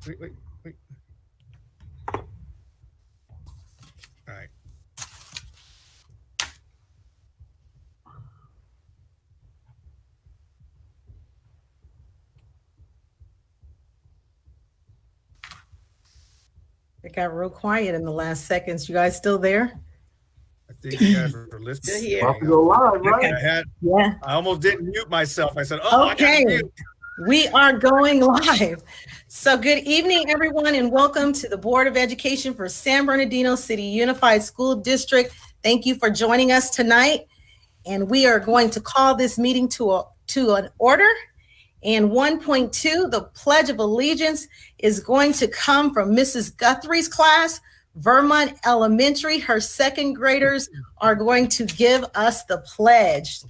Wait. All right. It got real quiet in the last seconds. You guys still there? I think you guys are listening. About to go live, right? I almost didn't mute myself. I said, "Oh, okay." I gotta mute. We are going live. So good evening, everyone, and welcome to the Board of Education for San Bernardino City Unified School District. Thank you for joining us tonight. And we are going to call this meeting to an order. And 1.2, the Pledge of Allegiance, is going to come from Mrs. Guthrie's class, Vermont Elementary. Her second graders are going to give us the pledge.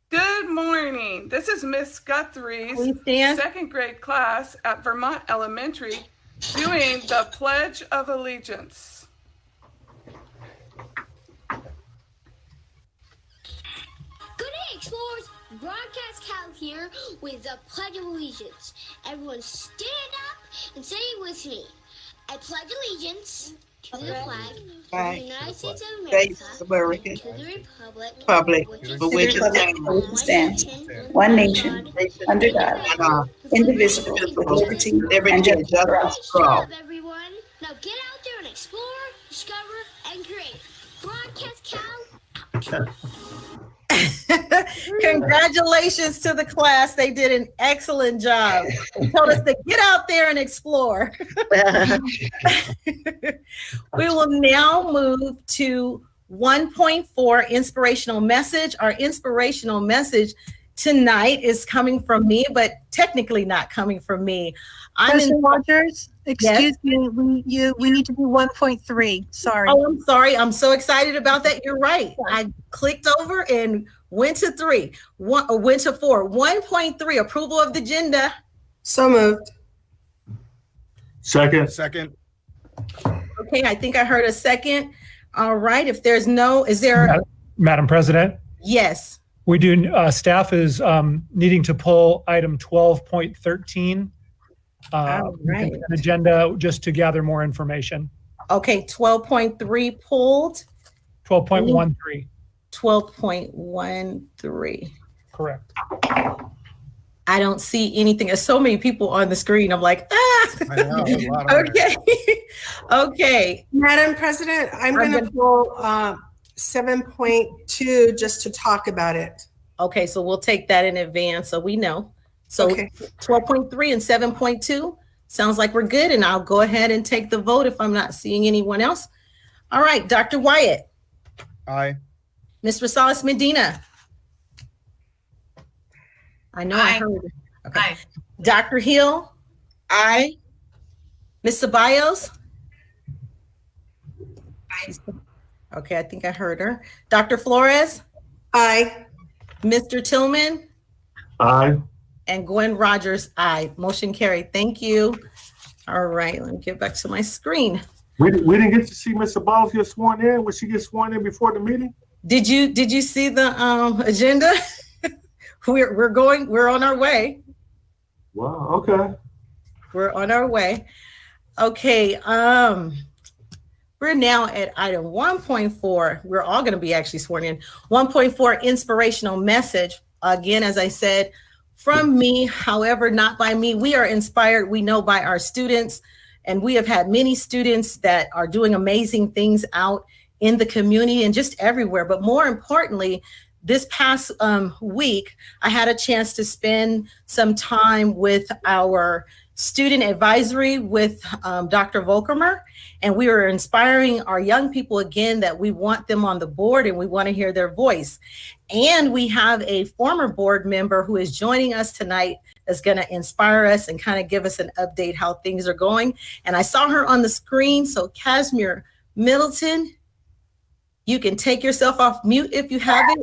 Good morning. This is Miss Guthrie's second grade class at Vermont Elementary doing the Pledge of Allegiance. Good day, explorers. Broadcast Cal here with the Pledge of Allegiance. Everyone stand up and say it with me. I pledge allegiance to the flag of the United States of America, to the republic for which it stands, one nation, under God, indivisible, with liberty and justice for all. Everyone, now get out there and explore, discover, and create. Broadcast Cal. Congratulations to the class. They did an excellent job. They told us to get out there and explore. We will now move to 1.4 inspirational message. Our inspirational message tonight is coming from me, but technically not coming from me. President Rogers, excuse me, we need to do 1.3. Sorry. Oh, I'm sorry. I'm so excited about that. You're right. I clicked over and went to 3. Went to 4. 1.3, approval of the agenda. So moved. Second. Okay, I think I heard a second. All right. If there's no, is there? Madam President? Yes. We do, staff is needing to pull item 12.13. Right. Agenda just to gather more information. Okay, 12.3 pulled. 12.13. 12.13. Correct. I don't see anything. There's so many people on the screen. I'm like, ah. I know, there's a lot on Okay. Okay. Madam President, I'm going to pull 7.2 just to talk about it. Okay, so we'll take that in advance so we know. So Okay. 12.3 and 7.2 sounds like we're good, and I'll go ahead and take the vote if I'm not seeing anyone else. All right, Dr. Wyatt. Aye. Ms. Rosales Medina. I know I heard it. Okay. Aye. Dr. Hill. Aye. Ms. Ceballos. Okay, I think I heard her. Dr. Flores. Aye. Mr. Tillman. Aye. And Gwen Rogers, aye. Motion carried. Thank you. All right, let me get back to my screen. We didn't get to see Ms. Ceballos get sworn in. When she gets sworn in before the meeting? Did you see the agenda? We're on our way. Wow, okay. We're on our way. Okay, we're now at item 1.4. We're all going to be actually sworn in. 1.4 inspirational message. Again, as I said, from me, however, not by me. We are inspired, we know, by our students, and we have had many students that are doing amazing things out in the community and just everywhere. But more importantly, this past week, I had a chance to spend some time with our student advisory with Dr. Volkermer, and we were inspiring our young people again that we want them on the board and we want to hear their voice. And we have a former board member who is joining us tonight that's going to inspire us and kind of give us an update how things are going. And I saw her on the screen. So Casimir Middleton, you can take yourself off mute if you have it.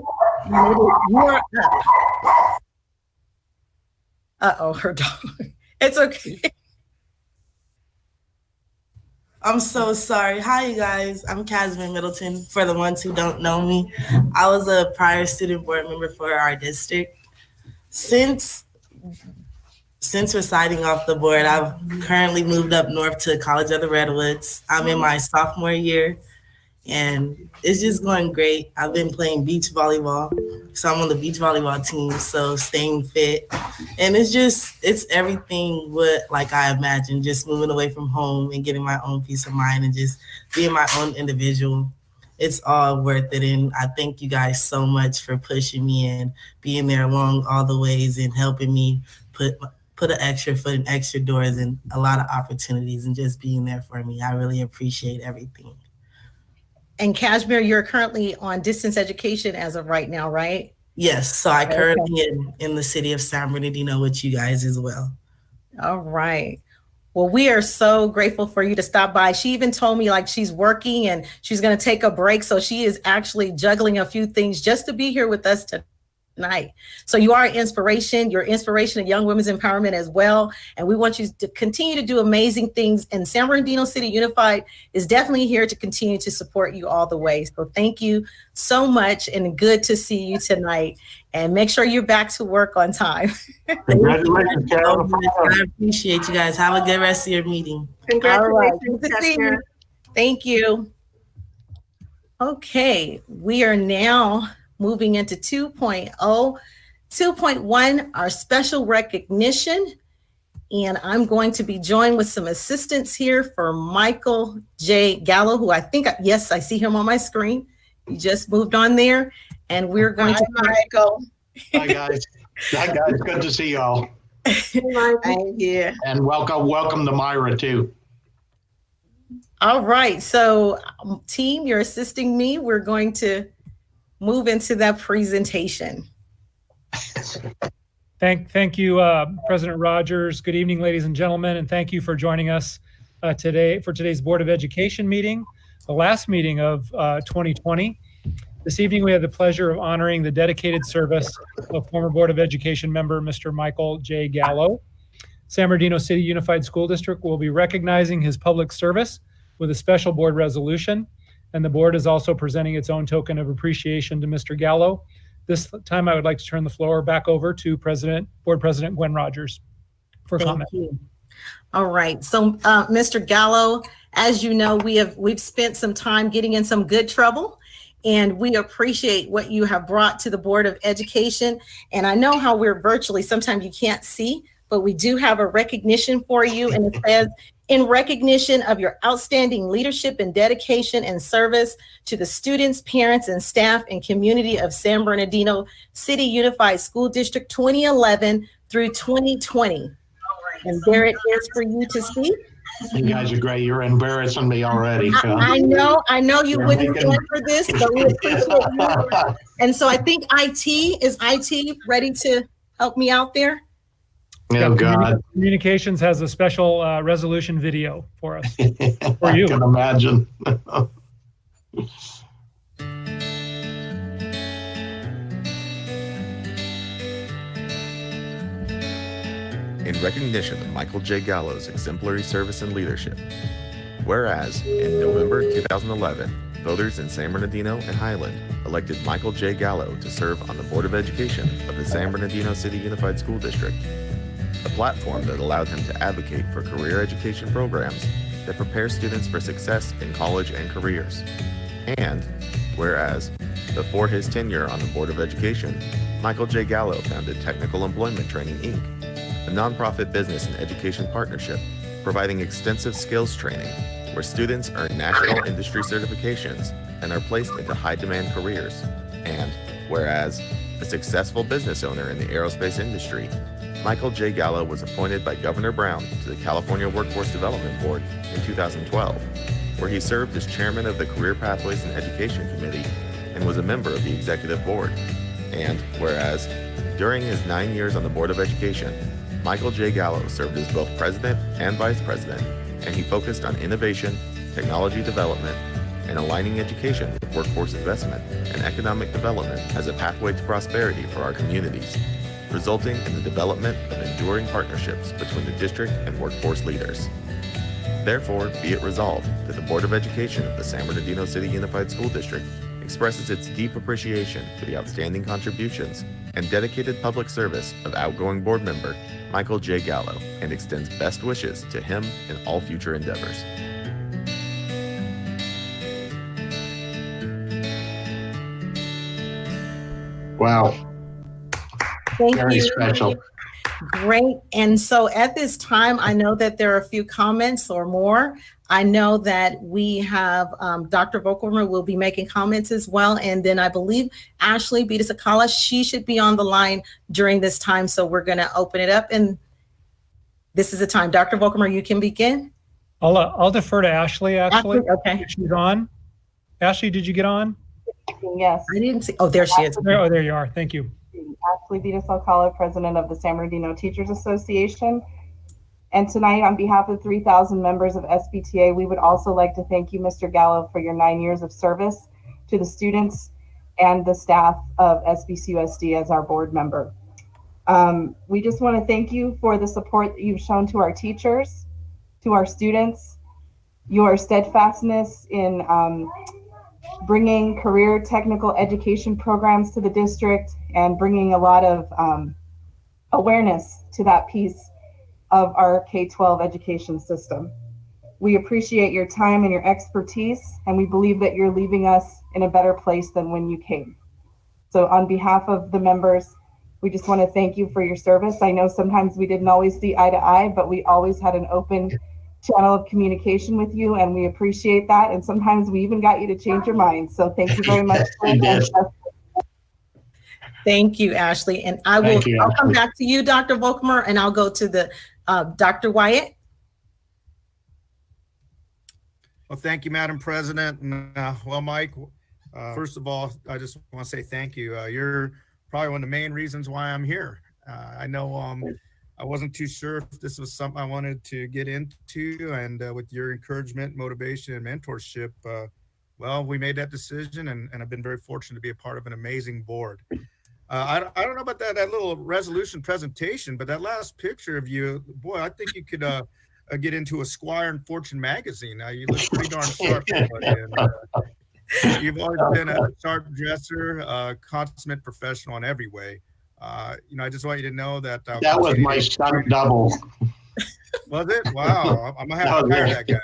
You are up. Uh-oh, her dog. It's okay. I'm so sorry. Hi, you guys. I'm Casimir Middleton, for the ones who don't know me. I was a prior student board member for our district. Since since residing off the board, I've currently moved up north to College of the Redwoods. I'm in my sophomore year, and it's just going great. I've been playing beach volleyball, so I'm on the beach volleyball team, so staying fit. And it's everything what like I imagined, just moving away from home and getting my own peace of mind and just being my own individual. It's all worth it. And I thank you guys so much for pushing me and being there along all the ways and helping me put an extra foot in extra doors and a lot of opportunities and just being there for me. I really appreciate everything. And Kashmir, you're currently on distance education as of right now, right? Yes. So I currently in the city of San Bernardino with you guys as well. All right. Well, we are so grateful for you to stop by. She even told me like she's working and she's going to take a break. So she is actually juggling a few things just to be here with us tonight. So you are an inspiration. You're inspiration of young women's empowerment as well. And we want you to continue to do amazing things. And San Bernardino City Unified is definitely here to continue to support you all the way. So thank you so much and good to see you tonight. And make sure you're back to work on time. Congratulations, Carol. I appreciate you guys. Have a good rest of your meeting. Congratulations. Good to see you. Thank you. Okay, we are now moving into 2.0. 2.1, our special recognition. And I'm going to be joined with some assistants here for Michael J. Gallo, who I think, yes, I see him on my screen. He just moved on there. And we're going to Michael. Hi guys. Hi guys. Good to see y'all. Thank you. And welcome to Myra too. All right. So team, you're assisting me. We're going to move into that presentation. Thank you, President Rogers. Good evening, ladies and gentlemen, and thank you for joining us today for today's Board of Education meeting, the last meeting of 2020. This evening, we have the pleasure of honoring the dedicated service of former Board of Education member, Mr. Michael J. Gallo. San Bernardino City Unified School District will be recognizing his public service with a special board resolution, and the board is also presenting its own token of appreciation to Mr. Gallo. This time, I would like to turn the floor back over to Board President Gwen Rogers for comment. Thank you. All right. So, Mr. Gallo, as you know, we've spent some time getting in some good trouble, and we appreciate what you have brought to the Board of Education. And I know how we're virtually, sometimes you can't see, but we do have a recognition for you. And it says, in recognition of your outstanding leadership and dedication and service to the students, parents, and staff and community of San Bernardino City Unified School District 2011 through 2020. And there it is for you to see. You guys are great. You're embarrassing me already. I know you wouldn't stand for this, but we appreciate you. And so I think is IT ready to help me out there? Oh God. Communications has a special resolution video for us. For you. I can imagine. In recognition of Michael J. Gallo's exemplary service and leadership. Whereas, in November 2011, voters in San Bernardino and Highland elected Michael J. Gallo to serve on the Board of Education of the San Bernardino City Unified School District, a platform that allowed him to advocate for career education programs that prepare students for success in college and careers. And, whereas, before his tenure on the Board of Education, Michael J. Gallo founded Technical Employment Training, Inc., a nonprofit business and education partnership providing extensive skills training where students earn national industry certifications and are placed into high-demand careers. And whereas, a successful business owner in the aerospace industry, Michael J. Gallo was appointed by Governor Brown to the California Workforce Development Board in 2012, where he served as chairman of the Career Pathways and Education Committee and was a member of the executive board. And whereas, during his 9 years on the Board of Education, Michael J. Gallo served as both president and vice president, and he focused on innovation, technology development, and aligning education with workforce investment and economic development as a pathway to prosperity for our communities, resulting in the development of enduring partnerships between the district and workforce leaders. Therefore, be it resolved that the Board of Education of the San Bernardino City Unified School District expresses its deep appreciation for the outstanding contributions and dedicated public service of outgoing board member Michael J. Gallo and extends best wishes to him in all future endeavors. Wow. Very special. Great. And so at this time, I know that there are a few comments or more. I know that we have Dr. Vogelmer will be making comments as well. And then I believe Ashley Bitasakala, she should be on the line during this time. So we're going to open it up. And this is the time. Dr. Vogelmer, you can begin. I'll defer to Ashley, actually. Okay. She's on. Ashley, did you get on? Yes. I didn't see. Oh, there she is. Oh, there you are. Thank you. Ashley Bitasakala, president of the San Bernardino Teachers Association. And tonight, on behalf of 3,000 members of SBTA, we would also like to thank you, Mr. Gallo, for your 9 years of service to the students and the staff of SBCUSD as our board member. We just want to thank you for the support that you've shown to our teachers, to our students, your steadfastness in bringing career technical education programs to the district and bringing a lot of awareness to that piece of our K-12 education system. We appreciate your time and your expertise, and we believe that you're leaving us in a better place than when you came. So on behalf of the members, we just want to thank you for your service. I know sometimes we didn't always see eye to eye, but we always had an open channel of communication with you, and we appreciate that. And sometimes we even got you to change your mind. So thank you very much. Thank you, Ashley. And I'll come back to you, Dr. Vogelmer, and I'll go to the Dr. Wyatt. Well, thank you, Madam President. And well, Mike, first of all, I just want to say thank you. You're probably one of the main reasons why I'm here. I know I wasn't too sure if this was something I wanted to get into, and with your encouragement, motivation, and mentorship, well, we made that decision, and I've been very fortunate to be a part of an amazing board. I don't know about that little resolution presentation, but that last picture of you, boy, I think you could get into Esquire and Fortune magazine. You look pretty darn sharp. And, you've always been a sharp dresser, consummate professional in every way. You know, I just want you to know that that was my stunt double. Was it? Wow, I'm gonna have to hire that guy.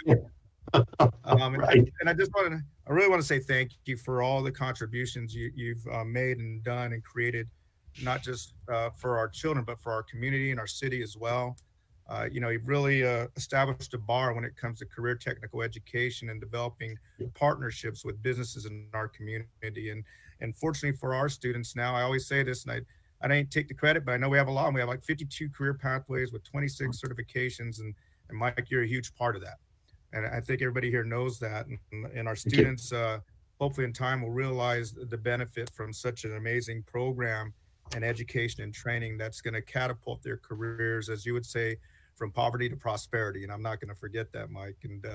And I just I really want to say thank you for all the contributions you've made and done and created, not just for our children, but for our community and our city as well. You know, you've really established a bar when it comes to career technical education and developing partnerships with businesses in our community. And fortunately for our students now, I always say this, and I don't take the credit, but I know we have a lot. We have like 52 career pathways with 26 certifications, and Mike, you're a huge part of that. And I think everybody here knows that, and our students, hopefully in time, will realize the benefit from such an amazing program and education and training that's going to catapult their careers, as you would say, from poverty to prosperity. And I'm not going to forget that, Mike. And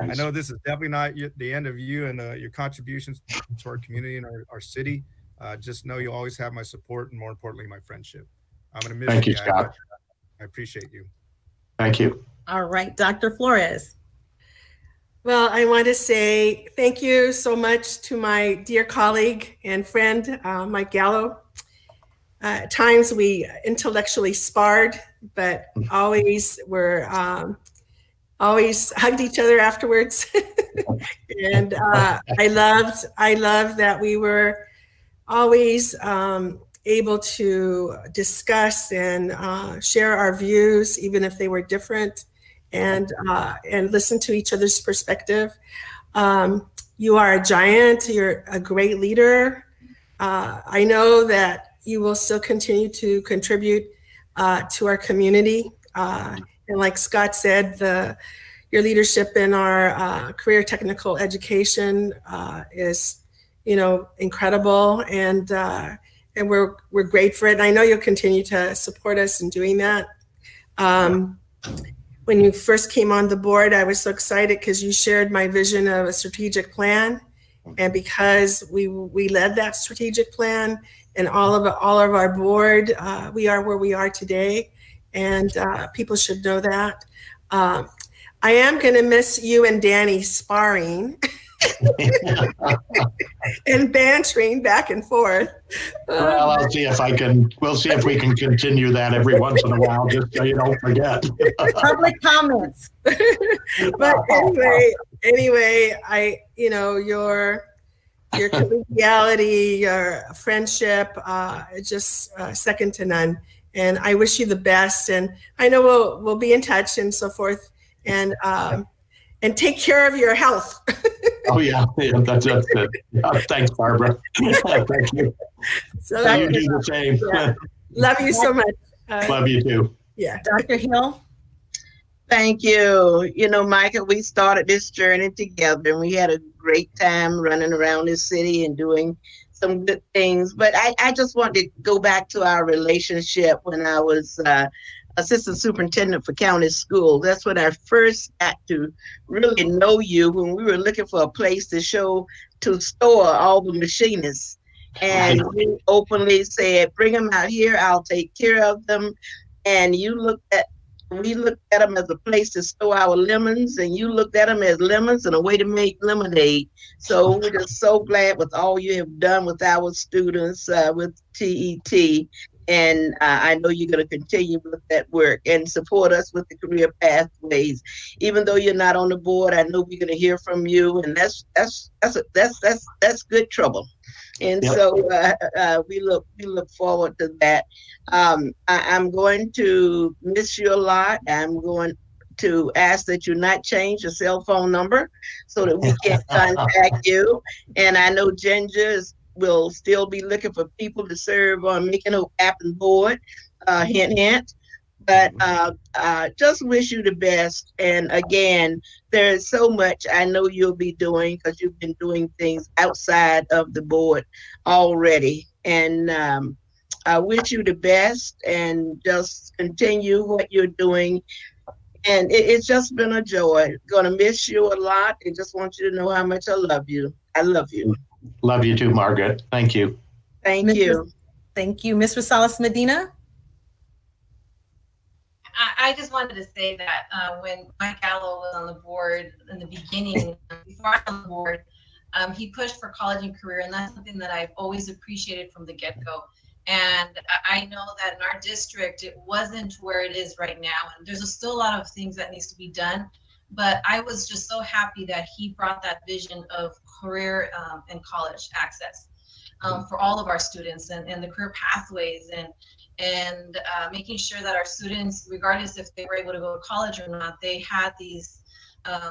I know this is definitely not the end of you and your contributions to our community and our city. Just know you'll always have my support, and more importantly, my friendship. I'm going to miss you. Thank you, Scott. I appreciate you. Thank you. All right, Dr. Flores. Well, I want to say thank you so much to my dear colleague and friend, Mike Gallo. At times we intellectually sparred, but always always hugged each other afterwards. And I loved that we were always able to discuss and share our views, even if they were different, and listen to each other's perspective. You are a giant. You're a great leader. I know that you will still continue to contribute to our community. And like Scott said, your leadership in our career technical education is, incredible, and we're great for it. And I know you'll continue to support us in doing that. When you first came on the board, I was so excited because you shared my vision of a strategic plan, and because we led that strategic plan, and all of our board, we are where we are today, and people should know that. I am going to miss you and Danny sparring. and bantering back and forth. Well, I'll see if we'll see if we can continue that every once in a while, just so you don't forget. Public comments. But anyway, your collegiality, your friendship, just second to none. And I wish you the best. And I know we'll be in touch and so forth. And take care of your health. Oh yeah, that's good. Thanks, Barbara. Thank you. So you do the same. Yeah. Love you so much. Love you too. Yeah. Dr. Hill? Thank you. Michael, we started this journey together and we had a great time running around this city and doing some good things. But I just wanted to go back to our relationship when I was assistant superintendent for county school. That's when I first got to really know you, when we were looking for a place to store all the machinists. And you openly said, bring them out here, I'll take care of them. And we looked at them as a place to store our lemons, and you looked at them as lemons and a way to make lemonade. So we're just so glad with all you have done with our students, with TET. And I know you're going to continue with that work and support us with the career pathways. Even though you're not on the board, I know we're going to hear from you, and that's good trouble. And Yep. So we look forward to that. I'm going to miss you a lot. I'm going to ask that you not change your cell phone number so that we can contact you. And I know Ginger will still be looking for people to serve on Making Hope Happen board, hint, hint. But just wish you the best. And again, there's so much I know you'll be doing because you've been doing things outside of the board already. And I wish you the best and just continue what you're doing. And it's just been a joy. Gonna miss you a lot and just want you to know how much I love you. I love you. Love you too, Margaret. Thank you. Thank you. Thank you. Ms. Rosales Medina? I just wanted to say that when Mike Gallo was on the board in the beginning, before I was on the board, he pushed for college and career, and that's something that I've always appreciated from the get-go. And I know that in our district, it wasn't where it is right now. And there's still a lot of things that needs to be done. But I was just so happy that he brought that vision of career and college access for all of our students and the career pathways and making sure that our students, regardless if they were able to go to college or not, they had these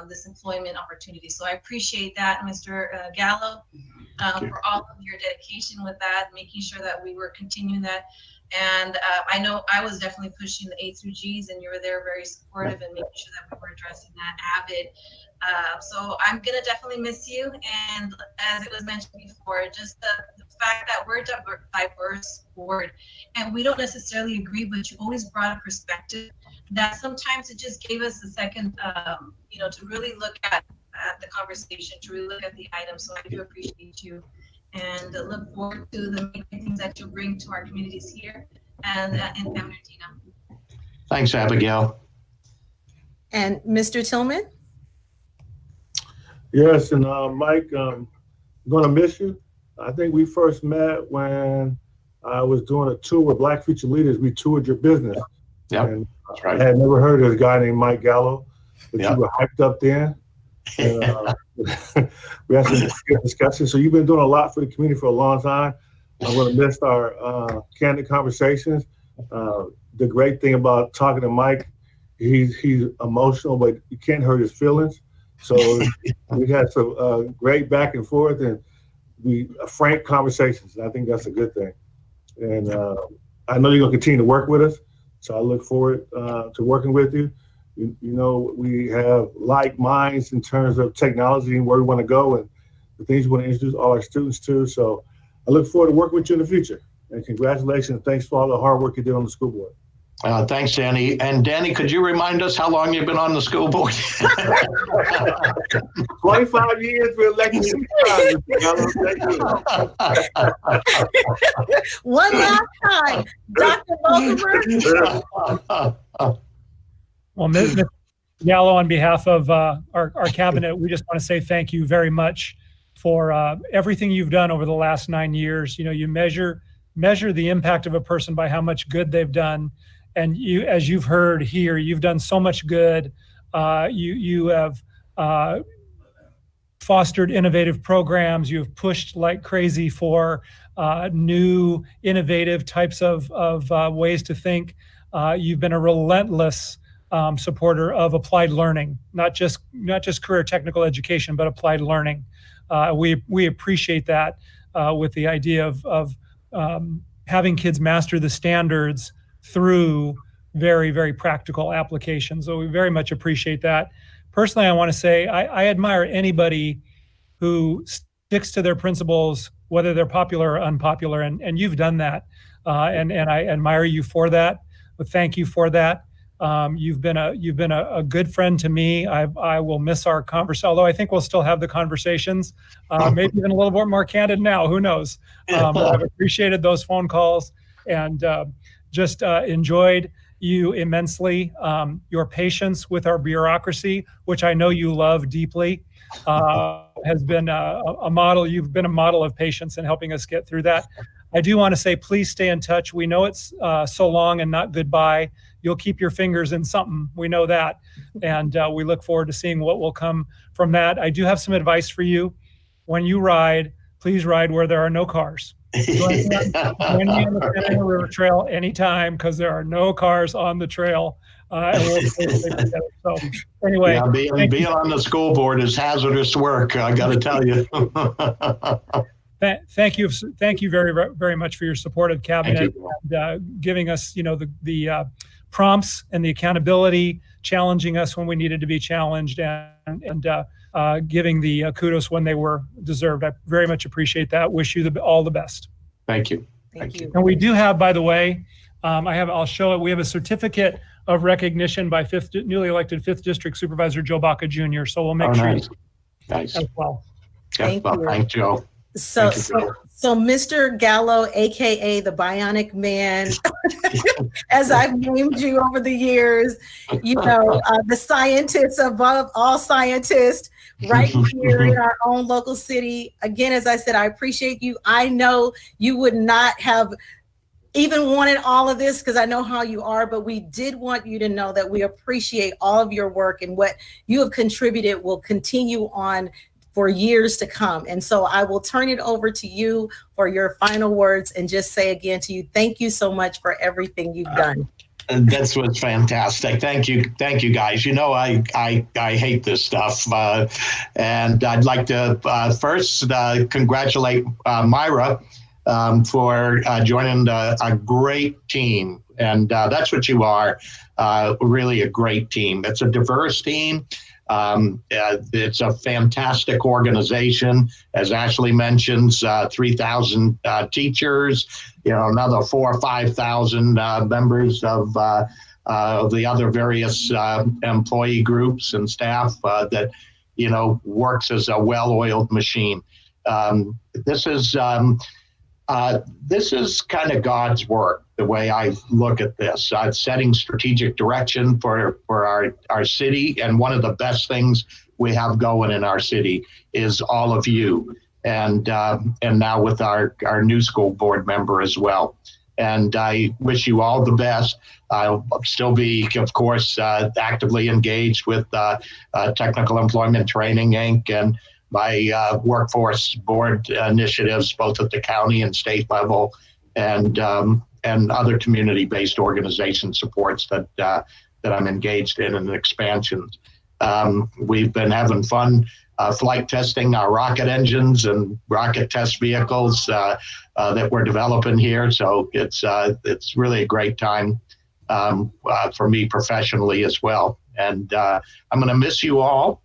this employment opportunity. So I appreciate that, Mr. Gallo, for all of your dedication with that, making sure that we were continuing that. And I know I was definitely pushing the A through G's, and you were there very supportive and making sure that we were addressing that avid. So I'm gonna definitely miss you. And as it was mentioned before, just the fact that we're a diverse board and we don't necessarily agree, but you always brought a perspective that sometimes it just gave us a second, to really look at the conversation, to really look at the item. So I do appreciate you and look forward to the many things that you'll bring to our communities here and in Bernardino. Thanks, Abigail. And Mr. Tillman? Yes, and Mike, I'm gonna miss you. I think we first met when I was doing a tour with Black Future Leaders. We toured your business. Yeah, that's right. I had never heard of a guy named Mike Gallo, but you were hyped up then. And, we had some good discussions. So you've been doing a lot for the community for a long time. I'm going to miss our candid conversations. The great thing about talking to Mike, he's emotional, but you can't hurt his feelings. So we had some great back and forth and frank conversations. And I think that's a good thing. And I know you're going to continue to work with us. So I look forward to working with you. You know, we have like minds in terms of technology and where we want to go and the things we want to introduce all our students to. So I look forward to working with you in the future. And congratulations. Thanks for all the hard work you did on the school board. Thanks, Danny. And Danny, could you remind us how long you've been on the school board? 25 years for election. One last time, Dr. Multimer. Well, Gallo, on behalf of our cabinet, we just want to say thank you very much for everything you've done over the last 9 years. You know, you measure the impact of a person by how much good they've done. And you, as you've heard here, you've done so much good. You have fostered innovative programs. You've pushed like crazy for new, innovative types of ways to think. You've been a relentless supporter of applied learning, not just career technical education, but applied learning. We appreciate that with the idea of having kids master the standards through very, very practical applications. So we very much appreciate that. Personally, I want to say I admire anybody who sticks to their principles, whether they're popular or unpopular, and you've done that. And I admire you for that. But thank you for that. You've been a good friend to me. I will miss our conversation, although I think we'll still have the conversations, maybe even a little bit more candid now, who knows? I've appreciated those phone calls and just enjoyed you immensely. Your patience with our bureaucracy, which I know you love deeply, has been a model. You've been a model of patience in helping us get through that. I do want to say, please stay in touch. We know it's so long and not goodbye. You'll keep your fingers in something. We know that. And we look forward to seeing what will come from that. I do have some advice for you. When you ride, please ride where there are no cars. Join me on the Santa Ana River Trail anytime, because there are no cars on the trail. And we'll stay together. So anyway. Yeah, being on the school board is hazardous work, I got to tell you. Thank you very, very much for your support of cabinet and giving us, the prompts and the accountability, challenging us when we needed to be challenged, and giving the kudos when they were deserved. I very much appreciate that. Wish you all the best. Thank you. Thank you. And we do have, by the way, I'll show it. We have a certificate of recognition by newly elected 5th District Supervisor Joe Baca Jr. So we'll make sure nice. As well. Thank you. Thank Joe. So Mr. Gallo, AKA the Bionic Man, as I've named you over the years, the scientist above all scientists, right here in our own local city. Again, as I said, I appreciate you. I know you would not have even wanted all of this because I know how you are, but we did want you to know that we appreciate all of your work, and what you have contributed will continue on for years to come. And so I will turn it over to you for your final words, and just say again to you, thank you so much for everything you've done. That's what's fantastic. Thank you guys. I hate this stuff, and I'd like to first congratulate Myra for joining a great team, and that's what you are, really a great team. It's a diverse team. It's a fantastic organization. As Ashley mentions, 3,000 teachers, another 4,000 or 5,000 members of the other various employee groups and staff that, works as a well-oiled machine. This is kind of God's work, the way I look at this. Setting strategic direction for our city, and one of the best things we have going in our city is all of you, and now with our new school board member as well. And I wish you all the best. I'll still be, of course, actively engaged with Technical Employment Training, Inc., and my workforce board initiatives, both at the county and state level, and other community-based organization supports that I'm engaged in, and expansions. We've been having fun flight testing our rocket engines and rocket test vehicles that we're developing here. So it's really a great time for me professionally as well. And I'm going to miss you all.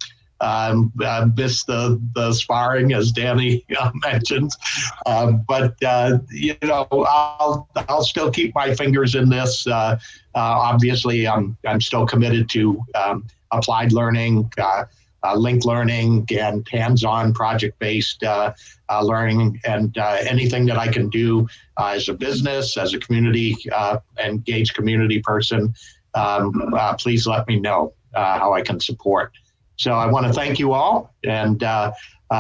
Miss the sparring, as Danny mentioned, but I'll still keep my fingers in this. Obviously, I'm still committed to applied learning, linked learning, and hands-on project-based learning, and anything that I can do as a business, as a community engaged community person. Please let me know. how I can support. So I want to thank you all and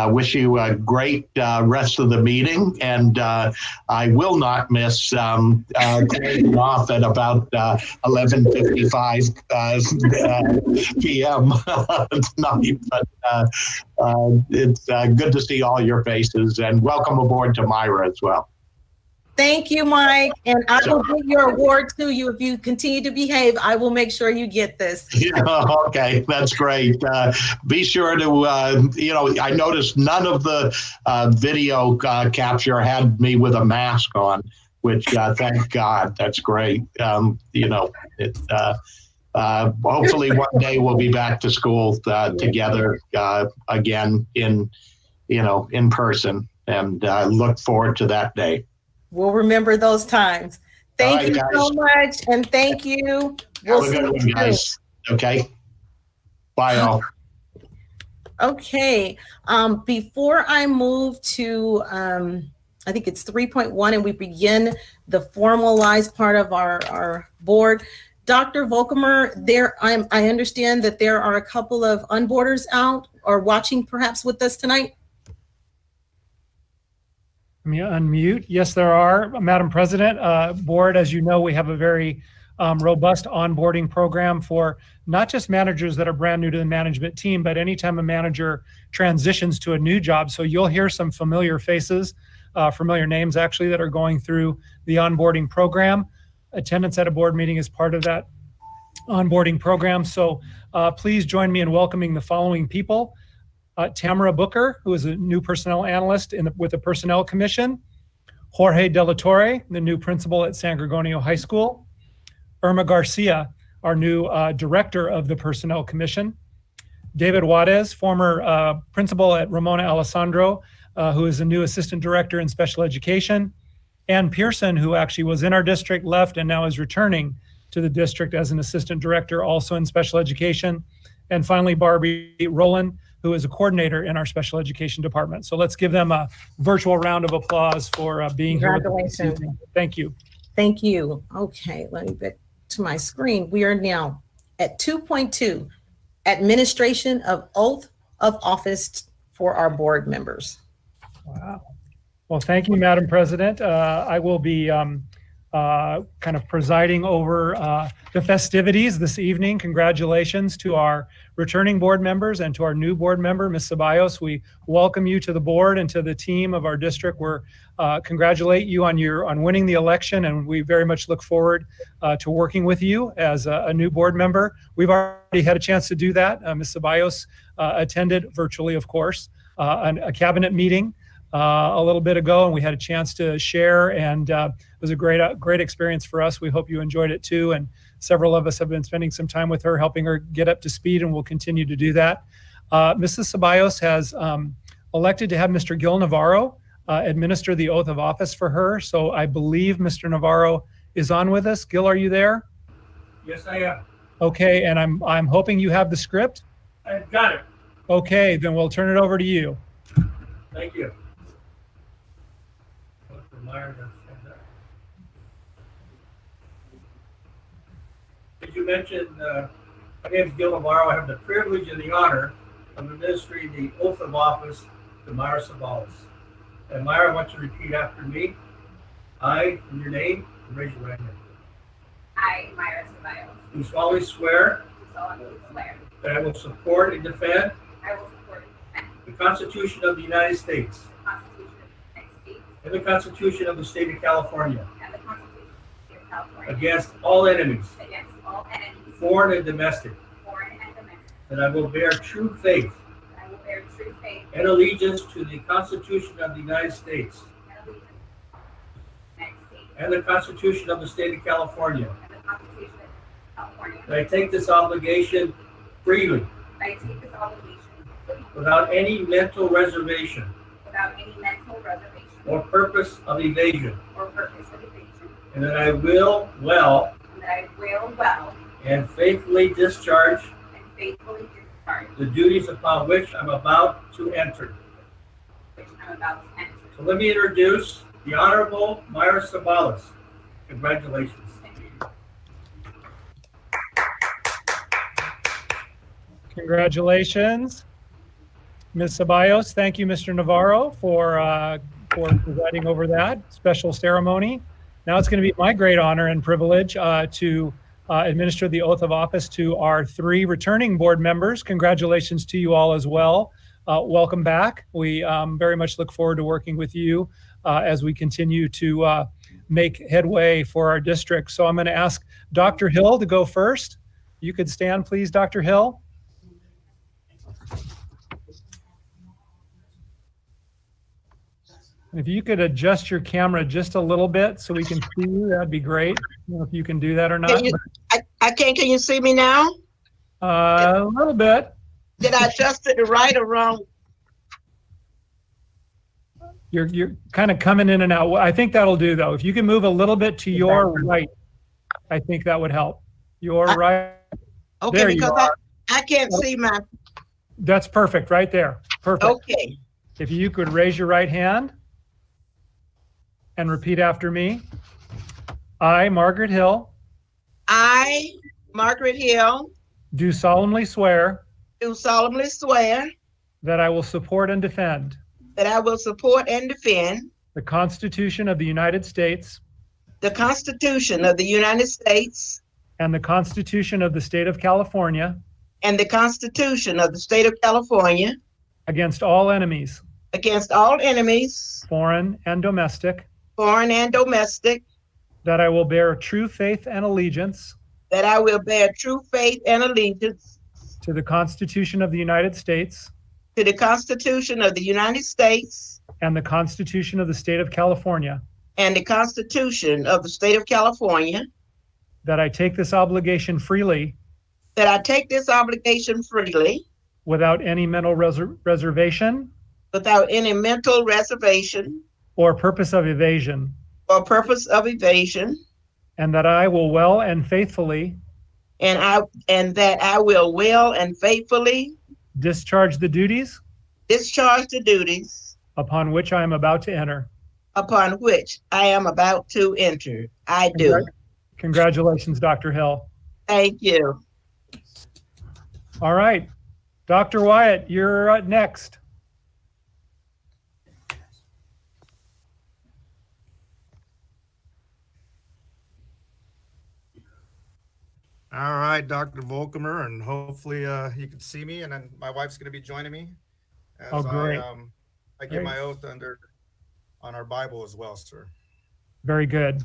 wish you a great rest of the meeting. And I will not miss closing off at about 11:55 p.m. tonight. But it's good to see all your faces, and welcome aboard to Myra as well. Thank you, Mike. And I will give your award to you. If you continue to behave, I will make sure you get this. Yeah, okay, that's great. Be sure to, I noticed none of the video capture had me with a mask on, which thank God, that's great. Hopefully one day we'll be back to school together again in person, and look forward to that day. We'll remember those times. Thank you so much, and thank you. Have a good one, guys. Okay. Bye, all. Okay. Before I move to, I think it's 3.1, and we begin the formalized part of our board. Dr. Volkemer, I understand that there are a couple of unboarders out or watching perhaps with us tonight. Let me unmute. Yes, there are. Madam President, board, as you know, we have a very robust onboarding program for not just managers that are brand new to the management team, but anytime a manager transitions to a new job. So you'll hear some familiar faces, familiar names actually, that are going through the onboarding program. Attendance at a board meeting is part of that onboarding program. So please join me in welcoming the following people. Tamara Booker, who is a new personnel analyst with the Personnel Commission. Jorge De La Torre, the new principal at San Gregorio High School. Irma Garcia, our new director of the Personnel Commission. David Juarez, former principal at Ramona Alessandro, who is a new assistant director in special education. Ann Pearson, who actually was in our district, left, and now is returning to the district as an assistant director, also in special education. And finally, Barbie Rowland, who is a coordinator in our special education department. So let's give them a virtual round of applause for being here. Congratulations. Thank you. Thank you. Okay, let me get to my screen. We are now at 2.2, administration of oath of office for our board members. Wow. Well, thank you, Madam President. I will be kind of presiding over the festivities this evening. Congratulations to our returning board members and to our new board member, Ms. Ceballos. We welcome you to the board and to the team of our district. We're congratulate you on winning the election, and we very much look forward to working with you as a new board member. We've already had a chance to do that. Ms. Ceballos attended virtually, of course, a cabinet meeting a little bit ago, and we had a chance to share, and it was a great experience for us. We hope you enjoyed it too, and several of us have been spending some time with her, helping her get up to speed, and we'll continue to do that. Mrs. Ceballos has elected to have Mr. Gil Navarro administer the oath of office for her, so I believe Mr. Navarro is on with us. Gil, are you there? Yes, I am. Okay, and I'm hoping you have the script. I've got it. Okay, then we'll turn it over to you. Thank you. Did you mention, my name is Gil Navarro. I have the privilege and the honor of administering the oath of office to Myra Ceballos. And Myra, I want you to repeat after me. I, in your name, raise your right hand. I, Myra Ceballos. Do solemnly swear. Do solemnly swear. That I will support and defend. I will support and defend. The Constitution of the United States. The Constitution of the United States. And the Constitution of the State of California. And the Constitution of the State of California. Against all enemies. Against all enemies. Foreign and domestic. Foreign and domestic. That I will bear true faith. That I will bear true faith. And allegiance to the Constitution of the United States. And allegiance to the United States. And the Constitution of the State of California. And the Constitution of California. That I take this obligation freely. I take this obligation freely. Without any mental reservation. Without any mental reservation. Or purpose of evasion. Or purpose of evasion. And that I will well. And that I will well. And faithfully discharge. And faithfully discharge. The duties upon which I'm about to enter. Which I'm about to enter. So let me introduce the Honorable Myra Ceballos. Congratulations. Congratulations. Ms. Ceballos, thank you, Mr. Navarro, for presiding over that special ceremony. Now it's going to be my great honor and privilege to administer the oath of office to our 3 returning board members. Congratulations to you all as well. Welcome back. We very much look forward to working with you as we continue to make headway for our district. So I'm going to ask Dr. Hill to go first. You could stand, please, Dr. Hill. If you could adjust your camera just a little bit so we can see you, that'd be great. I don't know if you can do that or not. I can't. Can you see me now? A little bit. Did I adjust it right or wrong? You're kind of coming in and out. I think that'll do, though. If you can move a little bit to your right, I think that would help. Your right. Okay, there because I can't see my. That's perfect, right there. Perfect. Okay. If you could raise your right hand and repeat after me. I, Margaret Hill. I, Margaret Hill. Do solemnly swear. Do solemnly swear. That I will support and defend. That I will support and defend. The Constitution of the United States. The Constitution of the United States. And the Constitution of the State of California. And the Constitution of the State of California. Against all enemies. Against all enemies. Foreign and domestic. Foreign and domestic. That I will bear true faith and allegiance. That I will bear true faith and allegiance. To the Constitution of the United States. To the Constitution of the United States. And the Constitution of the State of California. And the Constitution of the State of California. That I take this obligation freely. That I take this obligation freely. Without any mental reservation. Without any mental reservation. Or purpose of evasion. Or purpose of evasion. And that I will well and faithfully. And that I will well and faithfully. Discharge the duties. Discharge the duties. Upon which I am about to enter. Upon which I am about to enter. I do. Congratulations, Dr. Hill. Thank you. All right. Dr. Wyatt, you're next. All right, Dr. Volkemer, and hopefully you can see me, and then my wife's going to be joining me as great. I give my oath on our Bible as well, sir. Very good.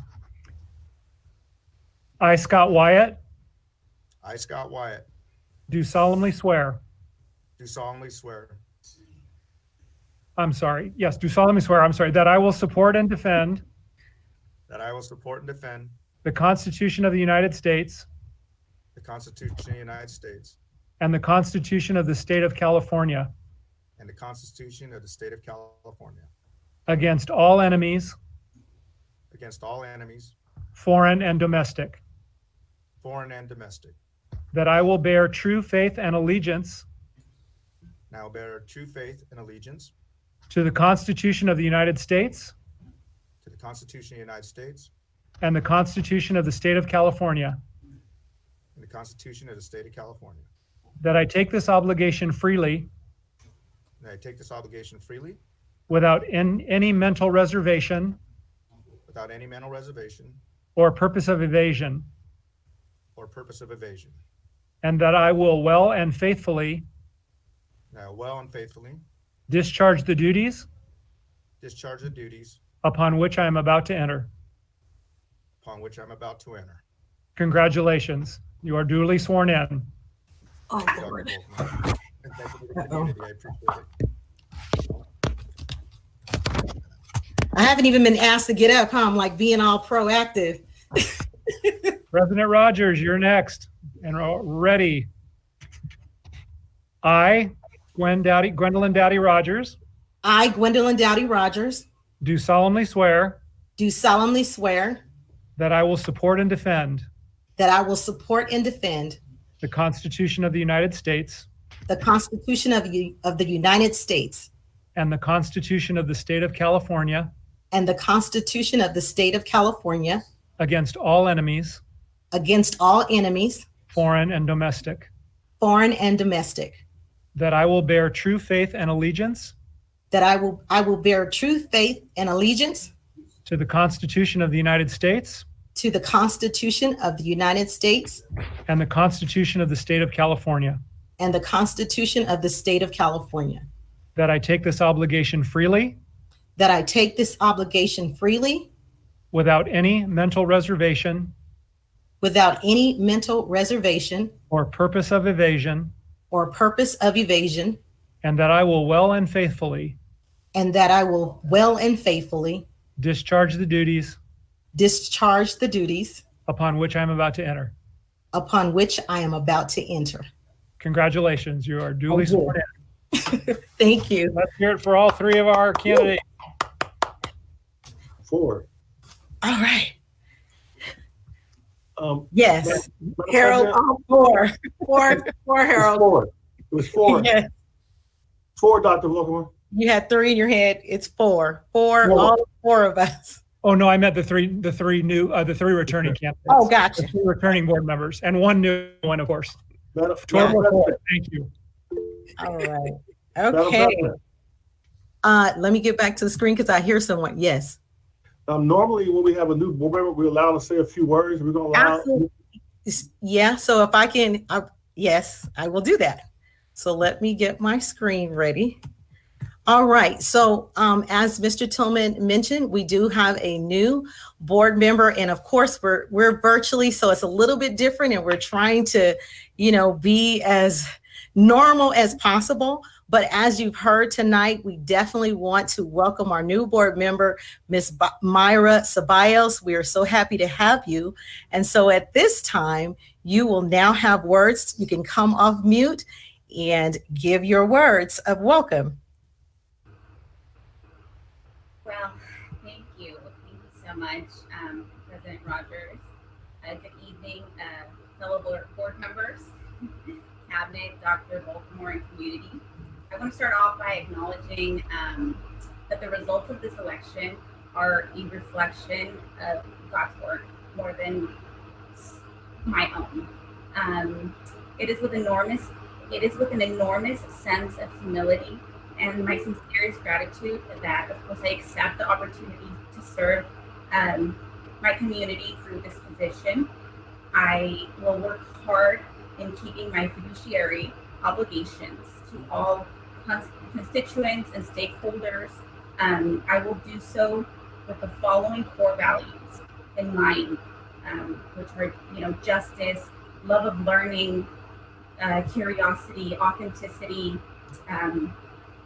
I, Scott Wyatt. I, Scott Wyatt. Do solemnly swear. Do solemnly swear. I'm sorry. Yes, do solemnly swear. I'm sorry. That I will support and defend. That I will support and defend. The Constitution of the United States. The Constitution of the United States. And the Constitution of the State of California. And the Constitution of the State of California. Against all enemies. Against all enemies. Foreign and domestic. Foreign and domestic. That I will bear true faith and allegiance. And I will bear true faith and allegiance. To the Constitution of the United States. To the Constitution of the United States. And the Constitution of the State of California. And the Constitution of the State of California. That I take this obligation freely. And I take this obligation freely. Without any mental reservation. Without any mental reservation. Or purpose of evasion. Or purpose of evasion. And that I will well and faithfully. And I will well and faithfully. Discharge the duties. Discharge the duties. Upon which I am about to enter. Upon which I'm about to enter. Congratulations. You are duly sworn in. Oh, Lord. I haven't even been asked to get up, huh? I'm like being all proactive. President Rogers, you're next and ready. I, Gwendolyn Dowdy Rogers. I, Gwendolyn Dowdy Rogers. Do solemnly swear. Do solemnly swear. That I will support and defend. That I will support and defend. The Constitution of the United States. The Constitution of the United States. And the Constitution of the State of California. And the Constitution of the State of California. Against all enemies. Against all enemies. Foreign and domestic. foreign and domestic, that I will bear true faith and allegiance that I will bear true faith and allegiance to the Constitution of the United States to the Constitution of the United States and the Constitution of the State of California, and the Constitution of the State of California, that I take this obligation freely that I take this obligation freely without any mental reservation without any mental reservation or purpose of evasion, and that I will well and faithfully discharge the duties upon which I am about to enter. Congratulations, you are duly sworn in. Thank you. Let's hear it for all three of our candidates. 4. All right. Yes. Madam Harold, President, four, Harold. It was 4. Yes. 4, Dr. Wilkerman. You had 3 in your head. It's 4. All 4 of us. Oh no, I meant the three returning candidates. Oh, gotcha. The 3 returning board members and 1 new one, of course. Madam Thank you. All right. Madam Okay. President, Let me get back to the screen because I hear someone. Yes. normally when we have a new board member, we're allowed to say a few words. We're going to allow. Absolutely. Yeah. So if I can, yes, I will do that. So let me get my screen ready. All right. So as Mr. Tillman mentioned, we do have a new board member, and of course we're virtually, so it's a little bit different, and we're trying to, be as normal as possible. But as you've heard tonight, we definitely want to welcome our new board member, Ms. Myra Ceballos. We are so happy to have you. And so at this time, you will now have words. You can come off mute and give your words of welcome. Well, thank you. Thank you so much, President Rogers. Good evening, fellow board members, cabinet, Dr. Baltimore, and community. I want to start off by acknowledging that the results of this election are a reflection of God's work more than my own. It is with an enormous sense of humility and my sincerest gratitude that, of course, I accept the opportunity to serve my community through this position. I will work hard in keeping my fiduciary obligations to all constituents and stakeholders. I will do so with the following core values in mind, which are, justice, love of learning, curiosity, authenticity.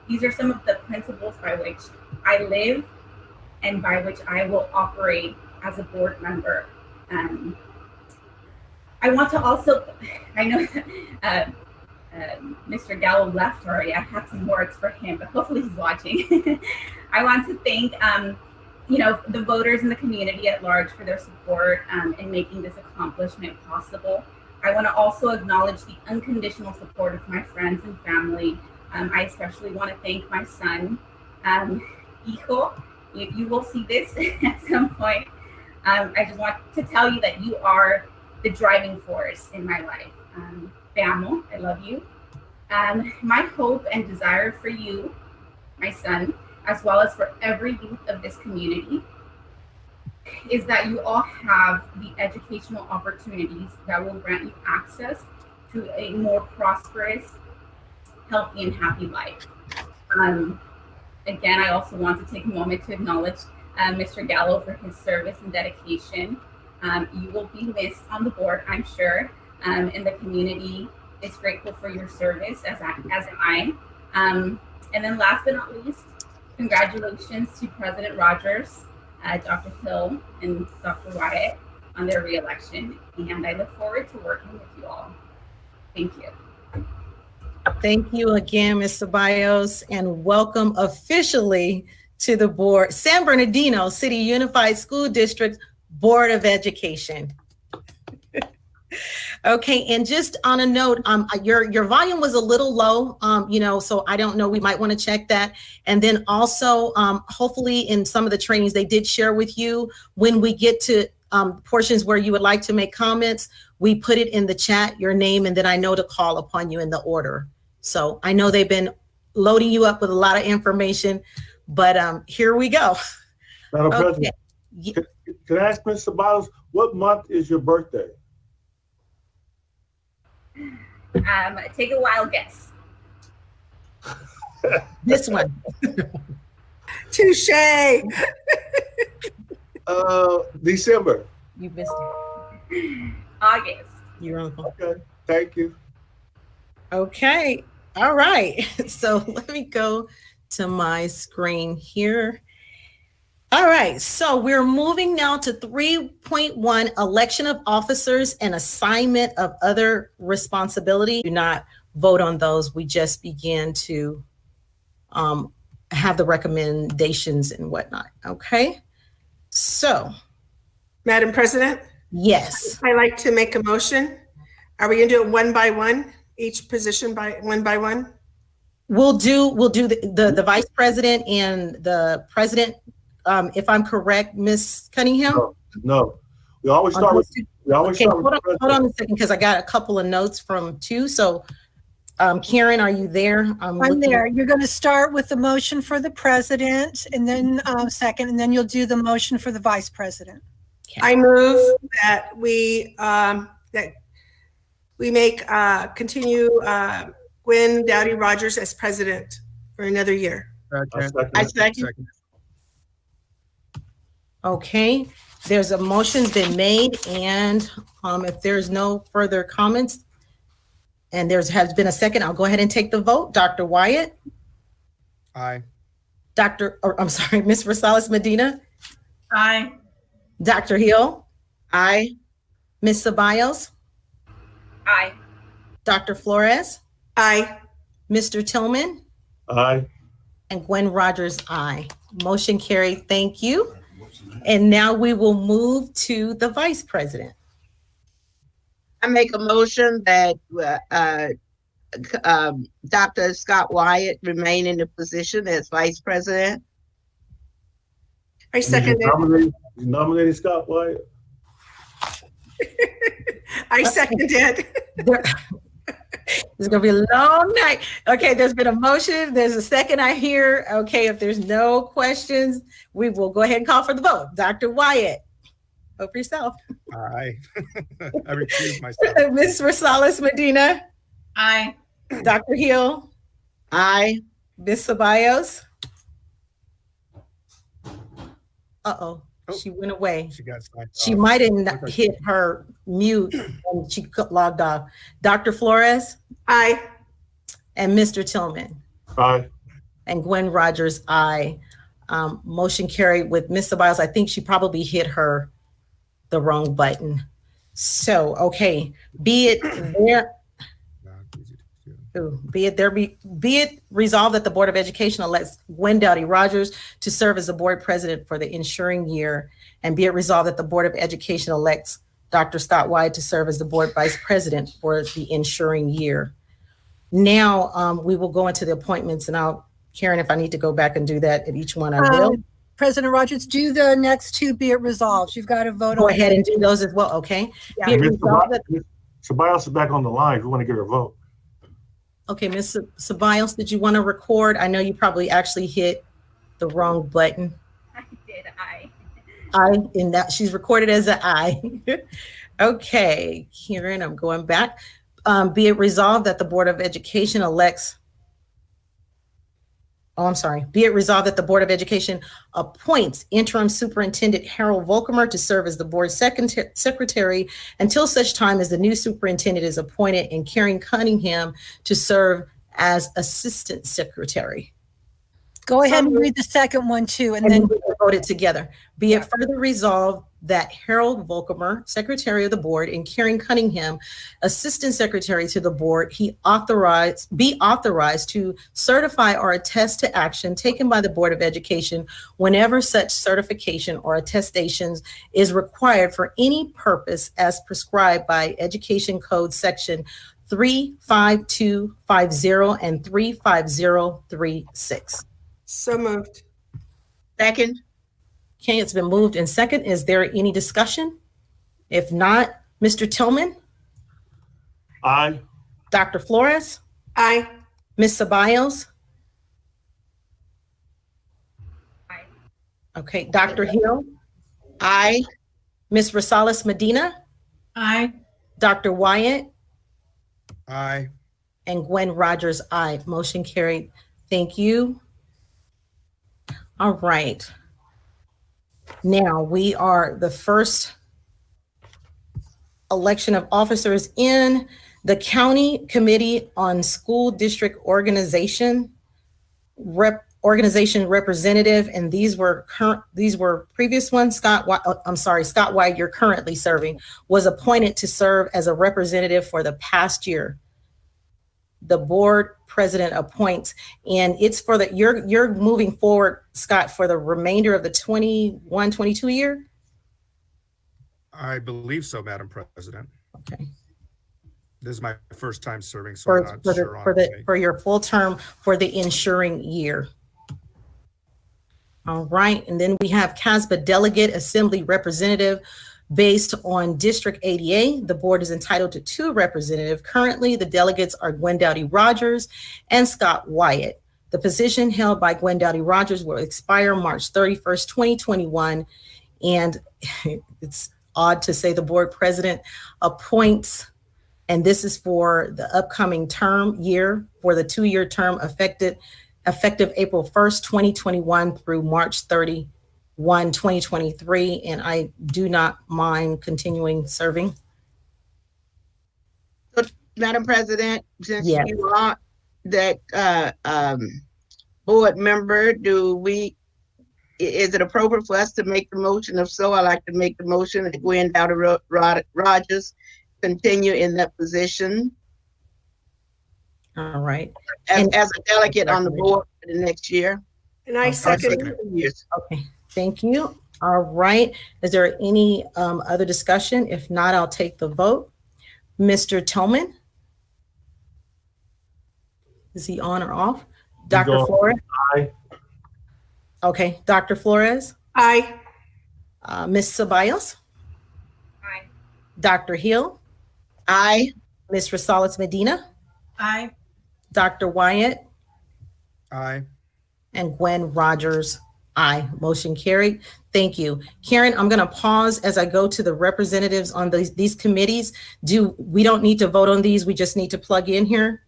These are some of the principles by which I live and by which I will operate as a board member. I want to also, I know Mr. Gallo left already. I have some words for him, but hopefully he's watching. I want to thank, the voters in the community at large for their support in making this accomplishment possible. I want to also acknowledge the unconditional support of my friends and family. I especially want to thank my son, Hijo. You will see this at some point. I just want to tell you that you are the driving force in my life. Te amo, I love you. My hope and desire for you, my son, as well as for every youth of this community, is that you all have the educational opportunities that will grant you access to a more prosperous, healthy, and happy life. Again, I also want to take a moment to acknowledge Mr. Gallo for his service and dedication. You will be missed on the board, I'm sure, and the community is grateful for your service, as am I. And then last but not least, congratulations to President Rogers, Dr. Hill, and Dr. Wyatt on their re-election. And I look forward to working with you all. Thank you. Thank you again, Ms. Ceballos, and welcome officially to the board, San Bernardino City Unified School District Board of Education. Okay, and just on a note, your volume was a little low, so I don't know, we might want to check that. And then also, hopefully in some of the trainings they did share with you, when we get to portions where you would like to make comments, we put it in the chat, your name, and then I know to call upon you in the order. So I know they've been loading you up with a lot of information, but here we go. Madam Okay. President, can I ask Mr. Biles, what month is your birthday? Take a wild guess. This one. Touche. December. You missed it. August. You're on. Okay, thank you. Okay, all right. So let me go to my screen here. All right, so we're moving now to 3.1, election of officers and assignment of other responsibility. Do not vote on those. We just begin to have the recommendations and whatnot, okay? So. Madam President? Yes. I'd like to make a motion. Are we gonna do it one by one, each position by one? We'll do the vice president and the president. If I'm correct, Ms. Cunningham? No. We always start with hold on a second, because I got a couple of notes from two. So Karen, are you there? I'm there. You're going to start with the motion for the president, and then second, and then you'll do the motion for the vice president. Okay. I move that we make continue Gwen Dowdy Rogers as president for another year. I second. Okay, there's a motion been made, and if there's no further comments, and has been a second, I'll go ahead and take the vote. Dr. Wyatt? Aye. Ms. Rosales Medina? Aye. Dr. Hill? Aye. Ms. Ceballos? Aye. Dr. Flores? Aye. Mr. Tillman? Aye. And Gwen Rogers, aye. Motion carried, thank you. And now we will move to the vice president. I make a motion that Dr. Scott Wyatt remain in the position as vice president. I second it. You nominated Scott Wyatt? I second it. It's gonna be a long night. Okay, there's been a motion. There's a second I hear. Okay, if there's no questions, we will go ahead and call for the vote. Dr. Wyatt, vote for yourself. Aye. I recuse myself. Ms. Rosales Medina? Aye. Dr. Hill? Aye. Ms. Ceballos? Uh-oh. She went away. She got signed She off. might have hit her mute and she logged off. Dr. Flores? Aye. And Mr. Tillman? Aye. And Gwen Rogers, aye. Motion carried with Ms. Ceballos. I think she probably hit the wrong button. So, okay, be it resolved that the Board of Education elects Gwen Dowdy Rogers to serve as the board president for the ensuing year, and be it resolved that the Board of Education elects Dr. Scott Wyatt to serve as the board vice president for the ensuing year. Now we will go into the appointments, and Karen, if I need to go back and do that at each one, I will. President Rogers, do the next two, be it resolved. You've got to vote on. Go ahead and do those as well, okay? Yeah. Be it resolved that Ceballos is back on the line if you want to get her vote. Okay, Ms. Ceballos, did you want to record? I know you probably actually hit the wrong button. I did. Aye. Aye, and that she's recorded as an aye. Okay, Karen, I'm going back. Be it resolved that the Board of Education elects. Be it resolved that the Board of Education appoints interim superintendent Harold Volkemer to serve as the board secretary until such time as the new superintendent is appointed, and Karen Cunningham to serve as assistant secretary. Go ahead and read the second one too, and then we will vote it together. Be it further resolved that Harold Volkemer, secretary of the board, and Karen Cunningham, assistant secretary to the board, be authorized to certify or attest to action taken by the Board of Education whenever such certification or attestations is required for any purpose as prescribed by Education Code Section 35250 and 35036. So moved. Second. Okay, it's been moved and second. Is there any discussion? If not, Mr. Tillman? Aye. Dr. Flores? Aye. Ms. Ceballos? Aye. Okay, Dr. Hill? Aye. Ms. Rosales Medina? Aye. Dr. Wyatt? Aye. And Gwen Rogers, aye. Motion carried. Thank you. All right. Now we are the first election of officers in the County Committee on School District Organization representative, and these were previous ones. Scott White, you're currently serving, was appointed to serve as a representative for the past year. The board president appoints, and it's for the you're moving forward, Scott, for the remainder of the 21-22 year. I believe so, Madam President. Okay. This is my first time serving, so I'm not sure on for your full term for the ensuring year. All right, and then we have CASBA delegate assembly representative based on District 80A. The board is entitled to 2 representatives. Currently, the delegates are Gwen Dowdy Rogers and Scott Wyatt. The position held by Gwen Dowdy Rogers will expire March 31st, 2021. And it's odd to say the board president appoints, and this is for the upcoming term year, for the 2-year term effective April 1st, 2021 through March 31, 2023. And I do not mind continuing serving. So, Madam President, since Yes. you are that board member, is it appropriate for us to make the motion? If so, I'd like to make the motion that Gwen Dowdy Rogers continue in that position. All right. As a delegate on the board for the next year. And I second. Okay, thank you. All right. Is there any other discussion? If not, I'll take the vote. Mr. Tillman? Is he on or off? Dr. Flores? Aye. Okay, Dr. Flores? Aye. Ms. Ceballos? Aye. Dr. Hill? Aye. Ms. Rosales Medina? Aye. Dr. Wyatt? Aye. And Gwen Rogers, aye. Motion carried. Thank you. Karen, I'm going to pause as I go to the representatives on these committees. We don't need to vote on these. We just need to plug in here.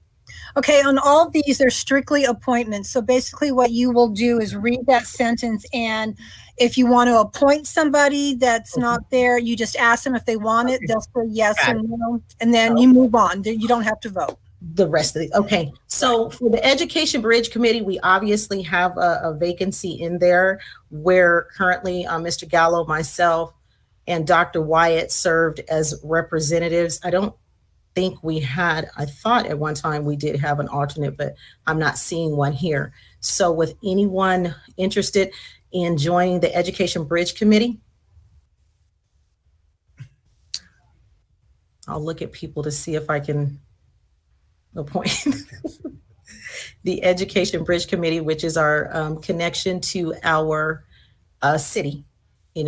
Okay, on all of these, they're strictly appointments. So basically what you will do is read that sentence, and if you want to appoint somebody that's not there, you just ask them if they want it. They'll say yes or no, and then you move on. You don't have to vote. The rest of the, okay. So for the Education Bridge Committee, we obviously have a vacancy in there where currently Mr. Gallo, myself, and Dr. Wyatt served as representatives. I don't think I thought at one time we did have an alternate, but I'm not seeing one here. So with anyone interested in joining the Education Bridge Committee, I'll look at people to see if I can appoint the Education Bridge Committee, which is our connection to our city, in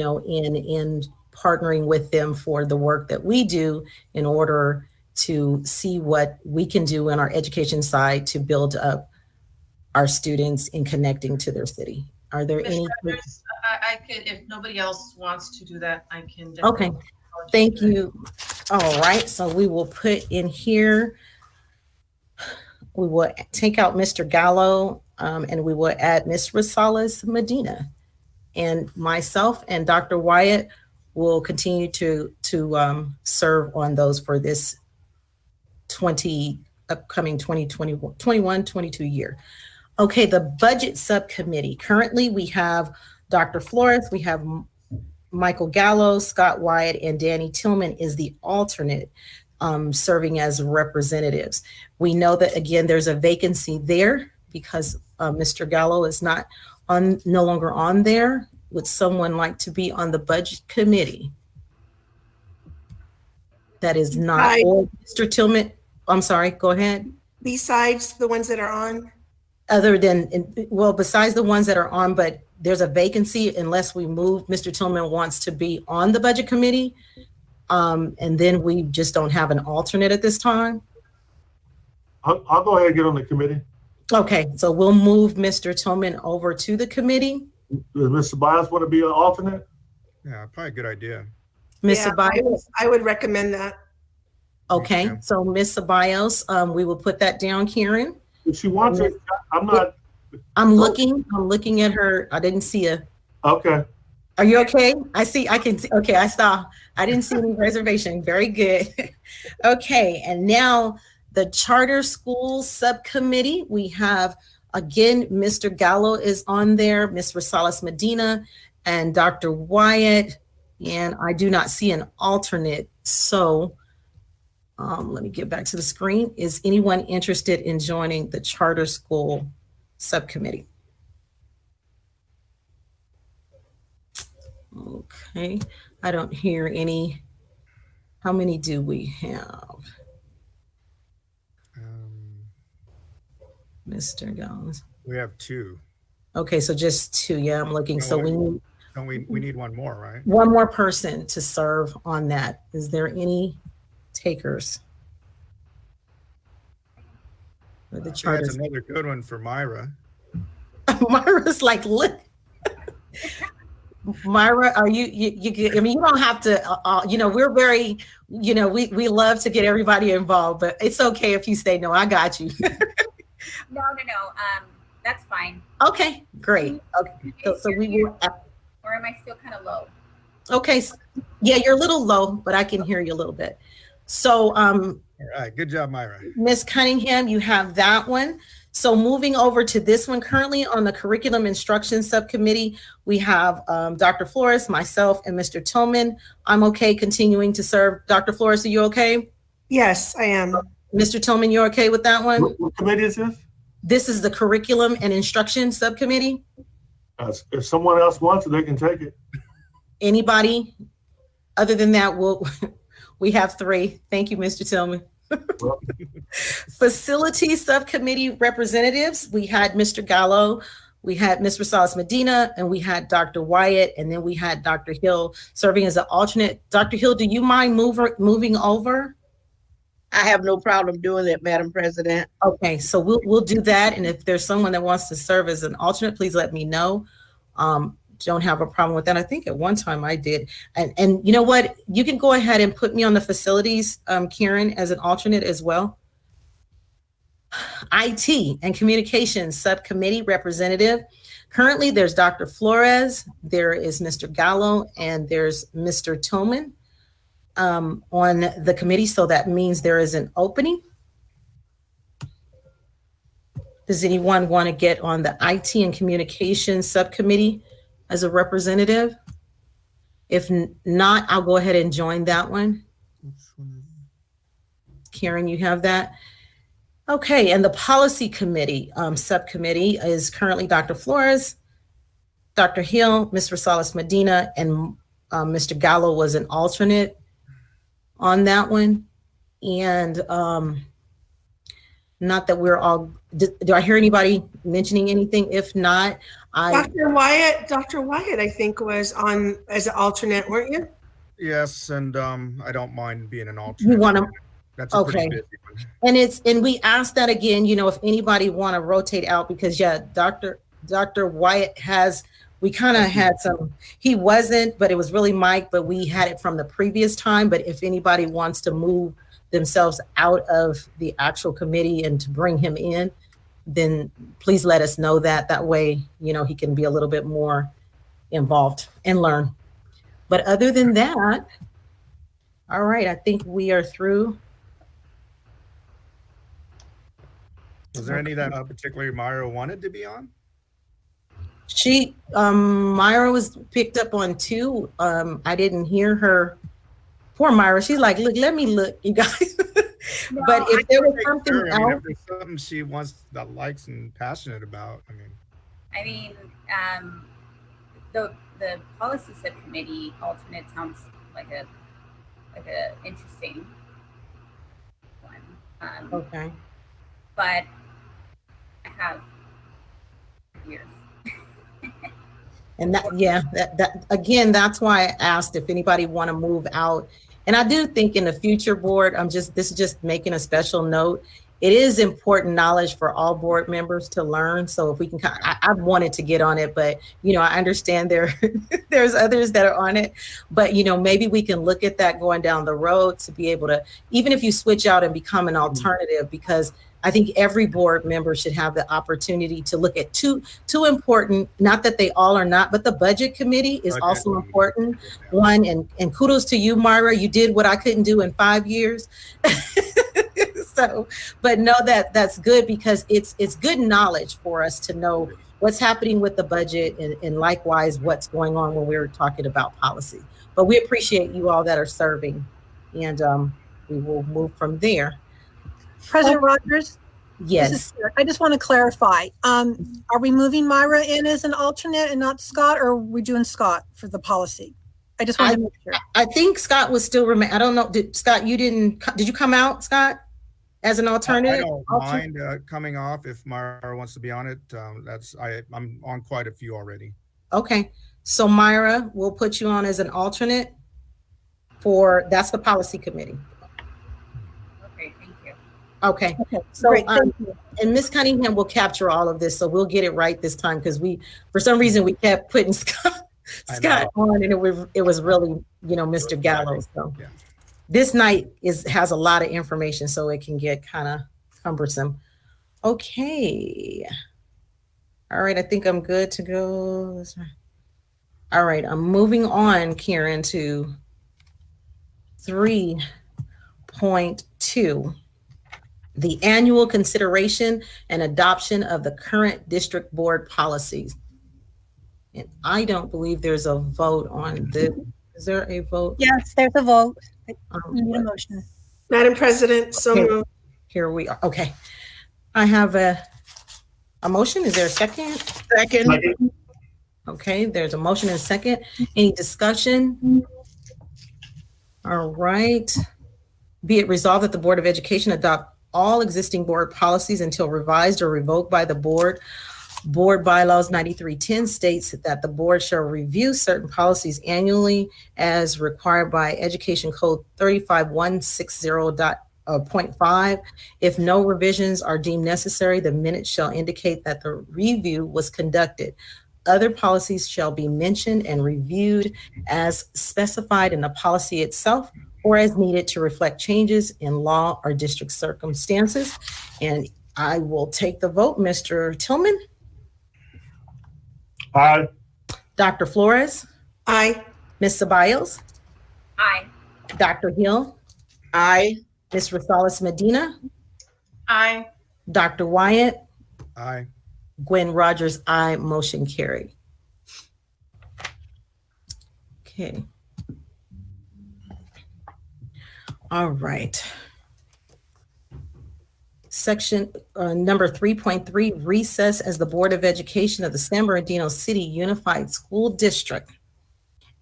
partnering with them for the work that we do in order to see what we can do in our education side to build up our students in connecting to their city. Are there any? I could, if nobody else wants to do that, I can. Okay, thank you. All right, so we will put in here, we will take out Mr. Gallo and we will add Ms. Rosales Medina, and myself and Dr. Wyatt will continue to serve on those for this upcoming 2021-22 year. Okay, the budget subcommittee. Currently we have Dr. Flores, we have Michael Gallo, Scott Wyatt, and Danny Tillman is the alternate serving as representatives. We know that, again, there's a vacancy there because Mr. Gallo is no longer on there. Would someone like to be on the budget committee? That is not, or Mr. Tillman, I'm sorry, go ahead. Besides the ones that are on? Besides the ones that are on, but there's a vacancy unless we move. Mr. Tillman wants to be on the budget committee. And then we just don't have an alternate at this time. I'll go ahead and get on the committee. Okay, so we'll move Mr. Tillman over to the committee. Does Mr. Bias want to be an alternate? Yeah, probably a good idea. Ms. Yeah, Ceballos? I would recommend that. Okay, so Ms. Ceballos, we will put that down, Karen. If she wants it, I'm not. I'm looking at her. I didn't see her. Okay. Are you okay? I can see. Okay, I saw. I didn't see any reservation. Very good. Okay, and now the Charter School Subcommittee. We have, again, Mr. Gallo is on there, Ms. Rosales Medina, and Dr. Wyatt, and I do not see an alternate. So let me get back to the screen. Is anyone interested in joining the Charter School Subcommittee? Okay, I don't hear any. How many do we have? Mr. Gomes. We have 2. Okay, so just 2. Yeah, I'm looking. So we need one more, right? One more person to serve on that. Is there any takers? For the charter. That's another good one for Myra. Myra's like, look. Myra, are you I mean, you don't have to, we're very, we love to get everybody involved, but it's okay if you say no. I got you. No. That's fine. Okay, great. Okay, so we will. Or am I still kind of low? Okay, yeah, you're a little low, but I can hear you a little bit. So, all right, good job, Myra. Ms. Cunningham, you have that one. So moving over to this one, currently on the Curriculum Instruction Subcommittee, we have Dr. Flores, myself, and Mr. Tillman. I'm okay continuing to serve. Dr. Flores, are you okay? Yes, I am. Mr. Tillman, you're okay with that one? What committee is this? This is the Curriculum and Instruction Subcommittee. If someone else wants it, they can take it. Anybody? Other than that, we have 3. Thank you, Mr. Tillman. Facility Subcommittee representatives, we had Mr. Gallo, we had Ms. Rosales Medina, and we had Dr. Wyatt, and then we had Dr. Hill serving as an alternate. Dr. Hill, do you mind moving over? I have no problem doing that, Madam President. Okay, so we'll do that, and if there's someone that wants to serve as an alternate, please let me know. Don't have a problem with that. I think at one time I did. And you know what? You can go ahead and put me on the facilities, Karen, as an alternate as well. IT and Communications Subcommittee representative. Currently, there's Dr. Flores, there is Mr. Gallo, and there's Mr. Tillman on the committee. So that means there is an opening. Does anyone want to get on the IT and Communications Subcommittee as a representative? If not, I'll go ahead and join that one. Karen, you have that? Okay, and the Policy Committee Subcommittee is currently Dr. Flores, Dr. Hill, Ms. Rosales Medina, and Mr. Gallo was an alternate on that one. And not that we're all, do I hear anybody mentioning anything? If not, Dr. Wyatt, I think was on as an alternate, weren't you? Yes, and I don't mind being an alternate. You want to? That's a pretty Okay. busy one. And we asked that again, if anybody want to rotate out, because Dr. Wyatt we kind of had some, he wasn't, but it was really Mike, but we had it from the previous time. But if anybody wants to move themselves out of the actual committee and to bring him in, then please let us know that. That way, he can be a little bit more involved and learn. But other than that, all right, I think we are through. Was there any that particularly Myra wanted to be on? Myra was picked up on 2. I didn't hear her. Poor Myra. She's like, look, let me look, you guys. No, but if there was something sure. else, If there's something she wants that likes and passionate about, The policy subcommittee alternate sounds like a interesting one. Okay. But I have years. And that again, that's why I asked if anybody want to move out. And I do think in the future, board, this is just making a special note. It is important knowledge for all board members to learn. So if we can, I wanted to get on it, but I understand there's others that are on it, but maybe we can look at that going down the road to be able to, even if you switch out and become an alternative, because I think every board member should have the opportunity to look at two important, not that they all are not, but the budget committee is also important. One, and kudos to you, Myra, you did what I couldn't do in 5 years. So, but know that that's good, because it's good knowledge for us to know what's happening with the budget, and likewise what's going on when we're talking about policy. But we appreciate you all that are serving, and we will move from there. President Rogers? Yes. I just want to clarify. Are we moving Myra in as an alternate and not Scott, or are we doing Scott for the policy? I just want to make sure. I think Scott was still remain. I don't know. Did you come out, Scott, as an alternative? I don't mind coming off if Myra wants to be on it. I'm on quite a few already. Okay. So Myra, we'll put you on as an alternate that's the policy committee. Okay, so great, and Ms. Cunningham will capture all of this, so we'll get it right this time, because for some reason we kept putting Scott on, and it was really Mr. Gallo. So this night has a lot of information, so it can get kind of cumbersome. Okay, all right, I think I'm good to go. All right, I'm moving on, Karen, to 3.2. The annual consideration and adoption of the current district board policies. And I don't believe there's a vote on this. Is there a vote? Yes, there's a vote. You need a motion. Madam President, so moved. Here we are. Okay. I have a motion. Is there a second? Second. Okay, there's a motion and a second. Any discussion? All right. Be it resolved that the Board of Education adopt all existing board policies until revised or revoked by the board. Board bylaws 9310 states that the board shall review certain policies annually as required by Education Code 35160.5. If no revisions are deemed necessary, the minutes shall indicate that the review was conducted. Other policies shall be mentioned and reviewed as specified in the policy itself, or as needed to reflect changes in law or district circumstances. And I will take the vote. Mr. Tillman? Aye. Dr. Flores? Aye. Ms. Ceballos? Aye. Dr. Hill? Aye. Ms. Rosales Medina? Aye. Dr. Wyatt? Aye. Gwen Rogers, aye. Motion carried. Okay. All right. Section number 3.3, recess as the Board of Education of the San Bernardino City Unified School District.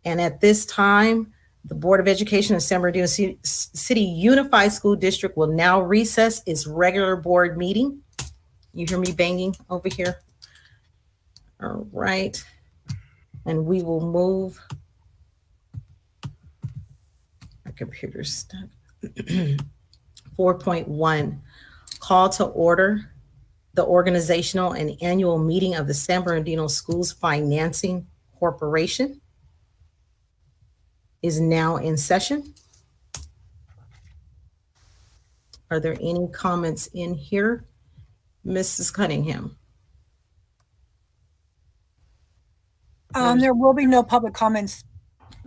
And at this time, the Board of Education of San Bernardino City Unified School District will now recess its regular board meeting. You hear me banging over here? All right. And we will move. My computer's stuck. 4.1, call to order the organizational and annual meeting of the San Bernardino Schools Financing Corporation is now in session. Are there any comments in here? Mrs. Cunningham? There will be no public comments.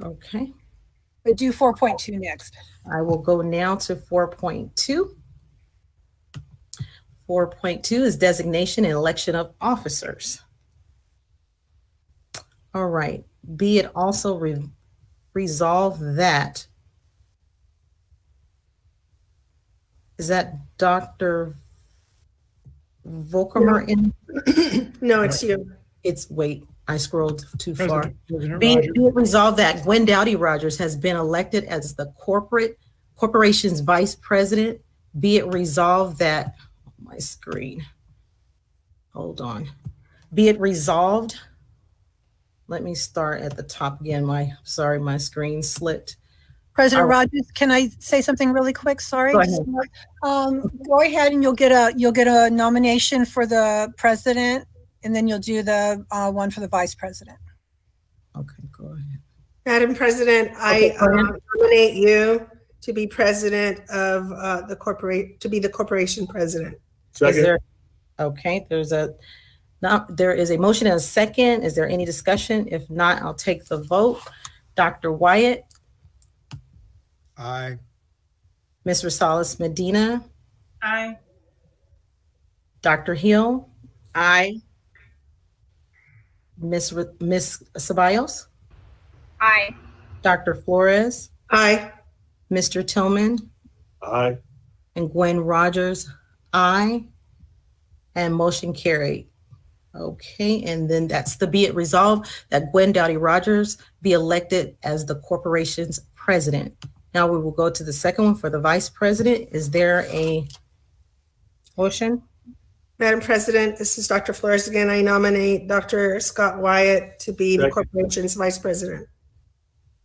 Okay. But do 4.2 next. I will go now to 4.2. 4.2 is designation and election of officers. All right. Be it also resolved that, is that Dr. Volkermer in? No, it's you. It's, wait, I scrolled too far. President Be Rogers. it resolved that Gwen Dowdy Rogers has been elected as the corporation's vice president. Be it resolved that, my screen, hold on. Be it resolved Let me start at the top again. Sorry, my screen slipped. President Rogers, can I say something really quick? Sorry. Go ahead. Go ahead and you'll get a nomination for the president, and then you'll do the one for the vice president. Okay, go ahead. Madam President, I nominate you to be president of to be the corporation president. Second. Okay, there is a motion and a second. Is there any discussion? If not, I'll take the vote. Dr. Wyatt. Aye. Ms. Rosales Medina. Aye. Dr. Hill. Aye. Ms. Ceballos. Aye. Dr. Flores. Aye. Mr. Tillman. Aye. And Gwen Rogers. Aye. And motion carried. Okay, and then that's the be it resolved that Gwen Dowdy Rogers be elected as the corporation's president. Now we will go to the second one for the vice president. Is there a motion? Madam President, this is Dr. Flores again. I nominate Dr. Scott Wyatt to be the corporation's vice president.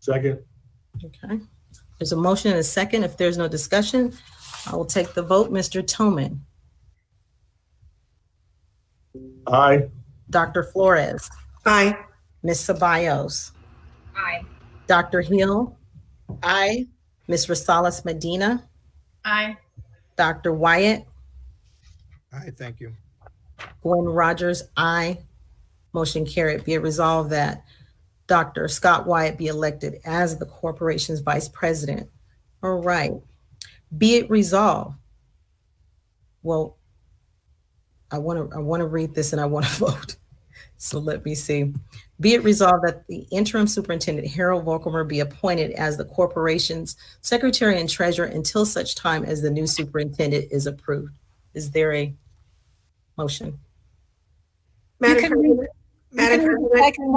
Second. Okay, there's a motion and a second. If there's no discussion, I will take the vote. Mr. Tillman. Aye. Dr. Flores. Aye. Ms. Ceballos. Aye. Dr. Hill. Aye. Ms. Rosales Medina. Aye. Dr. Wyatt. Aye, thank you. Gwen Rogers, aye. Motion carried. Be it resolved that Dr. Scott Wyatt be elected as the corporation's vice president. All right. Be it resolved. Well, I want to read this and I want to vote. So let me see. Be it resolved that the interim superintendent, Harold Volkemer, be appointed as the corporation's secretary and treasurer until such time as the new superintendent is approved. Is there a motion? Madam President, I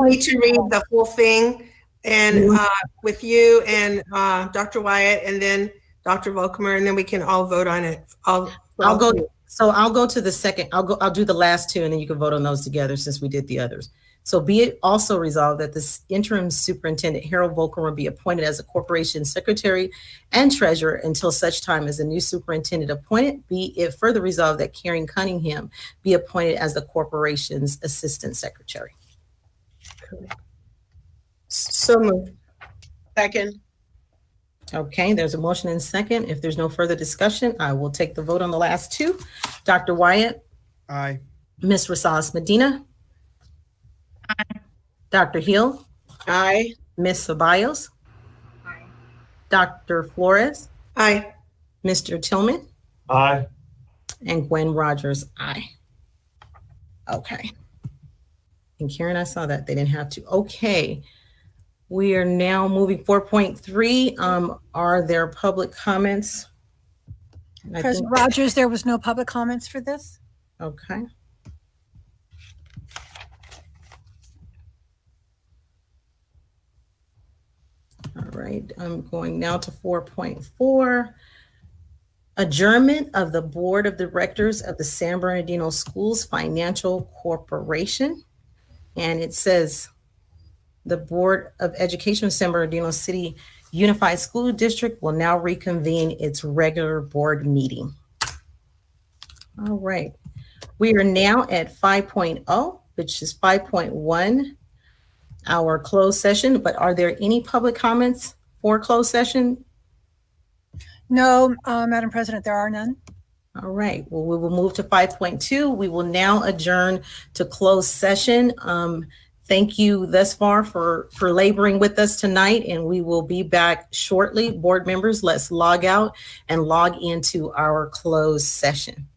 need to read the whole thing and with you and Dr. Wyatt and then Dr. Volkemer, and then we can all vote on it. I'll go to the second. I'll do the last two and then you can vote on those together since we did the others. So be it also resolved that this interim superintendent, Harold Volkemer, be appointed as a corporation secretary and treasurer until such time as a new superintendent appointed. Be it further resolved that Karen Cunningham be appointed as the corporation's assistant secretary. So moved. Second. Okay, there's a motion and second. If there's no further discussion, I will take the vote on the last two. Dr. Wyatt. Aye. Ms. Rosales Medina. Aye. Dr. Hill. Aye. Ms. Ceballos. Aye. Dr. Flores. Aye. Mr. Tillman. Aye. And Gwen Rogers, aye. Okay. And Karen, I saw that they didn't have to. Okay. We are now moving 4.3. Are there public comments? President Rogers, there was no public comments for this. Okay. All right, I'm going now to 4.4. Adjournment of the Board of Directors of the San Bernardino Schools Financial Corporation. And it says, the Board of Education of San Bernardino City Unified School District will now reconvene its regular board meeting. All right, we are now at 5.0, which is 5.1, our closed session, but are there any public comments for closed session? No, Madam President, there are none. All right, well, we will move to 5.2. We will now adjourn to closed session. Thank you thus far for laboring with us tonight, and we will be back shortly. Board members, let's log out and log into our closed session.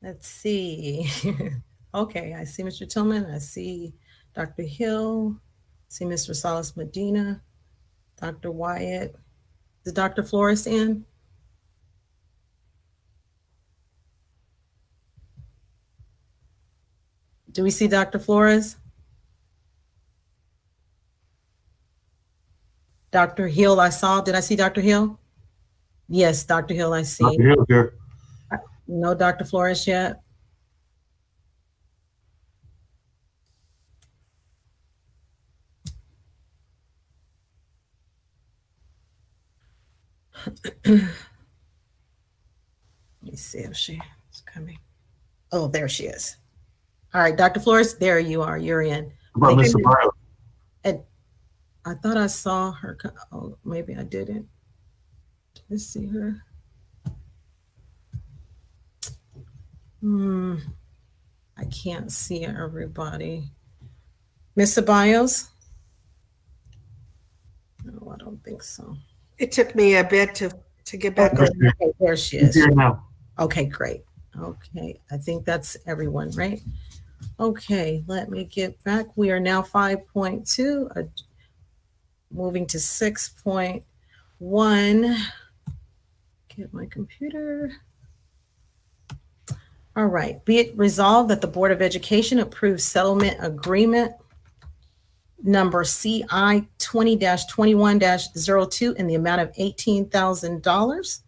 Let's see. Okay, I see Mr. Tillman. I see Dr. Hill. I see Mr. Salas Medina, Dr. Wyatt. Is Dr. Flores in? Do we see Dr. Flores? Dr. Hill, I saw. Did I see Dr. Hill? Yes, Dr. Hill, I see. Dr. Hill here. No Dr. Flores yet. Let me see if she is coming. Oh, there she is. All right, Dr. Flores, there you are. You're in. How about Mr. Barlow? And I thought I saw her. Oh, maybe I didn't. Let's see her. I can't see everybody. Miss Ceballos? No, I don't think so. It took me a bit to get back on. Okay, there she is. Here now. Okay, great. Okay, I think that's everyone, right? Okay, let me get back. We are now 5.2, moving to 6.1. Get my computer. All right, be it resolved that the Board of Education approves settlement agreement number CI 20-21-02 in the amount of $18,000.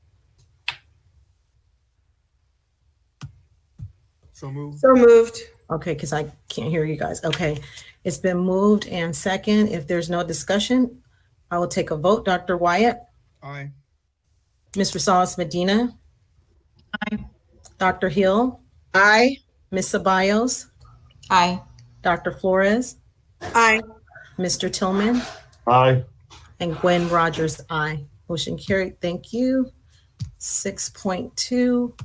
So moved. So moved. Okay, because I can't hear you guys. Okay, it's been moved and second. If there's no discussion, I will take a vote. Dr. Wyatt? Aye. Ms. Rosales Medina? Aye. Dr. Hill? Aye. Ms. Ceballos? Aye. Dr. Flores? Aye. Mr. Tillman? Aye. And Gwen Rogers, aye. Motion carried. Thank you. 6.2.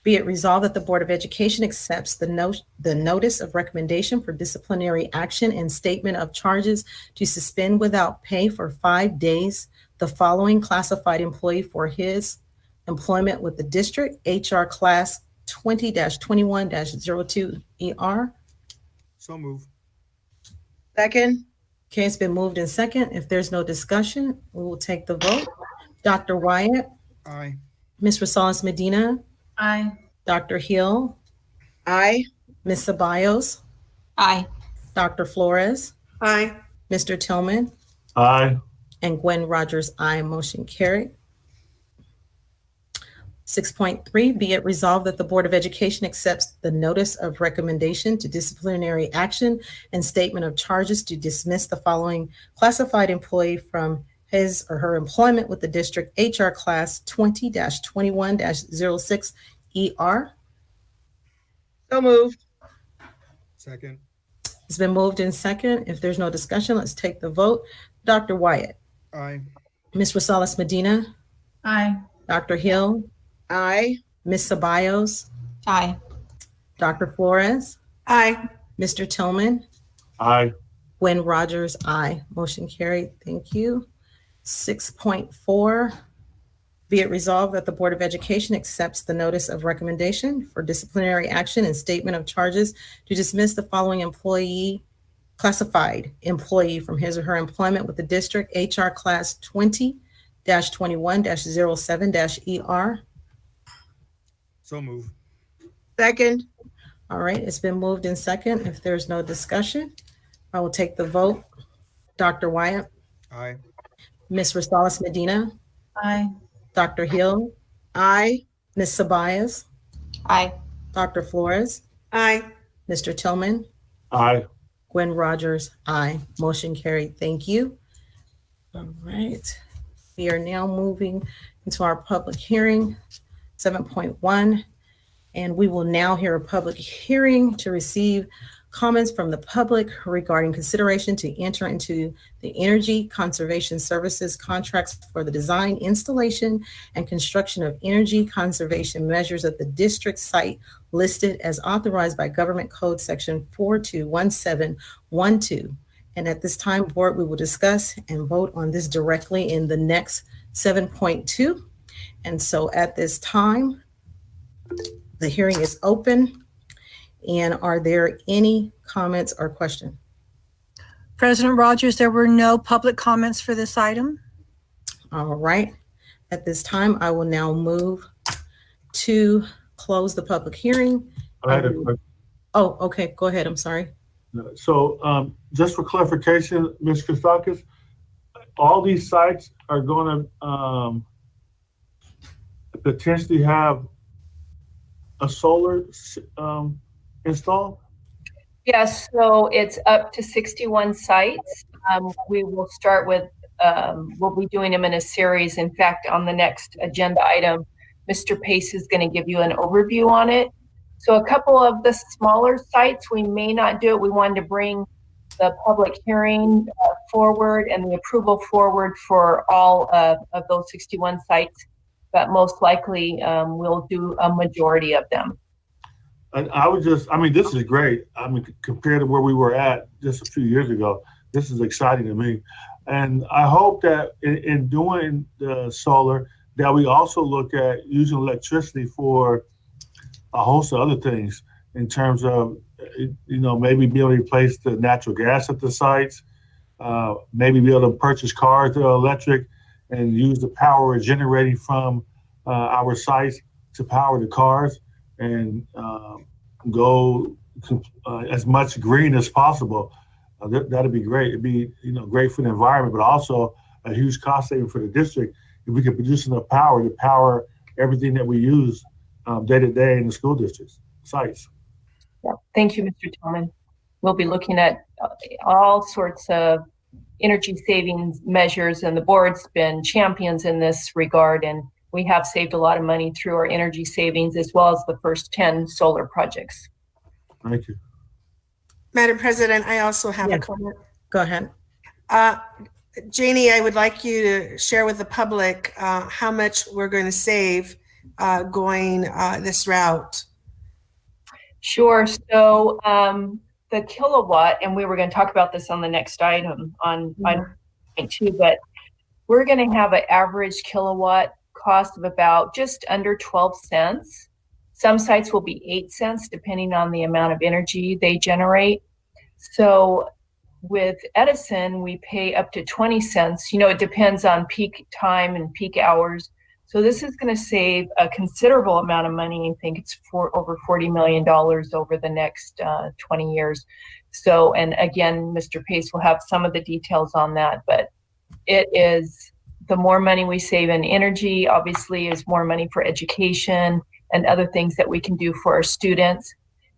Be it resolved that the Board of Education accepts the notice of recommendation for disciplinary action and statement of charges to suspend without pay for 5 days the following classified employee for his employment with the district, HR class 20-21-02 ER. So move. Second. Okay, it's been moved in second. If there's no discussion, we will take the vote. Dr. Wyatt? Aye. Ms. Rosales Medina? Aye. Dr. Hill? Aye. Ms. Ceballos? Aye. Dr. Flores? Aye. Mr. Tillman? Aye. And Gwen Rogers, aye. Motion carried. 6.3, be it resolved that the Board of Education accepts the notice of recommendation to disciplinary action and statement of charges to dismiss the following classified employee from his or her employment with the district, HR class 20-21-06 ER. So moved. Second. It's been moved in second. If there's no discussion, let's take the vote. Dr. Wyatt? Aye. Ms. Rosales Medina? Aye. Dr. Hill? Aye. Ms. Ceballos? Aye. Dr. Flores? Aye. Mr. Tillman? Aye. Gwen Rogers, aye. Motion carried. Thank you. 6.4, be it resolved that the Board of Education accepts the notice of recommendation for disciplinary action and statement of charges to dismiss the following classified employee from his or her employment with the district, HR class 20-21-07 ER. So move. Second. All right, it's been moved in second. If there's no discussion, I will take the vote. Dr. Wyatt? Aye. Ms. Rosales Medina? Aye. Dr. Hill? Aye. Ms. Ceballos? Aye. Dr. Flores? Aye. Mr. Tillman? Aye. Gwen Rogers, aye. Motion carried. Thank you. All right. We are now moving into our public hearing, 7.1, and we will now hear a public hearing to receive comments from the public regarding consideration to enter into the energy conservation services contracts for the design, installation, and construction of energy conservation measures at the district site listed as authorized by Government Code Section 421712. And at this time, board, we will discuss and vote on this directly in the next 7.2. And so at this time, The hearing is open. And are there any comments or questions? President Rogers, there were no public comments for this item. All right. At this time, I will now move to close the public hearing. I had a question. Oh, okay. Go ahead. I'm sorry. So just for clarification, Ms. Christakis, all these sites are going to potentially have a solar installed? Yes, so it's up to 61 sites. We will start with, we'll be doing them in a series. In fact, on the next agenda item, Mr. Pace is going to give you an overview on it. So a couple of the smaller sites, we may not do it. We wanted to bring the public hearing forward and the approval forward for all of those 61 sites, but most likely we'll do a majority of them. And I would just, I mean, this is great. I mean, compared to where we were at just a few years ago, this is exciting to me. And I hope that in doing the solar, that we also look at using electricity for a host of other things in terms of, maybe be able to replace the natural gas at the sites, maybe be able to purchase cars that are electric and use the power we're generating from our sites to power the cars and go as much green as possible. That'd be great. It'd be great for the environment, but also a huge cost saving for the district if we could produce enough power to power everything that we use day to day in the school districts sites. Yeah. Thank you, Mr. Tillman. We'll be looking at all sorts of energy savings measures, and the board's been champions in this regard, and we have saved a lot of money through our energy savings as well as the first 10 solar projects. Thank you. Madam President, I also have a comment. Go ahead. Janie, I would like you to share with the public how much we're going to save going this route. Sure. So the kilowatt, and we were going to talk about this on the next item on item 2, but we're going to have an average kilowatt cost of about just under 12 cents. Some sites will be 8 cents depending on the amount of energy they generate. So with Edison, we pay up to 20 cents. It depends on peak time and peak hours. So this is going to save a considerable amount of money. I think it's over $40 million over the next 20 years. So, and again, Mr. Pace will have some of the details on that, but it is, the more money we save in energy, obviously, is more money for education and other things that we can do for our students.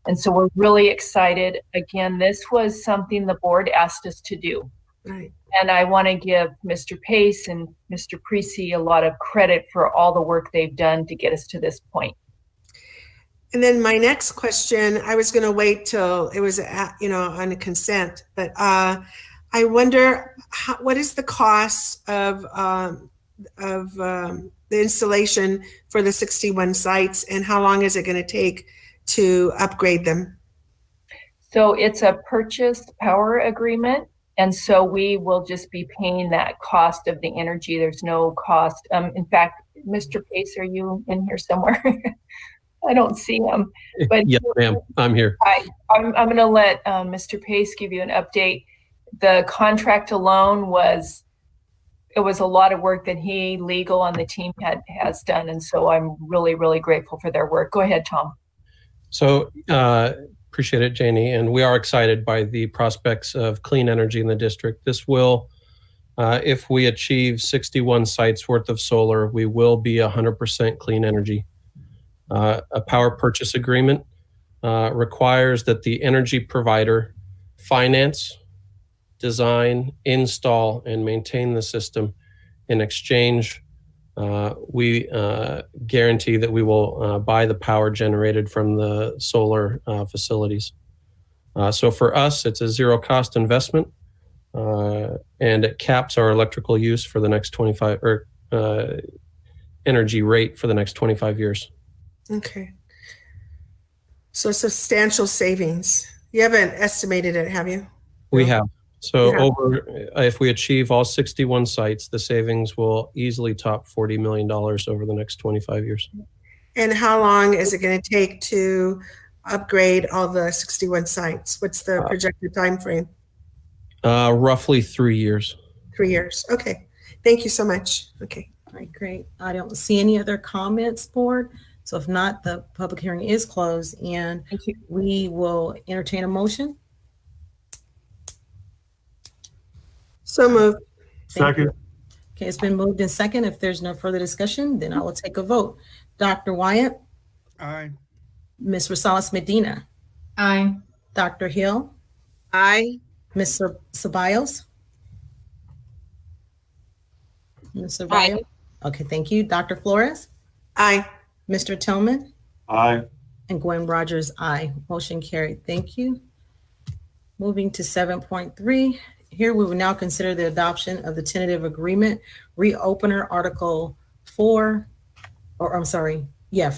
And so we're really excited. Again, this was something the board asked us to do. Right. And I want to give Mr. Pace and Mr. Precy a lot of credit for all the work they've done to get us to this point. And then my next question, I was going to wait till it was, on a consent, but I wonder what is the cost of the installation for the 61 sites, and how long is it going to take to upgrade them? So it's a purchase power agreement. And so we will just be paying that cost of the energy. There's no cost. In fact, Mr. Pace, are you in here somewhere? I don't see him. But yes, ma'am, I'm here. I'm going to let Mr. Pace give you an update. The contract alone was a lot of work that he, legal, on the team has done. And so I'm really, really grateful for their work. Go ahead, Tom. So appreciate it, Janie. And we are excited by the prospects of clean energy in the district. This will, if we achieve 61 sites worth of solar, we will be 100% clean energy. A power purchase agreement requires that the energy provider finance, design, install, and maintain the system. In exchange, we guarantee that we will buy the power generated from the solar facilities. So for us, it's a zero cost investment, and it caps our electrical use for the next 25, or energy rate for the next 25 years. Okay. So substantial savings. You haven't estimated it, have you? We have. So if we achieve all 61 sites, the savings will easily top $40 million over the next 25 years. And how long is it going to take to upgrade all the 61 sites? What's the projected time frame? Roughly 3 years. 3 years. Okay. Thank you so much. Okay. All right, great. I don't see any other comments, board. So if not, the public hearing is closed and we will entertain a motion. So moved. Second. Okay, it's been moved in second. If there's no further discussion, then I will take a vote. Dr. Wyatt? Aye. Ms. Rosales Medina? Aye. Dr. Hill? Aye. Ms. Ceballos? Ms. Ceballos? Okay, thank you. Dr. Flores? Aye. Mr. Tillman? Aye. And Gwen Rogers, aye. Motion carried. Thank you. Moving to 7.3. Here we will now consider the adoption of the tentative agreement, reopener Article 4, or I'm sorry,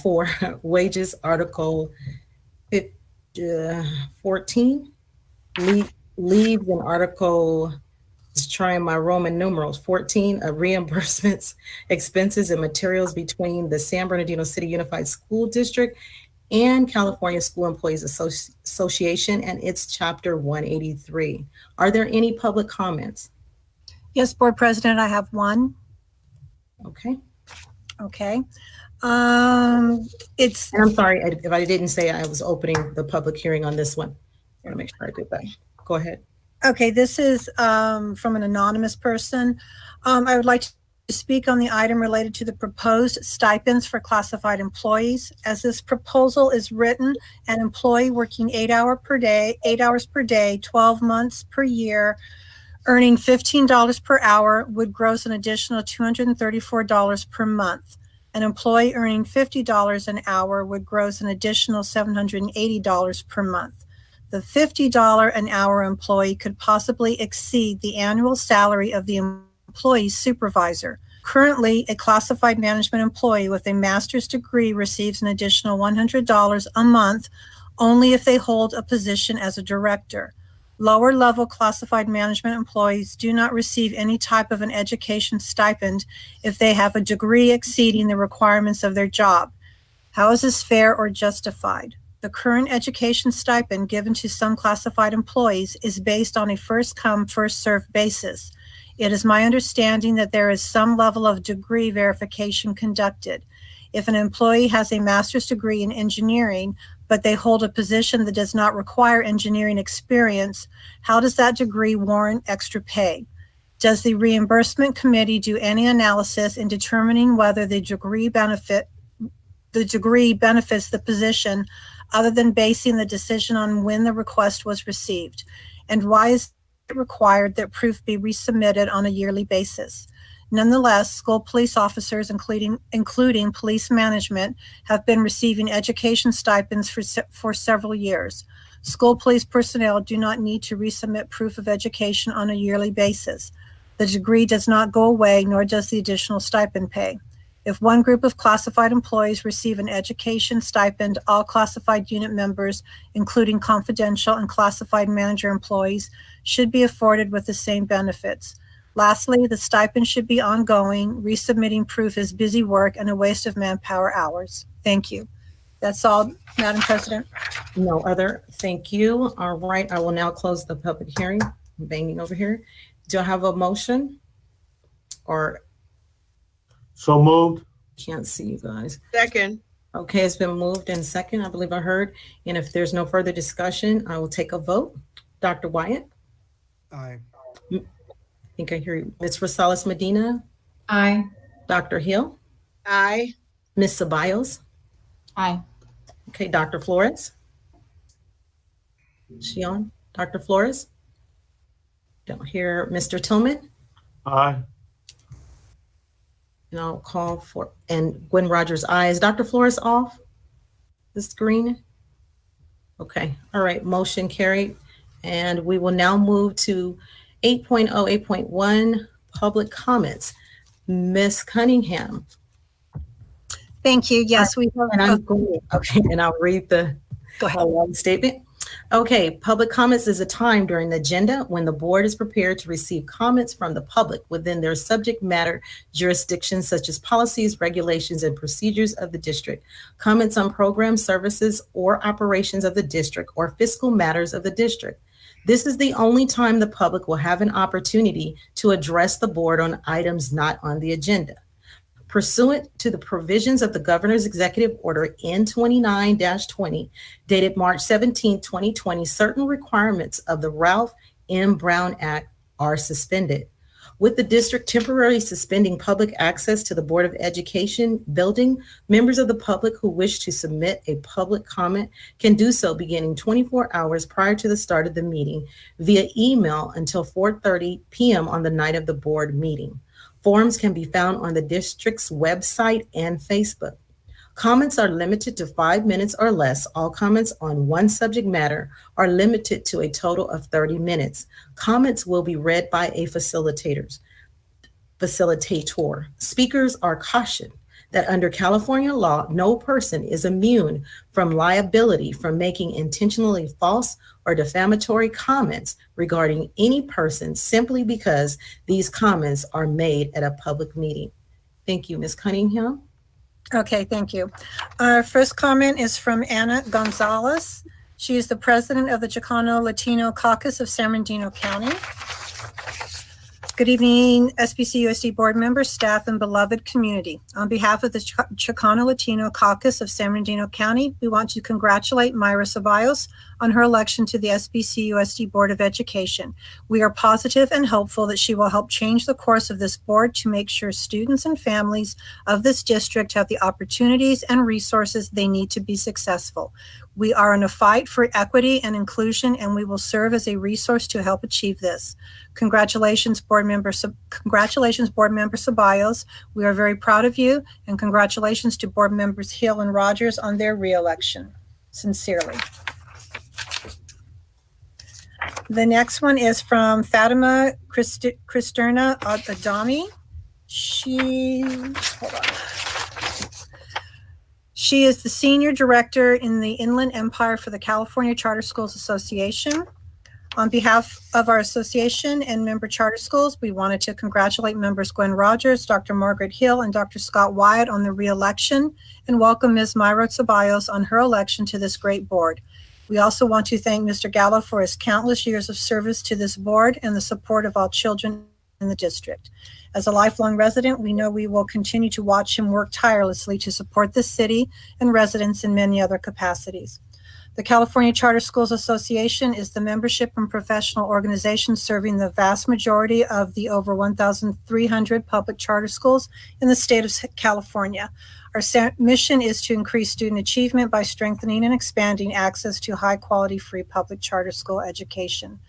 4, wages, Article 14, leaves, and Article, just trying my Roman numerals, 14, reimbursements, expenses, and materials between the San Bernardino City Unified School District and California School Employees Association and its Chapter 183. Are there any public comments? Yes, Board President, I have one. Okay. Okay. And I'm sorry if I didn't say I was opening the public hearing on this one. I want to make sure I did that. Go ahead. Okay, this is from an anonymous person. I would like to speak on the item related to the proposed stipends for classified employees. As this proposal is written, an employee working 8 hours per day, 12 months per year, earning $15 per hour would gross an additional $234 per month. An employee earning $50 an hour would gross an additional $780 per month. The $50 an hour employee could possibly exceed the annual salary of the employee's supervisor. Currently, a classified management employee with a master's degree receives an additional $100 a month only if they hold a position as a director. Lower level classified management employees do not receive any type of an education stipend if they have a degree exceeding the requirements of their job. How is this fair or justified? The current education stipend given to some classified employees is based on a first come, first served basis. It is my understanding that there is some level of degree verification conducted. If an employee has a master's degree in engineering, but they hold a position that does not require engineering experience, how does that degree warrant extra pay? Does the reimbursement committee do any analysis in determining whether the degree benefits the position other than basing the decision on when the request was received? And why is it required that proof be resubmitted on a yearly basis? Nonetheless, school police officers, including police management, have been receiving education stipends for several years. School police personnel do not need to resubmit proof of education on a yearly basis. The degree does not go away, nor does the additional stipend pay. If one group of classified employees receive an education stipend, all classified unit members, including confidential and classified manager employees, should be afforded with the same benefits. Lastly, the stipend should be ongoing. Resubmitting proof is busy work and a waste of manpower hours. Thank you. That's all, Madam President. No other. Thank you. All right, I will now close the public hearing. I'm banging over here. Do I have a motion? Or so moved. Can't see you guys. Second. Okay, it's been moved and second, I believe I heard. And if there's no further discussion, I will take a vote. Dr. Wyatt? Aye. I think I hear you. Ms. Rosales Medina? Aye. Dr. Hill? Aye. Ms. Ceballos? Aye. Okay, Dr. Flores? Is she on? Dr. Flores? Don't hear Mr. Tillman? Aye. And I'll call for, and Gwen Rogers, aye. Is Dr. Flores off the screen? Okay, all right, motion carried. And we will now move to 8.0, 8.1, public comments. Ms. Cunningham. Thank you. Yes, we have. And I'm going, okay, and I'll read the statement. Okay, public comments is a time during the agenda when the board is prepared to receive comments from the public within their subject matter jurisdiction, such as policies, regulations, and procedures of the district, comments on programs, services, or operations of the district, or fiscal matters of the district. This is the only time the public will have an opportunity to address the board on items not on the agenda. Pursuant to the provisions of the Governor's Executive Order N29-20, dated March 17, 2020, certain requirements of the Ralph M. Brown Act are suspended. With the district temporarily suspending public access to the Board of Education building, members of the public who wish to submit a public comment can do so beginning 24 hours prior to the start of the meeting via email until 4:30 p.m. on the night of the board meeting. Forms can be found on the district's website and Facebook. Comments are limited to 5 minutes or less. All comments on one subject matter are limited to a total of 30 minutes. Comments will be read by a facilitator. Speakers are cautioned that under California law, no person is immune from liability from making intentionally false or defamatory comments regarding any person simply because these comments are made at a public meeting. Thank you, Ms. Cunningham. Okay, thank you. Our first comment is from Ana Gonzalez. She is the president of the Chicano Latino Caucus of San Bernardino County. Good evening, SBC USD board members, staff, and beloved community. On behalf of the Chicano Latino Caucus of San Bernardino County, we want to congratulate Mayra Ceballos on her election to the SBC USD Board of Education. We are positive and hopeful that she will help change the course of this board to make sure students and families of this district have the opportunities and resources they need to be successful. We are in a fight for equity and inclusion, and we will serve as a resource to help achieve this. Congratulations, board member Ceballos. We are very proud of you, and congratulations to board members Hill and Rogers on their re-election. Sincerely. The next one is from Fatima Christerna Adami. She is the Senior Director in the Inland Empire for the California Charter Schools Association. On behalf of our association and member charter schools, we wanted to congratulate members Gwen Rogers, Dr. Margaret Hill, and Dr. Scott Wyatt on the re-election, and welcome Ms. Mayra Ceballos on her election to this great board. We also want to thank Mr. Gallo for his countless years of service to this board and the support of all children in the district. As a lifelong resident, we know we will continue to watch him work tirelessly to support the city and residents in many other capacities. The California Charter Schools Association is the membership and professional organization serving the vast majority of the over 1,300 public charter schools in the state of California. Our mission is to increase student achievement by strengthening and expanding access to high-quality free public charter school education.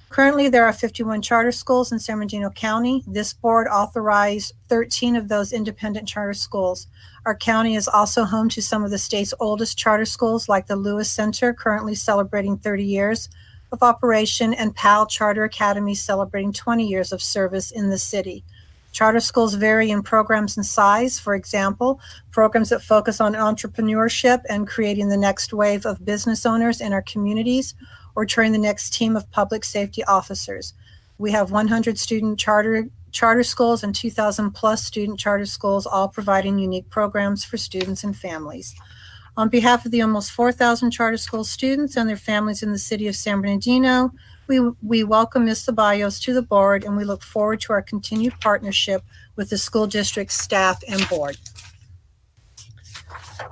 Currently, there are 51 charter schools in San Bernardino County. This board authorized 13 of those independent charter schools. Our county is also home to some of the state's oldest charter schools, like the Lewis Center, currently celebrating 30 years of operation, and Powell Charter Academy, celebrating 20 years of service in the city. Charter schools vary in programs and size. For example, programs that focus on entrepreneurship and creating the next wave of business owners in our communities, or train the next team of public safety officers. We have 100 student charter schools and 2,000 plus student charter schools, all providing unique programs for students and families. On behalf of the almost 4,000 charter school students and their families in the city of San Bernardino, we welcome Ms. Ceballos to the board, and we look forward to our continued partnership with the school district staff and board.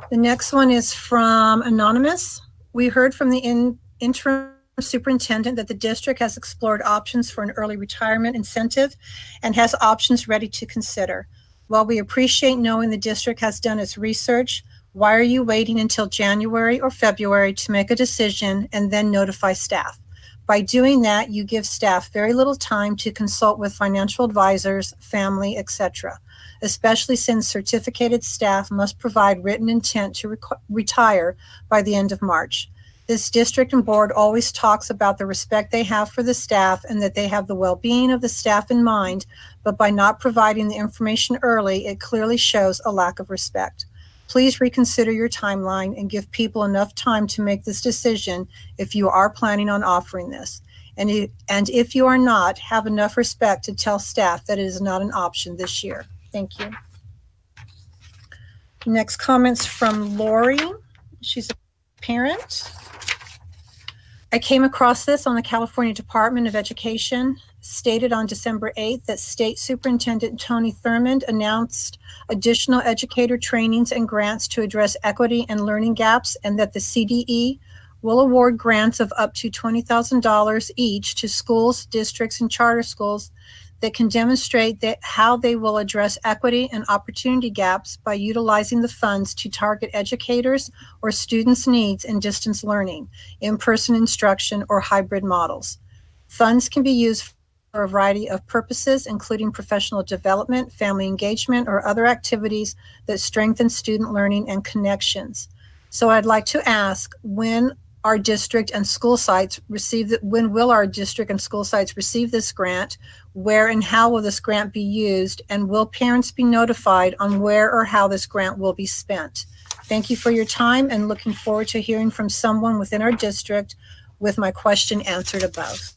The next one is from Anonymous. We heard from the interim superintendent that the district has explored options for an early retirement incentive and has options ready to consider. While we appreciate knowing the district has done its research, why are you waiting until January or February to make a decision and then notify staff? By doing that, you give staff very little time to consult with financial advisors, family, etc., especially since certificated staff must provide written intent to retire by the end of March. This district and board always talks about the respect they have for the staff and that they have the well-being of the staff in mind, but by not providing the information early, it clearly shows a lack of respect. Please reconsider your timeline and give people enough time to make this decision if you are planning on offering this. And if you are not, have enough respect to tell staff that it is not an option this year. Thank you. Next comments from Lori. She's a parent. I came across this on the California Department of Education, stated on December 8th that State Superintendent Tony Thurmond announced additional educator trainings and grants to address equity and learning gaps, and that the CDE will award grants of up to $20,000 each to schools, districts, and charter schools that can demonstrate that how they will address equity and opportunity gaps by utilizing the funds to target educators or students' needs in distance learning, in-person instruction, or hybrid models. Funds can be used for a variety of purposes, including professional development, family engagement, or other activities that strengthen student learning and connections. So I'd like to ask, when our district and school sites when will our district and school sites receive this grant? Where and how will this grant be used? And will parents be notified on where or how this grant will be spent? Thank you for your time, and looking forward to hearing from someone within our district with my question answered above.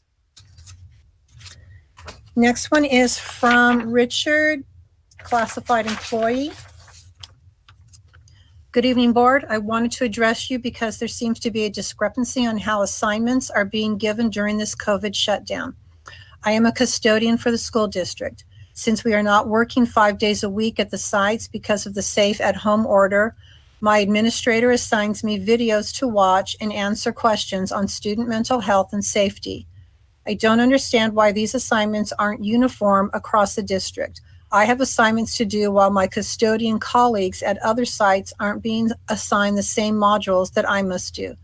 Next one is from Richard, classified employee. Good evening, board. I wanted to address you because there seems to be a discrepancy on how assignments are being given during this COVID shutdown. I am a custodian for the school district. Since we are not working 5 days a week at the sites because of the safe at home order, my administrator assigns me videos to watch and answer questions on student mental health and safety. I don't understand why these assignments aren't uniform across the district. I have assignments to do while my custodian colleagues at other sites aren't being assigned the same modules that I must do.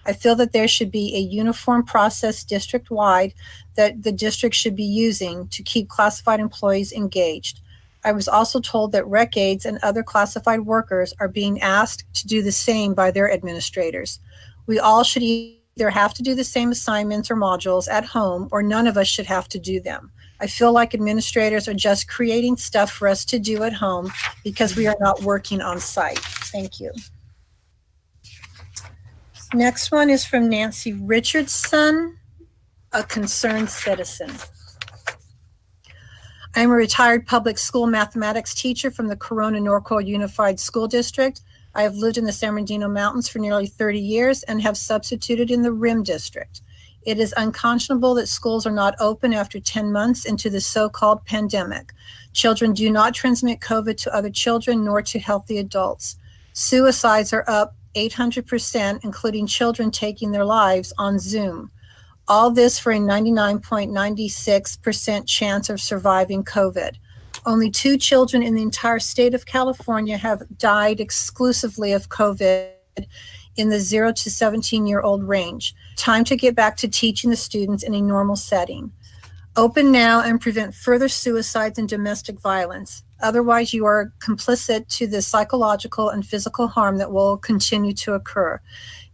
I feel that there should be a uniform process district-wide that the district should be using to keep classified employees engaged. I was also told that rec aides and other classified workers are being asked to do the same by their administrators. We all should either have to do the same assignments or modules at home, or none of us should have to do them. I feel like administrators are just creating stuff for us to do at home because we are not working on site. Thank you. Next one is from Nancy Richardson, a concerned citizen. I'm a retired public school mathematics teacher from the Corona Norco Unified School District. I have lived in the San Bernardino Mountains for nearly 30 years and have substituted in the RIM district. It is unconscionable that schools are not open after 10 months into the so-called pandemic. Children do not transmit COVID to other children nor to healthy adults. Suicides are up 800%, including children taking their lives on Zoom. All this for a 99.96% chance of surviving COVID. Only 2 children in the entire state of California have died exclusively of COVID in the 0 to 17-year-old range. Time to get back to teaching the students in a normal setting. Open now and prevent further suicides and domestic violence. Otherwise, you are complicit to the psychological and physical harm that will continue to occur.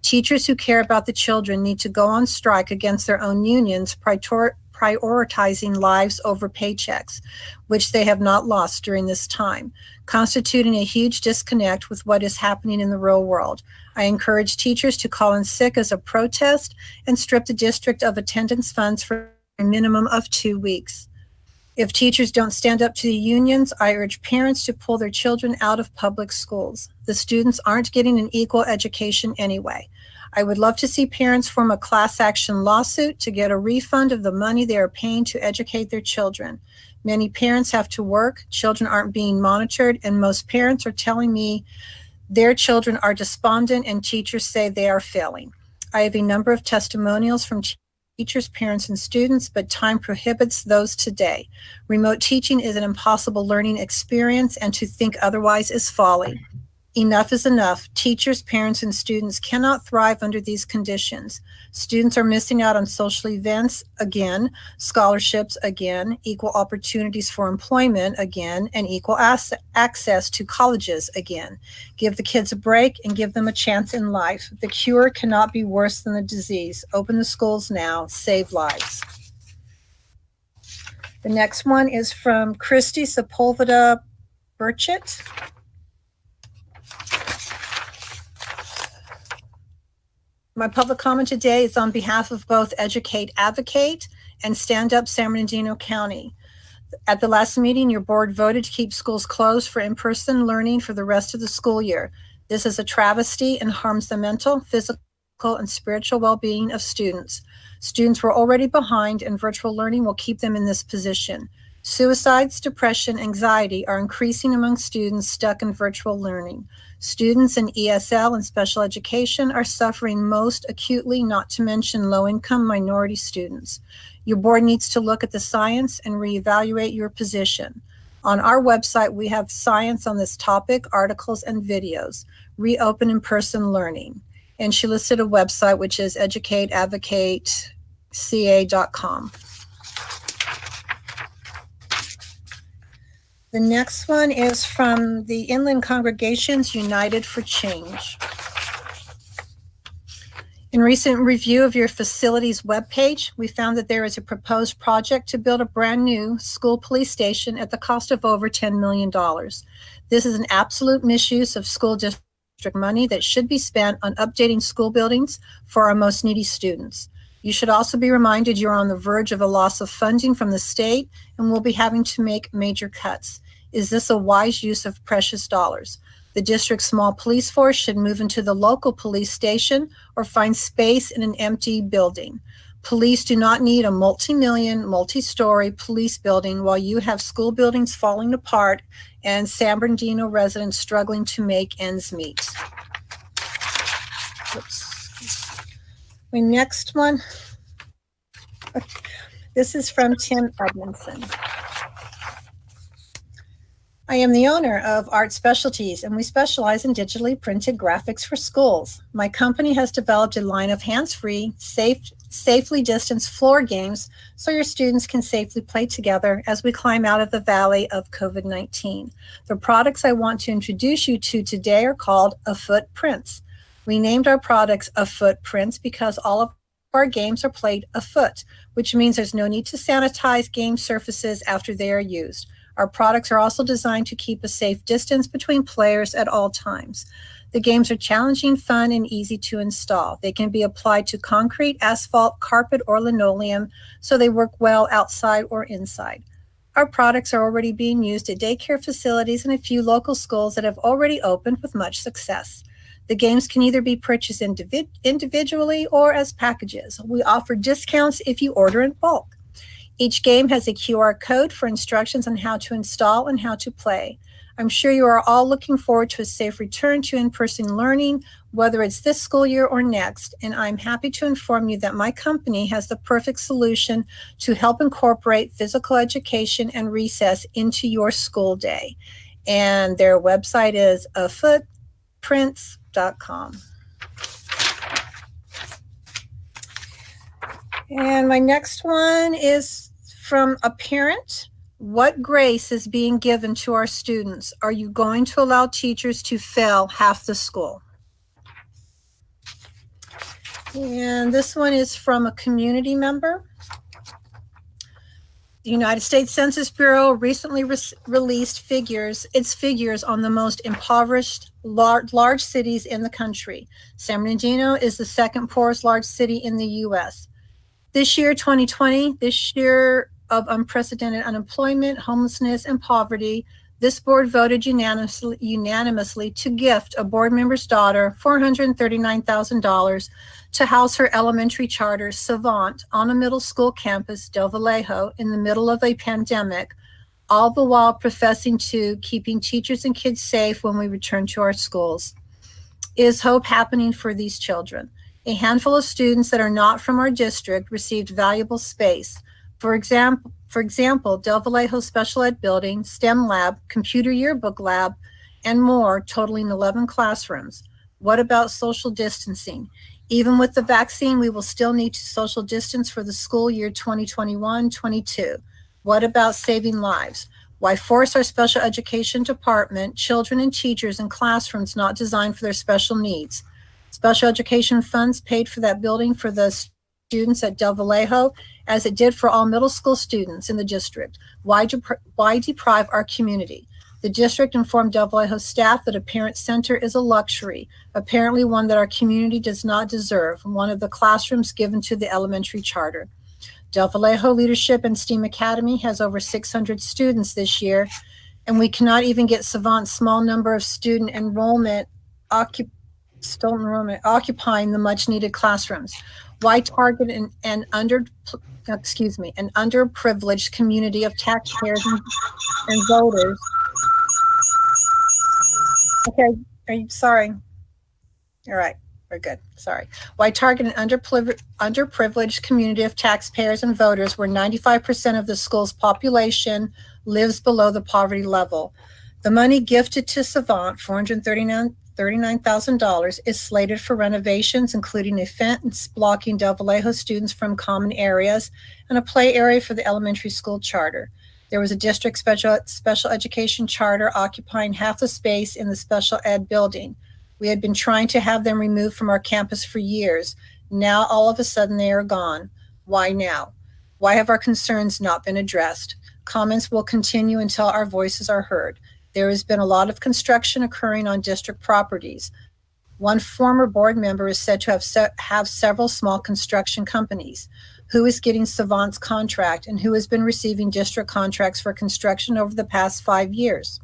Teachers who care about the children need to go on strike against their own unions, prioritizing lives over paychecks, which they have not lost during this time, constituting a huge disconnect with what is happening in the real world. I encourage teachers to call in sick as a protest and strip the district of attendance funds for a minimum of 2 weeks. If teachers don't stand up to the unions, I urge parents to pull their children out of public schools. The students aren't getting an equal education anyway. I would love to see parents form a class action lawsuit to get a refund of the money they are paying to educate their children. Many parents have to work, children aren't being monitored, and most parents are telling me their children are despondent and teachers say they are failing. I have a number of testimonials from teachers, parents, and students, but time prohibits those today. Remote teaching is an impossible learning experience, and to think otherwise is folly. Enough is enough. Teachers, parents, and students cannot thrive under these conditions. Students are missing out on social events again, scholarships again, equal opportunities for employment again, and equal access to colleges again. Give the kids a break and give them a chance in life. The cure cannot be worse than the disease. Open the schools now. Save lives. The next one is from Christy Sepulveda Burchett. My public comment today is on behalf of both Educate Advocate and Stand Up San Bernardino County. At the last meeting, your board voted to keep schools closed for in-person learning for the rest of the school year. This is a travesty and harms the mental, physical, and spiritual well-being of students. Students were already behind, and virtual learning will keep them in this position. Suicides, depression, anxiety are increasing among students stuck in virtual learning. Students in ESL and special education are suffering most acutely, not to mention low-income minority students. Your board needs to look at the science and reevaluate your position. On our website, we have science on this topic, articles, and videos. Reopen in-person learning. And she listed a website, which is educateadvocateca.com. The next one is from the Inland Congregations United for Change. In recent review of your facilities webpage, we found that there is a proposed project to build a brand new school police station at the cost of over $10 million. This is an absolute misuse of school district money that should be spent on updating school buildings for our most needy students. You should also be reminded you're on the verge of a loss of funding from the state and will be having to make major cuts. Is this a wise use of precious dollars? The district's small police force should move into the local police station or find space in an empty building. Police do not need a multi-million, multi-story police building while you have school buildings falling apart and San Bernardino residents struggling to make ends meet. Oops. My next one, this is from Tim Edmondson. I am the owner of Art Specialties, and we specialize in digitally printed graphics for schools. My company has developed a line of hands-free, safely distanced floor games so your students can safely play together as we climb out of the valley of COVID-19. The products I want to introduce you to today are called Afoot Prints. We named our products Afoot Prints because all of our games are played afoot, which means there's no need to sanitize game surfaces after they are used. Our products are also designed to keep a safe distance between players at all times. The games are challenging, fun, and easy to install. They can be applied to concrete, asphalt, carpet, or linoleum, so they work well outside or inside. Our products are already being used at daycare facilities and a few local schools that have already opened with much success. The games can either be purchased individually or as packages. We offer discounts if you order in bulk. Each game has a QR code for instructions on how to install and how to play. I'm sure you are all looking forward to a safe return to in-person learning, whether it's this school year or next, and I'm happy to inform you that my company has the perfect solution to help incorporate physical education and recess into your school day. And their website is afootprints.com. And my next one is from a parent. What grace is being given to our students? Are you going to allow teachers to fail half the school? And this one is from a community member. The United States Census Bureau recently released its figures on the most impoverished large cities in the country. San Bernardino is the second poorest large city in the U.S. This year, 2020, this year of unprecedented unemployment, homelessness, and poverty, this board voted unanimously to gift a board member's daughter $439,000 to house her elementary charter, Savant, on a middle school campus, Del Vallejo, in the middle of a pandemic, all the while professing to keeping teachers and kids safe when we return to our schools. Is hope happening for these children? A handful of students that are not from our district received valuable space. For example, Del Vallejo Special Ed Building, STEM Lab, Computer Yearbook Lab, and more, totaling 11 classrooms. What about social distancing? Even with the vaccine, we will still need to social distance for the school year 2021-22. What about saving lives? Why force our special education department, children and teachers in classrooms not designed for their special needs? Special education funds paid for that building for the students at Del Vallejo, as it did for all middle school students in the district. Why deprive our community? The district informed Del Vallejo staff that a parent center is a luxury, apparently one that our community does not deserve, one of the classrooms given to the elementary charter. Del Vallejo Leadership and STEAM Academy has over 600 students this year, and we cannot even get Savant's small number of student enrollment occupying the much-needed classrooms. Why target an underprivileged community of taxpayers and voters? Okay, are you sorry? All right, we're good. Sorry. Why target an underprivileged community of taxpayers and voters where 95% of the school's population lives below the poverty level? The money gifted to Savant, $439,000, is slated for renovations, including a fence blocking Del Vallejo students from common areas and a play area for the elementary school charter. There was a district special education charter occupying half the space in the special ed building. We had been trying to have them removed from our campus for years. Now, all of a sudden, they are gone. Why now? Why have our concerns not been addressed? Comments will continue until our voices are heard. There has been a lot of construction occurring on district properties. One former board member is said to have several small construction companies. Who is getting Savant's contract and who has been receiving district contracts for construction over the past 5 years?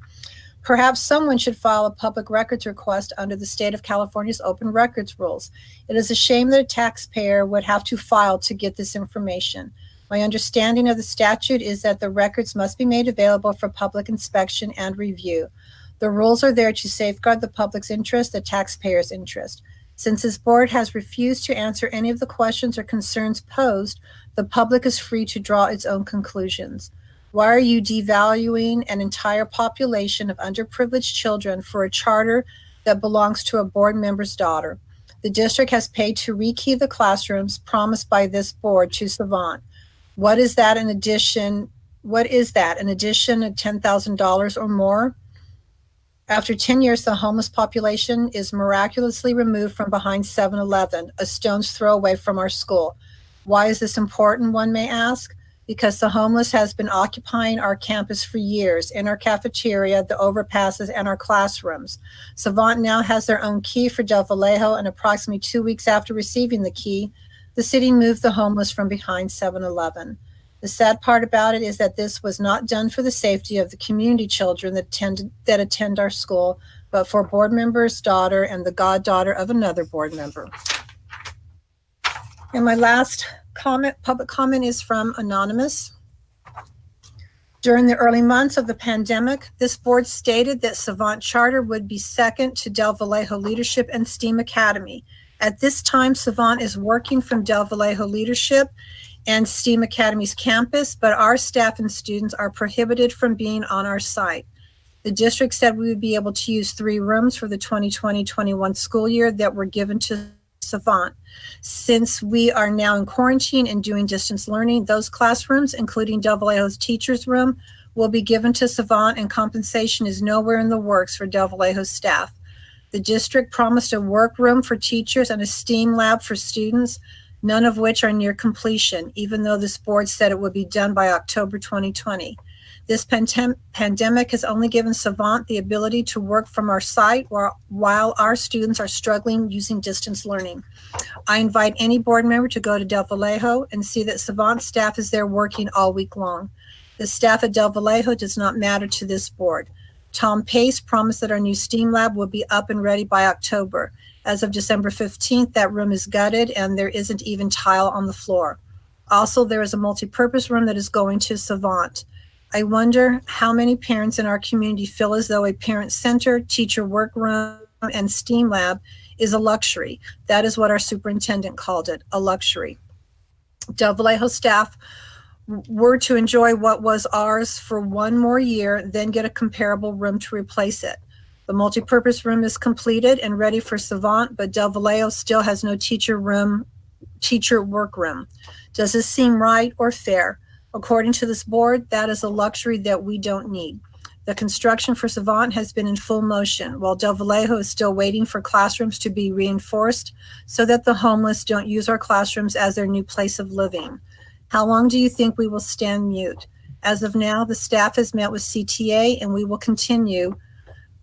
Perhaps someone should file a public records request under the state of California's open records rules. It is a shame that a taxpayer would have to file to get this information. My understanding of the statute is that the records must be made available for public inspection and review. The rules are there to safeguard the public's interest, the taxpayer's interest. Since this board has refused to answer any of the questions or concerns posed, the public is free to draw its own conclusions. Why are you devaluing an entire population of underprivileged children for a charter that belongs to a board member's daughter? The district has paid to rekey the classrooms promised by this board to Savant. What is that in addition? What is that? An addition of $10,000 or more? After 10 years, the homeless population is miraculously removed from behind 7-Eleven, a stone's throw away from our school. Why is this important, one may ask? Because the homeless has been occupying our campus for years, in our cafeteria, the overpasses, and our classrooms. Savant now has their own key for Del Vallejo, and approximately 2 weeks after receiving the key, the city moved the homeless from behind 7-Eleven. The sad part about it is that this was not done for the safety of the community children that attend our school, but for a board member's daughter and the goddaughter of another board member. And my last public comment is from Anonymous. During the early months of the pandemic, this board stated that Savant Charter would be second to Del Vallejo Leadership and STEAM Academy. At this time, Savant is working from Del Vallejo Leadership and STEAM Academy's campus, but our staff and students are prohibited from being on our site. The district said we would be able to use 3 rooms for the 2020-21 school year that were given to Savant. Since we are now in quarantine and doing distance learning, those classrooms, including Del Vallejo's teacher's room, will be given to Savant, and compensation is nowhere in the works for Del Vallejo's staff. The district promised a workroom for teachers and a STEAM lab for students, none of which are near completion, even though this board said it would be done by October 2020. This pandemic has only given Savant the ability to work from our site while our students are struggling using distance learning. I invite any board member to go to Del Vallejo and see that Savant staff is there working all week long. The staff at Del Vallejo does not matter to this board. Tom Pace promised that our new STEAM lab will be up and ready by October. As of December 15th, that room is gutted and there isn't even tile on the floor. Also, there is a multi-purpose room that is going to Savant. I wonder how many parents in our community feel as though a parent center, teacher workroom, and STEAM lab is a luxury. That is what our superintendent called it, a luxury. Del Vallejo staff were to enjoy what was ours for 1 more year, then get a comparable room to replace it. The multipurpose room is completed and ready for Savant, but Del Vallejo still has no teacher workroom. Does this seem right or fair? According to this board, that is a luxury that we don't need. The construction for Savant has been in full motion, while Del Vallejo is still waiting for classrooms to be reinforced so that the homeless don't use our classrooms as their new place of living. How long do you think we will stand mute? As of now, the staff has met with CTA and we will continue.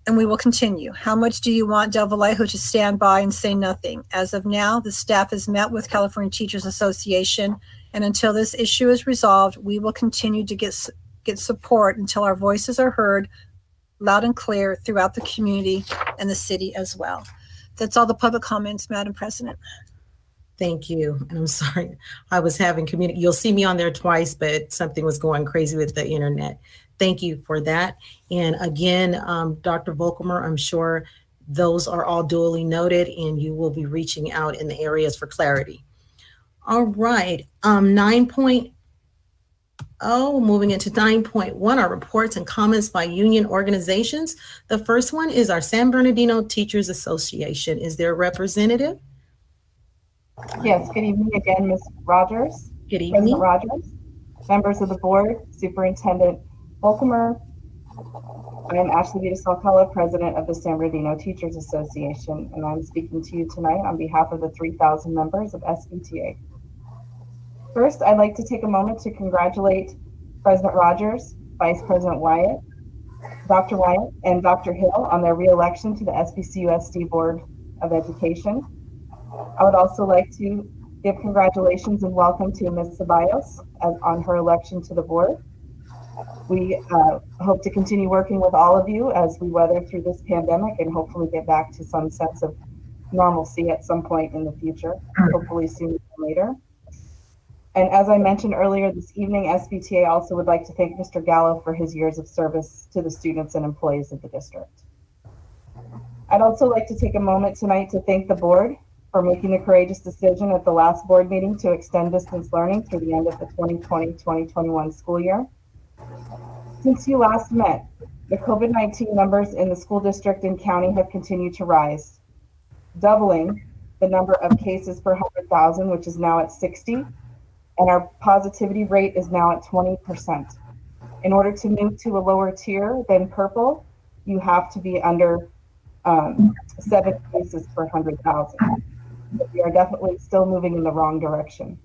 How much do you want Del Vallejo to stand by and say nothing? As of now, the staff has met with California Teachers Association, and until this issue is resolved, we will continue to get support until our voices are heard loud and clear throughout the community and the city as well. That's all the public comments, Madam President. Thank you. And I'm sorry, I was having you'll see me on there twice, but something was going crazy with the internet. Thank you for that. And again, Dr. Volkemer, I'm sure those are all duly noted and you will be reaching out in the areas for clarity. All right, 9.0, moving into 9.1, our reports and comments by union organizations. The first one is our San Bernardino Teachers Association. Is there a representative? Yes, good evening again, Ms. Rogers. Good evening. President Rogers, members of the board, Superintendent Volkemer. I am Ashley Vitasal-Cala, President of the San Bernardino Teachers Association, and I'm speaking to you tonight on behalf of the 3,000 members of SBTA. First, I'd like to take a moment to congratulate President Rogers, Vice President Wyatt, Dr. Wyatt, and Dr. Hill on their re-election to the SBCUSD Board of Education. I would also like to give congratulations and welcome to Ms. Ceballos on her election to the board. We hope to continue working with all of you as we weather through this pandemic and hopefully get back to some sense of normalcy at some point in the future, hopefully sooner than later. And as I mentioned earlier this evening, SBTA also would like to thank Mr. Gallo for his years of service to the students and employees of the district. I'd also like to take a moment tonight to thank the board for making the courageous decision at the last board meeting to extend distance learning through the end of the 2020-2021 school year. Since you last met, the COVID-19 numbers in the school district and county have continued to rise, doubling the number of cases per 100,000, which is now at 60, and our positivity rate is now at 20%. In order to move to a lower tier than purple, you have to be under 7 cases per 100,000. We are definitely still moving in the wrong direction.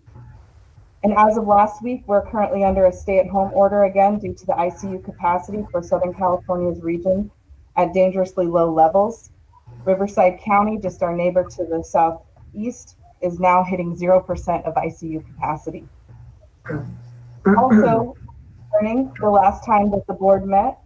And as of last week, we're currently under a stay-at-home order again due to the ICU capacity for Southern California's region at dangerously low levels. Riverside County, just our neighbor to the southeast, is now hitting 0% of ICU capacity. Also, learning the last time that the board met,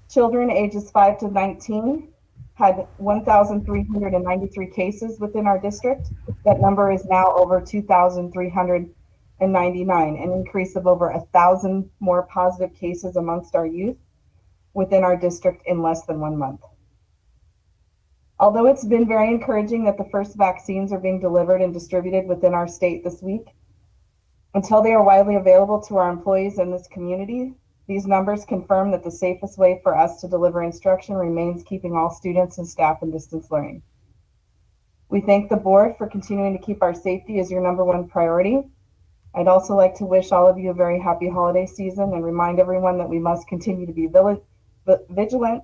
children ages 5 to 19 had 1,393 cases within our district. That number is now over 2,399, an increase of over 1,000 more positive cases amongst our youth within our district in less than 1 month. Although it's been very encouraging that the first vaccines are being delivered and distributed within our state this week, until they are widely available to our employees in this community, these numbers confirm that the safest way for us to deliver instruction remains keeping all students and staff in distance learning. We thank the board for continuing to keep our safety as your #1 priority. I'd also like to wish all of you a very happy holiday season and remind everyone that we must continue to be vigilant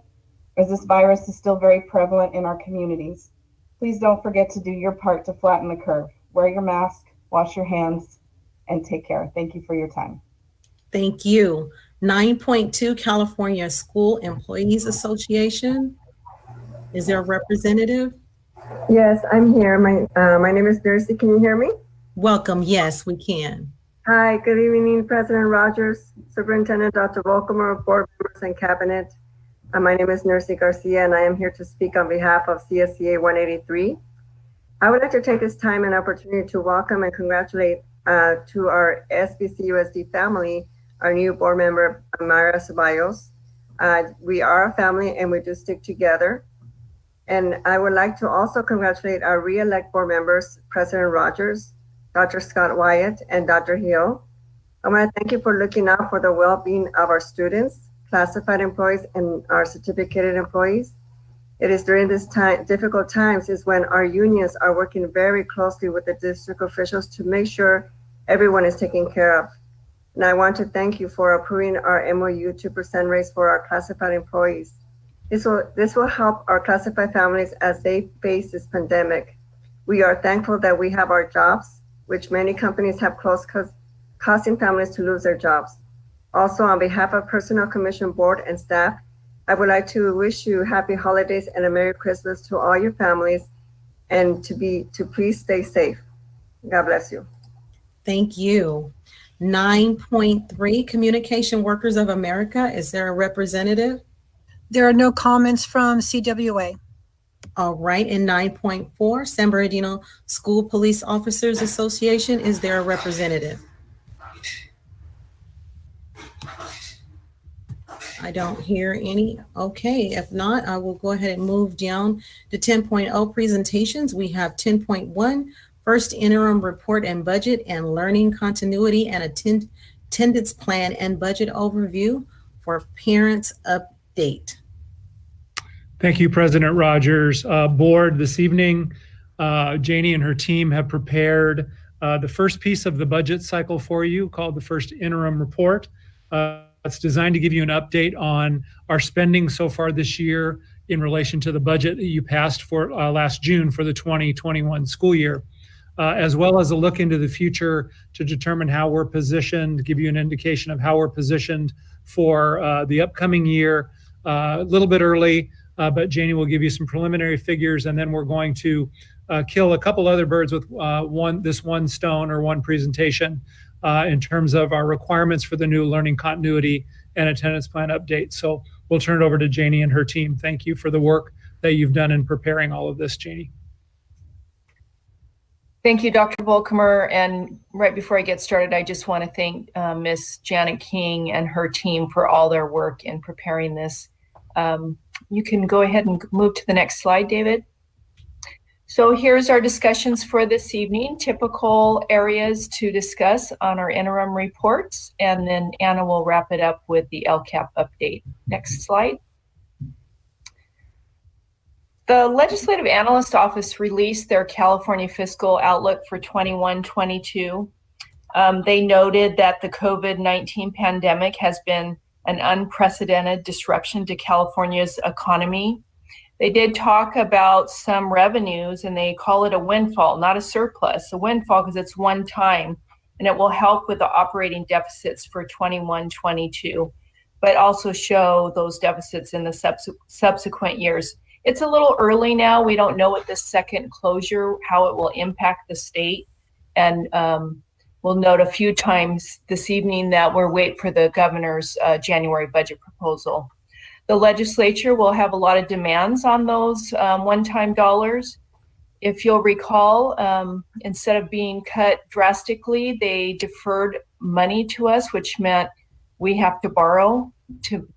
as this virus is still very prevalent in our communities. Please don't forget to do your part to flatten the curve. Wear your mask, wash your hands, and take care. Thank you for your time. Thank you. 9.2, California School Employees Association. Is there a representative? Yes, I'm here. My name is Darcy. Can you hear me? Welcome. Yes, we can. Hi, good evening, President Rogers, Superintendent Dr. Volkemer, board members and cabinet. My name is Nercy Garcia, and I am here to speak on behalf of CSCA 183. I would like to take this time and opportunity to welcome and congratulate to our SBCUSD family, our new board member, Mayra Ceballos. We are a family and we do stick together. And I would like to also congratulate our re-elect board members, President Rogers, Dr. Scott Wyatt, and Dr. Hill. I want to thank you for looking out for the well-being of our students, classified employees, and our certificated employees. It is during this time, difficult times is when our unions are working very closely with the district officials to make sure everyone is taken care of. And I want to thank you for approving our MOU 2% raise for our classified employees. This will help our classified families as they face this pandemic. We are thankful that we have our jobs, which many companies have closed, causing families to lose their jobs. Also, on behalf of Personnel Commission Board and staff, I would like to wish you happy holidays and a Merry Christmas to all your families, and to please stay safe. God bless you. Thank you. 9.3, Communication Workers of America. Is there a representative? There are no comments from CWA. All right. And 9.4, San Bernardino School Police Officers Association. Is there a representative? I don't hear any. Okay, if not, I will go ahead and move down to 10.0 presentations. We have 10.1, first interim report and budget and learning continuity and attendance plan and budget overview for parents update. Thank you, President Rogers. Board, this evening, Janie and her team have prepared the first piece of the budget cycle for you, called the first interim report. It's designed to give you an update on our spending so far this year in relation to the budget that you passed for last June for the 2021 school year, as well as a look into the future to determine how we're positioned, give you an indication of how we're positioned for the upcoming year. A little bit early, but Janie will give you some preliminary figures, and then we're going to kill a couple other birds with one stone or one presentation. In terms of our requirements for the new learning continuity and attendance plan update. So we'll turn it over to Janie and her team. Thank you for the work that you've done in preparing all of this, Janie. Thank you, Dr. Volkemer. And right before I get started, I just want to thank Ms. Janet King and her team for all their work in preparing this. You can go ahead and move to the next slide, David. So here's our discussions for this evening, typical areas to discuss on our interim reports, and then Anna will wrap it up with the LCAP update. Next slide. The Legislative Analyst Office released their California Fiscal Outlook for 21-22. They noted that the COVID-19 pandemic has been an unprecedented disruption to California's economy. They did talk about some revenues, and they call it a windfall, not a surplus, a windfall because it's one time, and it will help with the operating deficits for 21-22, but also show those deficits in the subsequent years. It's a little early now. We don't know what this second closure, how it will impact the state. And we'll note a few times this evening that we're waiting for the governor's January budget proposal. The legislature will have a lot of demands on those one-time dollars. If you'll recall, instead of being cut drastically, they deferred money to us, which meant we have to borrow to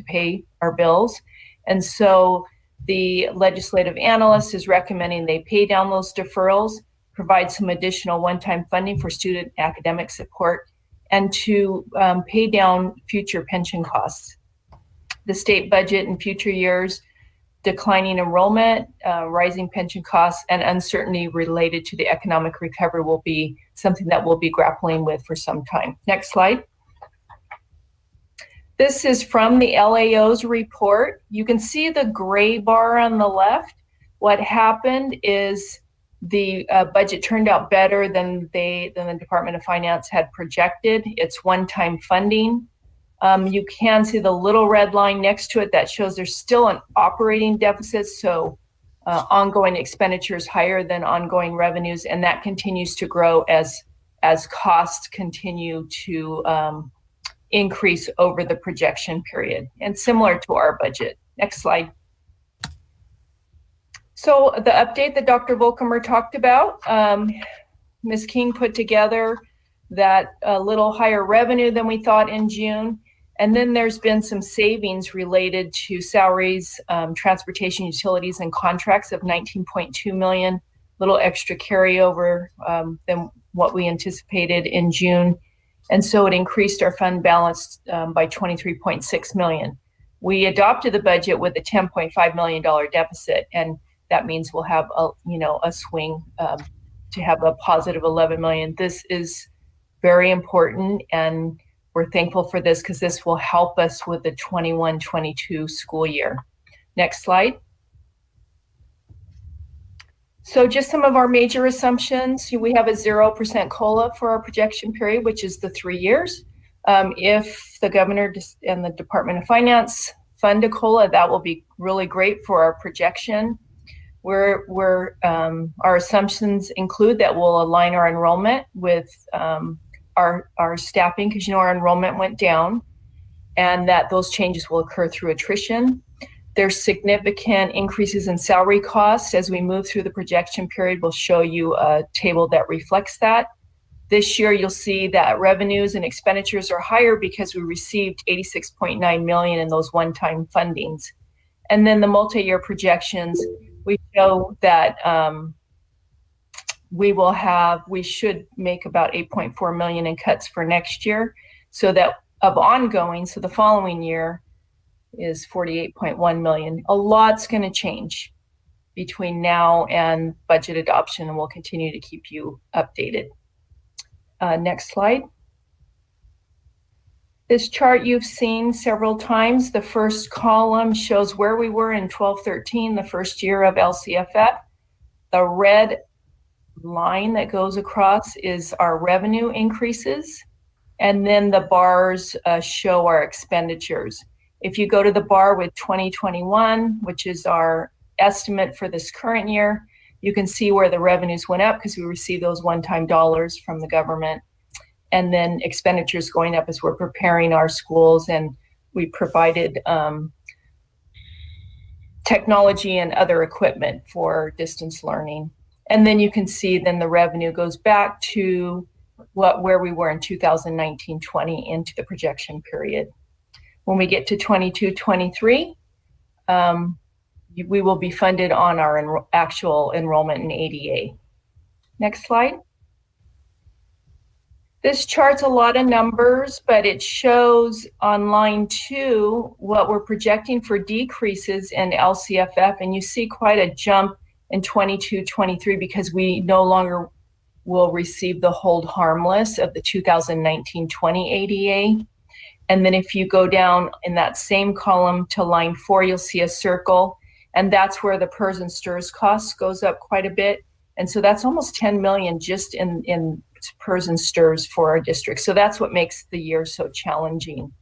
pay our bills. And so the legislative analyst is recommending they pay down those deferrals, provide some additional one-time funding for student academic support, and to pay down future pension costs. The state budget in future years, declining enrollment, rising pension costs, and uncertainty related to the economic recovery will be something that we'll be grappling with for some time. Next slide. This is from the LAO's report. You can see the gray bar on the left. What happened is the budget turned out better than the Department of Finance had projected. It's one-time funding. You can see the little red line next to it that shows there's still an operating deficit, so ongoing expenditures higher than ongoing revenues, and that continues to grow as costs continue to increase over the projection period, and similar to our budget. Next slide. So the update that Dr. Volkemer talked about, Ms. King put together that a little higher revenue than we thought in June. And then there's been some savings related to salaries, transportation, utilities, and contracts of $19.2 million, little extra carryover than what we anticipated in June. And so it increased our fund balance by $23.6 million. We adopted the budget with a $10.5 million deficit, and that means we'll have a swing to have a positive 11 million. This is very important, and we're thankful for this because this will help us with the 21-22 school year. Next slide. So just some of our major assumptions. We have a 0% COLA for our projection period, which is the 3 years. If the governor and the Department of Finance fund a COLA, that will be really great for our projection. Our assumptions include that we'll align our enrollment with our staffing, because our enrollment went down, and that those changes will occur through attrition. There's significant increases in salary costs. As we move through the projection period, we'll show you a table that reflects that. This year, you'll see that revenues and expenditures are higher because we received $86.9 million in those one-time fundings. And then the multi-year projections, we show that we should make about $8.4 million in cuts for next year, so that of ongoing, so the following year is $48.1 million. A lot's going to change between now and budget adoption, and we'll continue to keep you updated. Next slide. This chart you've seen several times. The first column shows where we were in 12-13, the first year of LCFF. The red line that goes across is our revenue increases, and then the bars show our expenditures. If you go to the bar with 2021, which is our estimate for this current year, you can see where the revenues went up because we received those one-time dollars from the government, and then expenditures going up as we're preparing our schools, and we provided technology and other equipment for distance learning. And then you can see then the revenue goes back to where we were in 2019-20 into the projection period. When we get to 22-23, we will be funded on our actual enrollment in ADA. Next slide. This chart's a lot of numbers, but it shows on line 2 what we're projecting for decreases in LCFF, and you see quite a jump in 22-23 because we no longer will receive the hold harmless of the 2019-20 ADA. And then if you go down in that same column to line 4, you'll see a circle, and that's where the PERS and STIRS costs goes up quite a bit. And so that's almost 10 million just in PERS and STIRS for our district. So that's what makes the year so challenging.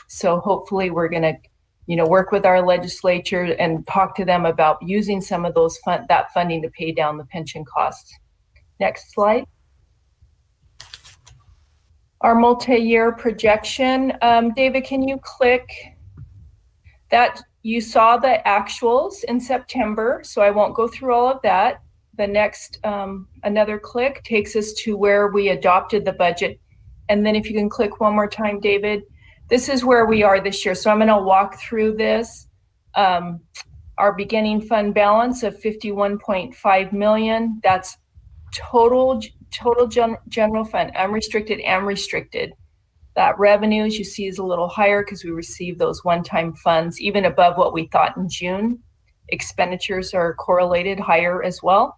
So hopefully we're going to work with our legislature and talk to them about using some of that funding to pay down the pension costs. Next slide. Our multi-year projection. David, can you click that? You saw the actuals in September, so I won't go through all of that. The next, another click takes us to where we adopted the budget. And then if you can click one more time, David, this is where we are this year. So I'm going to walk through this. Our beginning fund balance of 51.5 million. That's total general fund, unrestricted and restricted. That revenues you see is a little higher because we received those one-time funds, even above what we thought in June. Expenditures are correlated higher as well.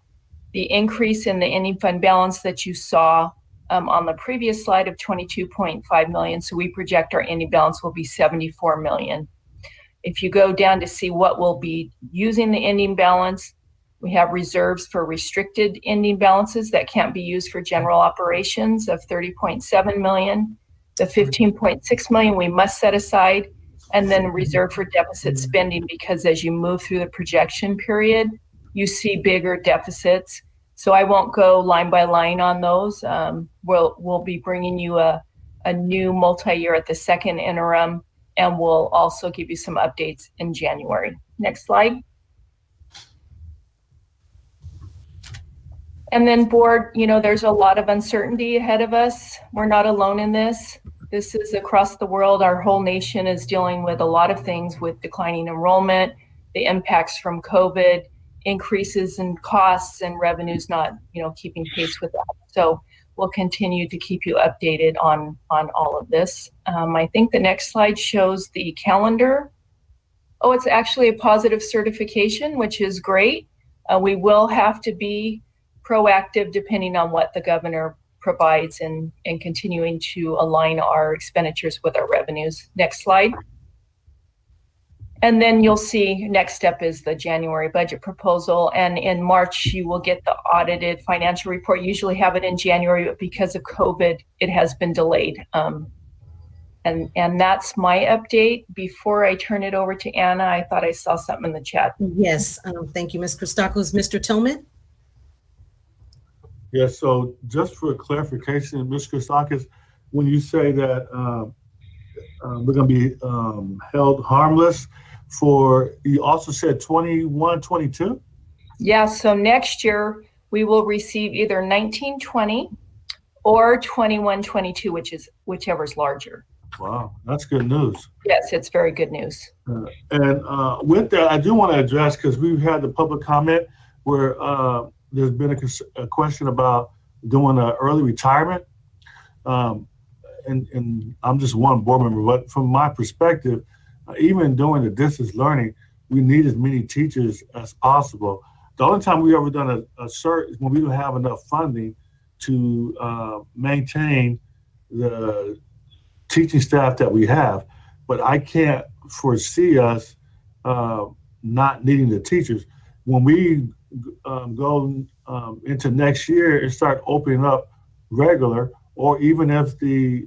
The increase in the ending fund balance that you saw on the previous slide of 22.5 million. So we project our ending balance will be 74 million. If you go down to see what we'll be using the ending balance, we have reserves for restricted ending balances that can't be used for general operations of 30.7 million. The 15.6 million we must set aside, and then reserve for deficit spending, because as you move through the projection period, you see bigger deficits. So I won't go line by line on those. We'll be bringing you a new multi-year at the second interim, and we'll also give you some updates in January. Next slide. And then board, there's a lot of uncertainty ahead of us. We're not alone in this. This is across the world. Our whole nation is dealing with a lot of things, with declining enrollment, the impacts from COVID, increases in costs, and revenues not, keeping pace with that. So we'll continue to keep you updated on all of this. I think the next slide shows the calendar. Oh, it's actually a positive certification, which is great. We will have to be proactive depending on what the governor provides and continuing to align our expenditures with our revenues. Next slide. And then you'll see next step is the January budget proposal. And in March, you will get the audited financial report. You usually have it in January, but because of COVID, it has been delayed. And that's my update. Before I turn it over to Anna, I thought I saw something in the chat. Yes, thank you, Ms. Christakis. Mr. Tillman? Yes, so just for clarification, Ms. Christakis, when you say that we're going to be held harmless for, you also said 21, 22? Yeah, so next year we will receive either 1920 or 2122, whichever's larger. Wow, that's good news. Yes, it's very good news. And with that, I do want to address, because we've had the public comment where there's been a question about doing an early retirement. And I'm just one board member, but from my perspective, even doing the distance learning, we need as many teachers as possible. The only time we ever done a cert is when we don't have enough funding to maintain the teaching staff that we have. But I can't foresee us not needing the teachers. When we go into next year and start opening up regular, or even if the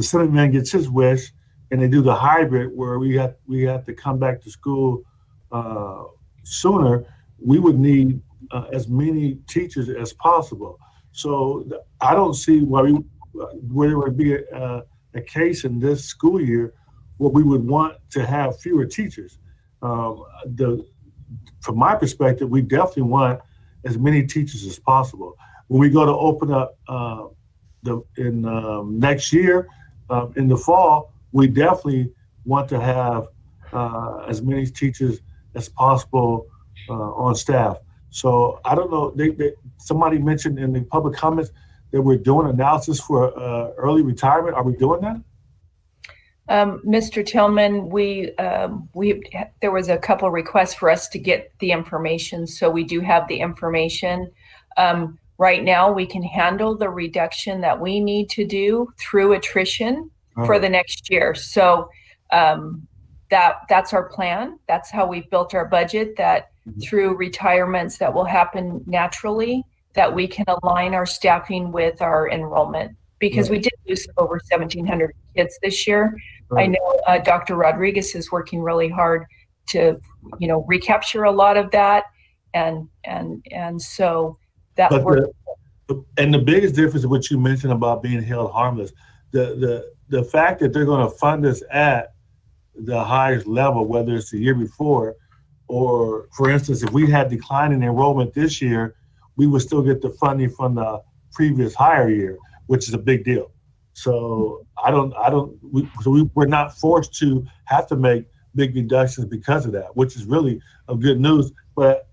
Senate man gets his wish and they do the hybrid where we have to come back to school sooner, we would need as many teachers as possible. So I don't see where there would be a case in this school year where we would want to have fewer teachers. From my perspective, we definitely want as many teachers as possible. When we go to open up next year, in the fall, we definitely want to have as many teachers as possible on staff. So I don't know, somebody mentioned in the public comments that we're doing analysis for early retirement. Are we doing that? Mr. Tillman, there was a couple requests for us to get the information, so we do have the information. Right now, we can handle the reduction that we need to do through attrition for the next year. So that's our plan. That's how we've built our budget, that through retirements that will happen naturally, that we can align our staffing with our enrollment. Because we did lose over 1,700 kids this year. I know Dr. Rodriguez is working really hard to, recapture a lot of that, and so that work. And the biggest difference is what you mentioned about being held harmless. The fact that they're going to fund us at the highest level, whether it's the year before, or for instance, if we had declining enrollment this year, we would still get the funding from the previous higher year, which is a big deal. So we're not forced to have to make big reductions because of that, which is really a good news. But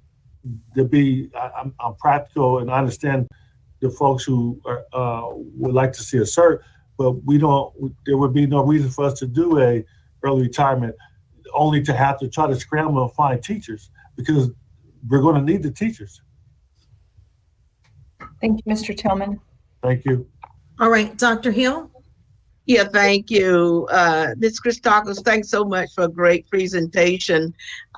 I'm practical, and I understand the folks who would like to see a cert, but there would be no reason for us to do a early retirement, only to have to try to scramble and find teachers, because we're going to need the teachers. Thank you, Mr. Tillman. Thank you. All right, Dr. Hill. Yeah, thank you. Ms. Christakis, thanks so much for a great presentation.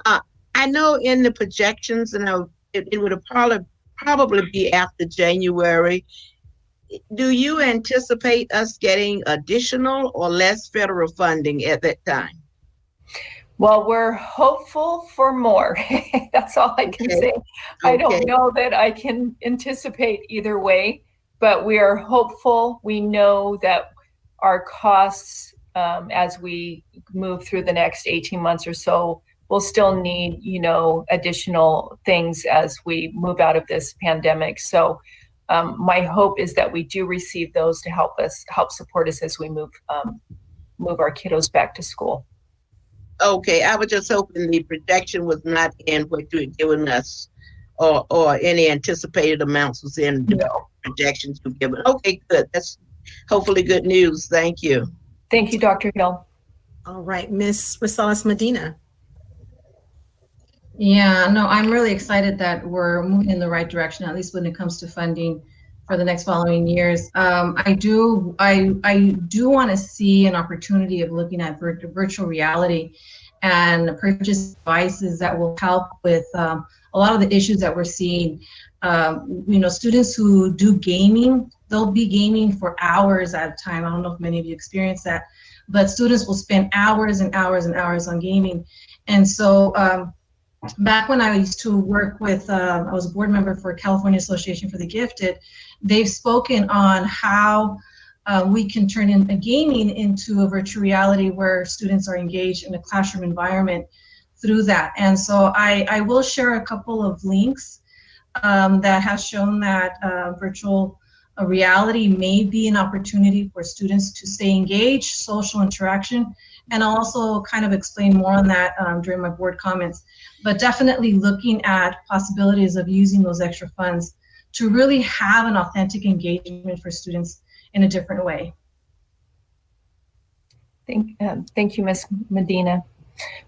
I know in the projections, and it would probably be after January, do you anticipate us getting additional or less federal funding at that time? Well, we're hopeful for more. That's all I can say. I don't know that I can anticipate either way, but we are hopeful. We know that our costs, as we move through the next 18 months or so, we'll still need, additional things as we move out of this pandemic. So my hope is that we do receive those to help support us as we move our kiddos back to school. Okay, I was just hoping the projection was not in what you had given us, or any anticipated amounts was in the projections you've given. Okay, good. That's hopefully good news. Thank you. Thank you, Dr. Hill. All right, Ms. Rosales Medina. Yeah, no, I'm really excited that we're moving in the right direction, at least when it comes to funding for the next following years. I do want to see an opportunity of looking at virtual reality and purchase devices that will help with a lot of the issues that we're seeing. Students who do gaming, they'll be gaming for hours at a time. I don't know if many of you experience that, but students will spend hours and hours and hours on gaming. And so back when I used to work with, I was a board member for California Association for the Gifted, they've spoken on how we can turn in gaming into a virtual reality where students are engaged in a classroom environment through that. And so I will share a couple of links that have shown that virtual reality may be an opportunity for students to stay engaged, social interaction, and I'll also kind of explain more on that during my board comments. But definitely looking at possibilities of using those extra funds to really have an authentic engagement for students in a different way. Thank you, Ms. Medina.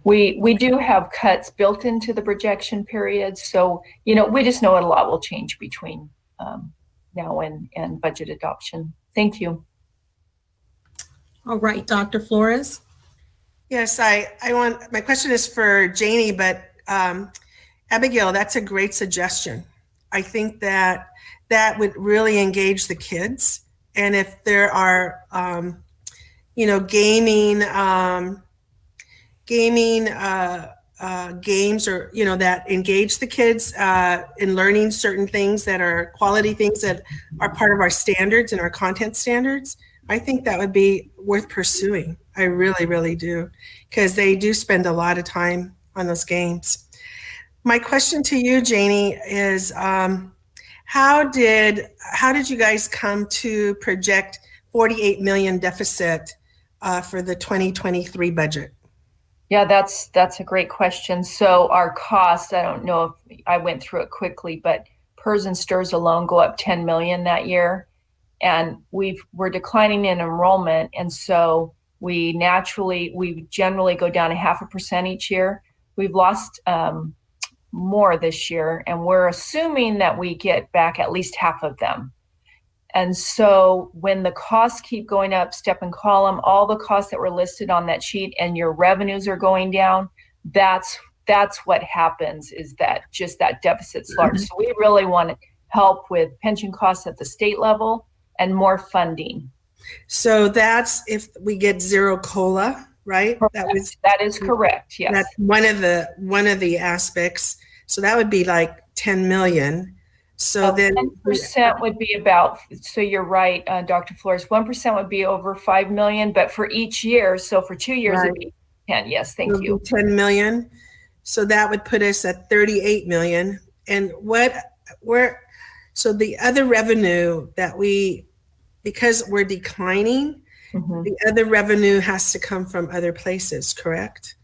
We do have cuts built into the projection period, so we just know a lot will change between now and budget adoption. Thank you. All right, Dr. Flores. Yes, my question is for Janie, but Abigail, that's a great suggestion. I think that would really engage the kids. And if there are, gaming games or, that engage the kids in learning certain things that are quality things that are part of our standards and our content standards, I think that would be worth pursuing. I really, really do, because they do spend a lot of time on those games. My question to you, Janie, is how did you guys come to project 48 million deficit for the 2023 budget? Yeah, that's a great question. So our cost, I don't know if I went through it quickly, but PERS and STIRS alone go up 10 million that year. And we're declining in enrollment. And so we generally go down 0.5% each year. We've lost more this year, and we're assuming that we get back at least half of them. And so when the costs keep going up, step and column, all the costs that were listed on that sheet and your revenues are going down, that's what happens, is that just that deficit's large. So we really want to help with pension costs at the state level and more funding. So that's if we get zero COLA, right? Correct. That is correct, yes. That's one of the aspects. So that would be like 10 million. So then 10% would be about, so you're right, Dr. Flores, 1% would be over 5 million, but for each year, so for 2 years, Right. it'd be 10, yes, thank you. 10 million. So that would put us at 38 million. And so the other revenue that because we're declining, the other revenue has to come from other places, correct?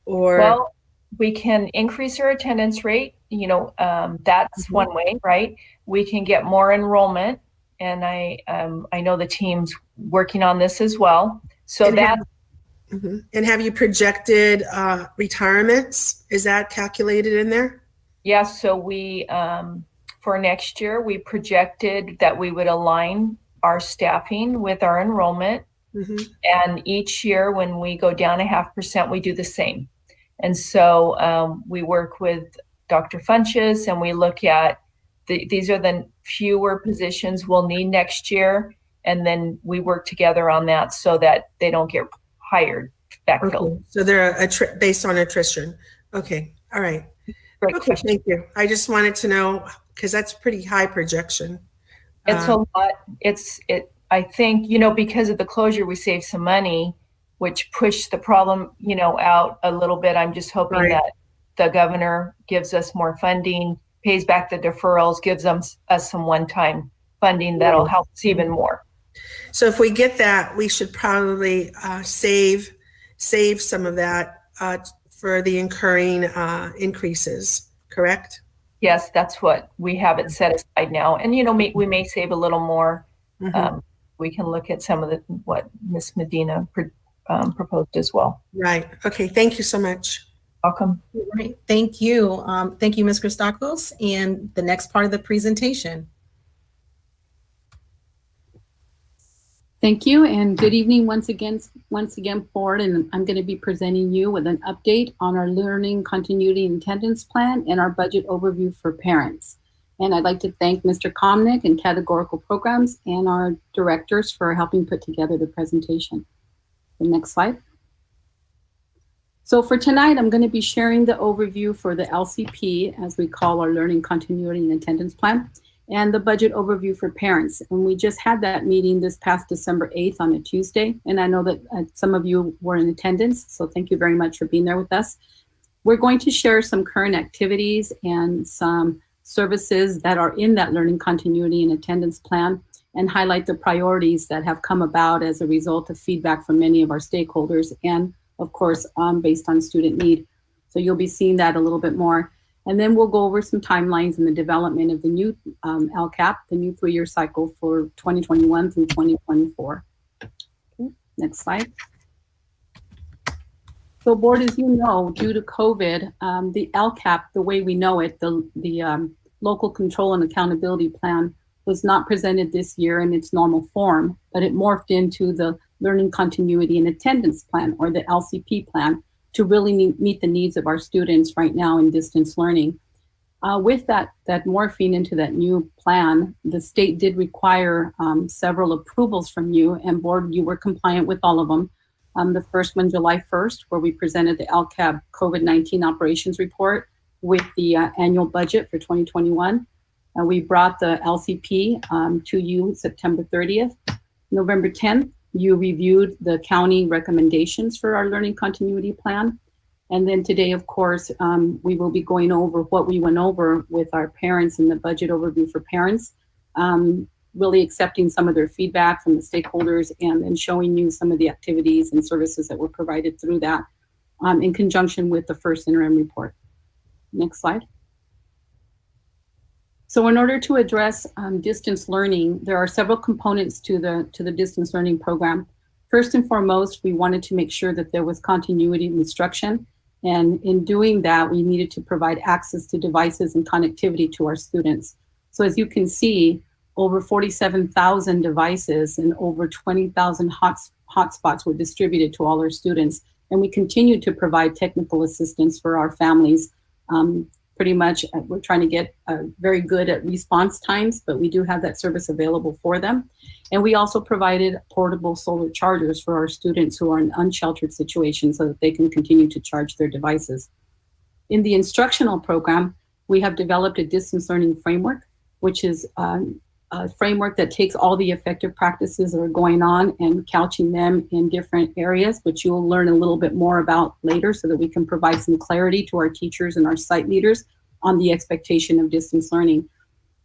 Or Well, we can increase our attendance rate, that's one way, right? We can get more enrollment, and I know the team's working on this as well. So and have you projected retirements? Is that calculated in there? Yeah, so we, for next year, we projected that we would align our staffing with our enrollment. And each year when we go down 0.5%, we do the same. And so we work with Dr. Funches and we look at these are the fewer positions we'll need next year. And then we work together on that so that they don't get hired backfilled. Okay. So they're based on attrition. Okay. All right. Great Okay. question. Thank you. I just wanted to know, because that's pretty high projection. It's a lot. I think, because of the closure, we saved some money, which pushed the problem, out a little bit. I'm just hoping Right. that the governor gives us more funding, pays back the deferrals, gives us some one-time funding that'll help us even more. So if we get that, we should probably save some of that for the incurring increases, correct? Yes, that's what we have it set aside now. And, we may save a little more. We can look at some of what Ms. Medina proposed as well. Right. Okay. Thank you so much. Welcome. Right. Thank you. Thank you, Ms. Christakos. And the next part of the presentation. Thank you, and good evening once again, board. And I'm going to be presenting you with an update on our learning continuity and attendance plan and our budget overview for parents. And I'd like to thank Mr. Komnick and Categorical Programs and our directors for helping put together the presentation. The next slide. So for tonight, I'm going to be sharing the overview for the LCP, as we call our learning continuity and attendance plan, and the budget overview for parents. And we just had that meeting this past December 8th on a Tuesday. And I know that some of you were in attendance, so thank you very much for being there with us. We're going to share some current activities and some services that are in that learning continuity and attendance plan, and highlight the priorities that have come about as a result of feedback from many of our stakeholders, and of course, based on student need. So you'll be seeing that a little bit more. And then we'll go over some timelines in the development of the new LCAP, the new 3-year cycle for 2021 through 2024. Okay, next slide. So board, as you know, due to COVID, the LCAP, the way we know it, the local control and accountability plan, was not presented this year in its normal form, but it morphed into the learning continuity and attendance plan, or the LCP plan, to really meet the needs of our students right now in distance learning. With that morphing into that new plan, the state did require several approvals from you, and board, you were compliant with all of them. The first one, July 1st, where we presented the LCAP COVID-19 operations report with the annual budget for 2021. We brought the LCP to you September 30th. November 10th, you reviewed the county recommendations for our learning continuity plan. And then today, of course, we will be going over what we went over with our parents in the budget overview for parents, really accepting some of their feedback from the stakeholders, and then showing you some of the activities and services that were provided through that in conjunction with the first interim report. Next slide. So in order to address distance learning, there are several components to the distance learning program. First and foremost, we wanted to make sure that there was continuity in instruction. And in doing that, we needed to provide access to devices and connectivity to our students. So as you can see, over 47,000 devices and over 20,000 hotspots were distributed to all our students. And we continue to provide technical assistance for our families. Pretty much, we're trying to get very good at response times, but we do have that service available for them. And we also provided portable solar chargers for our students who are in unsheltered situations so that they can continue to charge their devices. In the instructional program, we have developed a distance learning framework, which is a framework that takes all the effective practices that are going on and couching them in different areas, which you'll learn a little bit more about later, so that we can provide some clarity to our teachers and our site leaders on the expectation of distance learning.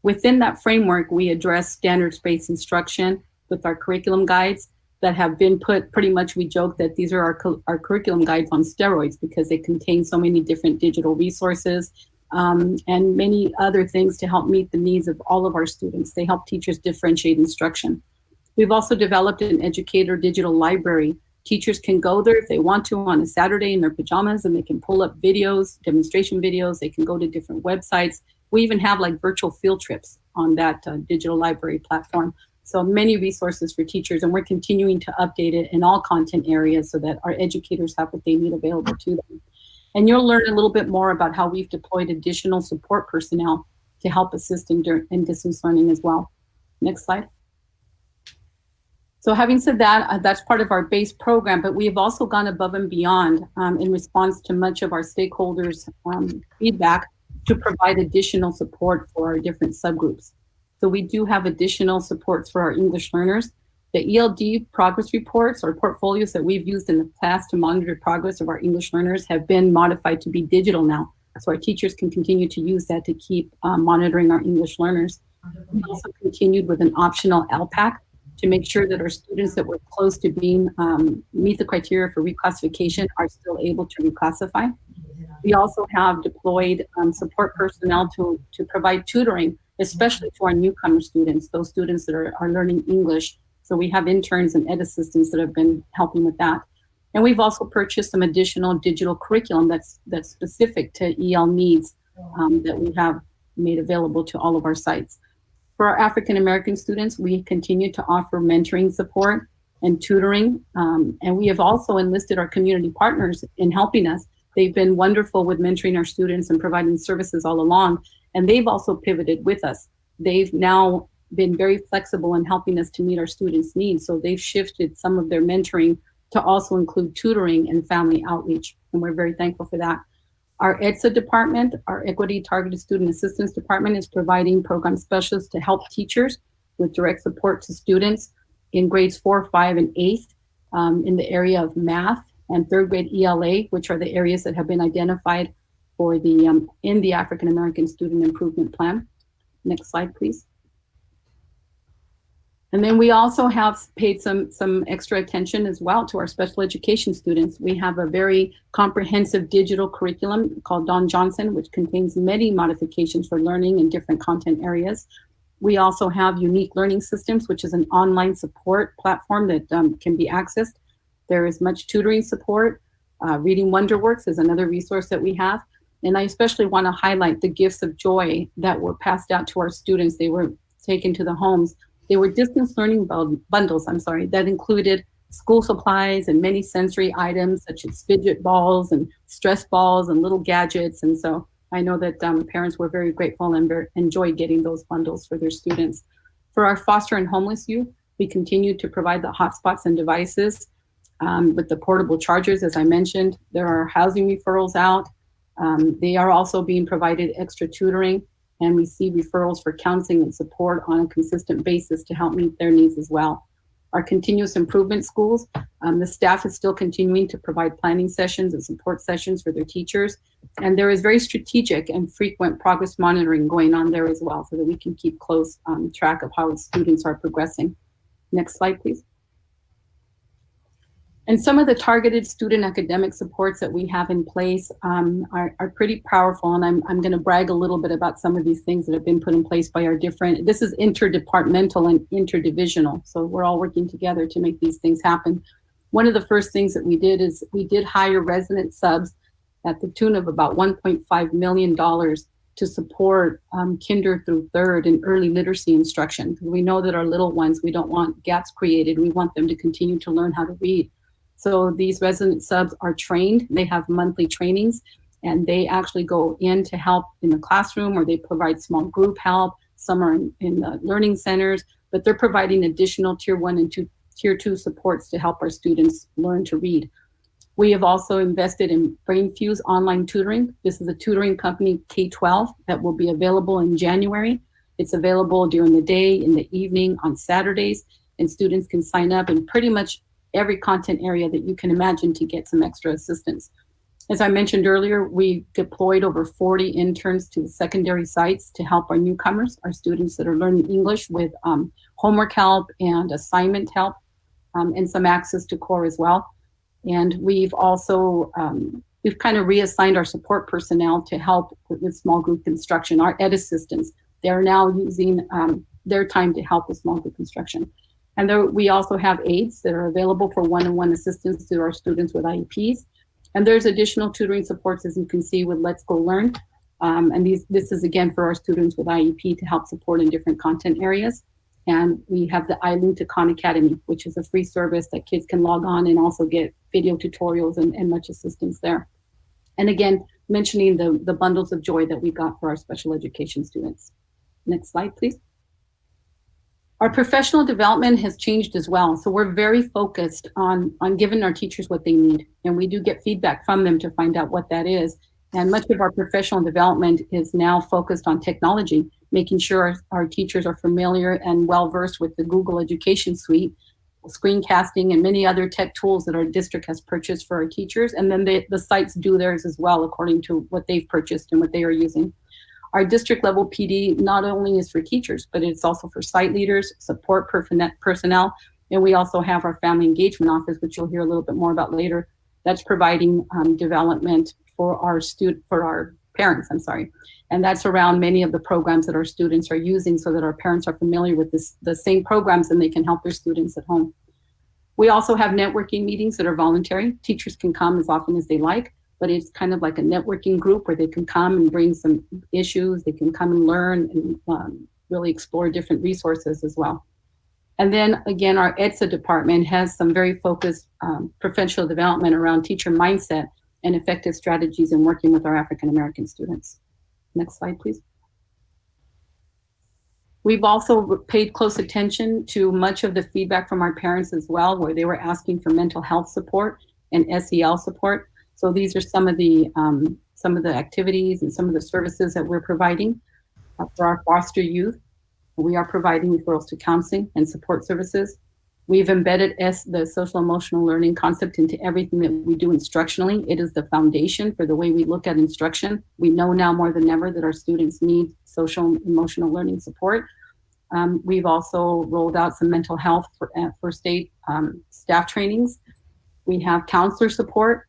Within that framework, we address standards-based instruction with our curriculum guides that have been put, pretty much we joke that these are our curriculum guides on steroids, because they contain so many different digital resources and many other things to help meet the needs of all of our students. They help teachers differentiate instruction. We've also developed an educator digital library. Teachers can go there if they want to on a Saturday in their pajamas, and they can pull up videos, demonstration videos. They can go to different websites. We even have like virtual field trips on that digital library platform. So many resources for teachers, and we're continuing to update it in all content areas so that our educators have what they need available to them. And you'll learn a little bit more about how we've deployed additional support personnel to help assist in distance learning as well. Next slide. So having said that, that's part of our base program, but we have also gone above and beyond in response to much of our stakeholders' feedback to provide additional support for our different subgroups. So we do have additional supports for our English learners. The ELD progress reports or portfolios that we've used in the past to monitor progress of our English learners have been modified to be digital now. So our teachers can continue to use that to keep monitoring our English learners. We also continued with an optional LPAC to make sure that our students that were close to being meet the criteria for reclassification are still able to reclassify. We also have deployed support personnel to provide tutoring, especially to our newcomer students, those students that are learning English. So we have interns and ed assistants that have been helping with that. And we've also purchased some additional digital curriculum that's specific to EL needs that we have made available to all of our sites. For our African American students, we continue to offer mentoring support and tutoring. And we have also enlisted our community partners in helping us. They've been wonderful with mentoring our students and providing services all along. And they've also pivoted with us. They've now been very flexible in helping us to meet our students' needs. So they've shifted some of their mentoring to also include tutoring and family outreach. And we're very thankful for that. Our EDSA department, our Equity Targeted Student Assistance Department, is providing program specialists to help teachers with direct support to students in grades 4, 5, and 8 in the area of math and third grade ELA, which are the areas that have been identified for the in the African American Student Improvement Plan. Next slide, please. And then we also have paid some extra attention as well to our special education students. We have a very comprehensive digital curriculum called Don Johnson, which contains many modifications for learning in different content areas. We also have Unique Learning Systems, which is an online support platform that can be accessed. There is much tutoring support. Reading Wonderworks is another resource that we have. And I especially want to highlight the gifts of joy that were passed out to our students. They were taken to the homes. They were distance learning bundles, that included school supplies and many sensory items such as fidget balls and stress balls and little gadgets. And so I know that parents were very grateful and enjoyed getting those bundles for their students. For our foster and homeless youth, we continue to provide the hotspots and devices with the portable chargers. As I mentioned, there are housing referrals out. They are also being provided extra tutoring, and we see referrals for counseling and support on a consistent basis to help meet their needs as well. Our continuous improvement schools, the staff is still continuing to provide planning sessions and support sessions for their teachers. And there is very strategic and frequent progress monitoring going on there as well, so that we can keep close track of how students are progressing. Next slide, please. And some of the targeted student academic supports that we have in place are pretty powerful. And I'm going to brag a little bit about some of these things that have been put in place by our different, this is interdepartmental and interdivisional. So we're all working together to make these things happen. One of the first things that we did is we did hire resident subs at the tune of about $1.5 million to support kinder through third and early literacy instruction. Because we know that our little ones, we don't want gaps created. We want them to continue to learn how to read. So these resident subs are trained. They have monthly trainings, and they actually go in to help in the classroom, or they provide small group help. Some are in the learning centers, but they're providing additional tier 1 and tier 2 supports to help our students learn to read. We have also invested in BrainFuse online tutoring. This is a tutoring company, K-12, that will be available in January. It's available during the day, in the evening, on Saturdays, and students can sign up in pretty much every content area that you can imagine to get some extra assistance. As I mentioned earlier, we deployed over 40 interns to the secondary sites to help our newcomers, our students that are learning English, with homework help and assignment help, and some access to core as well. And we've also, we've kind of reassigned our support personnel to help with small group instruction, our ed assistants. They're now using their time to help with small group instruction. And there, we also have aides that are available for one-on-one assistance to our students with IEPs. And there's additional tutoring supports, as you can see, with Let's Go Learn. And this is, again, for our students with IEP to help support in different content areas. And we have the iLearn to Khan Academy, which is a free service that kids can log on and also get video tutorials and much assistance there. And again, mentioning the bundles of joy that we got for our special education students. Next slide, please. Our professional development has changed as well. So we're very focused on giving our teachers what they need. And we do get feedback from them to find out what that is. And much of our professional development is now focused on technology, making sure our teachers are familiar and well-versed with the Google Education Suite, screencasting, and many other tech tools that our district has purchased for our teachers. And then the sites do theirs as well, according to what they've purchased and what they are using. Our district level PD not only is for teachers, but it's also for site leaders, support personnel, and we also have our family engagement office, which you'll hear a little bit more about later. That's providing development for our parents, and that's around many of the programs that our students are using, so that our parents are familiar with the same programs and they can help their students at home. We also have networking meetings that are voluntary. Teachers can come as often as they like, but it's kind of like a networking group where they can come and bring some issues. They can come and learn and really explore different resources as well. And then again, our EDSA department has some very focused professional development around teacher mindset and effective strategies in working with our African American students. Next slide, please. We've also paid close attention to much of the feedback from our parents as well, where they were asking for mental health support and SEL support. So these are some of the activities and some of the services that we're providing for our foster youth. We are providing referrals to counseling and support services. We've embedded the social emotional learning concept into everything that we do instructionally. It is the foundation for the way we look at instruction. We know now more than ever that our students need social emotional learning support. We've also rolled out some mental health for state staff trainings. We have counselor support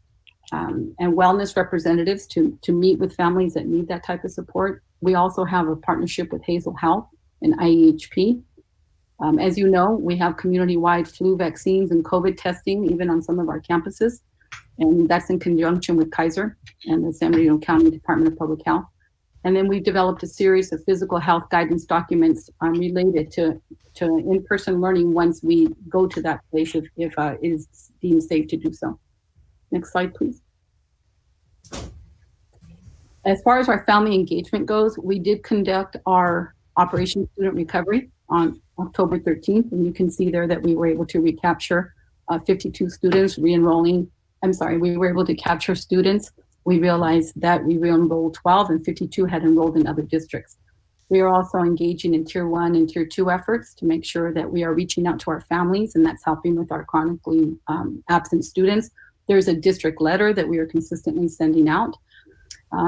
and wellness representatives to meet with families that need that type of support. We also have a partnership with Hazel Health and IEHP. As you know, we have community-wide flu vaccines and COVID testing, even on some of our campuses. And that's in conjunction with Kaiser and the San Bernardino County Department of Public Health. And then we've developed a series of physical health guidance documents related to in-person learning once we go to that place if it is deemed safe to do so. Next slide, please. As far as our family engagement goes, we did conduct our Operation Student Recovery on October 13th, and you can see there that we were able to recapture 52 students re-enrolling. We were able to capture students. We realized that we re-enrolled 12 and 52 had enrolled in other districts. We are also engaging in Tier 1 and Tier 2 efforts to make sure that we are reaching out to our families, and that's helping with our chronically absent students. There's a district letter that we are consistently sending out.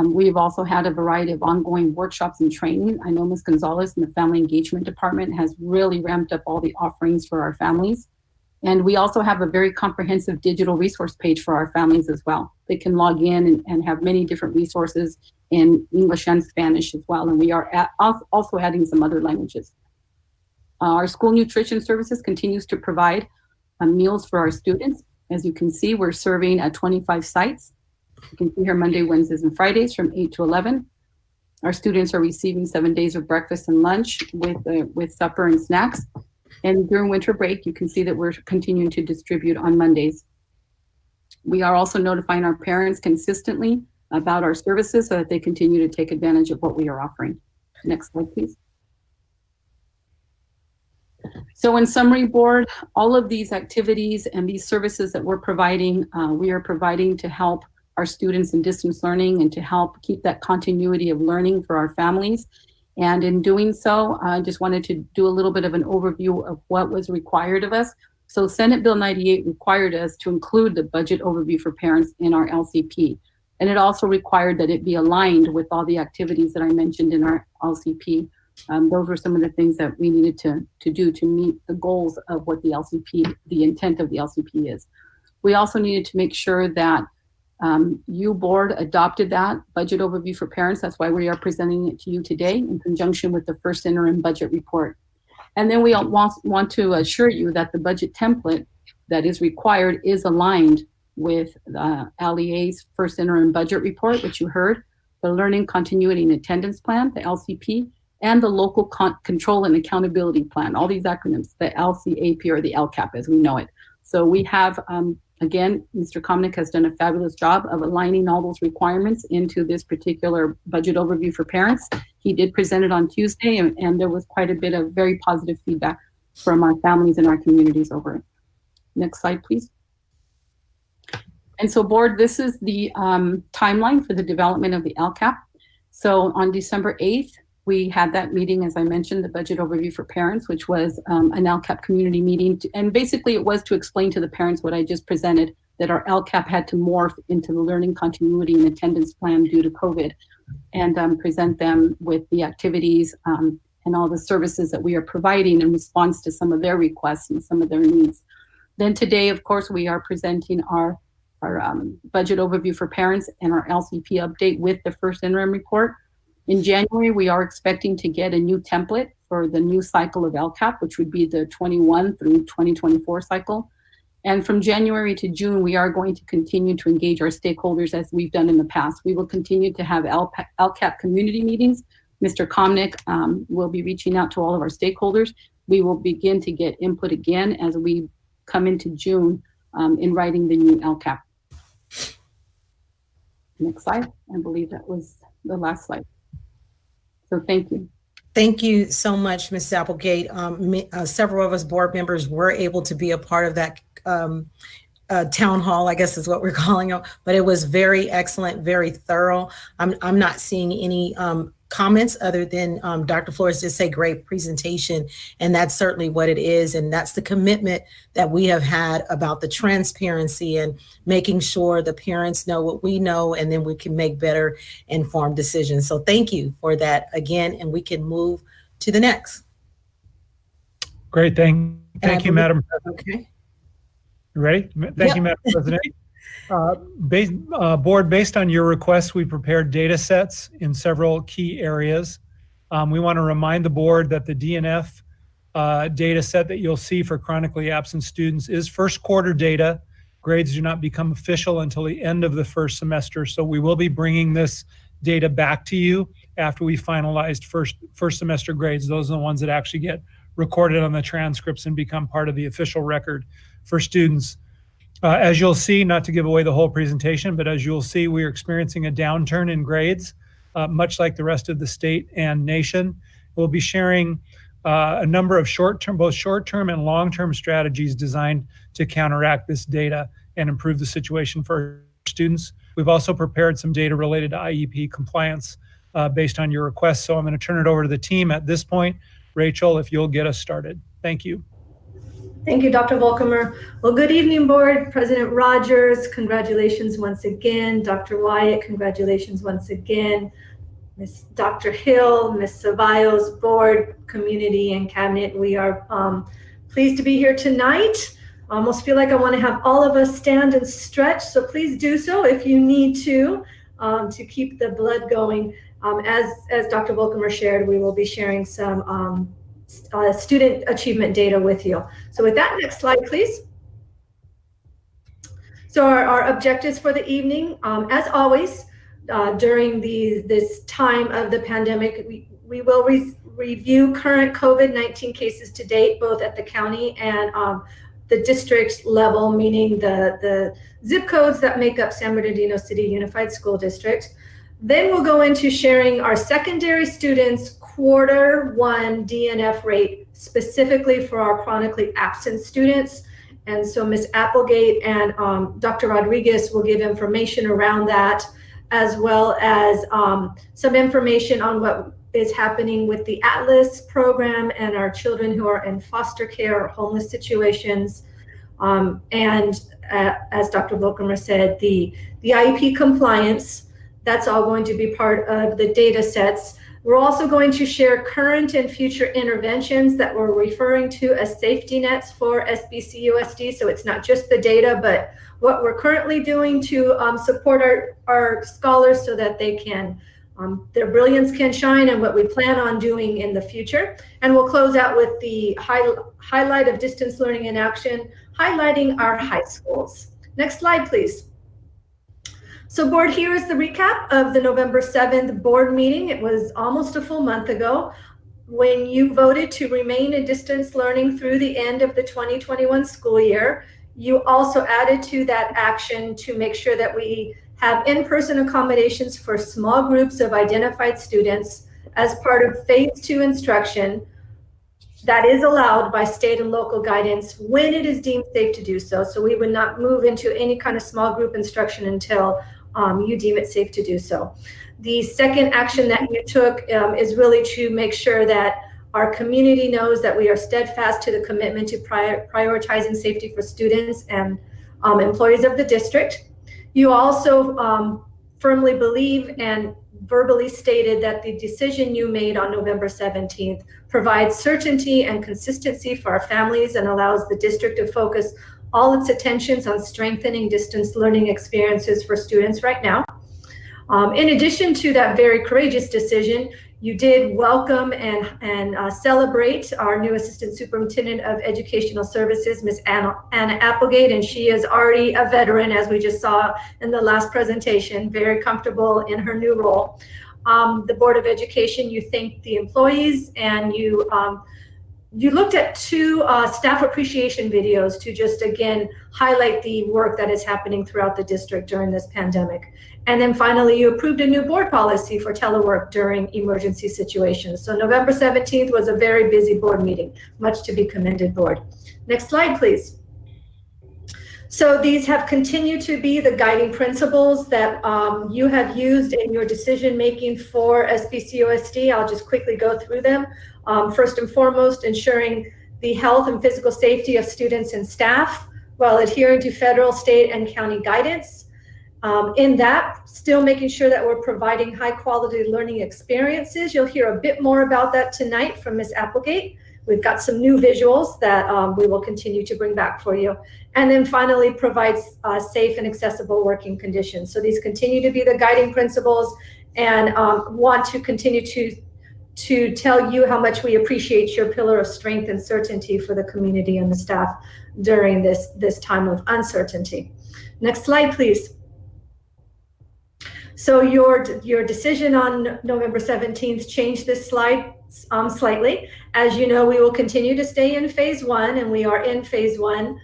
We've also had a variety of ongoing workshops and training. I know Ms. Gonzalez in the Family Engagement Department has really ramped up all the offerings for our families. And we also have a very comprehensive digital resource page for our families as well. They can log in and have many different resources in English and Spanish as well. And we are also adding some other languages. Our school nutrition services continues to provide meals for our students. As you can see, we're serving at 25 sites. You can see here Monday, Wednesdays, and Fridays from 8 to 11. Our students are receiving 7 days of breakfast and lunch with supper and snacks. And during winter break, you can see that we're continuing to distribute on Mondays. We are also notifying our parents consistently about our services so that they continue to take advantage of what we are offering. Next slide, please. So in summary, board, all of these activities and these services that we're providing, we are providing to help our students in distance learning and to help keep that continuity of learning for our families. And in doing so, I just wanted to do a little bit of an overview of what was required of us. So Senate Bill 98 required us to include the budget overview for parents in our LCP. And it also required that it be aligned with all the activities that I mentioned in our LCP. Those were some of the things that we needed to do to meet the goals of what the LCP, the intent of the LCP is. We also needed to make sure that you board adopted that budget overview for parents. That's why we are presenting it to you today in conjunction with the first interim budget report. And then we want to assure you that the budget template that is required is aligned with LEA's first interim budget report, which you heard, the Learning Continuity and Attendance Plan, the LCP, and the Local Control and Accountability Plan, all these acronyms, the LCAP or the LCAP as we know it. So we have, again, Mr. Komnick has done a fabulous job of aligning all those requirements into this particular budget overview for parents. He did present it on Tuesday, and there was quite a bit of very positive feedback from our families and our communities over it. Next slide, please. And so board, this is the timeline for the development of the LCAP. So on December 8th, we had that meeting, as I mentioned, the budget overview for parents, which was an LCAP community meeting. And basically it was to explain to the parents what I just presented, that our LCAP had to morph into the learning continuity and attendance plan due to COVID, and present them with the activities and all the services that we are providing in response to some of their requests and some of their needs. Then today, of course, we are presenting our budget overview for parents and our LCP update with the first interim report. In January, we are expecting to get a new template for the new cycle of LCAP, which would be the 21 through 2024 cycle. And from January to June, we are going to continue to engage our stakeholders as we've done in the past. We will continue to have LCAP community meetings Mr. Komnick will be reaching out to all of our stakeholders. We will begin to get input again as we come into June in writing the new LCAP. Next slide. I believe that was the last slide. So thank you. Thank you so much, Ms. Applegate. Several of us board members were able to be a part of that town hall, I guess is what we're calling it, but it was very excellent, very thorough. I'm not seeing any comments other than Dr. Flores just say great presentation, and that's certainly what it is, and that's the commitment that we have had about the transparency and making sure the parents know what we know, and then we can make better informed decisions. So thank you for that again, and we can move to the next. Great, thank you, Madam President. Okay. You ready? Thank you, Madam President. Board, based on your request, we prepared data sets in several key areas. We want to remind the board that the DNF data set that you'll see for chronically absent students is first quarter data. Grades do not become official until the end of the first semester. So we will be bringing this data back to you after we finalized first semester grades. Those are the ones that actually get recorded on the transcripts and become part of the official record for students. As you'll see, not to give away the whole presentation, but as you'll see, we are experiencing a downturn in grades, much like the rest of the state and nation. We'll be sharing a number of both short-term and long-term strategies designed to counteract this data and improve the situation for students. We've also prepared some data related to IEP compliance based on your request. So I'm going to turn it over to the team at this point. Rachel, if you'll get us started. Thank you. Thank you, Dr. Volkamer. Well, good evening, board. President Rogers, congratulations once again. Dr. Wyatt, congratulations once again. Dr. Hill, Ms. Ceballos, board, community, and cabinet. We are pleased to be here tonight. I almost feel like I want to have all of us stand and stretch, so please do so if you need to keep the blood going. As Dr. Volkamer shared, we will be sharing some student achievement data with you. So with that, next slide, please. So our objectives for the evening, as always, during this time of the pandemic, we will review current COVID-19 cases to date, both at the county and the district level, meaning the zip codes that make up San Bernardino City Unified School District. Then we'll go into sharing our secondary students' Q1 DNF rate, specifically for our chronically absent students. And so Ms. Applegate and Dr. Rodriguez will give information around that, as well as some information on what is happening with the Atlas program and our children who are in foster care or homeless situations. And as Dr. Volkamer said, the IEP compliance, that's all going to be part of the data sets. We're also going to share current and future interventions that we're referring to as safety nets for SBCUSD. So it's not just the data, but what we're currently doing to support our scholars so that they can, their brilliance can shine, and what we plan on doing in the future. And we'll close out with the highlight of distance learning in action, highlighting our high schools. Next slide, please. So board, here is the recap of the November 7th board meeting. It was almost a full month ago when you voted to remain in distance learning through the end of the 2021 school year. You also added to that action to make sure that we have in-person accommodations for small groups of identified students as part of phase 2 instruction that is allowed by state and local guidance when it is deemed safe to do so. So we would not move into any kind of small group instruction until you deem it safe to do so. The second action that you took is really to make sure that our community knows that we are steadfast to the commitment to prioritizing safety for students and employees of the district. You also firmly believe and verbally stated that the decision you made on November 17th provides certainty and consistency for our families and allows the district to focus all its attentions on strengthening distance learning experiences for students right now. In addition to that very courageous decision, you did welcome and celebrate our new Assistant Superintendent of Educational Services, Ms. Anna Applegate, and she is already a veteran, as we just saw in the last presentation, very comfortable in her new role. the Board of Education, you thanked the employees, and you looked at 2 staff appreciation videos to just, again, highlight the work that is happening throughout the district during this pandemic. And then finally, you approved a new board policy for telework during emergency situations. So November 17th was a very busy board meeting. Much to be commended, board. Next slide, please. So these have continued to be the guiding principles that you have used in your decision-making for SBCOSD. I'll just quickly go through them. First and foremost, ensuring the health and physical safety of students and staff while adhering to federal, state, and county guidance. In that, still making sure that we're providing high-quality learning experiences. You'll hear a bit more about that tonight from Ms. Applegate. We've got some new visuals that we will continue to bring back for you. And then finally, provides safe and accessible working conditions. So these continue to be the guiding principles, and want to continue to tell you how much we appreciate your pillar of strength and certainty for the community and the staff during this time of uncertainty. Next slide, please. So your decision on November 17th changed this slide slightly. As you know, we will continue to stay in phase 1, and we are in phase 1,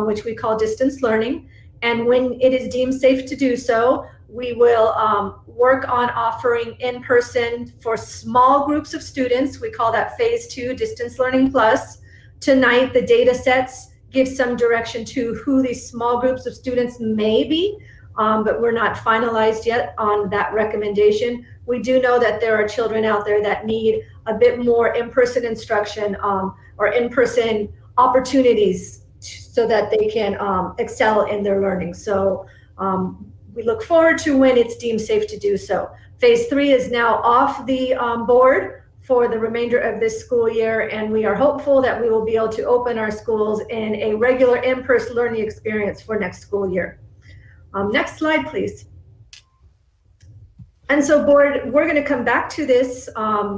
which we call distance learning. And when it is deemed safe to do so, we will work on offering in-person for small groups of students. We call that phase 2, distance learning plus. Tonight, the data sets give some direction to who these small groups of students may be, but we're not finalized yet on that recommendation. We do know that there are children out there that need a bit more in-person instruction or in-person opportunities so that they can excel in their learning. So we look forward to when it's deemed safe to do so. Phase 3 is now off the board for the remainder of this school year, and we are hopeful that we will be able to open our schools in a regular in-person learning experience for next school year. Next slide, please. And so board, we're going to come back to this,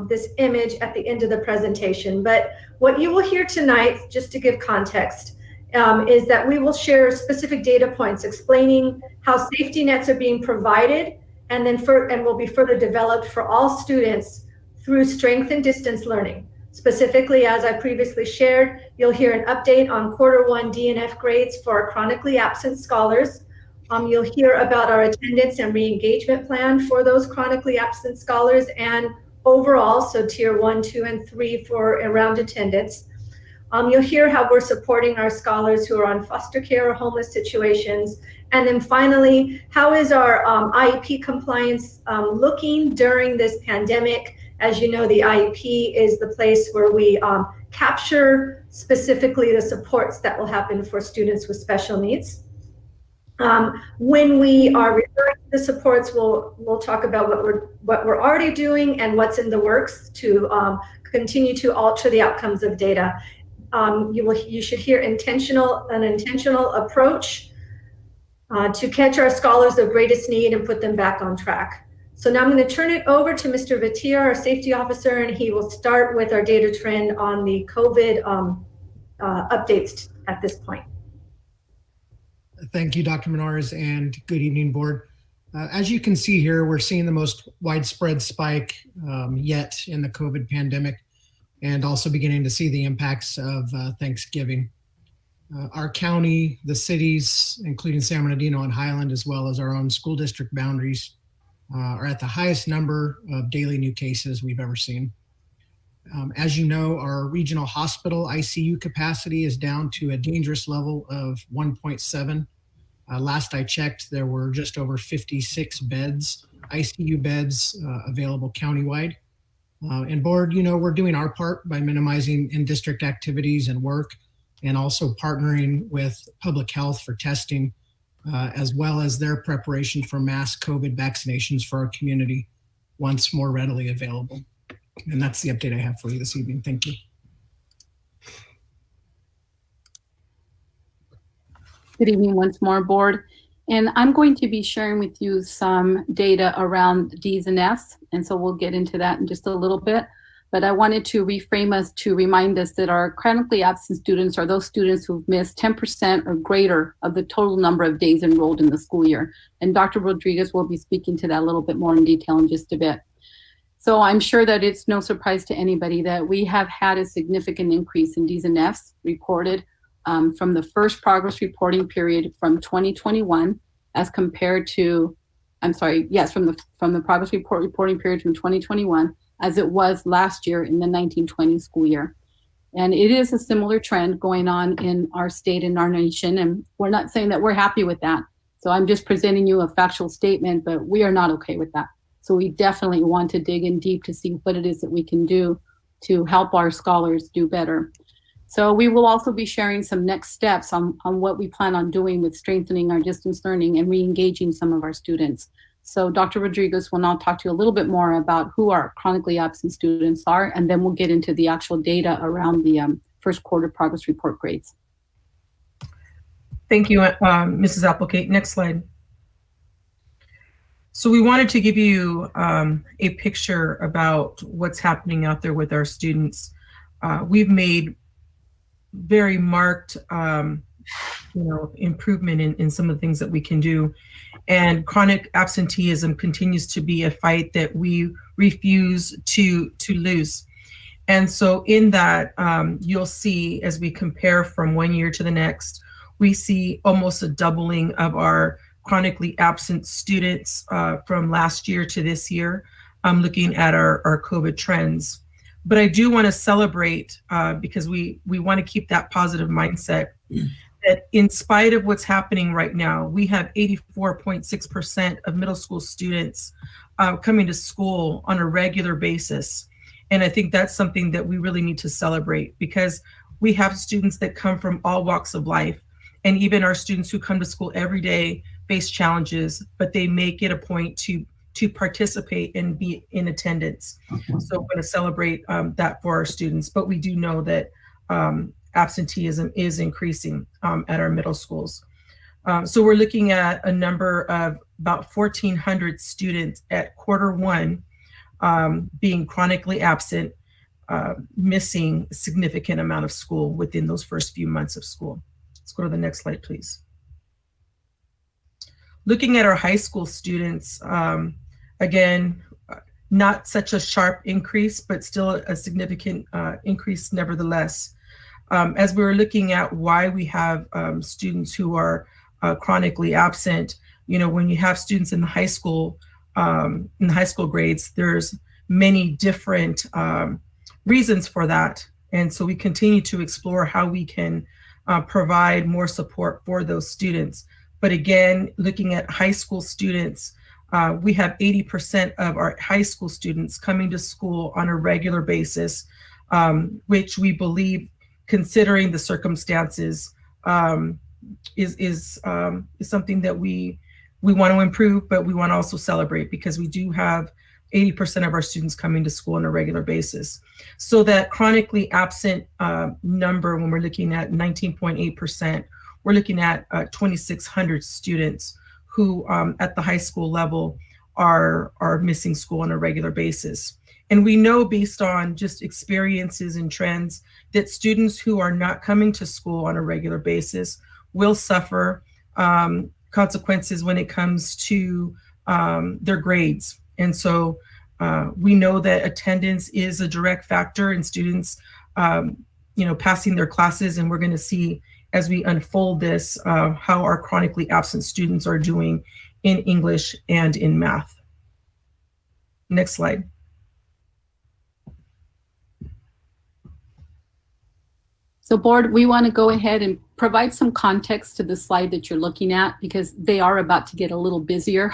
this image at the end of the presentation, but what you will hear tonight, just to give context, is that we will share specific data points explaining how safety nets are being provided and then will be further developed for all students through strength and distance learning. Specifically, as I previously shared, you'll hear an update on Q1 DNF grades for our chronically absent scholars. You'll hear about our attendance and re-engagement plan for those chronically absent scholars and overall, so tier 1, 2, and 3 for around attendance. You'll hear how we're supporting our scholars who are on foster care or homeless situations. And then finally, how is our IEP compliance looking during this pandemic? As you know, the IEP is the place where we capture specifically the supports that will happen for students with special needs. When we are referring to the supports, we'll talk about what we're already doing and what's in the works to continue to alter the outcomes of data. You should hear an intentional approach to catch our scholars of greatest need and put them back on track. So now I'm going to turn it over to Mr. Vatier, our safety officer, and he will start with our data trend on the COVID updates at this point. Thank you, Dr. Menars, and good evening, board. As you can see here, we're seeing the most widespread spike yet in the COVID pandemic, and also beginning to see the impacts of Thanksgiving. Our county, the cities, including San Bernardino and Highland, as well as our own school district boundaries, are at the highest number of daily new cases we've ever seen. As you know, our regional hospital ICU capacity is down to a dangerous level of 1.7. Last I checked, there were just over 56 beds, ICU beds available countywide. And board, you know, we're doing our part by minimizing in-district activities and work, and also partnering with public health for testing, as well as their preparation for mass COVID vaccinations for our community once more readily available. And that's the update I have for you this evening. Thank you. Good evening once more, board. And I'm going to be sharing with you some data around Ds and Fs. And so we'll get into that in just a little bit. but I wanted to reframe us to remind us that our chronically absent students are those students who've missed 10% or greater of the total number of days enrolled in the school year. And Dr. Rodriguez will be speaking to that a little bit more in detail in just a bit. So I'm sure that it's no surprise to anybody that we have had a significant increase in Ds and Fs reported from the first progress reporting period from 2021 as compared to, from the progress reporting period from 2021 as it was last year in the 1920 school year. And it is a similar trend going on in our state and our nation. And we're not saying that we're happy with that. So I'm just presenting you a factual statement, but we are not okay with that. So we definitely want to dig in deep to see what it is that we can do to help our scholars do better. So we will also be sharing some next steps on what we plan on doing with strengthening our distance learning and re-engaging some of our students. So Dr. Rodriguez will now talk to you a little bit more about who our chronically absent students are, and then we'll get into the actual data around the first quarter progress report grades. Thank you, Mrs. Applegate. Next slide. So we wanted to give you a picture about what's happening out there with our students. We've made very marked improvement in some of the things that we can do. And chronic absenteeism continues to be a fight that we refuse to lose. And so in that, you'll see as we compare from one year to the next, we see almost a doubling of our chronically absent students from last year to this year, looking at our COVID trends. But I do want to celebrate because we want to keep that positive mindset that in spite of what's happening right now, we have 84.6% of middle school students coming to school on a regular basis. And I think that's something that we really need to celebrate because we have students that come from all walks of life. And even our students who come to school every day face challenges, but they make it a point to participate and be in attendance. So we're going to celebrate that for our students. But we do know that absenteeism is increasing at our middle schools. So we're looking at a number of about 1,400 students at quarter one being chronically absent, missing a significant amount of school within those first few months of school. Let's go to the next slide, please. Looking at our high school students, again, not such a sharp increase, but still a significant increase nevertheless. As we were looking at why we have students who are chronically absent, when you have students in the high school grades, there's many different reasons for that. And so we continue to explore how we can provide more support for those students. But again, looking at high school students, we have 80% of our high school students coming to school on a regular basis, which we believe, considering the circumstances, is something that we want to improve, but we want to also celebrate because we do have 80% of our students coming to school on a regular basis. So that chronically absent number, when we're looking at 19.8%, we're looking at 2,600 students who at the high school level are missing school on a regular basis. And we know based on just experiences and trends that students who are not coming to school on a regular basis will suffer consequences when it comes to their grades. And so we know that attendance is a direct factor in students passing their classes, and we're going to see as we unfold this how our chronically absent students are doing in English and in math. Next slide. So board, we want to go ahead and provide some context to the slide that you're looking at because they are about to get a little busier.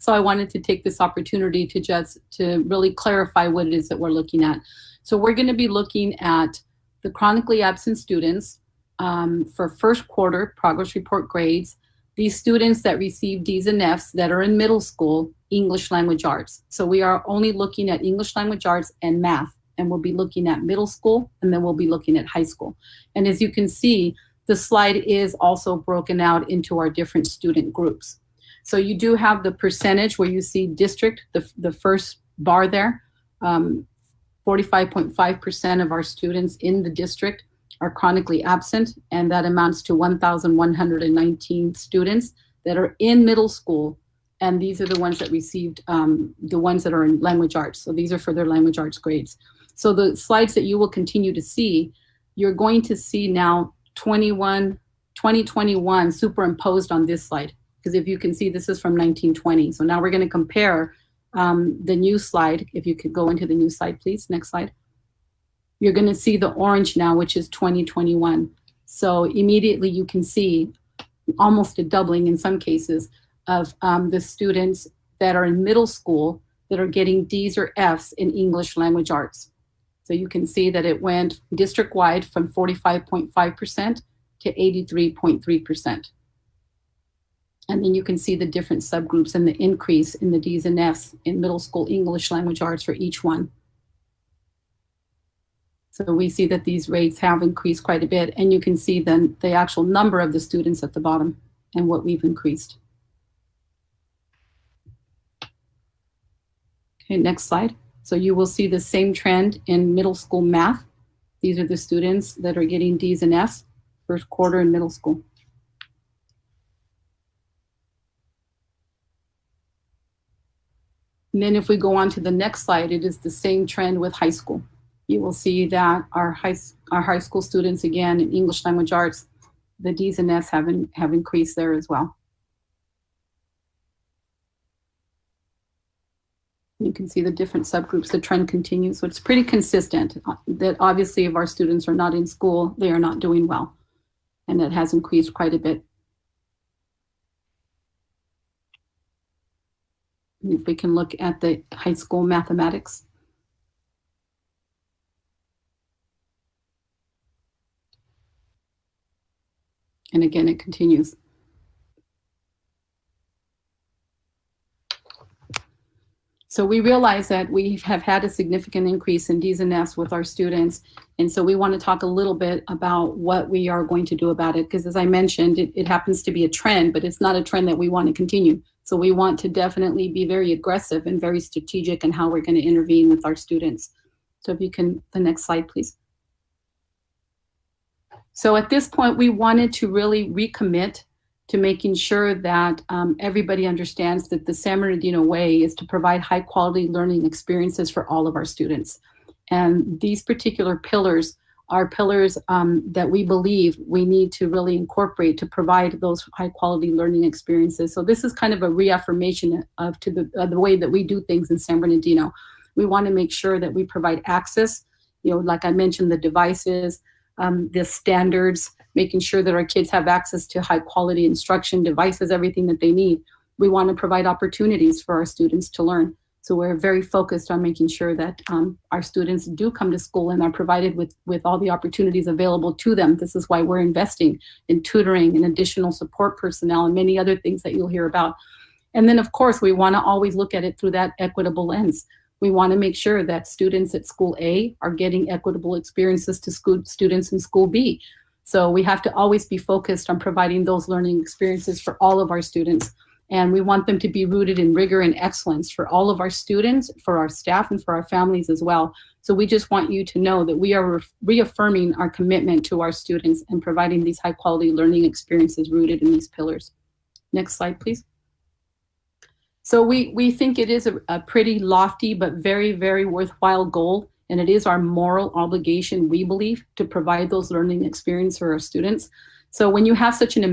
So I wanted to take this opportunity to really clarify what it is that we're looking at. So we're going to be looking at the chronically absent students for first quarter progress report grades, these students that receive Ds and Fs that are in middle school, English language arts. So we are only looking at English language arts and math, and we'll be looking at middle school, and then we'll be looking at high school. And as you can see, the slide is also broken out into our different student groups. So you do have the percentage where you see district, the first bar there, 45.5% of our students in the district are chronically absent, and that amounts to 1,119 students that are in middle school. And these are the ones that received, the ones that are in language arts. So these are for their language arts grades. So the slides that you will continue to see, you're going to see now 2021 superimposed on this slide. Because if you can see, this is from 1920. So now we're going to compare the new slide. If you could go into the new slide, please. Next slide. You're going to see the orange now, which is 2021. So immediately you can see almost a doubling in some cases of the students that are in middle school that are getting D's or F's in English language arts. So you can see that it went district-wide from 45.5% to 83.3%. And then you can see the different subgroups and the increase in the D's and F's in middle school English language arts for each one. So we see that these rates have increased quite a bit, and you can see then the actual number of the students at the bottom and what we've increased. Okay, next slide. So you will see the same trend in middle school math. These are the students that are getting D's and F's first quarter in middle school. And then if we go on to the next slide, it is the same trend with high school. You will see that our high school students, again, in English language arts, the D's and F's have increased there as well. You can see the different subgroups, the trend continues. So it's pretty consistent that obviously if our students are not in school, they are not doing well. And that has increased quite a bit. If we can look at the high school mathematics. And again, it continues. So we realize that we have had a significant increase in D's and F's with our students. And so we want to talk a little bit about what we are going to do about it. Because as I mentioned, it happens to be a trend, but it's not a trend that we want to continue. So we want to definitely be very aggressive and very strategic in how we're going to intervene with our students. So if you can, the next slide, please. So at this point, we wanted to really recommit to making sure that everybody understands that the San Bernardino way is to provide high quality learning experiences for all of our students. And these particular pillars are pillars that we believe we need to really incorporate to provide those high quality learning experiences. So this is kind of a reaffirmation of the way that we do things in San Bernardino. We want to make sure that we provide access, like I mentioned, the devices, the standards, making sure that our kids have access to high quality instruction, devices, everything that they need. We want to provide opportunities for our students to learn. So we're very focused on making sure that our students do come to school and are provided with all the opportunities available to them. This is why we're investing in tutoring and additional support personnel and many other things that you'll hear about. And then of course, we want to always look at it through that equitable lens. We want to make sure that students at school A are getting equitable experiences to students in school B. So we have to always be focused on providing those learning experiences for all of our students. And we want them to be rooted in rigor and excellence for all of our students, for our staff, and for our families as well. So we just want you to know that we are reaffirming our commitment to our students and providing these high quality learning experiences rooted in these pillars. Next slide, please. So we think it is a pretty lofty but very, very worthwhile goal. And it is our moral obligation, we believe, to provide those learning experiences for our students. So when you have such an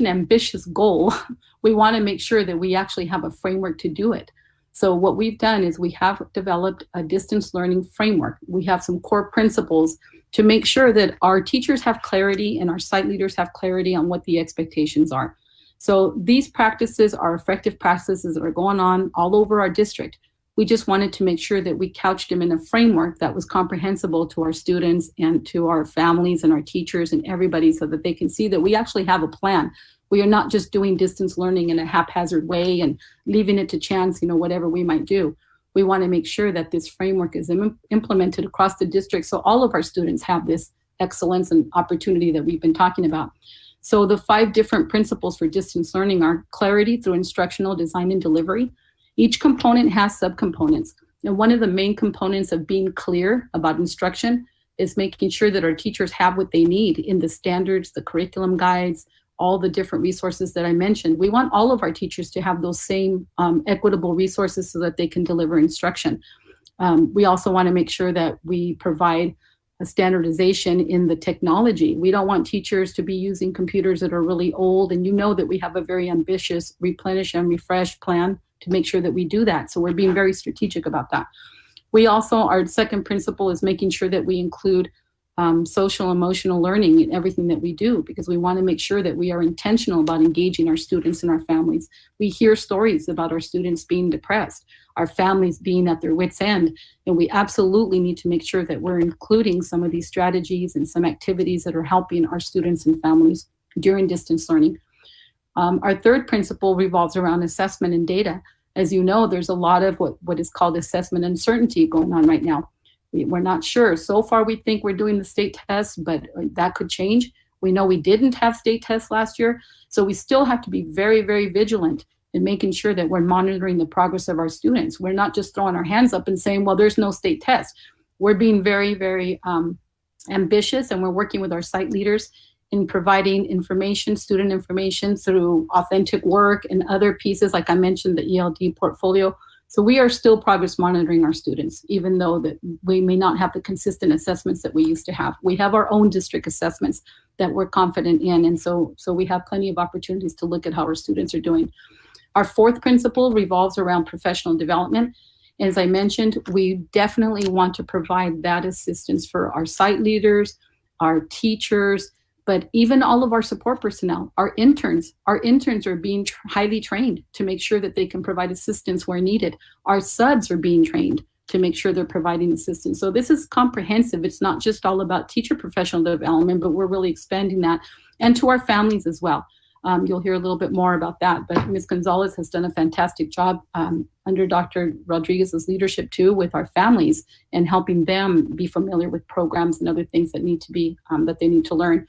ambitious goal, we want to make sure that we actually have a framework to do it. So what we've done is we have developed a distance learning framework. We have some core principles to make sure that our teachers have clarity and our site leaders have clarity on what the expectations are. So these practices are effective practices that are going on all over our district. We just wanted to make sure that we couched them in a framework that was comprehensible to our students and to our families and our teachers and everybody, so that they can see that we actually have a plan. We are not just doing distance learning in a haphazard way and leaving it to chance, whatever we might do. We want to make sure that this framework is implemented across the district so all of our students have this excellence and opportunity that we've been talking about. So the 5 different principles for distance learning are clarity through instructional design and delivery. Each component has subcomponents. And one of the main components of being clear about instruction is making sure that our teachers have what they need in the standards, the curriculum guides, all the different resources that I mentioned. We want all of our teachers to have those same equitable resources so that they can deliver instruction. We also want to make sure that we provide a standardization in the technology. We don't want teachers to be using computers that are really old, and you know that we have a very ambitious replenish and refresh plan to make sure that we do that. So we're being very strategic about that. We also, our second principle is making sure that we include social emotional learning in everything that we do, because we want to make sure that we are intentional about engaging our students and our families. We hear stories about our students being depressed, our families being at their wits' end, and we absolutely need to make sure that we're including some of these strategies and some activities that are helping our students and families during distance learning. Our third principle revolves around assessment and data. As you know, there's a lot of what is called assessment uncertainty going on right now. We're not sure. So far, we think we're doing the state tests, but that could change. We know we didn't have state tests last year, so we still have to be very, very vigilant in making sure that we're monitoring the progress of our students. We're not just throwing our hands up and saying, well, there's no state test. We're being very, very ambitious, and we're working with our site leaders in providing information, student information through authentic work and other pieces, like I mentioned, the ELD portfolio. So we are still progress monitoring our students, even though that we may not have the consistent assessments that we used to have. We have our own district assessments that we're confident in, and so we have plenty of opportunities to look at how our students are doing. Our fourth principle revolves around professional development. As I mentioned, we definitely want to provide that assistance for our site leaders, our teachers, but even all of our support personnel, our interns are being highly trained to make sure that they can provide assistance where needed. Our subs are being trained to make sure they're providing assistance. So this is comprehensive. It's not just all about teacher professional development, but we're really expanding that, and to our families as well. You'll hear a little bit more about that, but Ms. Gonzalez has done a fantastic job under Dr. Rodriguez's leadership too, with our families and helping them be familiar with programs and other things that need to be, that they need to learn.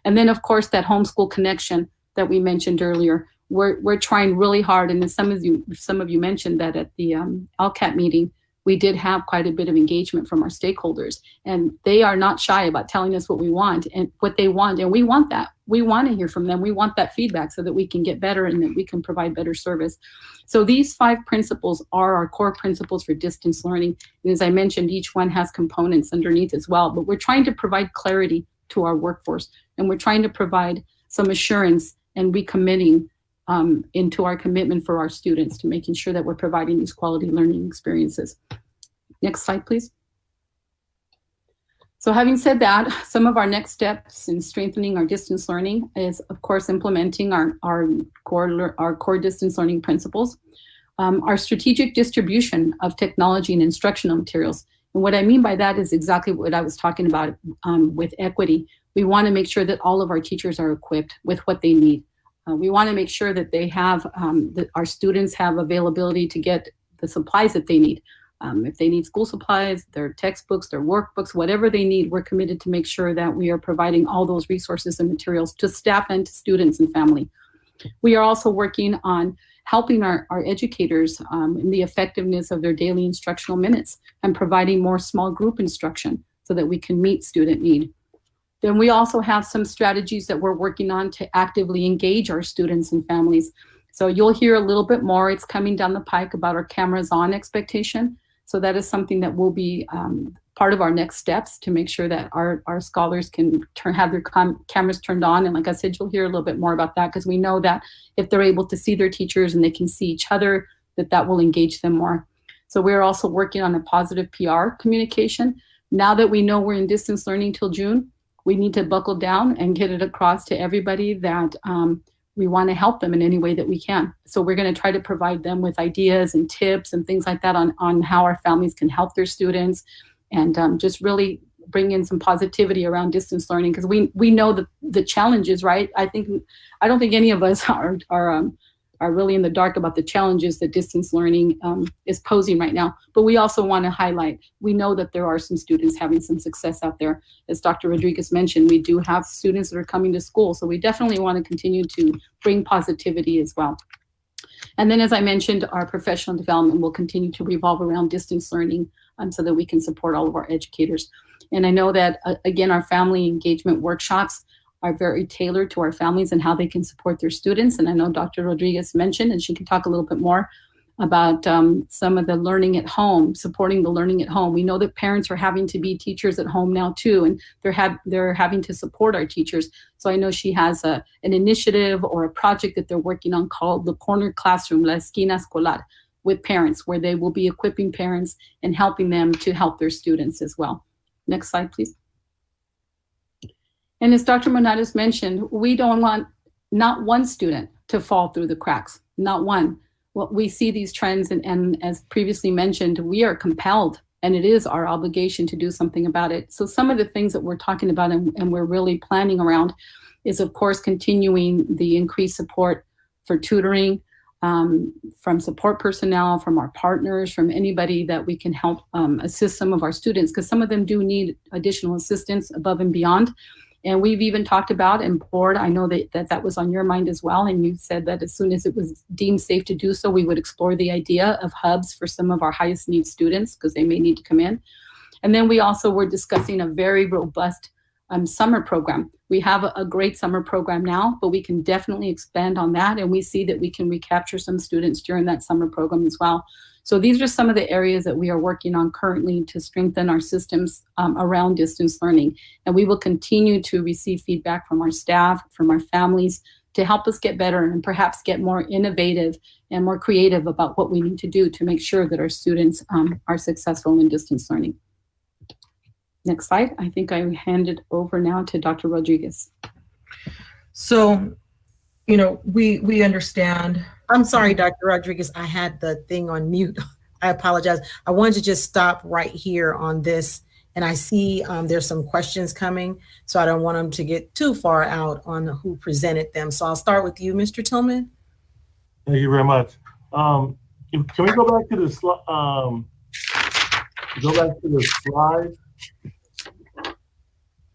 And then of course, that homeschool connection that we mentioned earlier, we're trying really hard. And then some of you mentioned that at the LCAT meeting, we did have quite a bit of engagement from our stakeholders, and they are not shy about telling us what we want and what they want. And we want that. We want to hear from them. We want that feedback so that we can get better and that we can provide better service. So these 5 principles are our core principles for distance learning. And as I mentioned, each one has components underneath as well, but we're trying to provide clarity to our workforce, and we're trying to provide some assurance and recommitting into our commitment for our students to making sure that we're providing these quality learning experiences. Next slide, please. So having said that, some of our next steps in strengthening our distance learning is, of course, implementing our core distance learning principles, our strategic distribution of technology and instructional materials. And what I mean by that is exactly what I was talking about with equity. We want to make sure that all of our teachers are equipped with what they need. We want to make sure that they have, that our students have availability to get the supplies that they need. If they need school supplies, their textbooks, their workbooks, whatever they need, we're committed to make sure that we are providing all those resources and materials to staff and to students and family. We are also working on helping our educators in the effectiveness of their daily instructional minutes and providing more small group instruction so that we can meet student need. Then we also have some strategies that we're working on to actively engage our students and families. So you'll hear a little bit more. It's coming down the pike about our cameras on expectation. So that is something that will be part of our next steps to make sure that our scholars can have their cameras turned on. And like I said, you'll hear a little bit more about that, because we know that if they're able to see their teachers and they can see each other, that will engage them more. So we're also working on a positive PR communication. Now that we know we're in distance learning till June, we need to buckle down and get it across to everybody that we want to help them in any way that we can. So we're going to try to provide them with ideas and tips and things like that on how our families can help their students, and just really bring in some positivity around distance learning, because we know the challenges, right? I don't think any of us are really in the dark about the challenges that distance learning is posing right now. But we also want to highlight, we know that there are some students having some success out there. As Dr. Rodriguez mentioned, we do have students that are coming to school. So we definitely want to continue to bring positivity as well. And then, as I mentioned, our professional development will continue to revolve around distance learning so that we can support all of our educators. And I know that, again, our family engagement workshops are very tailored to our families and how they can support their students. And I know Dr. Rodriguez mentioned, and she can talk a little bit more about some of the learning at home, supporting the learning at home. We know that parents are having to be teachers at home now too, and they're having to support our teachers. So I know she has an initiative or a project that they're working on called the Corner Classroom, La Esquina Escolar, with parents, where they will be equipping parents and helping them to help their students as well. Next slide, please. And as Dr. Monares mentioned, we don't want not one student to fall through the cracks, not one. Well, we see these trends, and as previously mentioned, we are compelled, and it is our obligation to do something about it. So some of the things that we're talking about and we're really planning around is, of course, continuing the increased support for tutoring, from support personnel, from our partners, from anybody that we can help assist some of our students, because some of them do need additional assistance above and beyond. And we've even talked about, and board, I know that was on your mind as well, and you said that as soon as it was deemed safe to do so, we would explore the idea of hubs for some of our highest need students, because they may need to come in. And then we also were discussing a very robust summer program. We have a great summer program now, but we can definitely expand on that, and we see that we can recapture some students during that summer program as well. So these are some of the areas that we are working on currently to strengthen our systems around distance learning. And we will continue to receive feedback from our staff, from our families, to help us get better and perhaps get more innovative and more creative about what we need to do to make sure that our students are successful in distance learning. Next slide. I think I hand it over now to Dr. Rodriguez. So, you know, we understand. I'm sorry, Dr. Rodriguez, I had the thing on mute. I apologize. I wanted to just stop right here on this. And I see there's some questions coming, so I don't want them to get too far out on who presented them. So I'll start with you, Mr. Tillman. Thank you very much. Can we go back to the slide?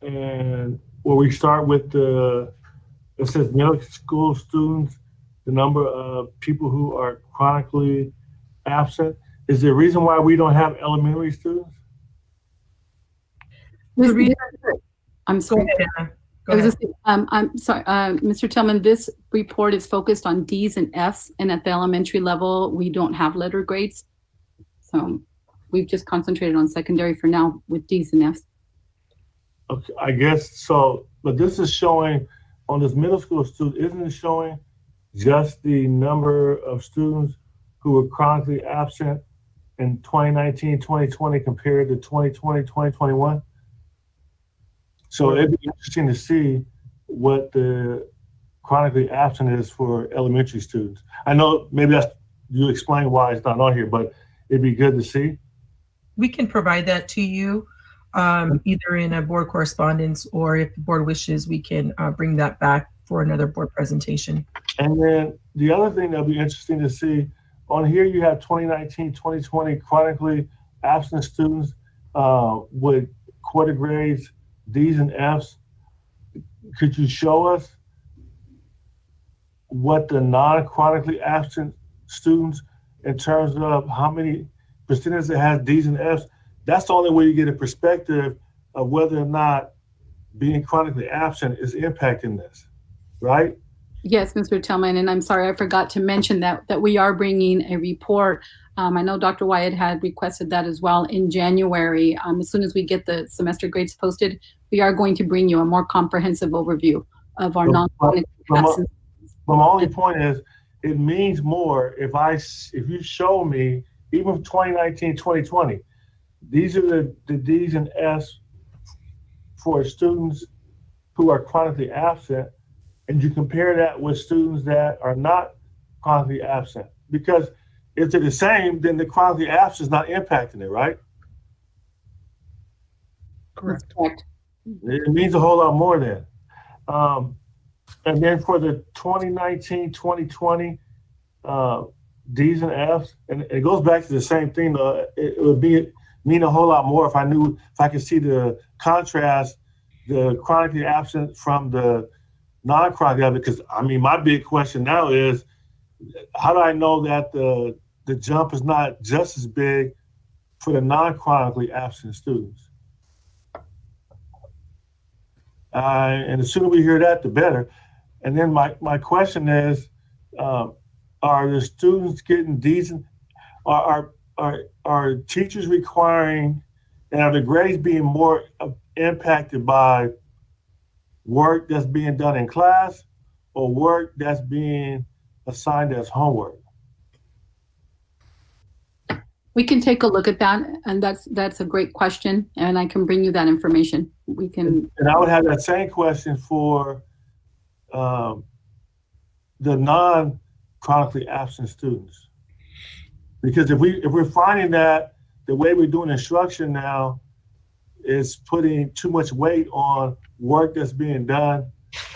And where we start with it says middle school students, the number of people who are chronically absent. Is there a reason why we don't have elementary students? I'm sorry. I'm sorry, Mr. Tillman, this report is focused on D's and F's, and at the elementary level, we don't have letter grades. So we've just concentrated on secondary for now with D's and F's. Okay, I guess so, but this is showing on this middle school student, isn't it showing just the number of students who were chronically absent in 2019, 2020 compared to 2020, 2021? So it'd be interesting to see what the chronically absent is for elementary students. I know maybe you explain why it's not on here, but it'd be good to see. We can provide that to you either in a board correspondence, or if the board wishes, we can bring that back for another board presentation. And then the other thing that'll be interesting to see, on here you have 2019, 2020 chronically absent students with quarter grades, D's and F's. Could you show us what the non-chronically absent students, in terms of how many percentage that has D's and F's? That's the only way you get a perspective of whether or not being chronically absent is impacting this, right? Yes, Mr. Tillman, and I'm sorry, I forgot to mention that we are bringing a report. I know Dr. Wyatt had requested that as well in January. As soon as we get the semester grades posted, we are going to bring you a more comprehensive overview of our non-chronically absent. But my only point is, it means more if you show me, even from 2019, 2020, these are the D's and F's for students who are chronically absent, and you compare that with students that are not chronically absent. Because if they're the same, then the chronically absent is not impacting it, right? Correct. It means a whole lot more then. And then for the 2019, 2020 D's and F's, and it goes back to the same thing. It would mean a whole lot more if I could see the contrast, the chronically absent from the non-chronically absent. Because I mean, my big question now is, how do I know that the jump is not just as big for the non-chronically absent students? And the sooner we hear that, the better. And then my question is, are the students getting decent? Are teachers requiring, and are the grades being more impacted by work that's being done in class or work that's being assigned as homework? We can take a look at that, and that's a great question, and I can bring you that information. We can. And I would have that same question for the non-chronically absent students, because if we're finding that the way we're doing instruction now is putting too much weight on work that's being done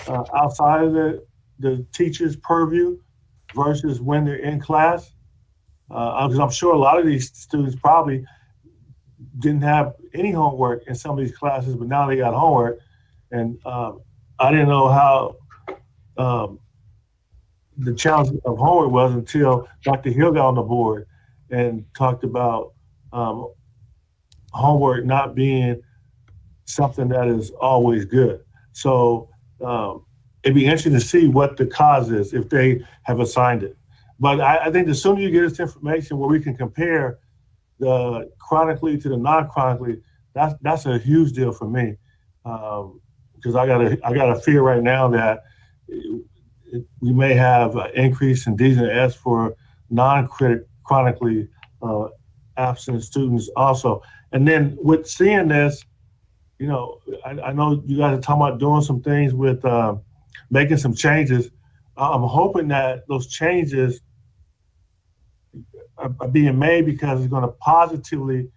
outside of the teacher's purview versus when they're in class. I'm sure a lot of these students probably didn't have any homework in some of these classes, but now they got homework. And I didn't know how the challenge of homework was until Dr. Hill got on the board and talked about homework not being something that is always good. So it'd be interesting to see what the cause is if they have assigned it. But I think the sooner you get us information where we can compare the chronically to the non-chronically, that's a huge deal for me. Because I got a fear right now that we may have an increase in D's and F's for non-chronically absent students also. And then with seeing this, you know, I know you guys are talking about doing some things with making some changes. I'm hoping that those changes are being made because it's going to positively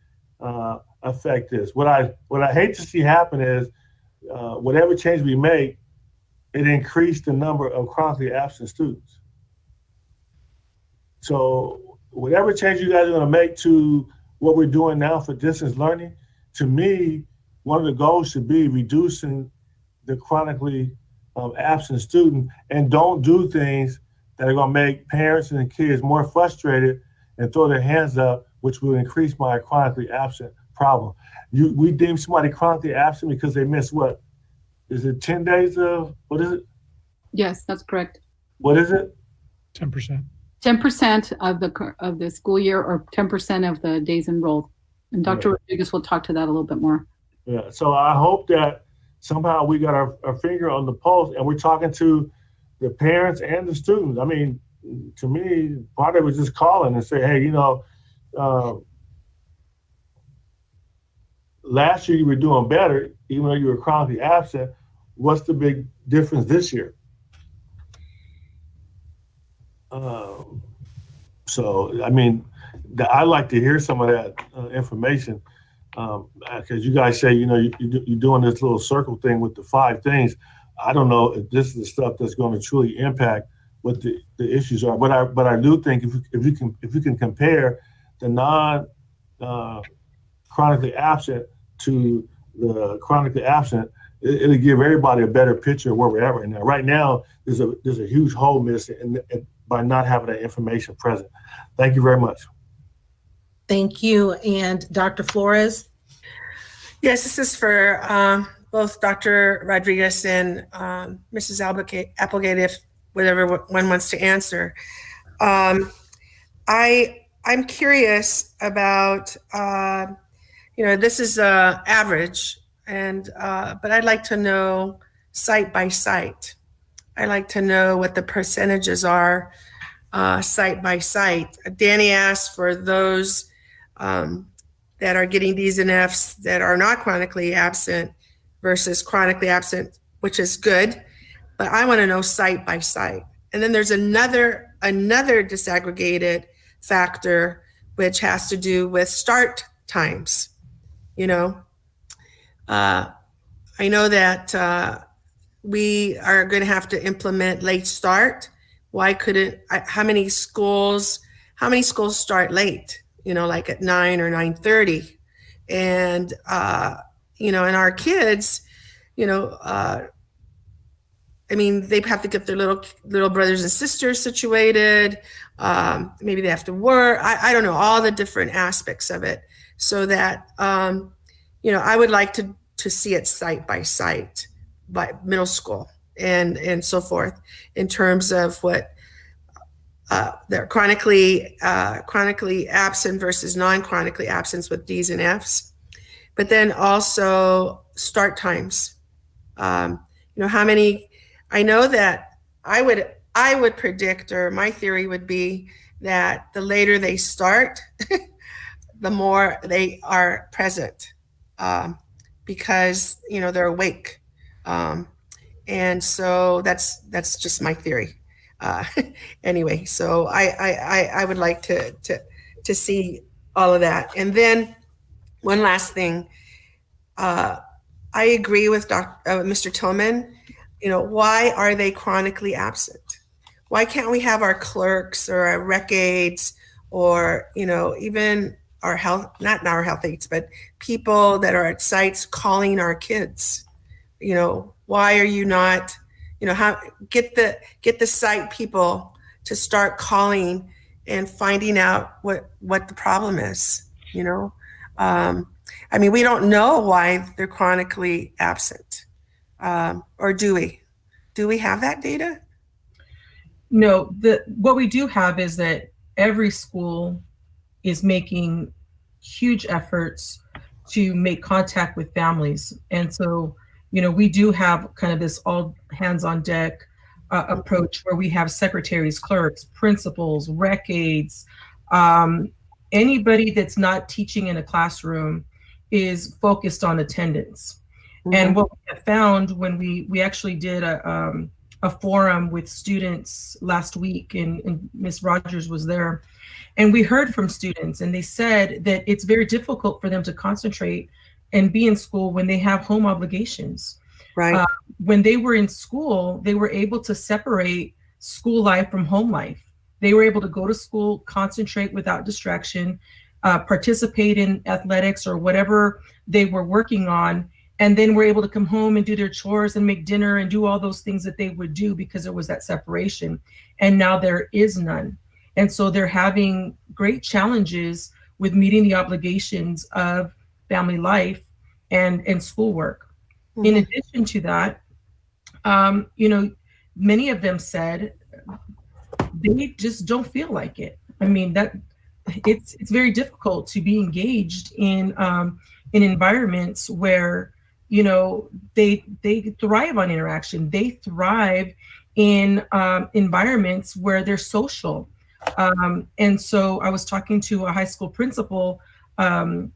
affect this. What I hate to see happen is whatever change we make, it increased the number of chronically absent students. So whatever change you guys are going to make to what we're doing now for distance learning, to me, one of the goals should be reducing the chronically absent student, and don't do things that are going to make parents and kids more frustrated and throw their hands up, which will increase my chronically absent problem. We deem somebody chronically absent because they missed what? Is it 10 days of, what is it? Yes, that's correct. What is it? 10%. 10% of the school year, or 10% of the days enrolled. And Dr. Rodriguez will talk to that a little bit more. Yeah, so I hope that somehow we got our finger on the pulse and we're talking to the parents and the students. I mean, to me, part of it was just calling and say, hey, you know, last year you were doing better, even though you were chronically absent. What's the big difference this year? So, I mean, I'd like to hear some of that information because you guys say, you know, you're doing this little circle thing with the 5 things. I don't know if this is the stuff that's going to truly impact what the issues are. But I do think if you can compare the chronically absent to the chronically absent, it'll give everybody a better picture of where we're at right now. Right now, there's a huge hole missing by not having that information present. Thank you very much. Thank you. And Dr. Flores? Yes, this is for both Dr. Rodriguez and Mrs. Applegate, if whatever one wants to answer. I'm curious about, you know, this is average, and but I'd like to know site by site. I like to know what the percentages are site by site. Danny asked for those that are getting D's and F's that are not chronically absent versus chronically absent, which is good, but I want to know site by site. And then there's another disaggregated factor, which has to do with start times. You know, I know that we are going to have to implement late start. Why couldn't, how many schools start late, you know, like at 9 or 9:30? And, you know, and our kids, you know, I mean, they have to get their little brothers and sisters situated. Maybe they have to work. I don't know, all the different aspects of it, so that I would like to see it site by site, by middle school and so forth, in terms of what they're chronically absent versus non-chronically absent with D's and F's, but then also start times. How many? I know that I would predict, or my theory would be, that the later they start, the more they are present, because they're awake, and so that's just my theory. Anyway, so I would like to see all of that. And then one last thing, I agree with Mr. Tillman. Why are they chronically absent? Why can't we have our clerks or our rec aides, or even our not our health aides, but people that are at sites calling our kids? Why are you not? How get the site people to start calling and finding out what the problem is. I mean, we don't know why they're chronically absent, or do we? Do we have that data? No, what we do have is that every school is making huge efforts to make contact with families. And so, we do have kind of this all hands on deck approach, where we have secretaries, clerks, principals, rec aides, anybody that's not teaching in a classroom is focused on attendance. Mm-hmm. And what we have found when we actually did a forum with students last week, and Ms. Rogers was there, and we heard from students, and they said that it's very difficult for them to concentrate and be in school when they have home obligations. Right. When they were in school, they were able to separate school life from home life. They were able to go to school, concentrate without distraction, participate in athletics or whatever they were working on, and then were able to come home and do their chores and make dinner and do all those things that they would do because there was that separation. And now there is none. And so they're having great challenges with meeting the obligations of family life and schoolwork. Mm-hmm. In addition to that, many of them said they just don't feel like it. I mean, that it's very difficult to be engaged in environments where they thrive on interaction. They thrive in environments where they're social. And so I was talking to a high school principal a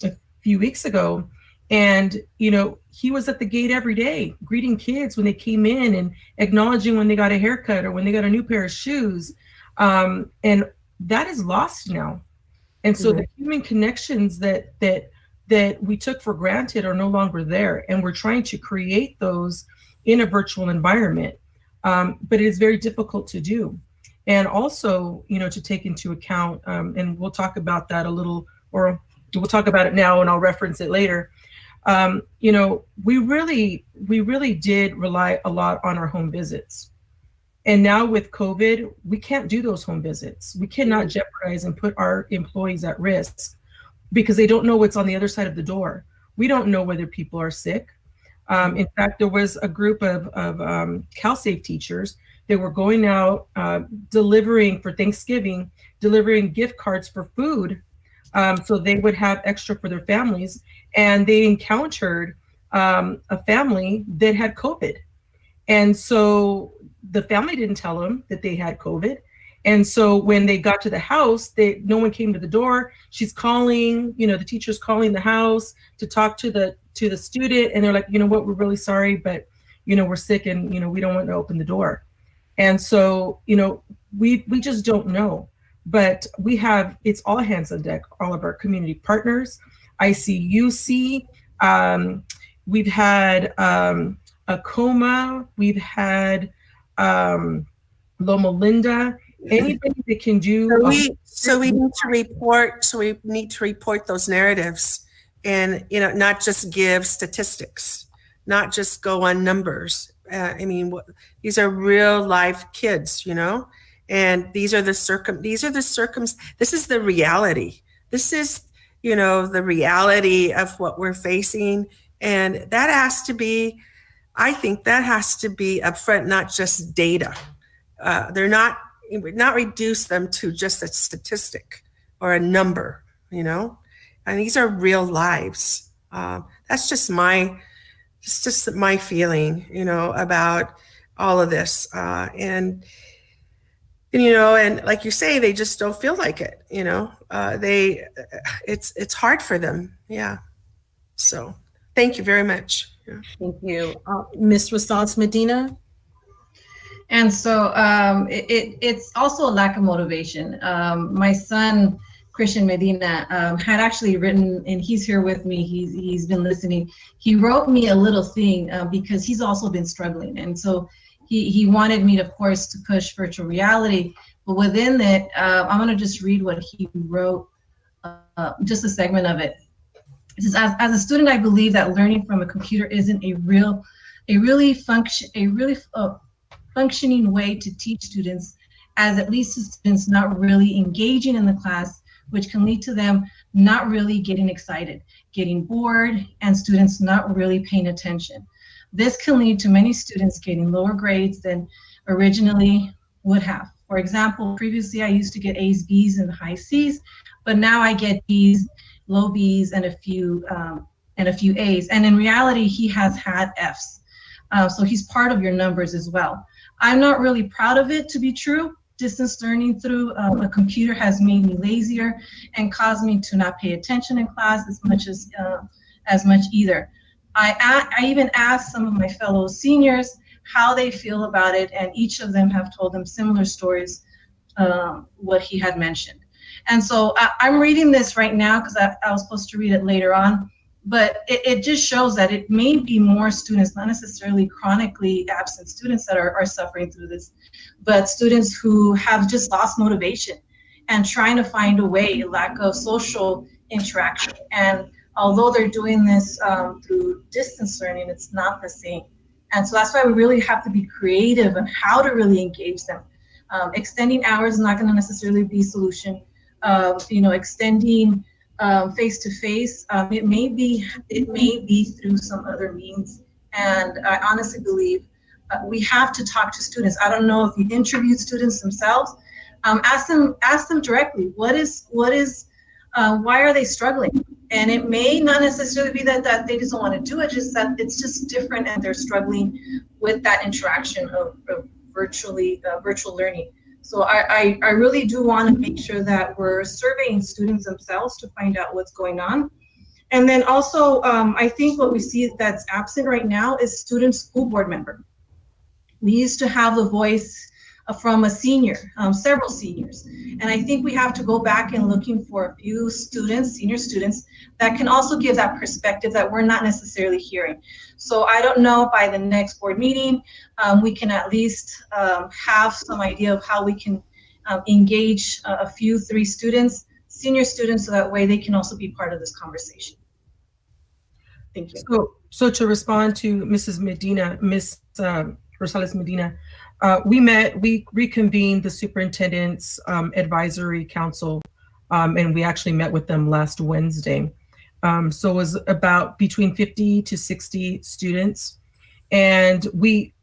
few weeks ago, and he was at the gate every day greeting kids when they came in and acknowledging when they got a haircut or when they got a new pair of shoes, and that is lost now. And so the human connections that we took for granted are no longer there, and we're trying to create those in a virtual environment, but it is very difficult to do. And also, to take into account, and we'll talk about that a little, or we'll talk about it now and I'll reference it later. We really did rely a lot on our home visits. And now with COVID, we can't do those home visits. We cannot jeopardize and put our employees at risk because they don't know what's on the other side of the door. We don't know whether people are sick. In fact, there was a group of CalSafe teachers that were going out delivering for Thanksgiving, delivering gift cards for food, so they would have extra for their families. And they encountered a family that had COVID. And so the family didn't tell them that they had COVID. And so when they got to the house, no one came to the door. She's calling, the teacher's calling the house to talk to the student. And they're like, what, we're really sorry, but, we're sick and, we don't want to open the door. And so, we just don't know. But it's all hands on deck, all of our community partners, ICUC, we've had ACOMA, we've had Loma Linda, anybody that can do. So we need to report those narratives, and not just give statistics, not just go on numbers, I mean, these are real life kids, and this is the reality. This is, the reality of what we're facing. And that has to be, I think that has to be upfront, not just data. Not reduce them to just a statistic or a number, and these are real lives. That's just my feeling, about all of this. And like you say, they just don't feel like it, it's hard for them. Yeah. So thank you very much. Yeah. Thank you. Ms. Rosales Medina. And so it's also a lack of motivation. My son, Christian Medina, had actually written, and he's here with me, he's been listening. He wrote me a little thing because he's also been struggling. And so he wanted me, of course, to push virtual reality. But within it, I'm going to just read what he wrote, just a segment of it. It says, as a student, I believe that learning from a computer isn't a really functioning way to teach students, as it leads to students not really engaging in the class, which can lead to them not really getting excited, getting bored, and students not really paying attention. This can lead to many students getting lower grades than originally would have. For example, previously I used to get A's, B's, and high C's, but now I get B's, low B's, and a few A's. And in reality, he has had F's. So he's part of your numbers as well. I'm not really proud of it to be true. Distance learning through a computer has made me lazier and caused me to not pay attention in class as much either. I even asked some of my fellow seniors how they feel about it, and each of them have told them similar stories, what he had mentioned. And so I'm reading this right now because I was supposed to read it later on, but it just shows that it may be more students, not necessarily chronically absent students that are suffering through this, but students who have just lost motivation and trying to find a way, lack of social interaction. And although they're doing this through distance learning, it's not the same. And so that's why we really have to be creative on how to really engage them. Extending hours is not going to necessarily be a solution. Extending face-to-face, it may be through some other means. And I honestly believe we have to talk to students. I don't know if you interviewed students themselves. Ask them directly. Why are they struggling? And it may not necessarily be that they just don't want to do it, just that it's just different and they're struggling with that interaction of virtual learning. So I really do want to make sure that we're surveying students themselves to find out what's going on. And then also, I think what we see that's absent right now is student school board member. We used to have the voice from a senior, several seniors. And I think we have to go back and looking for a few students, senior students, that can also give that perspective that we're not necessarily hearing. So I don't know, by the next board meeting, we can at least have some idea of how we can engage a few, 3 students, senior students, so that way they can also be part of this conversation. Thank you. So to respond to Mrs. Medina, Ms. Rosales Medina, we reconvened the superintendent's advisory council, and we actually met with them last Wednesday. So it was about between 50 to 60 students, and we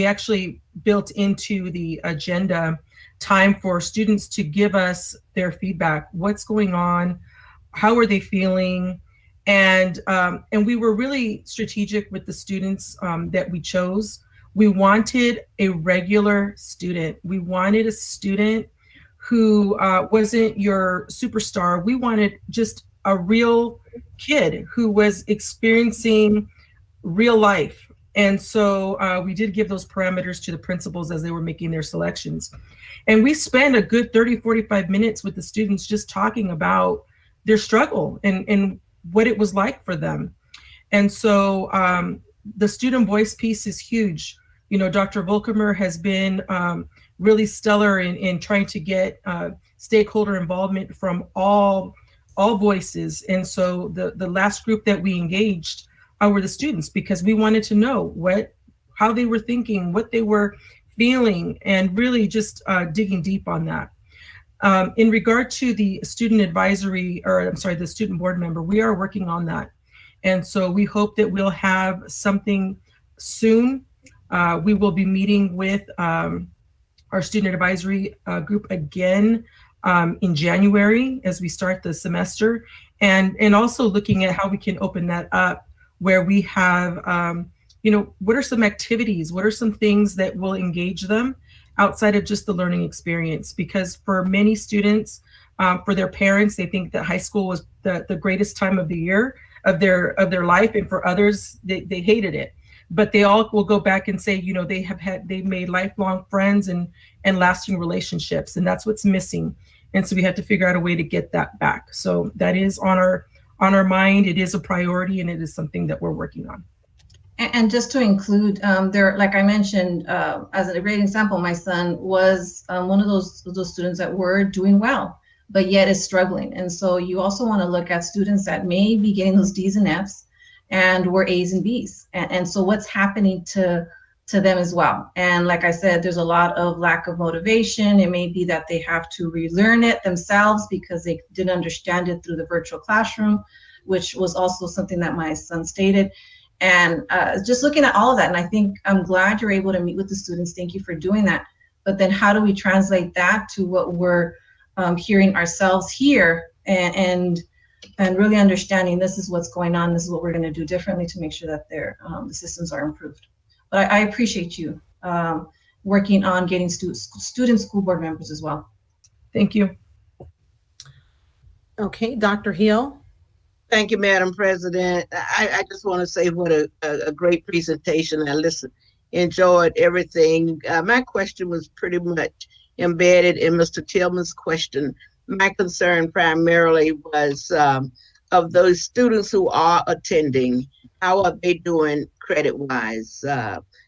actually built into the agenda time for students to give us their feedback. What's going on? How are they feeling? And we were really strategic with the students that we chose. We wanted a regular student. We wanted a student who wasn't your superstar. We wanted just a real kid who was experiencing real life. And so we did give those parameters to the principals as they were making their selections. And we spent a good 30, 45 minutes with the students just talking about their struggle and what it was like for them. And so the student voice piece is huge. You know, Dr. Volkemer has been really stellar in trying to get stakeholder involvement from all voices. And so the last group that we engaged were the students, because we wanted to know what how they were thinking, what they were feeling, and really just digging deep on that. In regard to the student advisory, or I'm sorry, the student board member, we are working on that. And so we hope that we'll have something soon. We will be meeting with our student advisory group again in January as we start the semester, and also looking at how we can open that up where we have, you know, what are some activities, what are some things that will engage them outside of just the learning experience? Because for many students, for their parents, they think that high school was the greatest time of the year of their life, and for others, they hated it. But they all will go back and say, you know, they've made lifelong friends and lasting relationships, and that's what's missing. And so we have to figure out a way to get that back. So that is on our mind. It is a priority, and it is something that we're working on. And just to include, there, like I mentioned, as a great example, my son was one of those students that were doing well, but yet is struggling. And so you also want to look at students that may be getting those D's and F's and were A's and B's. And so what's happening to them as well. And like I said, there's a lot of lack of motivation. It may be that they have to relearn it themselves because they didn't understand it through the virtual classroom, which was also something that my son stated. And just looking at all of that, and I think I'm glad you're able to meet with the students. Thank you for doing that. But then how do we translate that to what we're hearing ourselves here, and really understanding this is what's going on, this is what we're going to do differently to make sure that the systems are improved. But I appreciate you working on getting student school board members as well. Thank you. Okay, Dr. Hill. Thank you, Madam President. I just want to say what a great presentation. I enjoyed everything. My question was pretty much embedded in Mr. Tillman's question. My concern primarily was of those students who are attending, how are they doing credit-wise?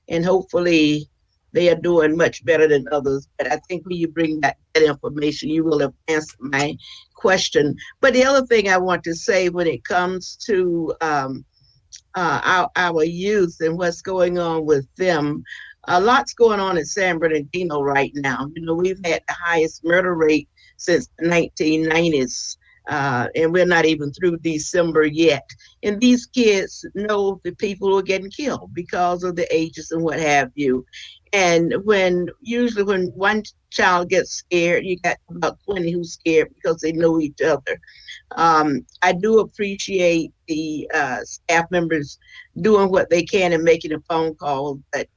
And hopefully they are doing much better than others. But I think when you bring that information, you will have answered my question. But the other thing I want to say when it comes to our youth and what's going on with them, a lot's going on in San Bernardino right now. You know, we've had the highest murder rate since the 1990s, and we're not even through December yet. And these kids know the people who are getting killed because of the ages and what have you. And usually when one child gets scared, you got about 20 who's scared because they know each other. I do appreciate the staff members doing what they can and making a phone call, but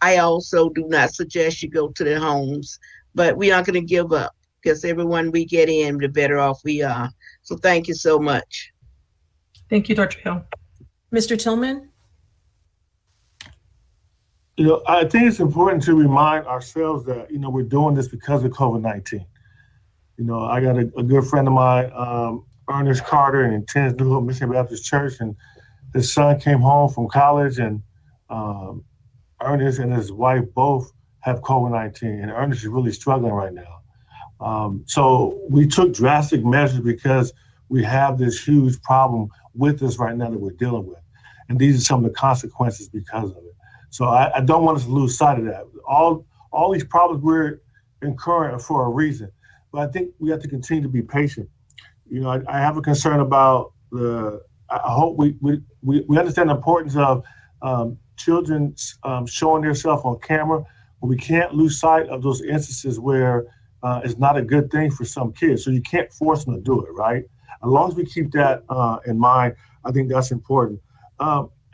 I also do not suggest you go to their homes. But we aren't going to give up, because everyone we get in, the better off we are. So thank you so much. Thank you, Dr. Hill. Mr. Tillman? You know, I think it's important to remind ourselves that, you know, we're doing this because of COVID-19. You know, I got a good friend of mine, Ernest Carter, and attends New Hope Mission Baptist Church, and his son came home from college, and Ernest and his wife both have COVID-19, and Ernest is really struggling right now. So we took drastic measures because we have this huge problem with us right now that we're dealing with. And these are some of the consequences because of it. So I don't want us to lose sight of that. All these problems we're incurring are for a reason, but I think we have to continue to be patient. You know, I have a concern about I hope we understand the importance of children showing themselves on camera, but we can't lose sight of those instances where it's not a good thing for some kids. So you can't force them to do it, right? As long as we keep that in mind, I think that's important.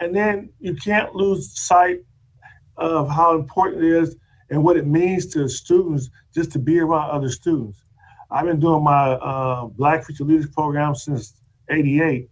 And then you can't lose sight of how important it is and what it means to students just to be around other students. I've been doing my Black Future Leaders program since '88,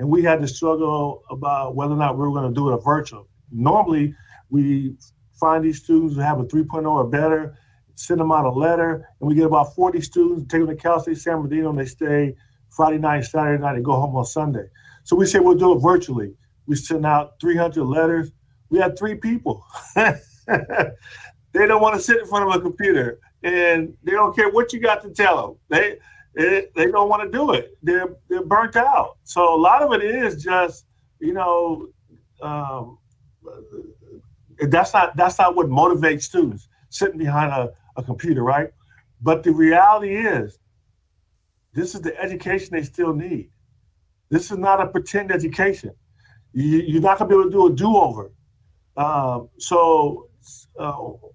and we had to struggle about whether or not we were going to do it virtual. Normally, we find these students who have a 3.0 or better, send them out a letter, and we get about 40 students, take them to Cal State San Bernardino, and they stay Friday night, Saturday night, and go home on Sunday. So we said we'll do it virtually. We sent out 300 letters. We had 3 people. They don't want to sit in front of a computer, and they don't care what you got to tell them. They don't want to do it. They're burnt out. So a lot of it is just, you know, that's not what motivates students, sitting behind a computer, right? But the reality is, this is the education they still need. This is not a pretend education. You're not gonna be able to do a do-over. So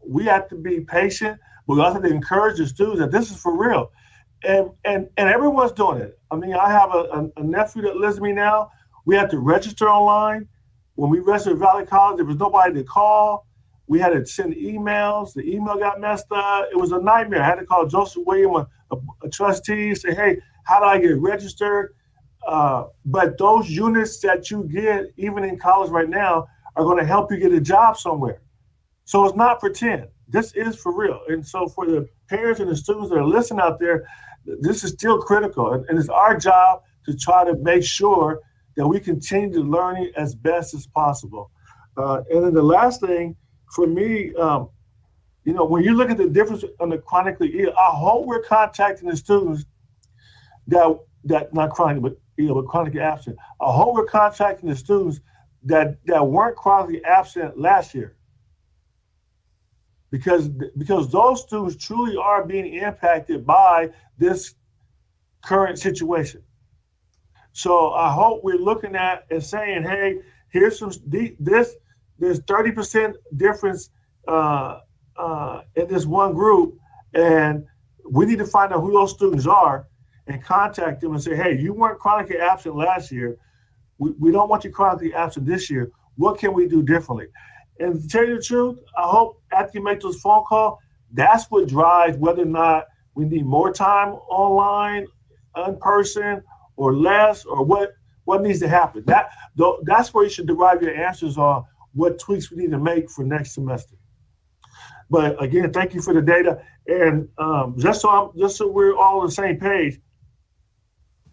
we have to be patient, but we also have to encourage the students that this is for real. And everyone's doing it. I mean, I have a nephew that lives with me now. We had to register online. When we registered at Valley College, there was nobody to call. We had to send emails. The email got messed up. It was a nightmare. I had to call Joseph William, a trustee, say, hey, how do I get registered? But those units that you get, even in college right now, are going to help you get a job somewhere. So it's not pretend. This is for real. And so for the parents and the students that are listening out there, this is still critical. And it's our job to try to make sure that we continue to learning as best as possible. And then the last thing for me, when you look at the difference on the chronically ill, I hope we're contacting the students that not chronic, but ill, but chronically absent. I hope we're contacting the students that weren't chronically absent last year. Because those students truly are being impacted by this current situation. So I hope we're looking at and saying, hey, here's there's 30% difference in this one group, and we need to find out who those students are and contact them and say, hey, you weren't chronically absent last year. We don't want you chronically absent this year. What can we do differently? And to tell you the truth, I hope after you make those phone calls, that's what drives whether or not we need more time online, in person, or less, or what needs to happen. That's where you should derive your answers on what tweaks we need to make for next semester. But again, thank you for the data. And just so we're all on the same page,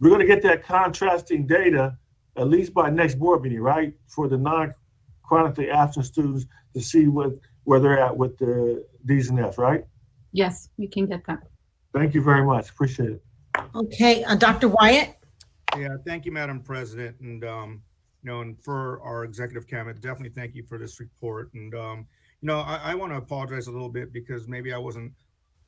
we're going to get that contrasting data at least by next board meeting, right? For the non-chronically absent students to see where they're at with the D's and F's, right? Yes, we can get that. Thank you very much. Appreciate it. Okay, Dr. Wyatt. Yeah, thank you, Madam President. And, and for our executive cabinet, definitely thank you for this report. And, I want to apologize a little bit because maybe I wasn't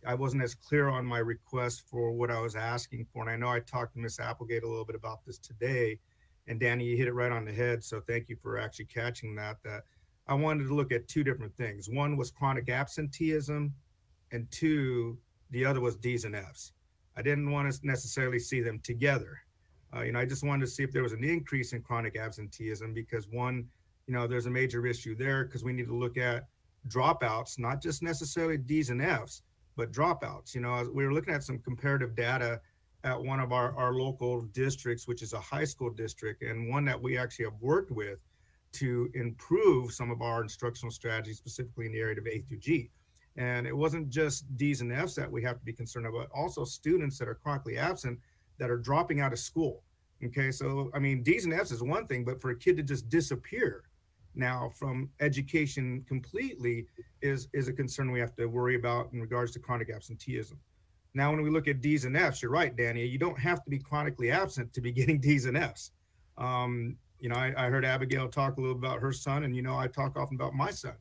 as clear on my request for what I was asking for. And I know I talked to Ms. Applegate a little bit about this today. And Danny, you hit it right on the head. So thank you for actually catching that I wanted to look at two different things. One was chronic absenteeism, and two, the other was D's and F's. I didn't want to necessarily see them together. I just wanted to see if there was an increase in chronic absenteeism because one, there's a major issue there because we need to look at dropouts, not just necessarily D's and F's, but dropouts. We were looking at some comparative data at one of our local districts, which is a high school district, and one that we actually have worked with to improve some of our instructional strategies, specifically in the area of A through G. And it wasn't just D's and F's that we have to be concerned about, also students that are chronically absent that are dropping out of school. Okay, so I mean, D's and F's is one thing, but for a kid to just disappear now from education completely is a concern we have to worry about in regards to chronic absenteeism. Now, when we look at D's and F's, you're right, Danny, you don't have to be chronically absent to be getting D's and F's. I heard Abigail talk a little about her son, and I talk often about my son.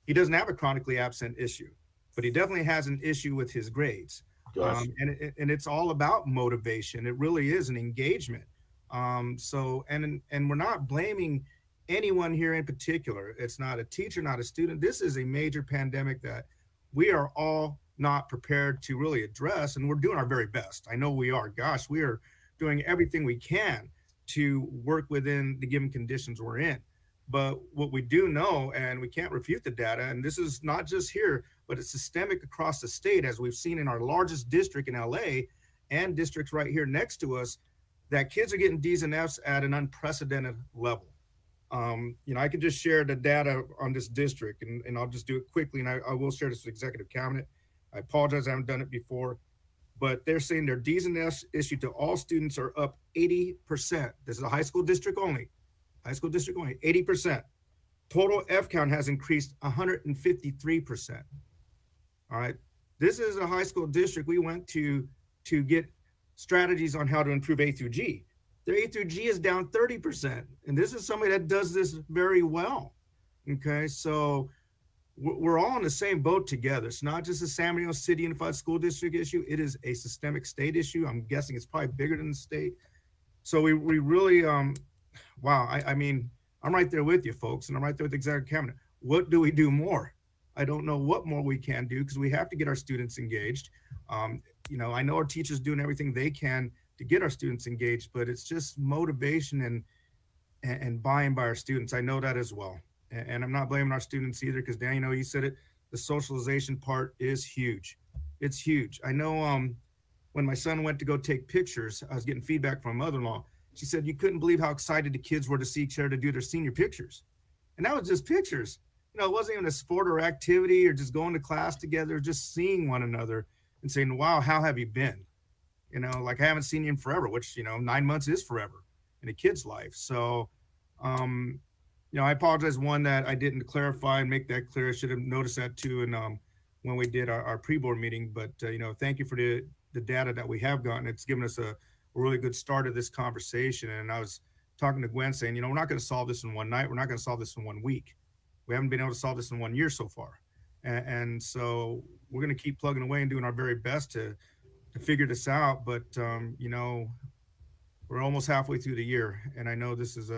He doesn't have a chronically absent issue, but he definitely has an issue with his grades. And it's all about motivation. It really is an engagement. And we're not blaming anyone here in particular. It's not a teacher, not a student. This is a major pandemic that we are all not prepared to really address, and we're doing our very best. I know we are. Gosh, we are doing everything we can to work within the given conditions we're in. But what we do know, and we can't refute the data, and this is not just here, but it's systemic across the state, as we've seen in our largest district in LA and districts right here next to us, that kids are getting D's and F's at an unprecedented level. I could just share the data on this district, and I'll just do it quickly, and I will share this with executive cabinet. I apologize, I haven't done it before, but they're saying their D's and F's issued to all students are up 80%. This is a high school district only, 80%. Total F count has increased 153%. All right, this is a high school district we went to get strategies on how to improve A through G. Their A through G is down 30%. And this is somebody that does this very well. Okay, so we're all in the same boat together. It's not just a San Bernardino City Unified School District issue. It is a systemic state issue. I'm guessing it's probably bigger than the state. So we really, wow, I mean, I'm right there with you folks, and I'm right there with the executive cabinet. What do we do more? I don't know what more we can do, because we have to get our students engaged. You know, I know our teachers doing everything they can to get our students engaged, but it's just motivation and buy-in by our students. I know that as well. And I'm not blaming our students either, because Dan, you know, you said it, the socialization part is huge. It's huge. I know when my son went to go take pictures, I was getting feedback from my mother-in-law. She said, you couldn't believe how excited the kids were to see each other to do their senior pictures. And that was just pictures. You know, it wasn't even a sport or activity or just going to class together, just seeing one another and saying, wow, how have you been? You know, like I haven't seen you in forever, which, you know, 9 months is forever in a kid's life. So, you know, I apologize, one, that I didn't clarify and make that clear. I should have noticed that too. And when we did our pre-board meeting, but, you know, thank you for the data that we have gotten. It's given us a really good start of this conversation. And I was talking to Gwen saying, you know, we're not going to solve this in one night. We're not going to solve this in 1 week. We haven't been able to solve this in 1 year so far. And so we're going to keep plugging away and doing our very best to figure this out. But, you know, we're almost halfway through the year. And I know this is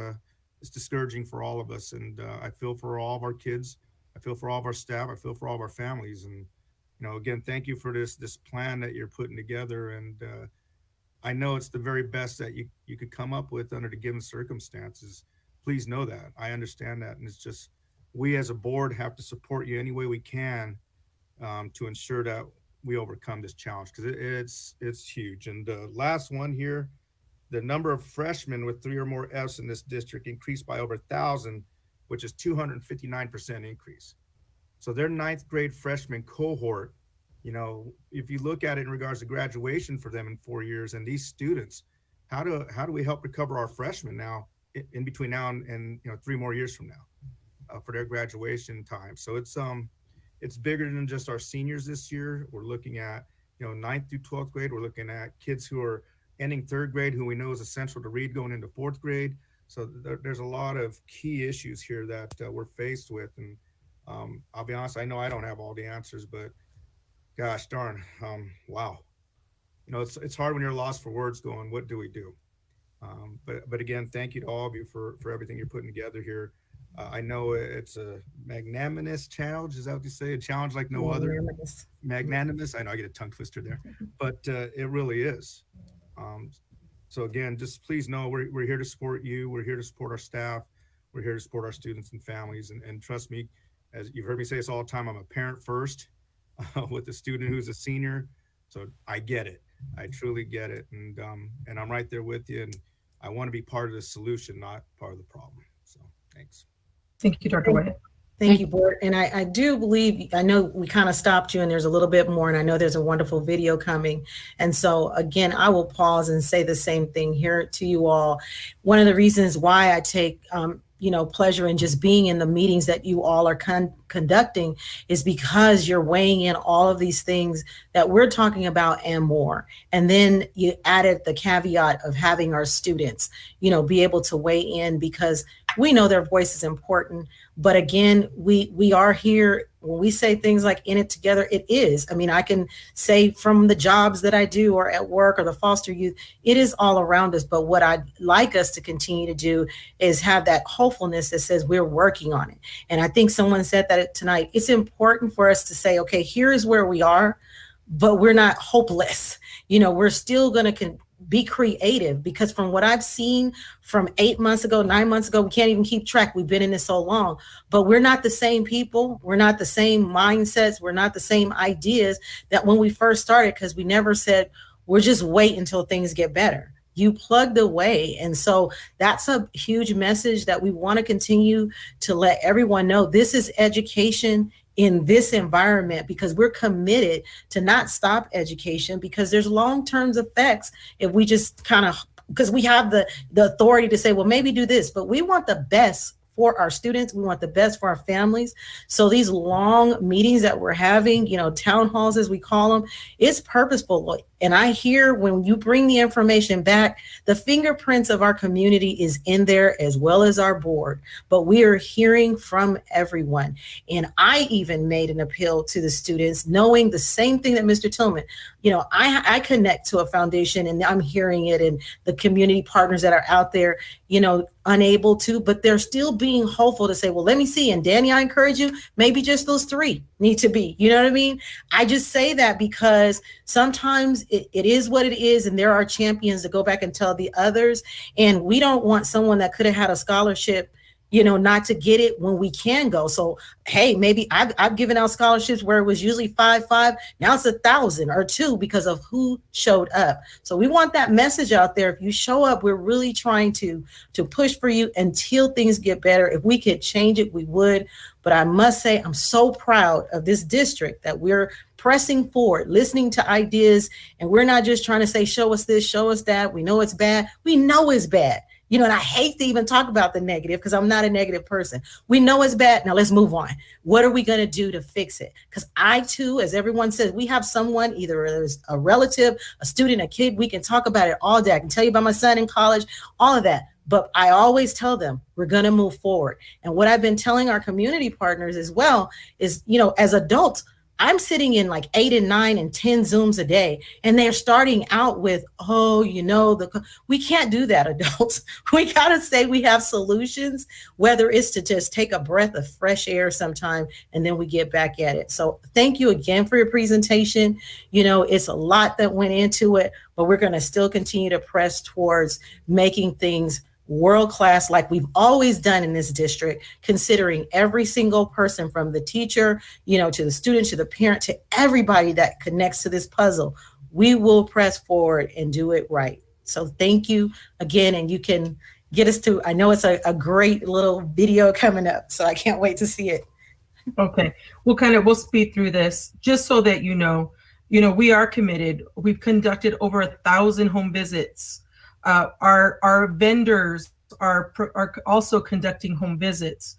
it's discouraging for all of us. And I feel for all of our kids. I feel for all of our staff. I feel for all of our families. And, you know, again, thank you for this plan that you're putting together. And I know it's the very best that you could come up with under the given circumstances. Please know that. I understand that. And it's just, we as a board have to support you any way we can to ensure that we overcome this challenge, because it's huge. And the last one here, the number of freshmen with 3 or more Fs in this district increased by over 1,000, which is 259% increase. So their 9th grade freshman cohort, you know, if you look at it in regards to graduation for them in 4 years, and these students, how do we help recover our freshmen now in between now and you know, 3 more years from now for their graduation time? So it's bigger than just our seniors this year. We're looking at, you know, 9th through 12th grade. We're looking at kids who are ending 3rd grade, who we know is essential to read going into 4th grade. So there's a lot of key issues here that we're faced with. And I'll be honest, I know I don't have all the answers, but gosh darn, wow. You know, it's hard when you're lost for words going, what do we do? But again, thank you to all of you for everything you're putting together here. I know it's a magnanimous challenge. Is that what you say? A challenge like no other. Magnanimous. I know I get a tongue twister there, but it really is. So again, just please know we're here to support you. We're here to support our staff. We're here to support our students and families. And trust me, as you've heard me say this all the time, I'm a parent first with a student who's a senior. So I get it. I truly get it. And I'm right there with you. And I want to be part of the solution, not part of the problem. So thanks. Thank you, Dr. White. Thank you, board. And I do believe, I know we kind of stopped you and there's a little bit more, and I know there's a wonderful video coming. And so again, I will pause and say the same thing here to you all. One of the reasons why I take, you know, pleasure in just being in the meetings that you all are conducting is because you're weighing in all of these things that we're talking about and more. And then you added the caveat of having our students, you know, be able to weigh in, because we know their voice is important. But again, we are here when we say things like in it together, it is. I mean, I can say from the jobs that I do or at work or the foster youth, it is all around us. But what I'd like us to continue to do is have that hopefulness that says we're working on it. And I think someone said that tonight. It's important for us to say, okay, here is where we are, but we're not hopeless. You know, we're still going to be creative, because from what I've seen from 8 months ago, 9 months ago, we can't even keep track. We've been in this so long, but we're not the same people. We're not the same mindsets. We're not the same ideas that when we first started, because we never said, we're just wait until things get better. You plugged away. And so that's a huge message that we want to continue to let everyone know. This is education in this environment, because we're committed to not stop education, because there's long-term effects if we just kind of, because we have the authority to say, well, maybe do this, but we want the best for our students. We want the best for our families. So these long meetings that we're having, you know, town halls, as we call them, it's purposeful. And I hear when you bring the information back, the fingerprints of our community is in there as well as our board, but we are hearing from everyone. And I even made an appeal to the students, knowing the same thing that Mr. Tillman, you know, I connect to a foundation and I'm hearing it, and the community partners that are out there, you know, unable to, but they're still being hopeful to say, well, let me see. And Danny, I encourage you, maybe just those 3 need to be, you know what I mean? I just say that because sometimes it is what it is. And there are champions to go back and tell the others. And we don't want someone that could have had a scholarship, you know, not to get it when we can go. So, hey, maybe I've given out scholarships where it was usually 5. Now it's 1,000 or 2 because of who showed up. So we want that message out there. If you show up, we're really trying to push for you until things get better. If we could change it, we would. But I must say, I'm so proud of this district that we're pressing forward, listening to ideas. And we're not just trying to say, show us this, show us that. We know it's bad. We know it's bad. You know, and I hate to even talk about the negative because I'm not a negative person. We know it's bad. Now let's move on. What are we going to do to fix it? Because I too, as everyone says, we have someone, either as a relative, a student, a kid, we can talk about it all day. I can tell you about my son in college, all of that. But I always tell them we're going to move forward. And what I've been telling our community partners as well is, you know, as adults, I'm sitting in like 8 and 9 and 10 Zooms a day, and they're starting out with, oh, you know, we can't do that, adults. We got to say we have solutions, whether it's to just take a breath of fresh air sometime, and then we get back at it. So thank you again for your presentation. You know, it's a lot that went into it, but we're going to still continue to press towards making things world-class like we've always done in this district, considering every single person from the teacher, you know, to the student, to the parent, to everybody that connects to this puzzle. We will press forward and do it right. So thank you again, and you can get us to, I know it's a great little video coming up, so I can't wait to see it. Okay, we'll speed through this just so that you know, we are committed. We've conducted over 1,000 home visits. Our vendors are also conducting home visits.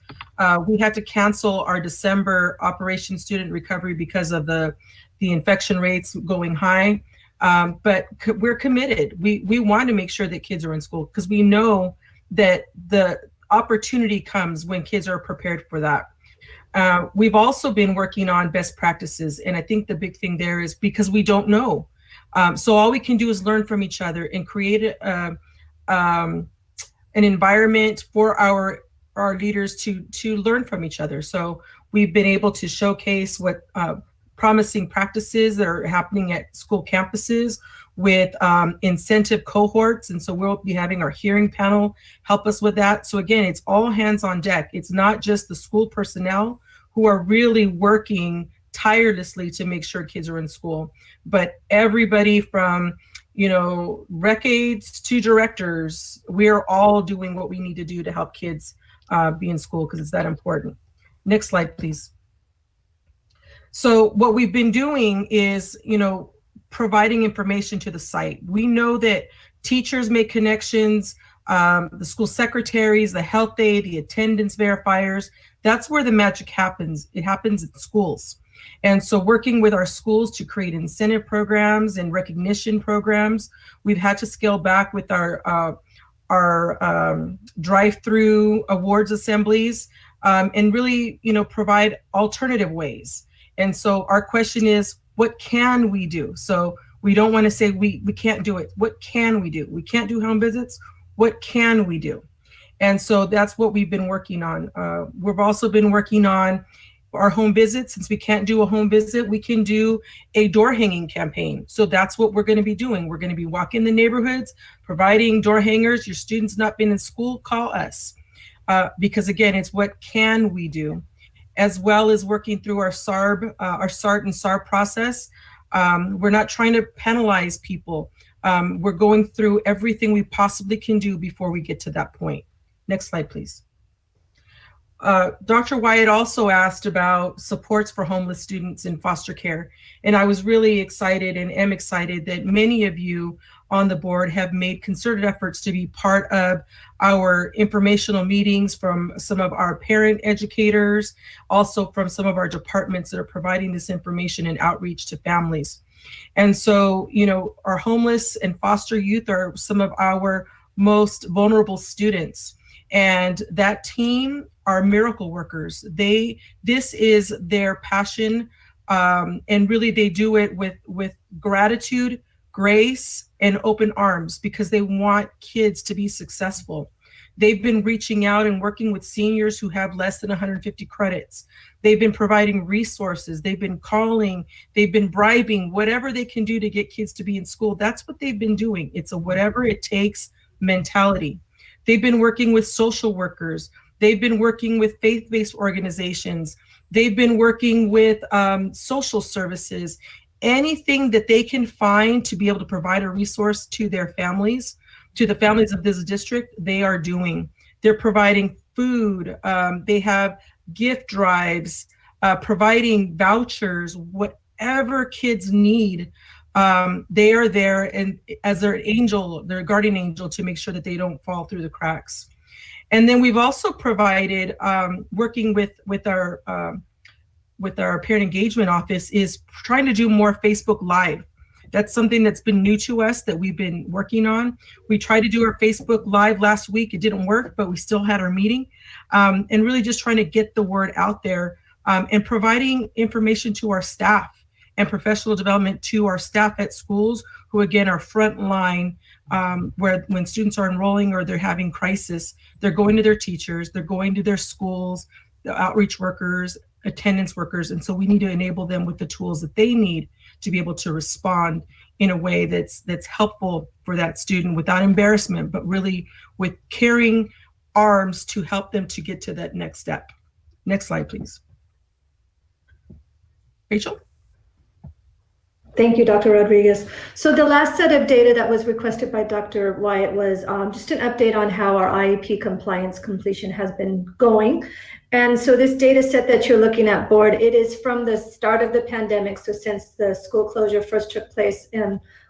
We had to cancel our December Operation Student Recovery because of the infection rates going high, but we're committed. We want to make sure that kids are in school because we know that the opportunity comes when kids are prepared for that. We've also been working on best practices, and I think the big thing there is because we don't know. So all we can do is learn from each other and create an environment for our leaders to learn from each other. So we've been able to showcase what promising practices that are happening at school campuses with incentive cohorts. And so we'll be having our hearing panel help us with that. So again, it's all hands on deck. It's not just the school personnel who are really working tirelessly to make sure kids are in school, but everybody from, you know, rec aides to directors, we're all doing what we need to do to help kids be in school because it's that important. Next slide, please. So what we've been doing is, you know, providing information to the site. We know that teachers make connections, the school secretaries, the health aide, the attendance verifiers, that's where the magic happens. It happens at schools. And so working with our schools to create incentive programs and recognition programs, we've had to scale back with our drive-through awards assemblies and really, you know, provide alternative ways. And so our question is, what can we do? So we don't want to say we can't do it. What can we do? We can't do home visits. What can we do? And so that's what we've been working on. We've also been working on our home visits. Since we can't do a home visit, we can do a door hanging campaign. So that's what we're going to be doing. We're going to be walking the neighborhoods, providing door hangers. Your students not been in school, call us. Because again, it's what can we do, as well as working through our SARB, our SART and SARB process. We're not trying to penalize people. We're going through everything we possibly can do before we get to that point. Next slide, please. Dr. Wyatt also asked about supports for homeless students in foster care. And I was really excited and am excited that many of you on the board have made concerted efforts to be part of our informational meetings, from some of our parent educators, also from some of our departments that are providing this information and outreach to families. And so, you know, our homeless and foster youth are some of our most vulnerable students. And that team are miracle workers. This is their passion. And really they do it with gratitude, grace, and open arms because they want kids to be successful. They've been reaching out and working with seniors who have less than 150 credits. They've been providing resources. They've been calling, they've been bribing, whatever they can do to get kids to be in school. That's what they've been doing. It's a whatever it takes mentality. They've been working with social workers. They've been working with faith-based organizations. They've been working with social services, anything that they can find to be able to provide a resource to their families, to the families of this district, they are doing. They're providing food. They have gift drives, providing vouchers, whatever kids need. They are there and as their angel, their guardian angel, to make sure that they don't fall through the cracks. And then we've also provided, working with our parent engagement office, is trying to do more Facebook Live. That's something that's been new to us that we've been working on. We tried to do our Facebook Live last week. It didn't work, but we still had our meeting, and really just trying to get the word out there, and providing information to our staff and professional development to our staff at schools who, again, are front line, where when students are enrolling or they're having crisis, they're going to their teachers, they're going to their schools, the outreach workers, attendance workers. And so we need to enable them with the tools that they need to be able to respond in a way that's helpful for that student without embarrassment, but really with caring arms to help them to get to that next step. Next slide, please. Rachel? Thank you, Dr. Rodriguez. So the last set of data that was requested by Dr. Wyatt was just an update on how our IEP compliance completion has been going. And so this data set that you're looking at, board, it is from the start of the pandemic. So since the school closure first took place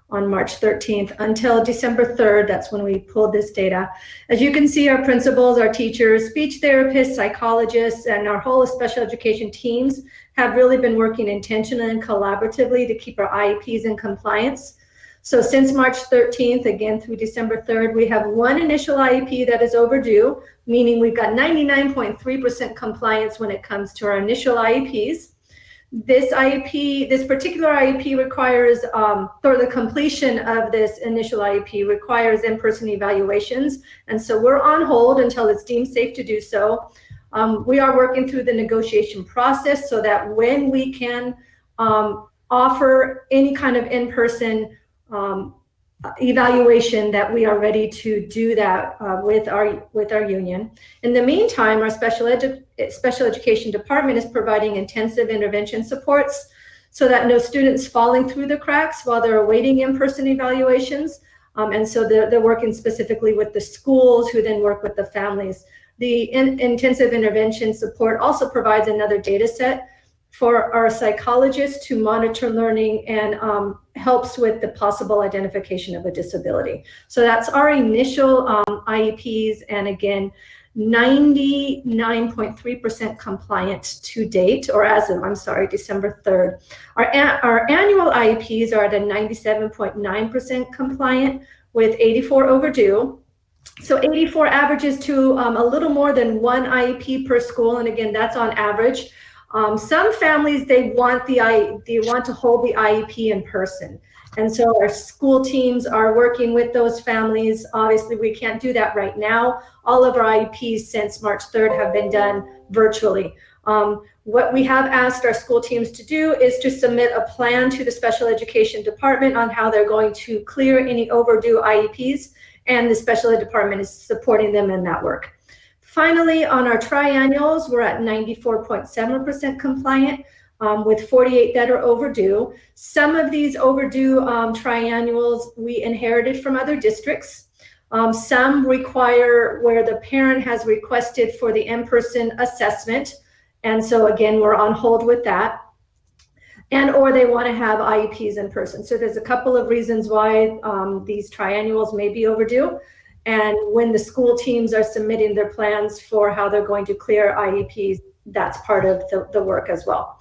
on March 13th until December 3rd, that's when we pulled this data. As you can see, our principals, our teachers, speech therapists, psychologists, and our whole special education teams have really been working intentionally and collaboratively to keep our IEPs in compliance. So since March 13th, again through December 3rd, we have one initial IEP that is overdue, meaning we've got 99.3% compliance when it comes to our initial IEPs. This IEP, this particular IEP requires, for the completion of this initial IEP requires in-person evaluations. And so we're on hold until it's deemed safe to do so. We are working through the negotiation process so that when we can offer any kind of in-person evaluation, that we are ready to do that with our union. In the meantime, our special education department is providing intensive intervention supports so that no students falling through the cracks while they're awaiting in-person evaluations. And so they're working specifically with the schools, who then work with the families. The intensive intervention support also provides another data set for our psychologists to monitor learning and helps with the possible identification of a disability. So that's our initial IEPs, and again, 99.3% compliant to date, or as of, December 3rd. Our annual IEPs are at a 97.9% compliant with 84 overdue. So 84 averages to a little more than one IEP per school, and again, that's on average. Some families, they want to hold the IEP in person. And so our school teams are working with those families. Obviously, we can't do that right now. All of our IEPs since March 3rd have been done virtually. What we have asked our school teams to do is to submit a plan to the special education department on how they're going to clear any overdue IEPs, and the special ed department is supporting them in that work. Finally, on our triannuals, we're at 94.7% compliant with 48 that are overdue. Some of these overdue triannuals we inherited from other districts. Some require where the parent has requested for the in-person assessment. And so again, we're on hold with that. And or they want to have IEPs in person. So there's a couple of reasons why these triannuals may be overdue. And when the school teams are submitting their plans for how they're going to clear IEPs, that's part of the work as well.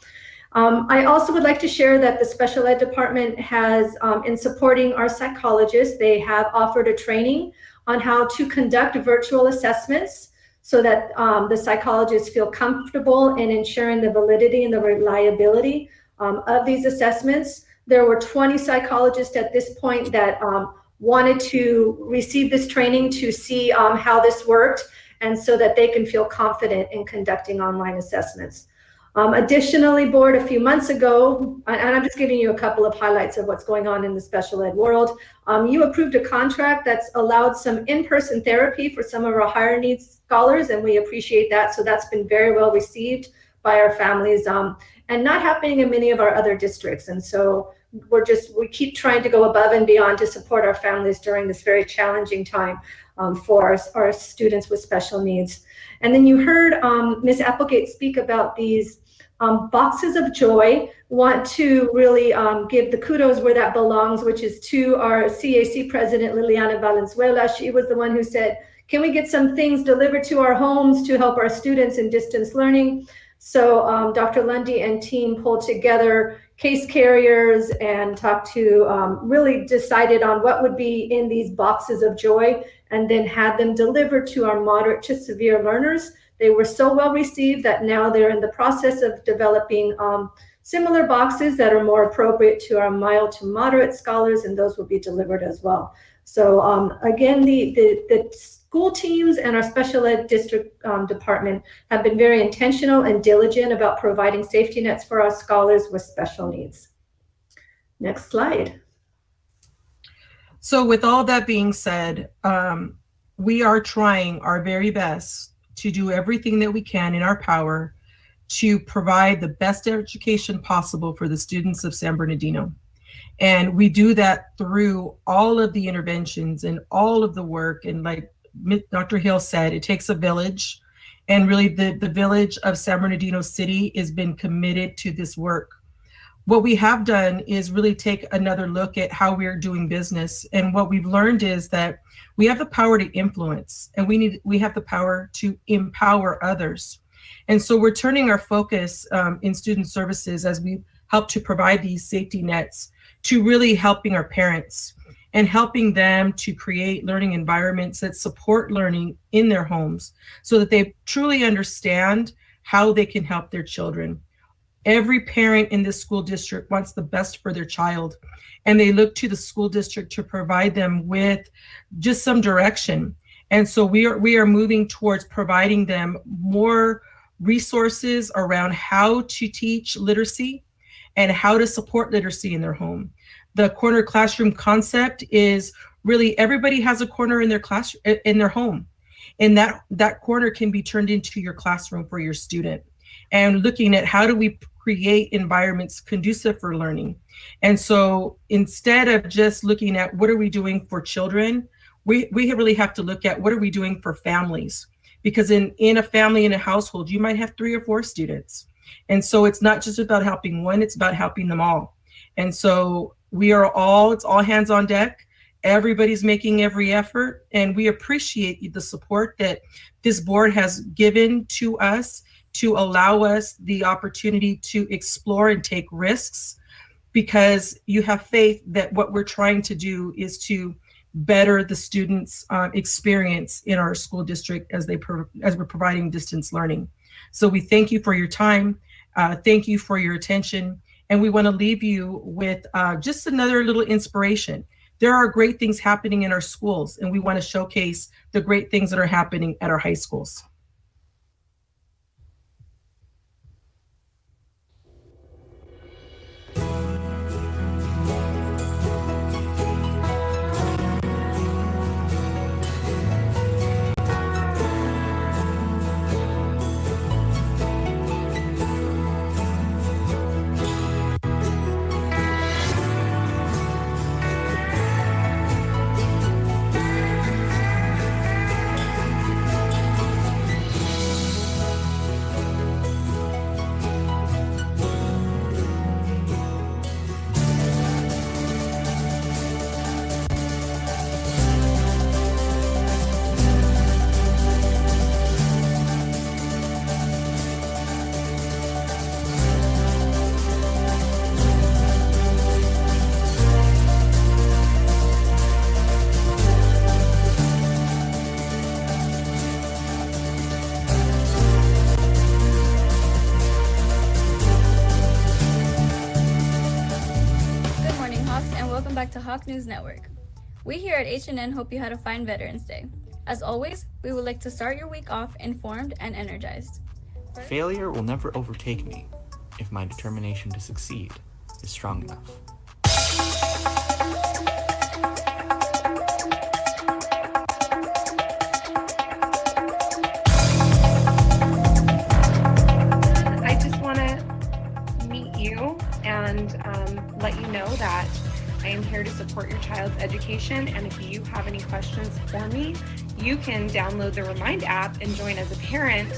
I also would like to share that the special ed department has, in supporting our psychologists, they have offered a training on how to conduct virtual assessments so that the psychologists feel comfortable in ensuring the validity and the reliability of these assessments. There were 20 psychologists at this point that wanted to receive this training to see how this worked, and so that they can feel confident in conducting online assessments. Additionally, board, a few months ago, and I'm just giving you a couple of highlights of what's going on in the special ed world, you approved a contract that's allowed some in-person therapy for some of our higher needs scholars, and we appreciate that. So that's been very well received by our families, and not happening in many of our other districts. And so we keep trying to go above and beyond to support our families during this very challenging time for our students with special needs. And then you heard Ms. Applegate speak about these boxes of joy. Want to really give the kudos where that belongs, which is to our CAC president, Liliana Valenzuela. She was the one who said, can we get some things delivered to our homes to help our students in distance learning? So Dr. Lundy and team pulled together case carriers and talked to, really decided on what would be in these boxes of joy, and then had them delivered to our moderate to severe learners. They were so well received that now they're in the process of developing similar boxes that are more appropriate to our mild to moderate scholars, and those will be delivered as well. So again, the school teams and our special ed district department have been very intentional and diligent about providing safety nets for our scholars with special needs. Next slide. So with all that being said, we are trying our very best to do everything that we can in our power to provide the best education possible for the students of San Bernardino. And we do that through all of the interventions and all of the work. And like Dr. Hill said, it takes a village. And really the village of San Bernardino City has been committed to this work. What we have done is really take another look at how we're doing business. And what we've learned is that we have the power to influence, and we have the power to empower others. And so we're turning our focus in student services as we help to provide these safety nets to really helping our parents and helping them to create learning environments that support learning in their homes so that they truly understand how they can help their children. Every parent in this school district wants the best for their child, and they look to the school district to provide them with just some direction. And so we are moving towards providing them more resources around how to teach literacy and how to support literacy in their home. The corner classroom concept is really everybody has a corner in their class in their home, and that corner can be turned into your classroom for your student. And looking at how do we create environments conducive for learning. And so instead of just looking at what are we doing for children, we really have to look at what are we doing for families. Because in a family, in a household, you might have 3 or 4 students. And so it's not just about helping one, it's about helping them all. And so it's all hands on deck. Everybody's making every effort, and we appreciate the support that this board has given to us to allow us the opportunity to explore and take risks, because you have faith that what we're trying to do is to better the students' experience in our school district as we're providing distance learning. So we thank you for your time. Thank you for your attention. And we want to leave you with just another little inspiration. There are great things happening in our schools, and we want to showcase the great things that are happening at our high schools. back to Hawk News Network. We here at HNN hope you had a fine Veterans Day. As always, we would like to start your week off informed and energized. Failure will never overtake me if my determination to succeed is strong enough. I just want to meet you and let you know that I am here to support your child's education, and if you have any questions for me, you can download the Remind app and join as a parent.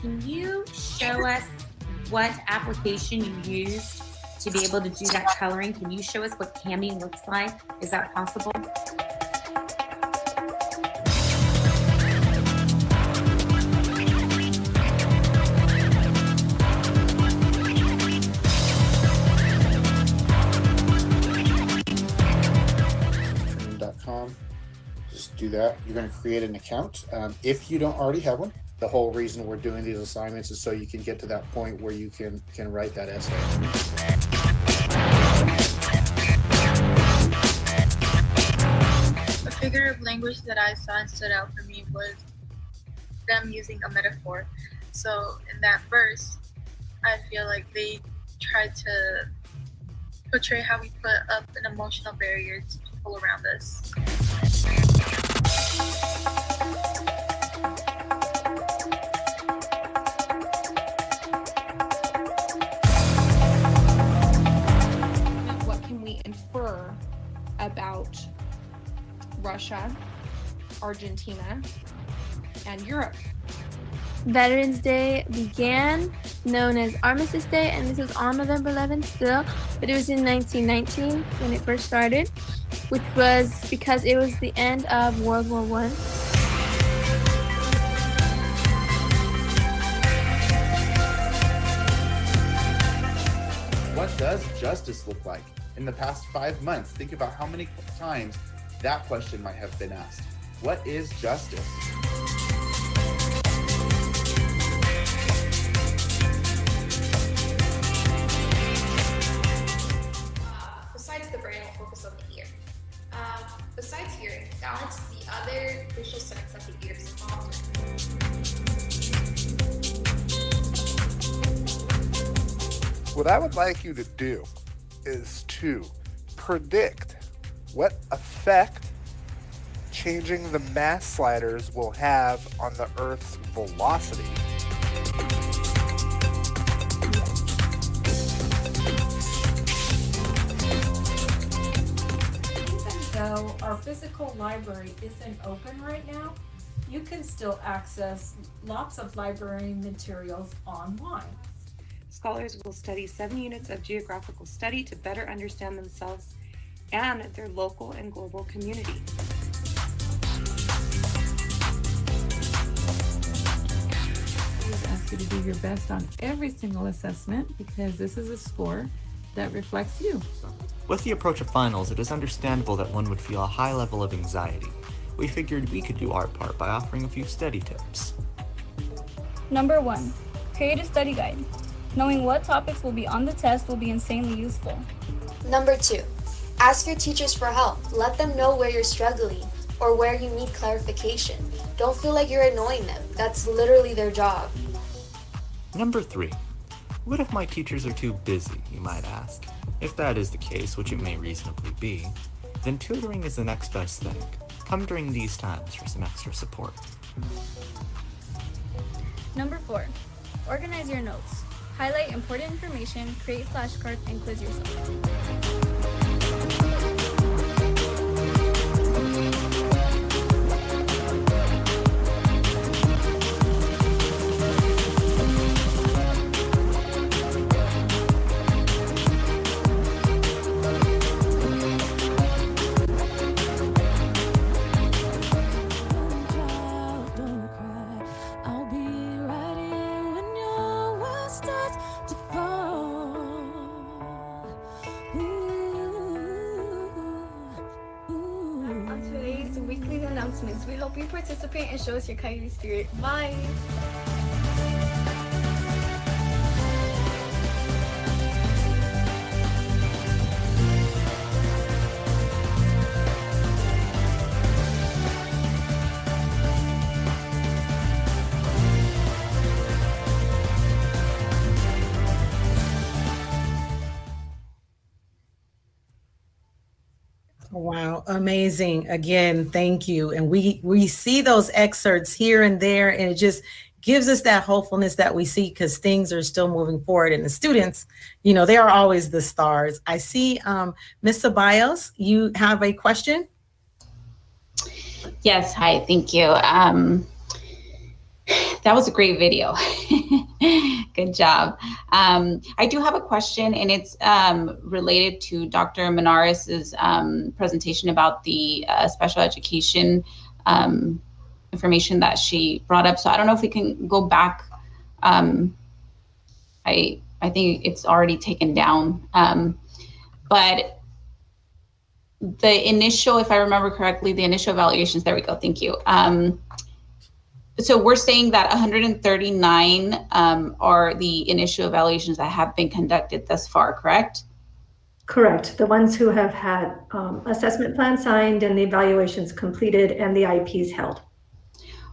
Can you show us what application you used to be able to do that coloring? Can you show us what Cami looks like? Is that possible? .com. Just do that. You're going to create an account. If you don't already have one, the whole reason we're doing these assignments is so you can get to that point where you can write that essay. A figure of language that I saw and stood out for me was them using a metaphor. So in that verse, I feel like they tried to portray how we put up an emotional barrier to people around us. What can we infer about Russia, Argentina, and Europe? Veterans Day began known as Armistice Day, and this was on November 11th still, but it was in 1919 when it first started, which was because it was the end of World War I. What does justice look like? In the past 5 months, think about how many times that question might have been asked. What is justice? Besides the brain, we'll focus on the ear. Besides hearing, balance is the other crucial sense that the ear is involved in. What I would like you to do is to predict what effect changing the mass sliders will have on the Earth's velocity. Though our physical library isn't open right now, you can still access lots of library materials online. Scholars will study 7 units of geographical study to better understand themselves and their local and global community. Always ask you to do your best on every single assessment because this is a score that reflects you. With the approach of finals, it is understandable that one would feel a high level of anxiety. We figured we could do our part by offering a few study tips. Number 1, create a study guide. Knowing what topics will be on the test will be insanely useful. Number 2, ask your teachers for help. Let them know where you're struggling or where you need clarification. Don't feel like you're annoying them. That's literally their job. Number 3, what if my teachers are too busy, you might ask? If that is the case, which it may reasonably be, then tutoring is the next best thing. Come during these times for some extra support. Number 4, organize your notes. Highlight important information, create flashcards, and quiz yourself. Please participate and show us your kindly spirit. Bye. Wow, amazing. Again, thank you. And we see those excerpts here and there, and it just gives us that hopefulness that we see because things are still moving forward. And the students, you know, they are always the stars. I see Ms. Ceballos, you have a question? Yes, hi, thank you. That was a great video. Good job. I do have a question, and it's related to Dr. Menares's presentation about the special education information that she brought up. So I don't know if we can go back. I think it's already taken down. But the initial, if I remember correctly, the initial evaluations, there we go, thank you. So we're saying that 139 are the initial evaluations that have been conducted thus far, correct? Correct. The ones who have had assessment plans signed and the evaluations completed and the IEPs held.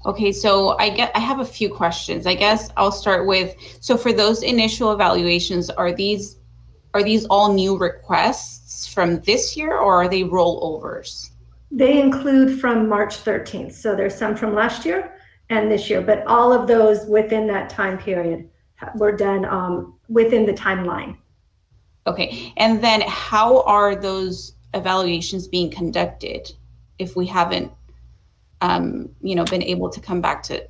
Okay, so I have a few questions. I guess I'll start with, so for those initial evaluations, are these all new requests from this year, or are they rollovers? They include from March 13th. So there's some from last year and this year, but all of those within that time period were done within the timeline. Okay, and then how are those evaluations being conducted if we haven't, been able to come back to?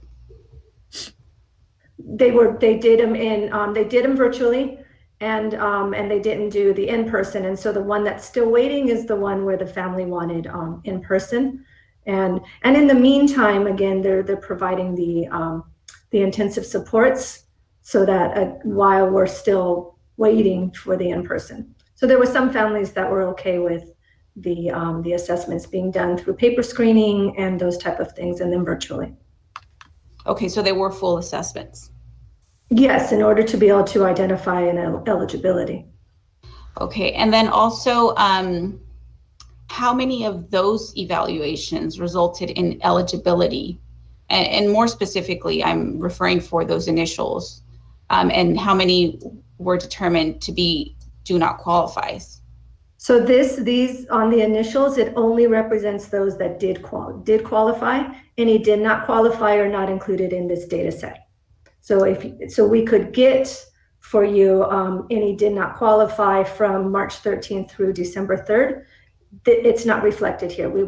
They did them virtually, and they didn't do the in-person. And so the one that's still waiting is the one where the family wanted in person. And in the meantime, again, they're providing the intensive supports so that while we're still waiting for the in-person. So there were some families that were okay with the assessments being done through paper screening and those type of things, and then virtually. Okay, so they were full assessments. Yes, in order to be able to identify an eligibility. Okay, and then also, how many of those evaluations resulted in eligibility? And more specifically, I'm referring for those initials, and how many were determined to be do not qualify? So these on the initials, it only represents those that did qualify. Any did not qualify are not included in this data set. So we could get for you any did not qualify from March 13th through December 3rd. It's not reflected here. We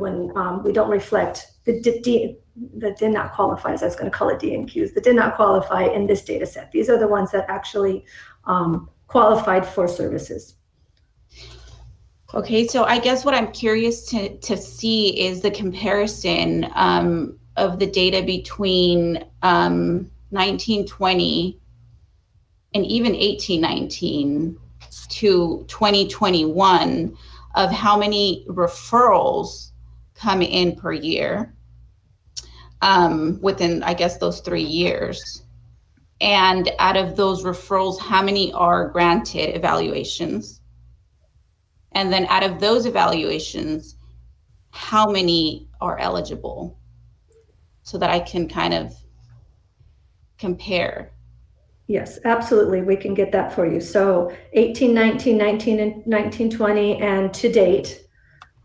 don't reflect the did not qualify, as I was going to call it D and Qs, that did not qualify in this data set. These are the ones that actually qualified for services. Okay, so I guess what I'm curious to see is the comparison of the data between 1920 and even 1819 to 2021 of how many referrals come in per year within, I guess, those 3 years. And out of those referrals, how many are granted evaluations? And then out of those evaluations, how many are eligible? So that I can kind of compare. Yes, absolutely. We can get that for you. So 18, 19, 19, and 19, 20, and to date,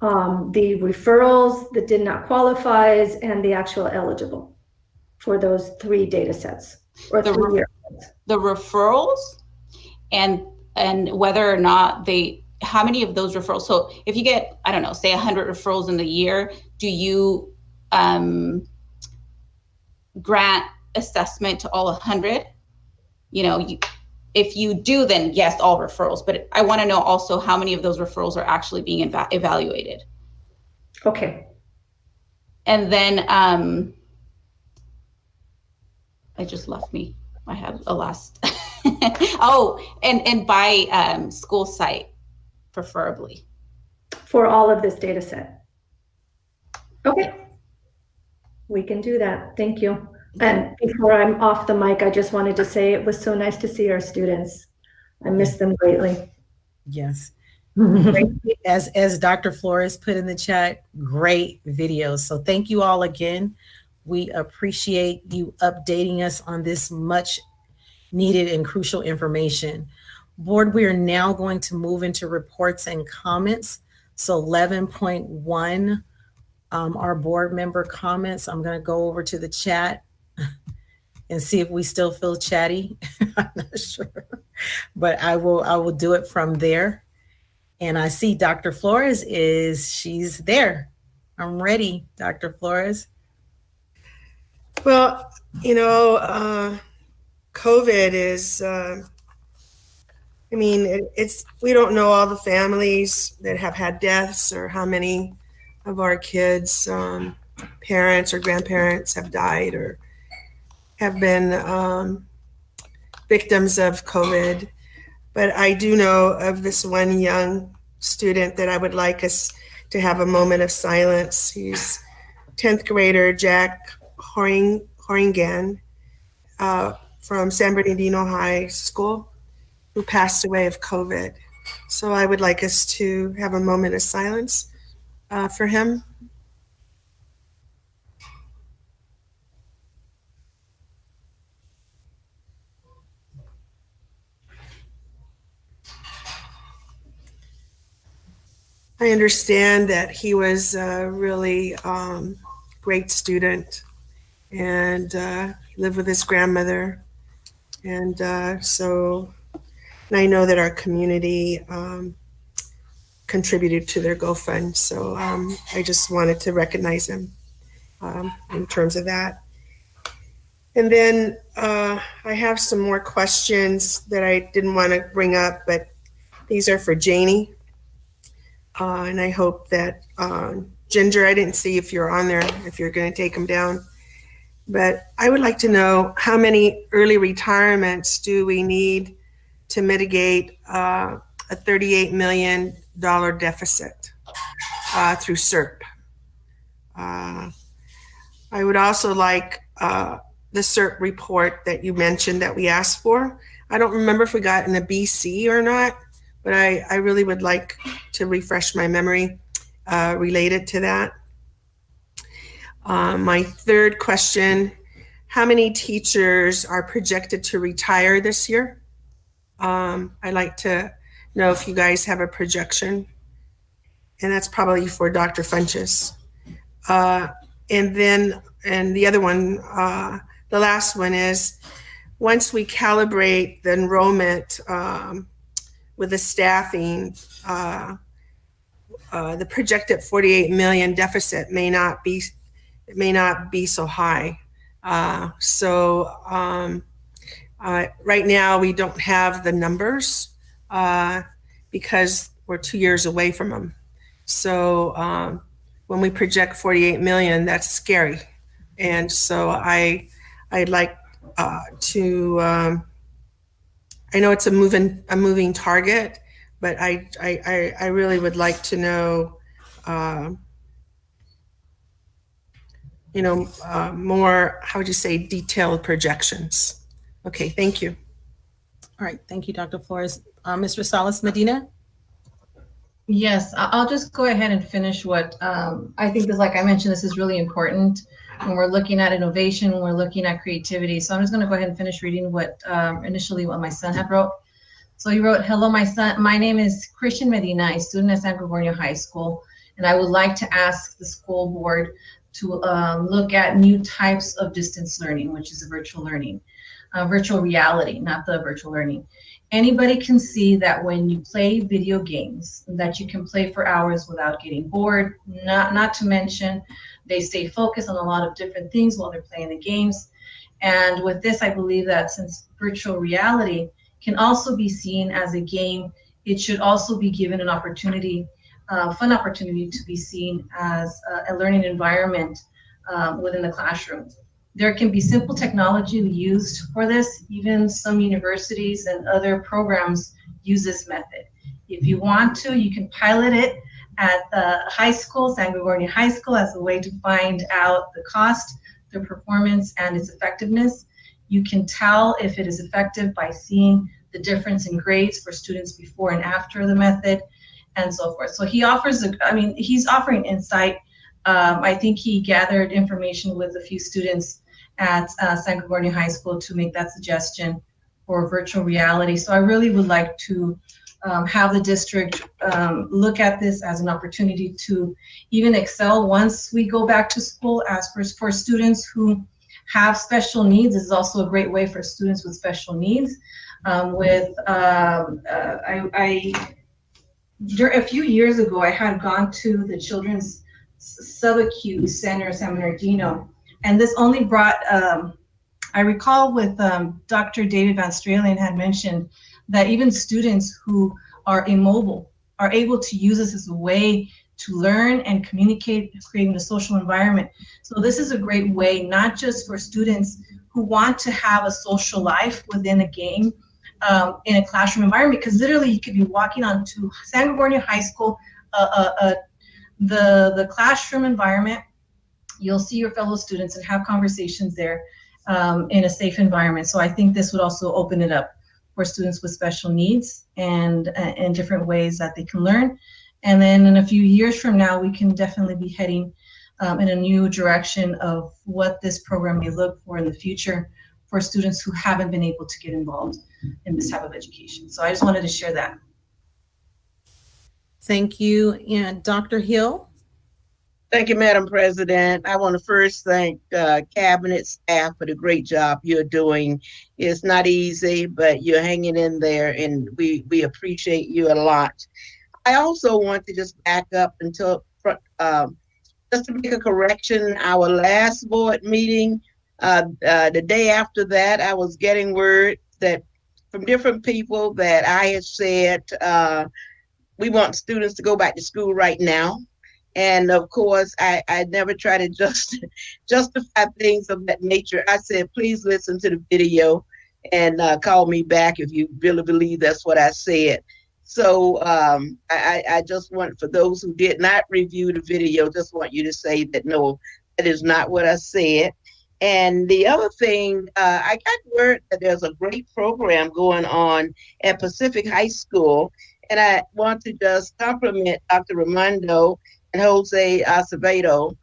the referrals, the did not qualifies, and the actual eligible for those 3 data sets or the 3 years. The referrals and whether or not how many of those referrals, so if you get, I don't know, say 100 referrals in the year, do you grant assessment to all 100? If you do, then yes, all referrals, but I want to know also how many of those referrals are actually being evaluated. Okay. And then, it just left me. I have a last, oh, and by school site, preferably. For all of this data set. Okay. We can do that. Thank you. And before I'm off the mic, I just wanted to say it was so nice to see our students. I miss them greatly. Yes. Great, as Dr. Flores put in the chat, great videos. So thank you all again. We appreciate you updating us on this much needed and crucial information. Board, we are now going to move into reports and comments. So 11.1, our board member comments. I'm going to go over to the chat and see if we still feel chatty. I'm not sure, but I will do it from there. And I see Dr. Flores she's there. I'm ready, Dr. Flores. Well, you know, COVID is, we don't know all the families that have had deaths or how many of our kids' parents or grandparents have died or have been victims of COVID. But I do know of this one young student that I would like us to have a moment of silence. He's 10th grader Jack Horingan from San Bernardino High School, who passed away of COVID. So I would like us to have a moment of silence for him. I understand that he was a really great student and lived with his grandmother. And so I know that our community contributed to their GoFund. So I just wanted to recognize him in terms of that. And then I have some more questions that I didn't want to bring up, but these are for Janie. And I hope that Ginger, I didn't see if you're on there, if you're going to take them down. But I would like to know how many early retirements do we need to mitigate a $38 million deficit through SERP. I would also like the SERP report that you mentioned that we asked for. I don't remember if we got in a BC or not, but I really would like to refresh my memory related to that. My third question, how many teachers are projected to retire this year? I'd like to know if you guys have a projection. And that's probably for Dr. Funches. And the other one, the last one is, once we calibrate the enrollment with the staffing, the projected 48 million deficit may not be so high. Right now we don't have the numbers because we're 2 years away from them. So when we project 48 million, that's scary. And so I'd like to, I know it's a moving target, but I really would like to know, more, how would you say, detailed projections. Okay, thank you. All right, thank you, Dr. Flores. Ms. Rosales Medina? Yes, I'll just go ahead and finish what I think is, like I mentioned, this is really important when we're looking at innovation, when we're looking at creativity. So I'm just going to go ahead and finish reading what initially what my son had wrote. So he wrote, "Hello, my son. My name is Christian Medina, a student at San Gregorio High School, and I would like to ask the school board to look at new types of distance learning, which is virtual learning, virtual reality, not the virtual learning. Anybody can see that when you play video games, that you can play for hours without getting bored, not to mention they stay focused on a lot of different things while they're playing the games. And with this, I believe that since virtual reality can also be seen as a game, it should also be given an opportunity, fun opportunity to be seen as a learning environment within the classroom. There can be simple technology used for this. Even some universities and other programs use this method. If you want to, you can pilot it at the high school, San Gregorio High School, as a way to find out the cost, the performance, and its effectiveness. You can tell if it is effective by seeing the difference in grades for students before and after the method, and so forth. So he offers, he's offering insight. I think he gathered information with a few students at San Gregorio High School to make that suggestion for virtual reality. So I really would like to have the district look at this as an opportunity to even excel once we go back to school. As for students who have special needs, this is also a great way for students with special needs. A few years ago, I had gone to the Children's Subacute Center, San Bernardino, and this only brought, I recall with Dr. David Van Stralen had mentioned that even students who are immobile are able to use this as a way to learn and communicate, creating a social environment. So this is a great way, not just for students who want to have a social life within a game, in a classroom environment, because literally you could be walking onto San Gregorio High School, the classroom environment. You'll see your fellow students and have conversations there in a safe environment. So I think this would also open it up for students with special needs and different ways that they can learn. And then in a few years from now, we can definitely be heading in a new direction of what this program may look for in the future for students who haven't been able to get involved in this type of education. So I just wanted to share that. Thank you. And Dr. Hill? Thank you, Madam President. I want to first thank Cabinet staff for the great job you're doing. It's not easy, but you're hanging in there, and we appreciate you a lot. I also want to just back up until just to make a correction. Our last board meeting, the day after that, I was getting word that from different people that I had said we want students to go back to school right now. And of course, I never try to justify things of that nature. I said, please listen to the video and call me back if you really believe that's what I said. So I just want, for those who did not review the video, just want you to say that no, that is not what I said. And the other thing, I got word that there's a great program going on at Pacific High School. And I want to just compliment Dr. Raimondo and Jose Acevedo,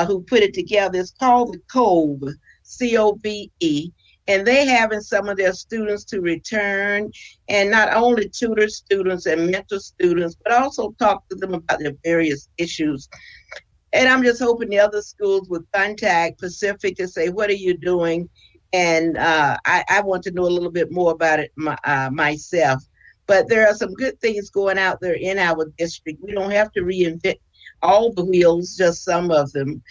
who put it together. It's called the COVE, C-O-V-E. And they having some of their students to return and not only tutor students and mentor students, but also talk to them about their various issues. And I'm just hoping the other schools would contact Pacific to say, what are you doing? And I want to know a little bit more about it myself. But there are some good things going out there in our district. We don't have to reinvent all the wheels, just some of them.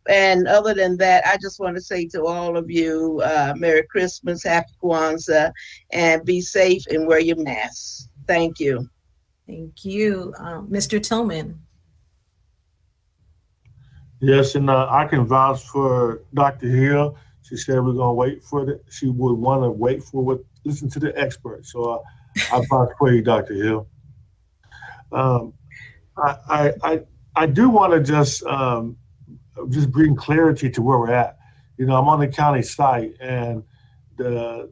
And other than that, I just want to say to all of you, Merry Christmas, Happy Kwanzaa, and be safe and wear your masks. Thank you. Thank you. Mr. Tillman. Yes, and I can vouch for Dr. Hill. She said we're going to wait for it. She would want to wait for listen to the experts. So I vouch for you, Dr. Hill. I do want to just bring clarity to where we're at. You know, I'm on the county site, and the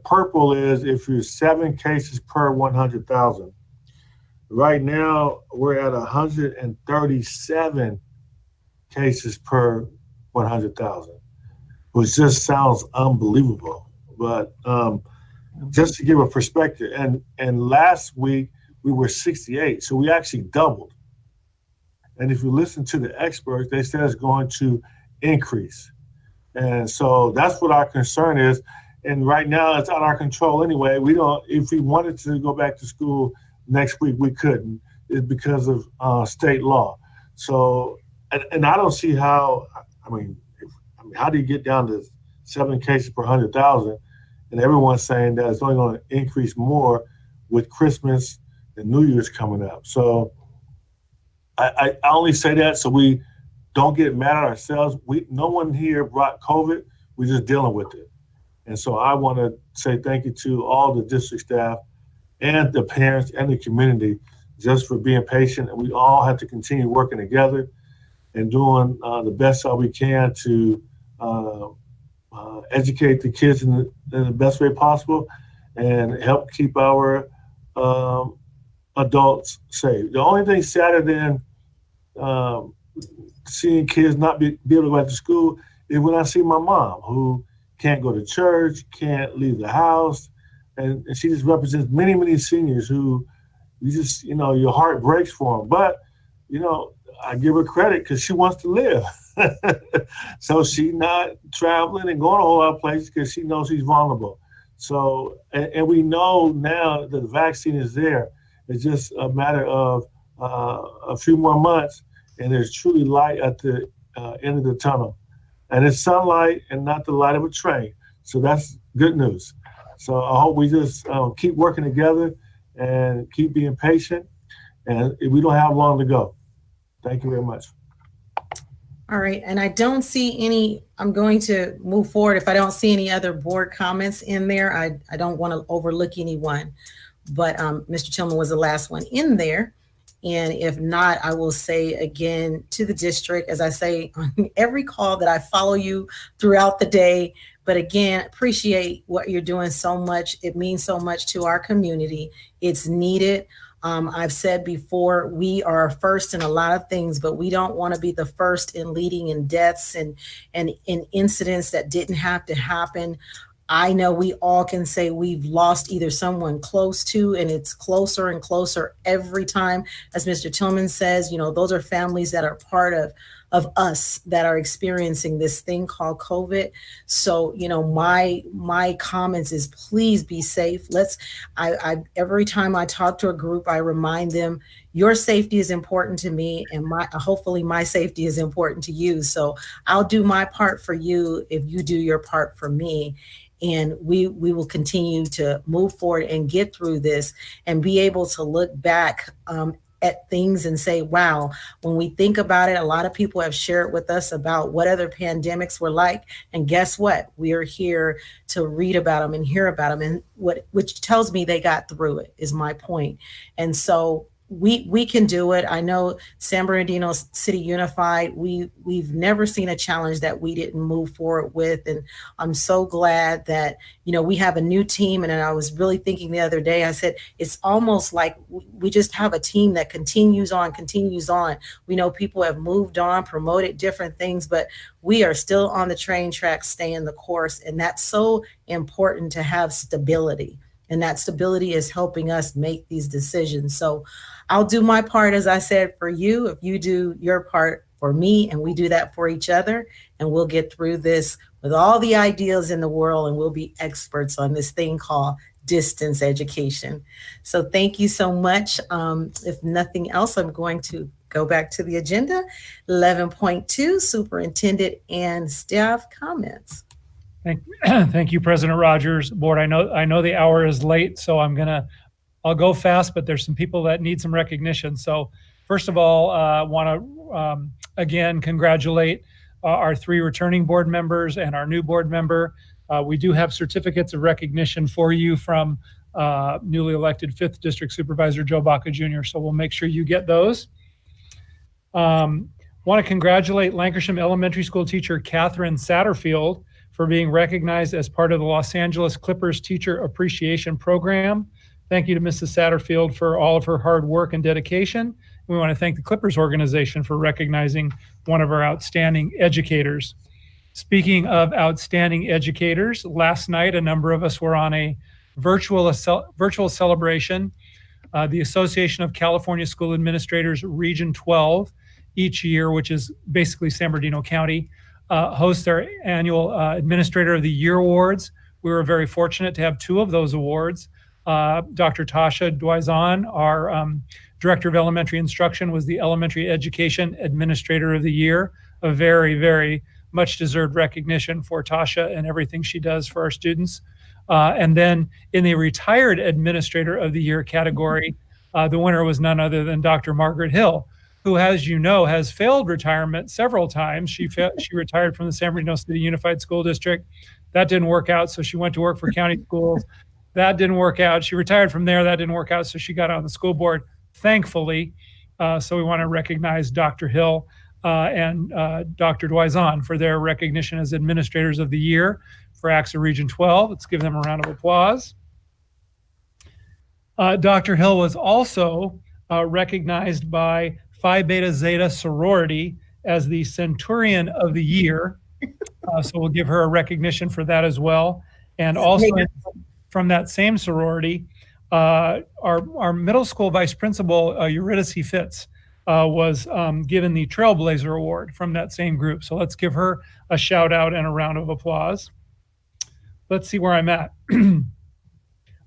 purple is if you're 7 cases per 100,000. Right now, we're at 137 cases per 100,000, which just sounds unbelievable. But just to give a perspective, and last week we were 68, so we actually doubled. And if you listen to the experts, they said it's going to increase. And so that's what our concern is. And right now it's out of our control anyway. If we wanted to go back to school next week, we couldn't. It's because of state law. So, and I don't see how, how do you get down to 7 cases per 100,000? And everyone's saying that it's only going to increase more with Christmas and New Year's coming up. So I only say that so we don't get mad at ourselves. No one here brought COVID. We're just dealing with it. And so I want to say thank you to all the district staff and the parents and the community just for being patient. And we all have to continue working together and doing the best that we can to educate the kids in the best way possible and help keep our adults safe. The only thing sadder than seeing kids not be able to go back to school is when I see my mom, who can't go to church, can't leave the house, and she just represents many, many seniors who you just, your heart breaks for them. But, I give her credit because she wants to live. So she's not traveling and going to a whole lot of places because she knows she's vulnerable. So, and we know now that the vaccine is there. It's just a matter of a few more months, and there's truly light at the end of the tunnel. And it's sunlight and not the light of a train. So that's good news. So I hope we just keep working together and keep being patient. And we don't have long to go. Thank you very much. All right, and I don't see any, I'm going to move forward. If I don't see any other board comments in there, I don't want to overlook anyone, but Mr. Tillman was the last one in there. And if not, I will say again to the district, as I say on every call, that I follow you throughout the day. But again, appreciate what you're doing so much. It means so much to our community. It's needed. I've said before, we are first in a lot of things, but we don't want to be the first in leading in deaths and in incidents that didn't have to happen. I know we all can say we've lost either someone close to, and it's closer and closer every time. As Mr. Tillman says, those are families that are part of us that are experiencing this thing called COVID. So, my comments is please be safe. I every time I talk to a group, I remind them your safety is important to me, and hopefully my safety is important to you. So I'll do my part for you if you do your part for me. And we will continue to move forward and get through this and be able to look back at things and say, wow, when we think about it, a lot of people have shared with us about what other pandemics were like. And guess what? We are here to read about them and hear about them. And which tells me they got through it, is my point. And so we can do it. I know San Bernardino City Unified, we've never seen a challenge that we didn't move forward with. And I'm so glad that, we have a new team. And I was really thinking the other day, I said, it's almost like we just have a team that continues on. We know people have moved on, promoted different things, but we are still on the train track, staying the course. And that's so important to have stability. And that stability is helping us make these decisions. So I'll do my part, as I said, for you, if you do your part for me, and we do that for each other, and we'll get through this with all the ideas in the world, and we'll be experts on this thing called distance education. So thank you so much. If nothing else, I'm going to go back to the agenda. 11.2, superintendent and staff comments. Thank you, President Rogers. Board, I know the hour is late, so I'll go fast, but there's some people that need some recognition. So first of all, I want to again congratulate our 3 returning board members and our new board member. We do have certificates of recognition for you from newly elected 5th District Supervisor Joe Baca Jr., so we'll make sure you get those. Want to congratulate Lancashire Elementary School teacher Catherine Satterfield for being recognized as part of the Los Angeles Clippers Teacher Appreciation Program. Thank you to Mrs. Satterfield for all of her hard work and dedication. We want to thank the Clippers organization for recognizing one of our outstanding educators. Speaking of outstanding educators, last night a number of us were on a virtual celebration. The Association of California School Administrators Region 12 each year, which is basically San Bernardino County, hosts their annual Administrator of the Year Awards. We were very fortunate to have 2 of those awards. Dr. Tasha Duizan, our Director of Elementary Instruction, was the Elementary Education Administrator of the Year, a very, very much deserved recognition for Tasha and everything she does for our students. And then in the Retired Administrator of the Year category, the winner was none other than Dr. Margaret Hill, who, as you know, has failed retirement several times. She retired from the San Bernardino City Unified School District. That didn't work out, so she went to work for county schools. That didn't work out. She retired from there. That didn't work out, so she got on the school board. thankfully. So we want to recognize Dr. Hill and Dr. Doizan for their recognition as Administrators of the Year for AXA Region 12. Let's give them a round of applause. Dr. Hill was also recognized by Phi Beta Zeta Sorority as the Centurion of the Year. So we'll give her a recognition for that as well. And also from that same sorority, our middle school vice principal, Eurydice Fitz, was given the Trailblazer Award from that same group. So let's give her a shout out and a round of applause. Let's see where I'm at.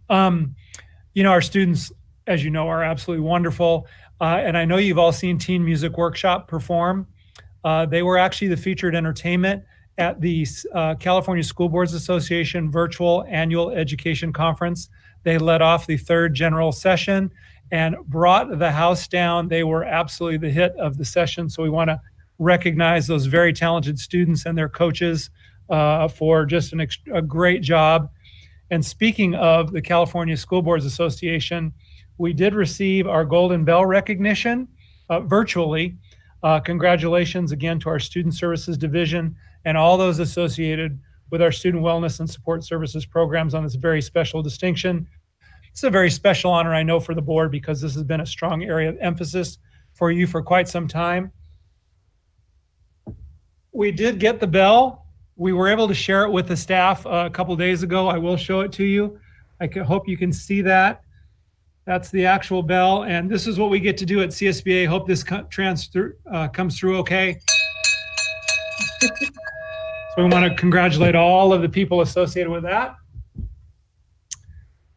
You know, our students, as you know, are absolutely wonderful. And I know you've all seen Teen Music Workshop perform. They were actually the featured entertainment at the California School Boards Association Virtual Annual Education Conference. They led off the third general session and brought the house down. They were absolutely the hit of the session. So we want to recognize those very talented students and their coaches for just a great job. And speaking of the California School Boards Association, we did receive our Golden Bell recognition virtually. Congratulations again to our Student Services Division and all those associated with our Student Wellness and Support Services programs on this very special distinction. It's a very special honor, I know, for the board because this has been a strong area of emphasis for you for quite some time. We did get the bell. We were able to share it with the staff a couple days ago. I will show it to you. I hope you can see that. That's the actual bell, and this is what we get to do at CSBA. Hope this comes through okay. So we want to congratulate all of the people associated with that.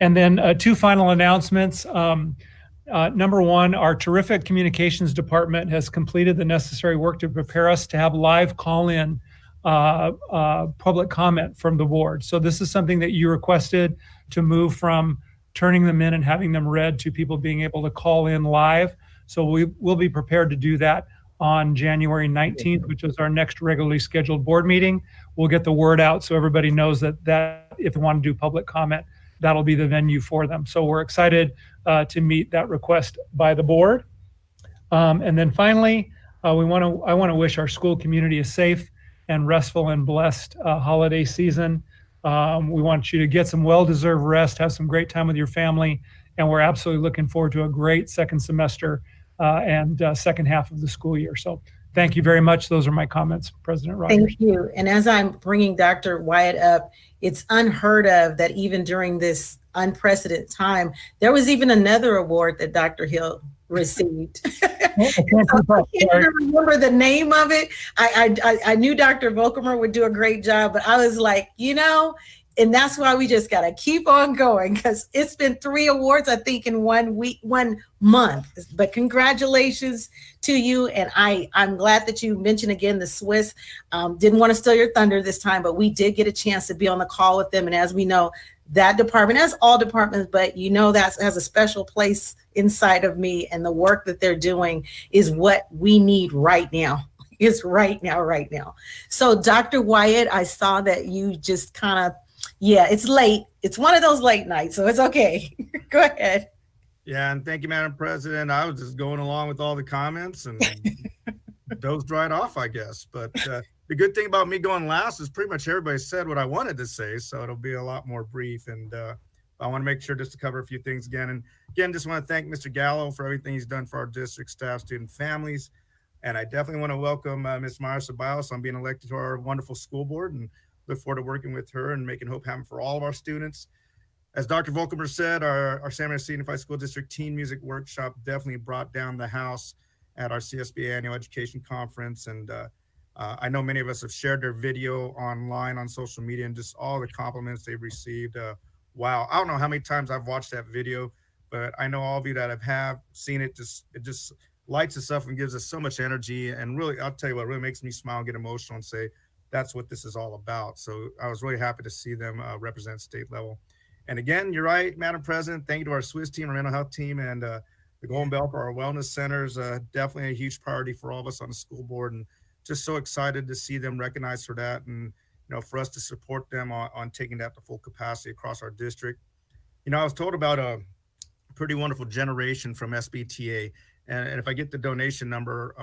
And then two final announcements. Number one, our terrific communications department has completed the necessary work to prepare us to have live call-in public comment from the board. So this is something that you requested to move from turning them in and having them read to people being able to call in live. So we will be prepared to do that on January 19th, which is our next regularly scheduled board meeting. We'll get the word out so everybody knows that if they want to do public comment, that'll be the venue for them. So we're excited to meet that request by the board. And then finally, I want to wish our school community a safe and restful and blessed holiday season. We want you to get some well-deserved rest, have some great time with your family, and we're absolutely looking forward to a great second semester and second half of the school year. So thank you very much. Those are my comments, President Rogers. Thank you. And as I'm bringing Dr. Wyatt up, it's unheard of that even during this unprecedented time, there was even another award that Dr. Hill received. I can't remember the name of it. I knew Dr. Volkemer would do a great job, but I was like, you know, and that's why we just got to keep on going because it's been 3 awards, I think, in 1 month. But congratulations to you. And I'm glad that you mentioned again the Swiss. Didn't want to steal your thunder this time, but we did get a chance to be on the call with them. And as we know, that department, as all departments, but you know, that has a special place inside of me, and the work that they're doing is what we need right now. It's right now. So Dr. Wyatt, I saw that you just kind of, yeah, it's late. It's one of those late nights, so it's okay. Go ahead. Yeah, and thank you, Madam President. I was just going along with all the comments and dozed right off, I guess. But the good thing about me going last is pretty much everybody said what I wanted to say, so it'll be a lot more brief. And I want to make sure just to cover a few things again. And again, just want to thank Mr. Gallo for everything he's done for our district staff, student families. And I definitely want to welcome Ms. Myers Ceballos on being elected to our wonderful school board, and look forward to working with her and making hope happen for all of our students. As Dr. Volkemer said, our San Bernardino Unified School District Teen Music Workshop definitely brought down the house at our CSBA Annual Education Conference. And I know many of us have shared their video online on social media and just all the compliments they've received. Wow, I don't know how many times I've watched that video, but I know all of you that have seen it, it just lights us up and gives us so much energy. And really, I'll tell you what really makes me smile and get emotional and say, that's what this is all about. So I was really happy to see them represent state level. And again, you're right, Madam President, thank you to our Swiss team, our mental health team, and the Golden Bell for our wellness centers. Definitely a huge priority for all of us on the school board, and just so excited to see them recognized for that, and for us to support them on taking that to full capacity across our district. I was told about a pretty wonderful generation from SBTA. And if I get the donation number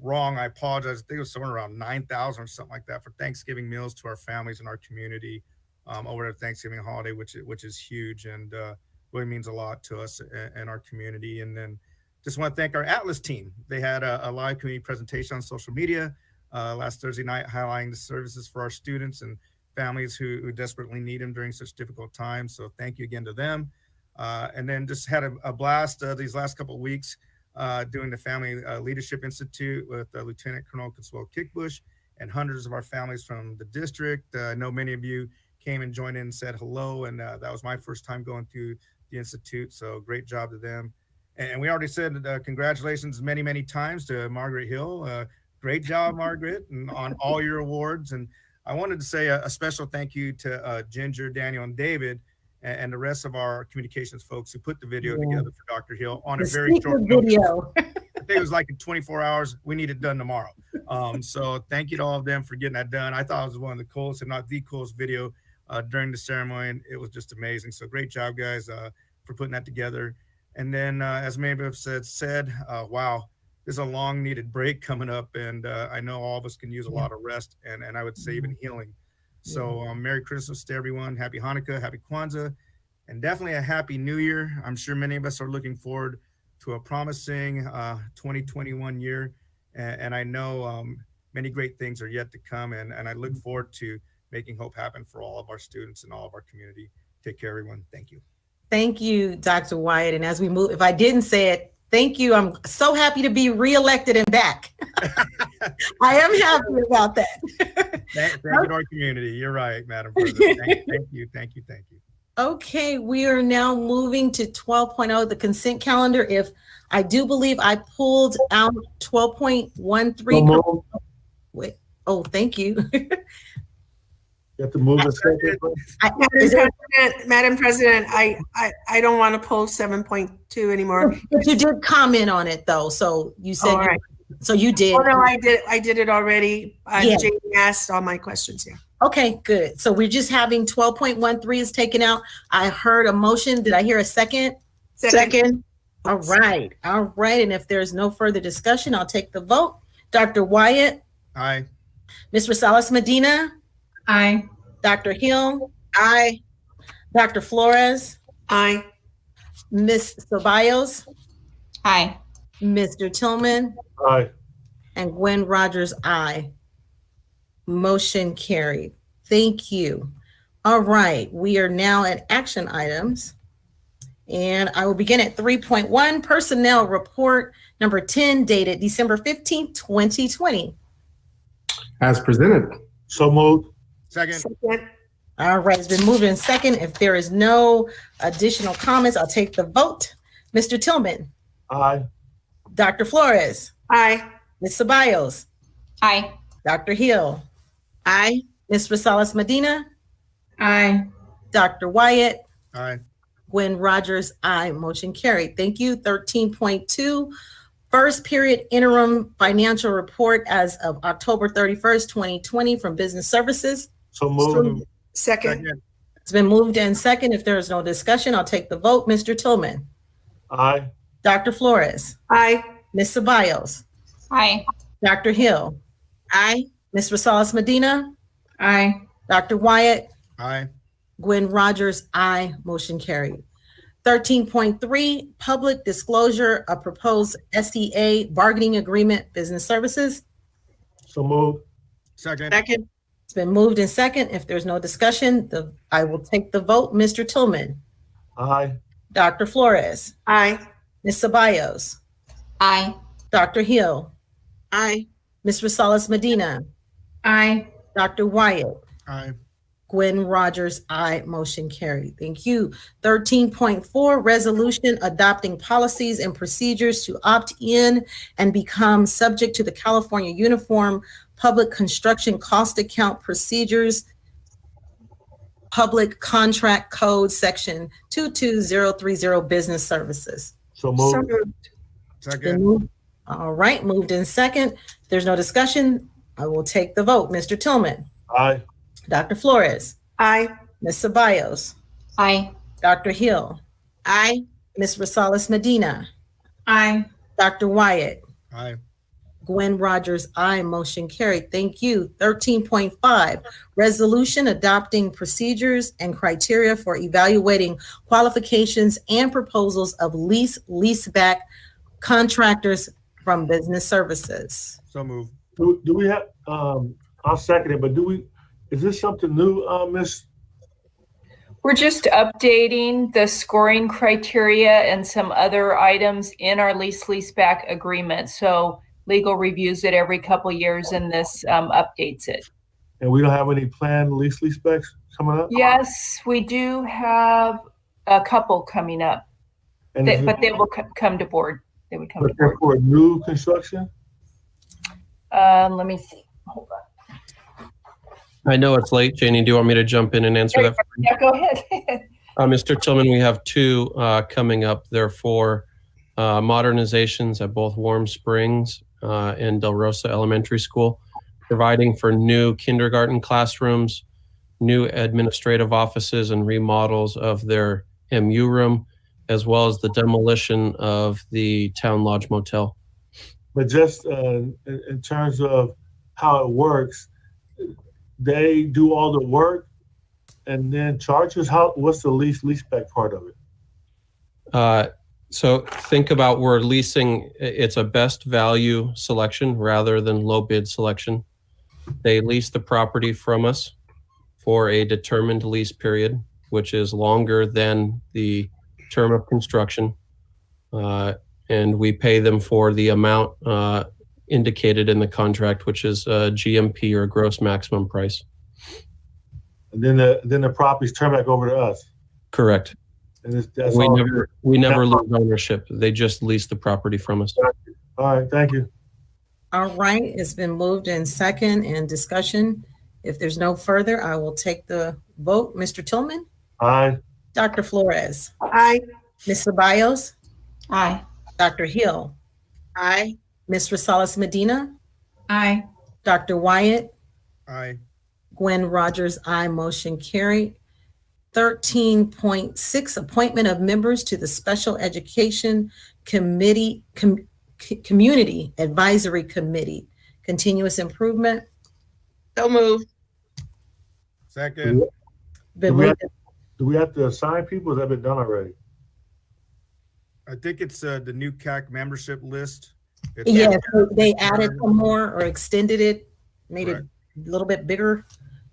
wrong, I apologize. I think it was somewhere around 9,000 or something like that for Thanksgiving meals to our families and our community over the Thanksgiving holiday, which is huge and really means a lot to us and our community. And then just want to thank our Atlas team. They had a live community presentation on social media last Thursday night, highlighting the services for our students and families who desperately need them during such difficult times. So thank you again to them. And then just had a blast these last couple of weeks doing the Family Leadership Institute with Lieutenant Colonel Consuelo Kickbush and hundreds of our families from the district. I know many of you came and joined in and said hello, and that was my first time going through the Institute, so great job to them. And we already said congratulations many, many times to Margaret Hill. Great job, Margaret, and on all your awards. And I wanted to say a special thank you to Ginger, Daniel, and David, and the rest of our communications folks who put the video together for Dr. Hill on a very short video. I think it was like in 24 hours. We need it done tomorrow. So thank you to all of them for getting that done. I thought it was one of the coolest, if not the coolest video during the ceremony. And it was just amazing. So great job, guys, for putting that together. And then as many of us said, wow, there's a long needed break coming up. And I know all of us can use a lot of rest and I would say even healing. So Merry Christmas to everyone. Happy Hanukkah, Happy Kwanzaa, and definitely a Happy New Year. I'm sure many of us are looking forward to a promising 2021 year. And I know many great things are yet to come. And I look forward to making hope happen for all of our students and all of our community. Take care, everyone. Thank you. Thank you, Dr. Wyatt. And as we move, if I didn't say it, thank you. I'm so happy to be reelected and back. I am happy about that. Thank you to our community. You're right, Madam President. Thank you. Okay, we are now moving to 12.0, the consent calendar. If I do believe I pulled out 12.13. Wait, oh, thank you. You have to move a second. Madam President, I don't want to pull 7.2 anymore. But you did comment on it though, so you said. All right. So you did. Oh no, I did it already. Yeah. Jamie asked all my questions. Yeah. Okay, good. So we're just having 12.13 is taken out. I heard a motion. Did I hear a second? Second. All right. And if there's no further discussion, I'll take the vote. Dr. Wyatt. Aye. Ms. Rosales Medina. Aye. Dr. Hill. Aye. Dr. Flores. Aye. Ms. Ceballos. Aye. Mr. Tillman. Aye. And Gwen Rogers, aye. Motion carried. Thank you. All right, we are now at action items. And I will begin at 3.1, personnel report number 10, dated December 15th, 2020. As presented. So moved. Second. All right, it's been moved in second. If there is no additional comments, I'll take the vote. Mr. Tillman. Aye. Dr. Flores. Aye. Ms. Ceballos. Aye. Dr. Hill. Aye. Ms. Rosales Medina. Aye. Dr. Wyatt. Aye. Gwen Rogers, aye. Motion carried. Thank you. 13.2, first period interim financial report as of October 31st, 2020 from Business Services. So moved. Second. It's been moved and second. If there is no discussion, I'll take the vote. Mr. Tillman. Aye. Dr. Flores. Aye. Ms. Ceballos. Aye. Dr. Hill. Aye. Ms. Rosales Medina. Aye. Dr. Wyatt. Aye. Gwen Rogers, aye. Motion carried. 13.3, public disclosure of proposed SEA bargaining agreement, Business Services. So moved. Second. It's been moved in second. If there's no discussion, I will take the vote. Mr. Tillman. Aye. Dr. Flores. Aye. Ms. Ceballos. Aye. Dr. Hill. Aye. Ms. Rosales Medina. Aye. Dr. Wyatt. Aye. Gwen Rogers, aye. Motion carried. Thank you. 13.4, resolution adopting policies and procedures to opt in and become subject to the California Uniform Public Construction Cost Account Procedures, Public Contract Code, Section 22030, Business Services. So moved. So moved. Second. All right, moved in second. If there's no discussion, I will take the vote. Mr. Tillman. Aye. Dr. Flores. Aye. Ms. Ceballos. Aye. Dr. Hill. Aye. Ms. Rosales Medina, Aye. Dr. Wyatt, Aye. Gwen Rogers, aye. Motion carried. Thank you. 13.5, resolution adopting procedures and criteria for evaluating qualifications and proposals of leaseback contractors from business services. So move. Do we have, I'll second it, but is this something new, Miss? We're just updating the scoring criteria and some other items in our leaseback agreement. So legal reviews it every couple years and this updates it. And we don't have any planned leasebacks coming up? Yes, we do have a couple coming up, And but they will come to board. They would come to board. for new construction? Let me see. Hold on. I know it's late. Janie, do you want me to jump in and answer that? Yeah, go ahead. Mr. Tillman, we have two coming up. They're for modernizations at both Warm Springs and Del Rosa Elementary School, providing for new kindergarten classrooms, new administrative offices, and remodels of their MU room, as well as the demolition of the Town Lodge Motel. But just in terms of how it works, they do all the work and then charges. What's the leaseback part of it? So think about, we're leasing, it's a best value selection rather than low bid selection. They lease the property from us for a determined lease period, which is longer than the term of construction. And we pay them for the amount indicated in the contract, which is GMP, or gross maximum price. And then the properties turn back over to us. Correct. And that's We all. never lose ownership. They just lease the property from us. All right, thank you. All right, it's been moved in second and discussion. If there's no further, I will take the vote. Mr. Tillman? Aye. Dr. Flores? Aye. Ms. Ceballos? Aye. Dr. Hill? Aye. Ms. Rosales Medina? Aye. Dr. Wyatt? Aye. Gwen Rogers, aye. Motion carried. 13.6, appointment of members to the Special Education Committee, Community Advisory Committee, Continuous Improvement. So moved. Second. Been Do we, have, moved- do we have to assign people? Has that been done already? I think it's the new CAC membership list. Yeah, so they added some more or extended it, made it Correct. a little bit bigger.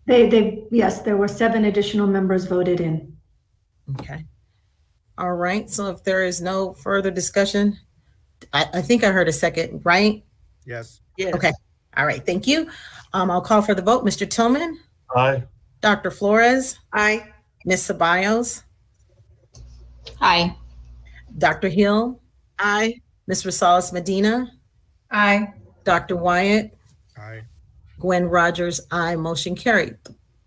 Yes, there were 7 additional members voted in. Okay. All right, so if there is no further discussion, I think I heard a second, right? Yes. Yes. Okay, all right, thank you. I'll call for the vote. Mr. Tillman? Aye. Dr. Flores? Aye. Ms. Ceballos? Aye. Dr. Hill? Aye. Ms. Rosales Medina? Aye. Dr. Wyatt? Aye. Gwen Rogers, aye. Motion carried.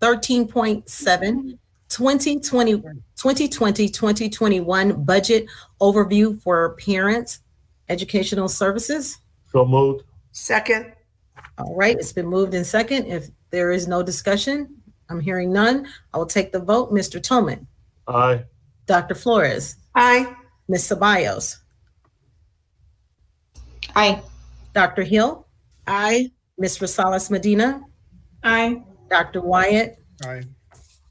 13.7, 2020-2021 budget overview for parents, educational services. So moved. Second. All right, it's been moved in second. If there is no discussion, I'm hearing none. I will take the vote. Mr. Tillman? Aye. Dr. Flores? Aye. Ms. Ceballos? Aye. Dr. Hill? Aye. Ms. Rosales Medina? Aye. Dr. Wyatt? Aye.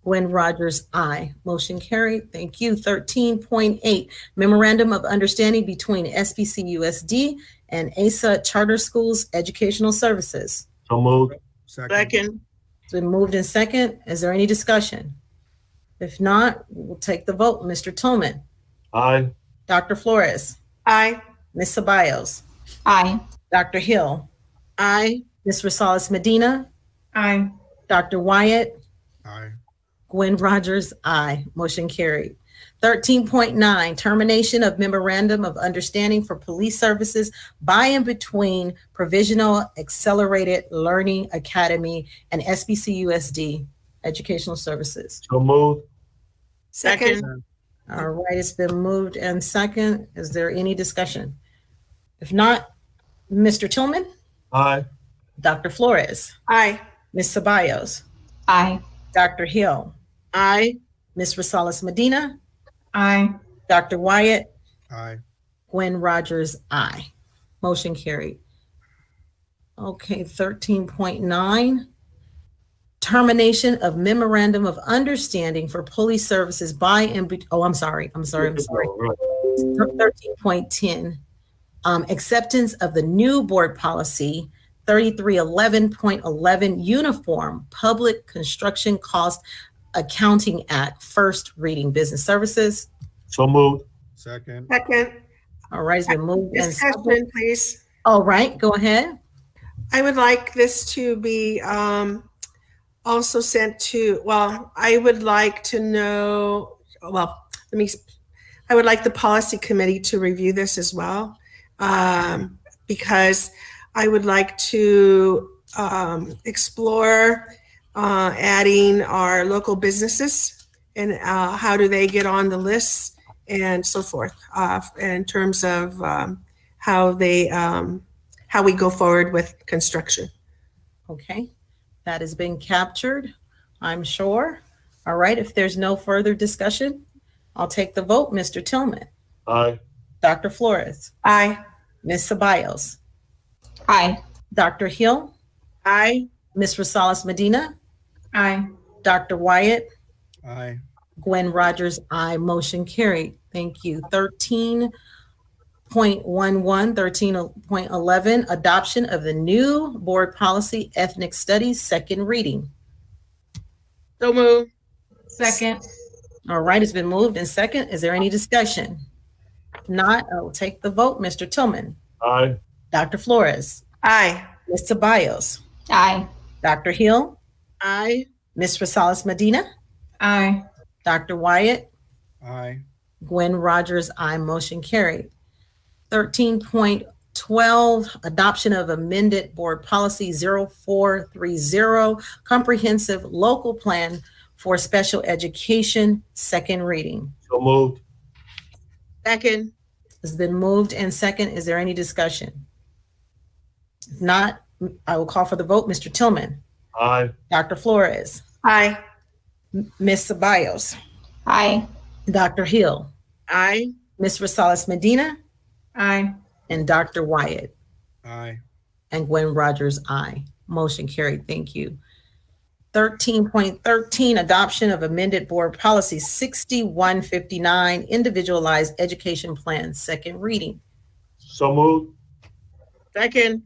Gwen Rogers, aye. Motion carried. Thank you. 13.8, memorandum of understanding between SBCUSD and ASA Charter Schools Educational Services. So moved. Second. It's been moved in second. Is there any discussion? If not, we'll take the vote. Mr. Tillman? Aye. Dr. Flores? Aye. Ms. Ceballos? Aye. Dr. Hill? Aye. Ms. Rosales Medina? Aye. Dr. Wyatt? Aye. Gwen Rogers, aye. Motion carried. 13.9, termination of memorandum of understanding for police services by and between Provisional Accelerated Learning Academy and SBCUSD Educational Services. So moved. Second. All right, it's been moved and second. Is there any discussion? If not, Mr. Tillman? Aye. Dr. Flores? Aye. Ms. Ceballos? Aye. Dr. Hill? Aye. Ms. Rosales Medina? Aye. Dr. Wyatt? Aye. Gwen Rogers, aye. Motion carried. Okay, 13.9. Termination of memorandum of understanding for police services by and I'm sorry. 13.10. Acceptance of the new board policy 3311.11 Uniform Public Construction Cost Accounting Act, first reading. Business services. So moved. Second. Second. All right, it's been moved and Discussion, please. all right, go ahead. I would like this to be also sent to, well, I would like to know, well, I would like the policy committee to review this as well, because I would like to explore adding our local businesses and how do they get on the list and so forth, in terms of how we go forward with construction. Okay, that has been captured, I'm sure. All right, if there's no further discussion, I'll take the vote. Mr. Tillman. Aye. Dr. Flores. Aye. Ms. Ceballos. Aye. Dr. Hill. Aye. Ms. Rosales Medina. Aye. Dr. Wyatt. Aye. Gwen Rogers, aye. Motion carried. Thank you. 13.11, 13.11, adoption of the new board policy, ethnic studies, second reading. So moved. Second. All right, it's been moved and second. Is there any discussion? If not, I will take the vote. Mr. Tillman. Aye. Dr. Flores. Aye. Ms. Ceballos. Aye. Dr. Hill. Aye. Ms. Rosales Medina. Aye. Dr. Wyatt. Aye. Gwen Rogers, aye. Motion carried. 13.12, adoption of amended board policy 0430, comprehensive local plan for special education, second reading. So moved. Second. It's been moved and second. Is there any discussion? If not, I will call for the vote. Mr. Tillman. Aye. Dr. Flores. Aye. Ms. Ceballos. Aye. Dr. Hill. Aye. Ms. Rosales Medina. Aye. And Dr. Wyatt. Aye. And Gwen Rogers, aye. Motion carried. Thank you. 13.13, adoption of amended board policy 6159, individualized education plan, second reading. So moved. Second.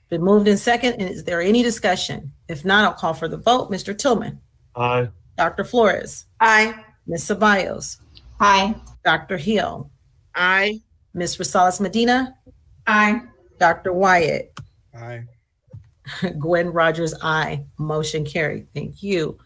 Been moved in second. And is there any discussion? If not, I'll call for the vote. Mr. Tillman. Aye. Dr. Flores. Aye. Ms. Ceballos. Aye. Dr. Hill. Aye. Ms. Rosales Medina. Aye. Dr. Wyatt. Aye. Gwen Rogers, aye. Motion carried. Thank you.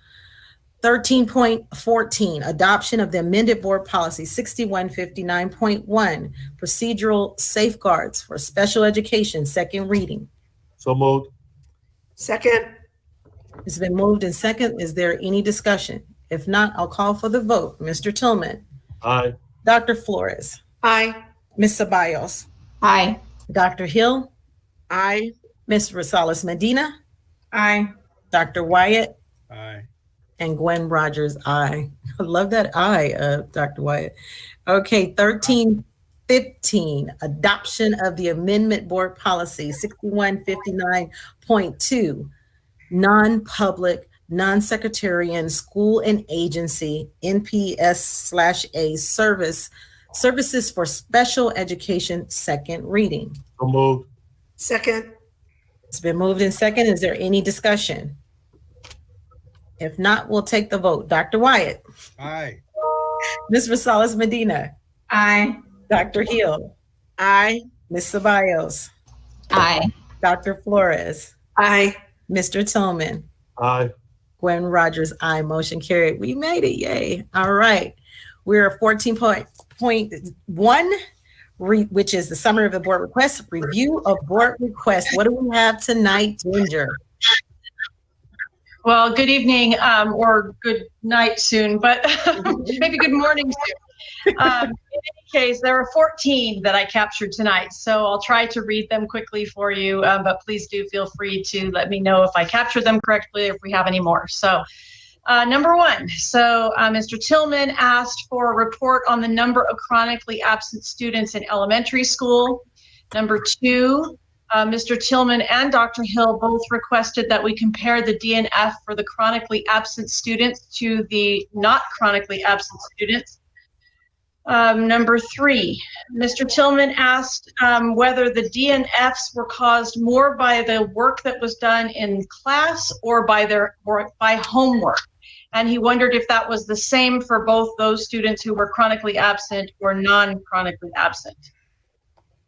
13.14, adoption of the amended board policy 6159.1, procedural safeguards for special education, second reading. So moved. Second. It's been moved and second. Is there any discussion? If not, I'll call for the vote. Mr. Tillman. Aye. Dr. Flores. Aye. Ms. Ceballos. Aye. Dr. Hill. Aye. Ms. Rosales Medina. Aye. Dr. Wyatt. Aye. And Gwen Rogers, aye. I love that aye, Dr. Wyatt. Okay, 13.15, adoption of the amendment board policy 6159.2, non-public, non-secretarian school and agency NPS/A services for special education, second reading. So moved. Second. It's been moved in second. Is there any discussion? If not, we'll take the vote. Dr. Wyatt. Aye. Ms. Rosales Medina. Aye. Dr. Hill. Aye. Ms. Ceballos. Aye. Dr. Flores. Aye. Mr. Tillman. Aye. Gwen Rogers, aye. Motion carried. We made it. Yay. All right. We're 14.1, which is the summary of the board request, review of board request. What do we have tonight, Ginger? Well, good evening, or good night soon, but maybe good morning soon. In any case, there are 14 that I captured tonight, so I'll try to read them quickly for you, but please do feel free to let me know if I captured them correctly or if we have any more. So Number one, so Mr. Tillman asked for a report on the number of chronically absent students in elementary school. Number two, Mr. Tillman and Dr. Hill both requested that we compare the DNF for the chronically absent students to the not chronically absent students. Number three, Mr. Tillman asked whether the DNFs were caused more by the work that was done in class or by homework. And he wondered if that was the same for both those students who were chronically absent or non-chronically absent.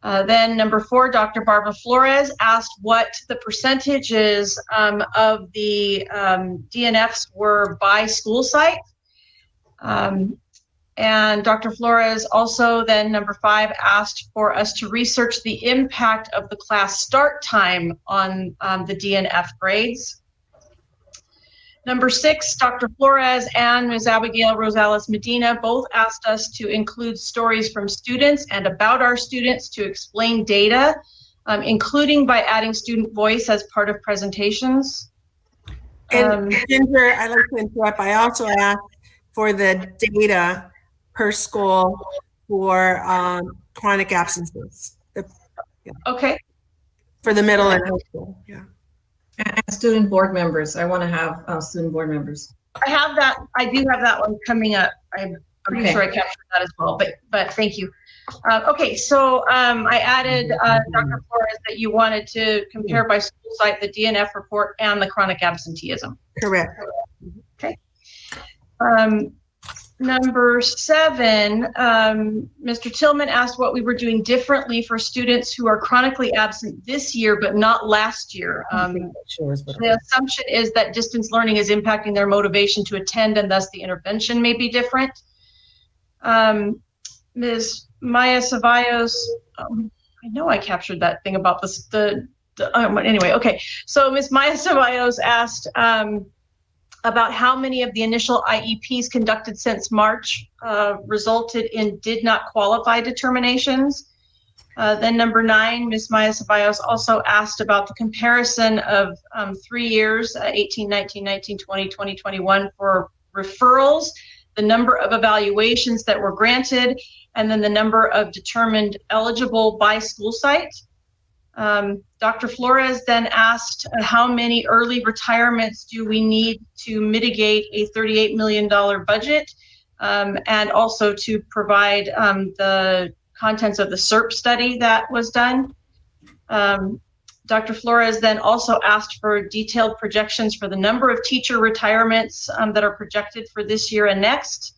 Then number four, Dr. Barbara Flores asked what the percentages of the DNFs were by school site. And Dr. Flores also then number five asked for us to research the impact of the class start time on the DNF grades. Number six, Dr. Flores and Ms. Abigail Rosales Medina both asked us to include stories from students and about our students to explain data, including by adding student voice as part of presentations. And Ginger, I'd like to interrupt. I also asked for the data per school for chronic absences. Okay. For the middle and high school, yeah. And student board members. I want to have student board members. I have that. I do have that one coming up. I'm pretty sure I captured that as well, but thank you. Okay, so I added, Dr. Flores, that you wanted to compare by school site the DNF report and the chronic absenteeism. Correct. Okay. Number seven, Mr. Tillman asked what we were doing differently for students who are chronically absent this year, but not last year. The assumption is that distance learning is impacting their motivation to attend, and thus the intervention may be different. Ms. Maya Ceballos, I know I captured that thing about this, anyway, okay. So Ms. Maya Ceballos asked, about how many of the initial IEPs conducted since March resulted in did not qualify determinations. Then number nine, Ms. Maya Ceballos also asked about the comparison of 3 years, 18, 19, 19, 20, 20, 21 for referrals, the number of evaluations that were granted, and then the number of determined eligible by school site. Dr. Flores then asked how many early retirements do we need to mitigate a $38 million budget, and also to provide the contents of the SERP study that was done. Dr. Flores then also asked for detailed projections for the number of teacher retirements that are projected for this year and next.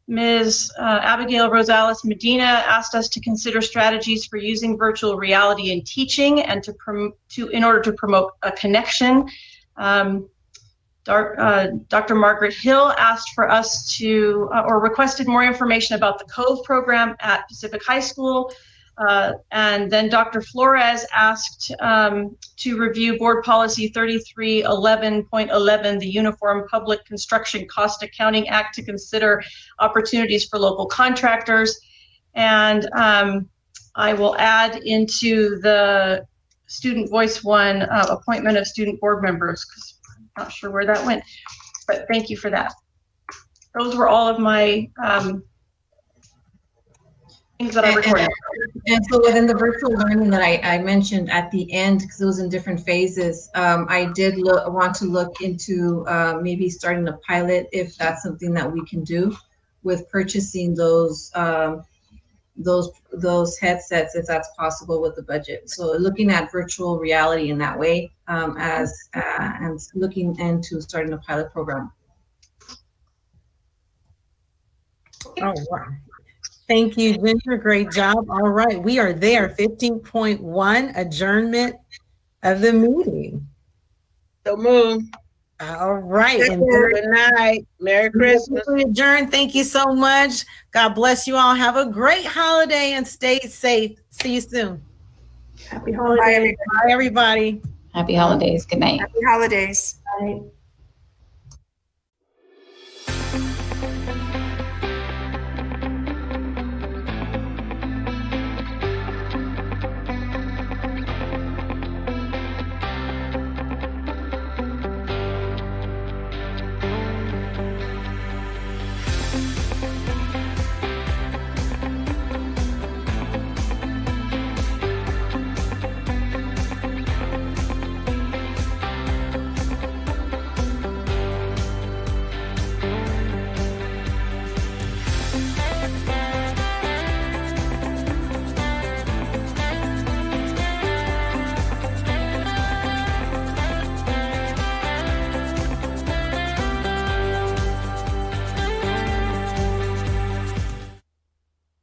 Ms. Abigail Rosales Medina asked us to consider strategies for using virtual reality in teaching and in order to promote a connection. Dr. Margaret Hill asked for us to, or requested more information about the COVE program at Pacific High School. And then Dr. Flores asked to review Board Policy 3311.11, the Uniform Public Construction Cost Accounting Act, to consider opportunities for local contractors. And I will add into the student voice one, appointment of student board members, because I'm not sure where that went, but thank you for that. Those were all of my things that I recorded. And so within the virtual learning that I mentioned at the end, because it was in different phases, I did want to look into maybe starting a pilot, if that's something that we can do, with purchasing those headsets, if that's possible with the budget. So looking at virtual reality in that way, and looking into starting a pilot program. Oh, wow. Thank you, Ginger. Great job. All right, we are there. 15.1, adjournment of the meeting. So move. All right. And good night. Merry Christmas. Adjourn. Thank you so much. God bless you all. Have a great holiday and stay safe. See you soon. Happy holidays. Bye, everybody. Happy holidays. Good night. Happy holidays. Bye.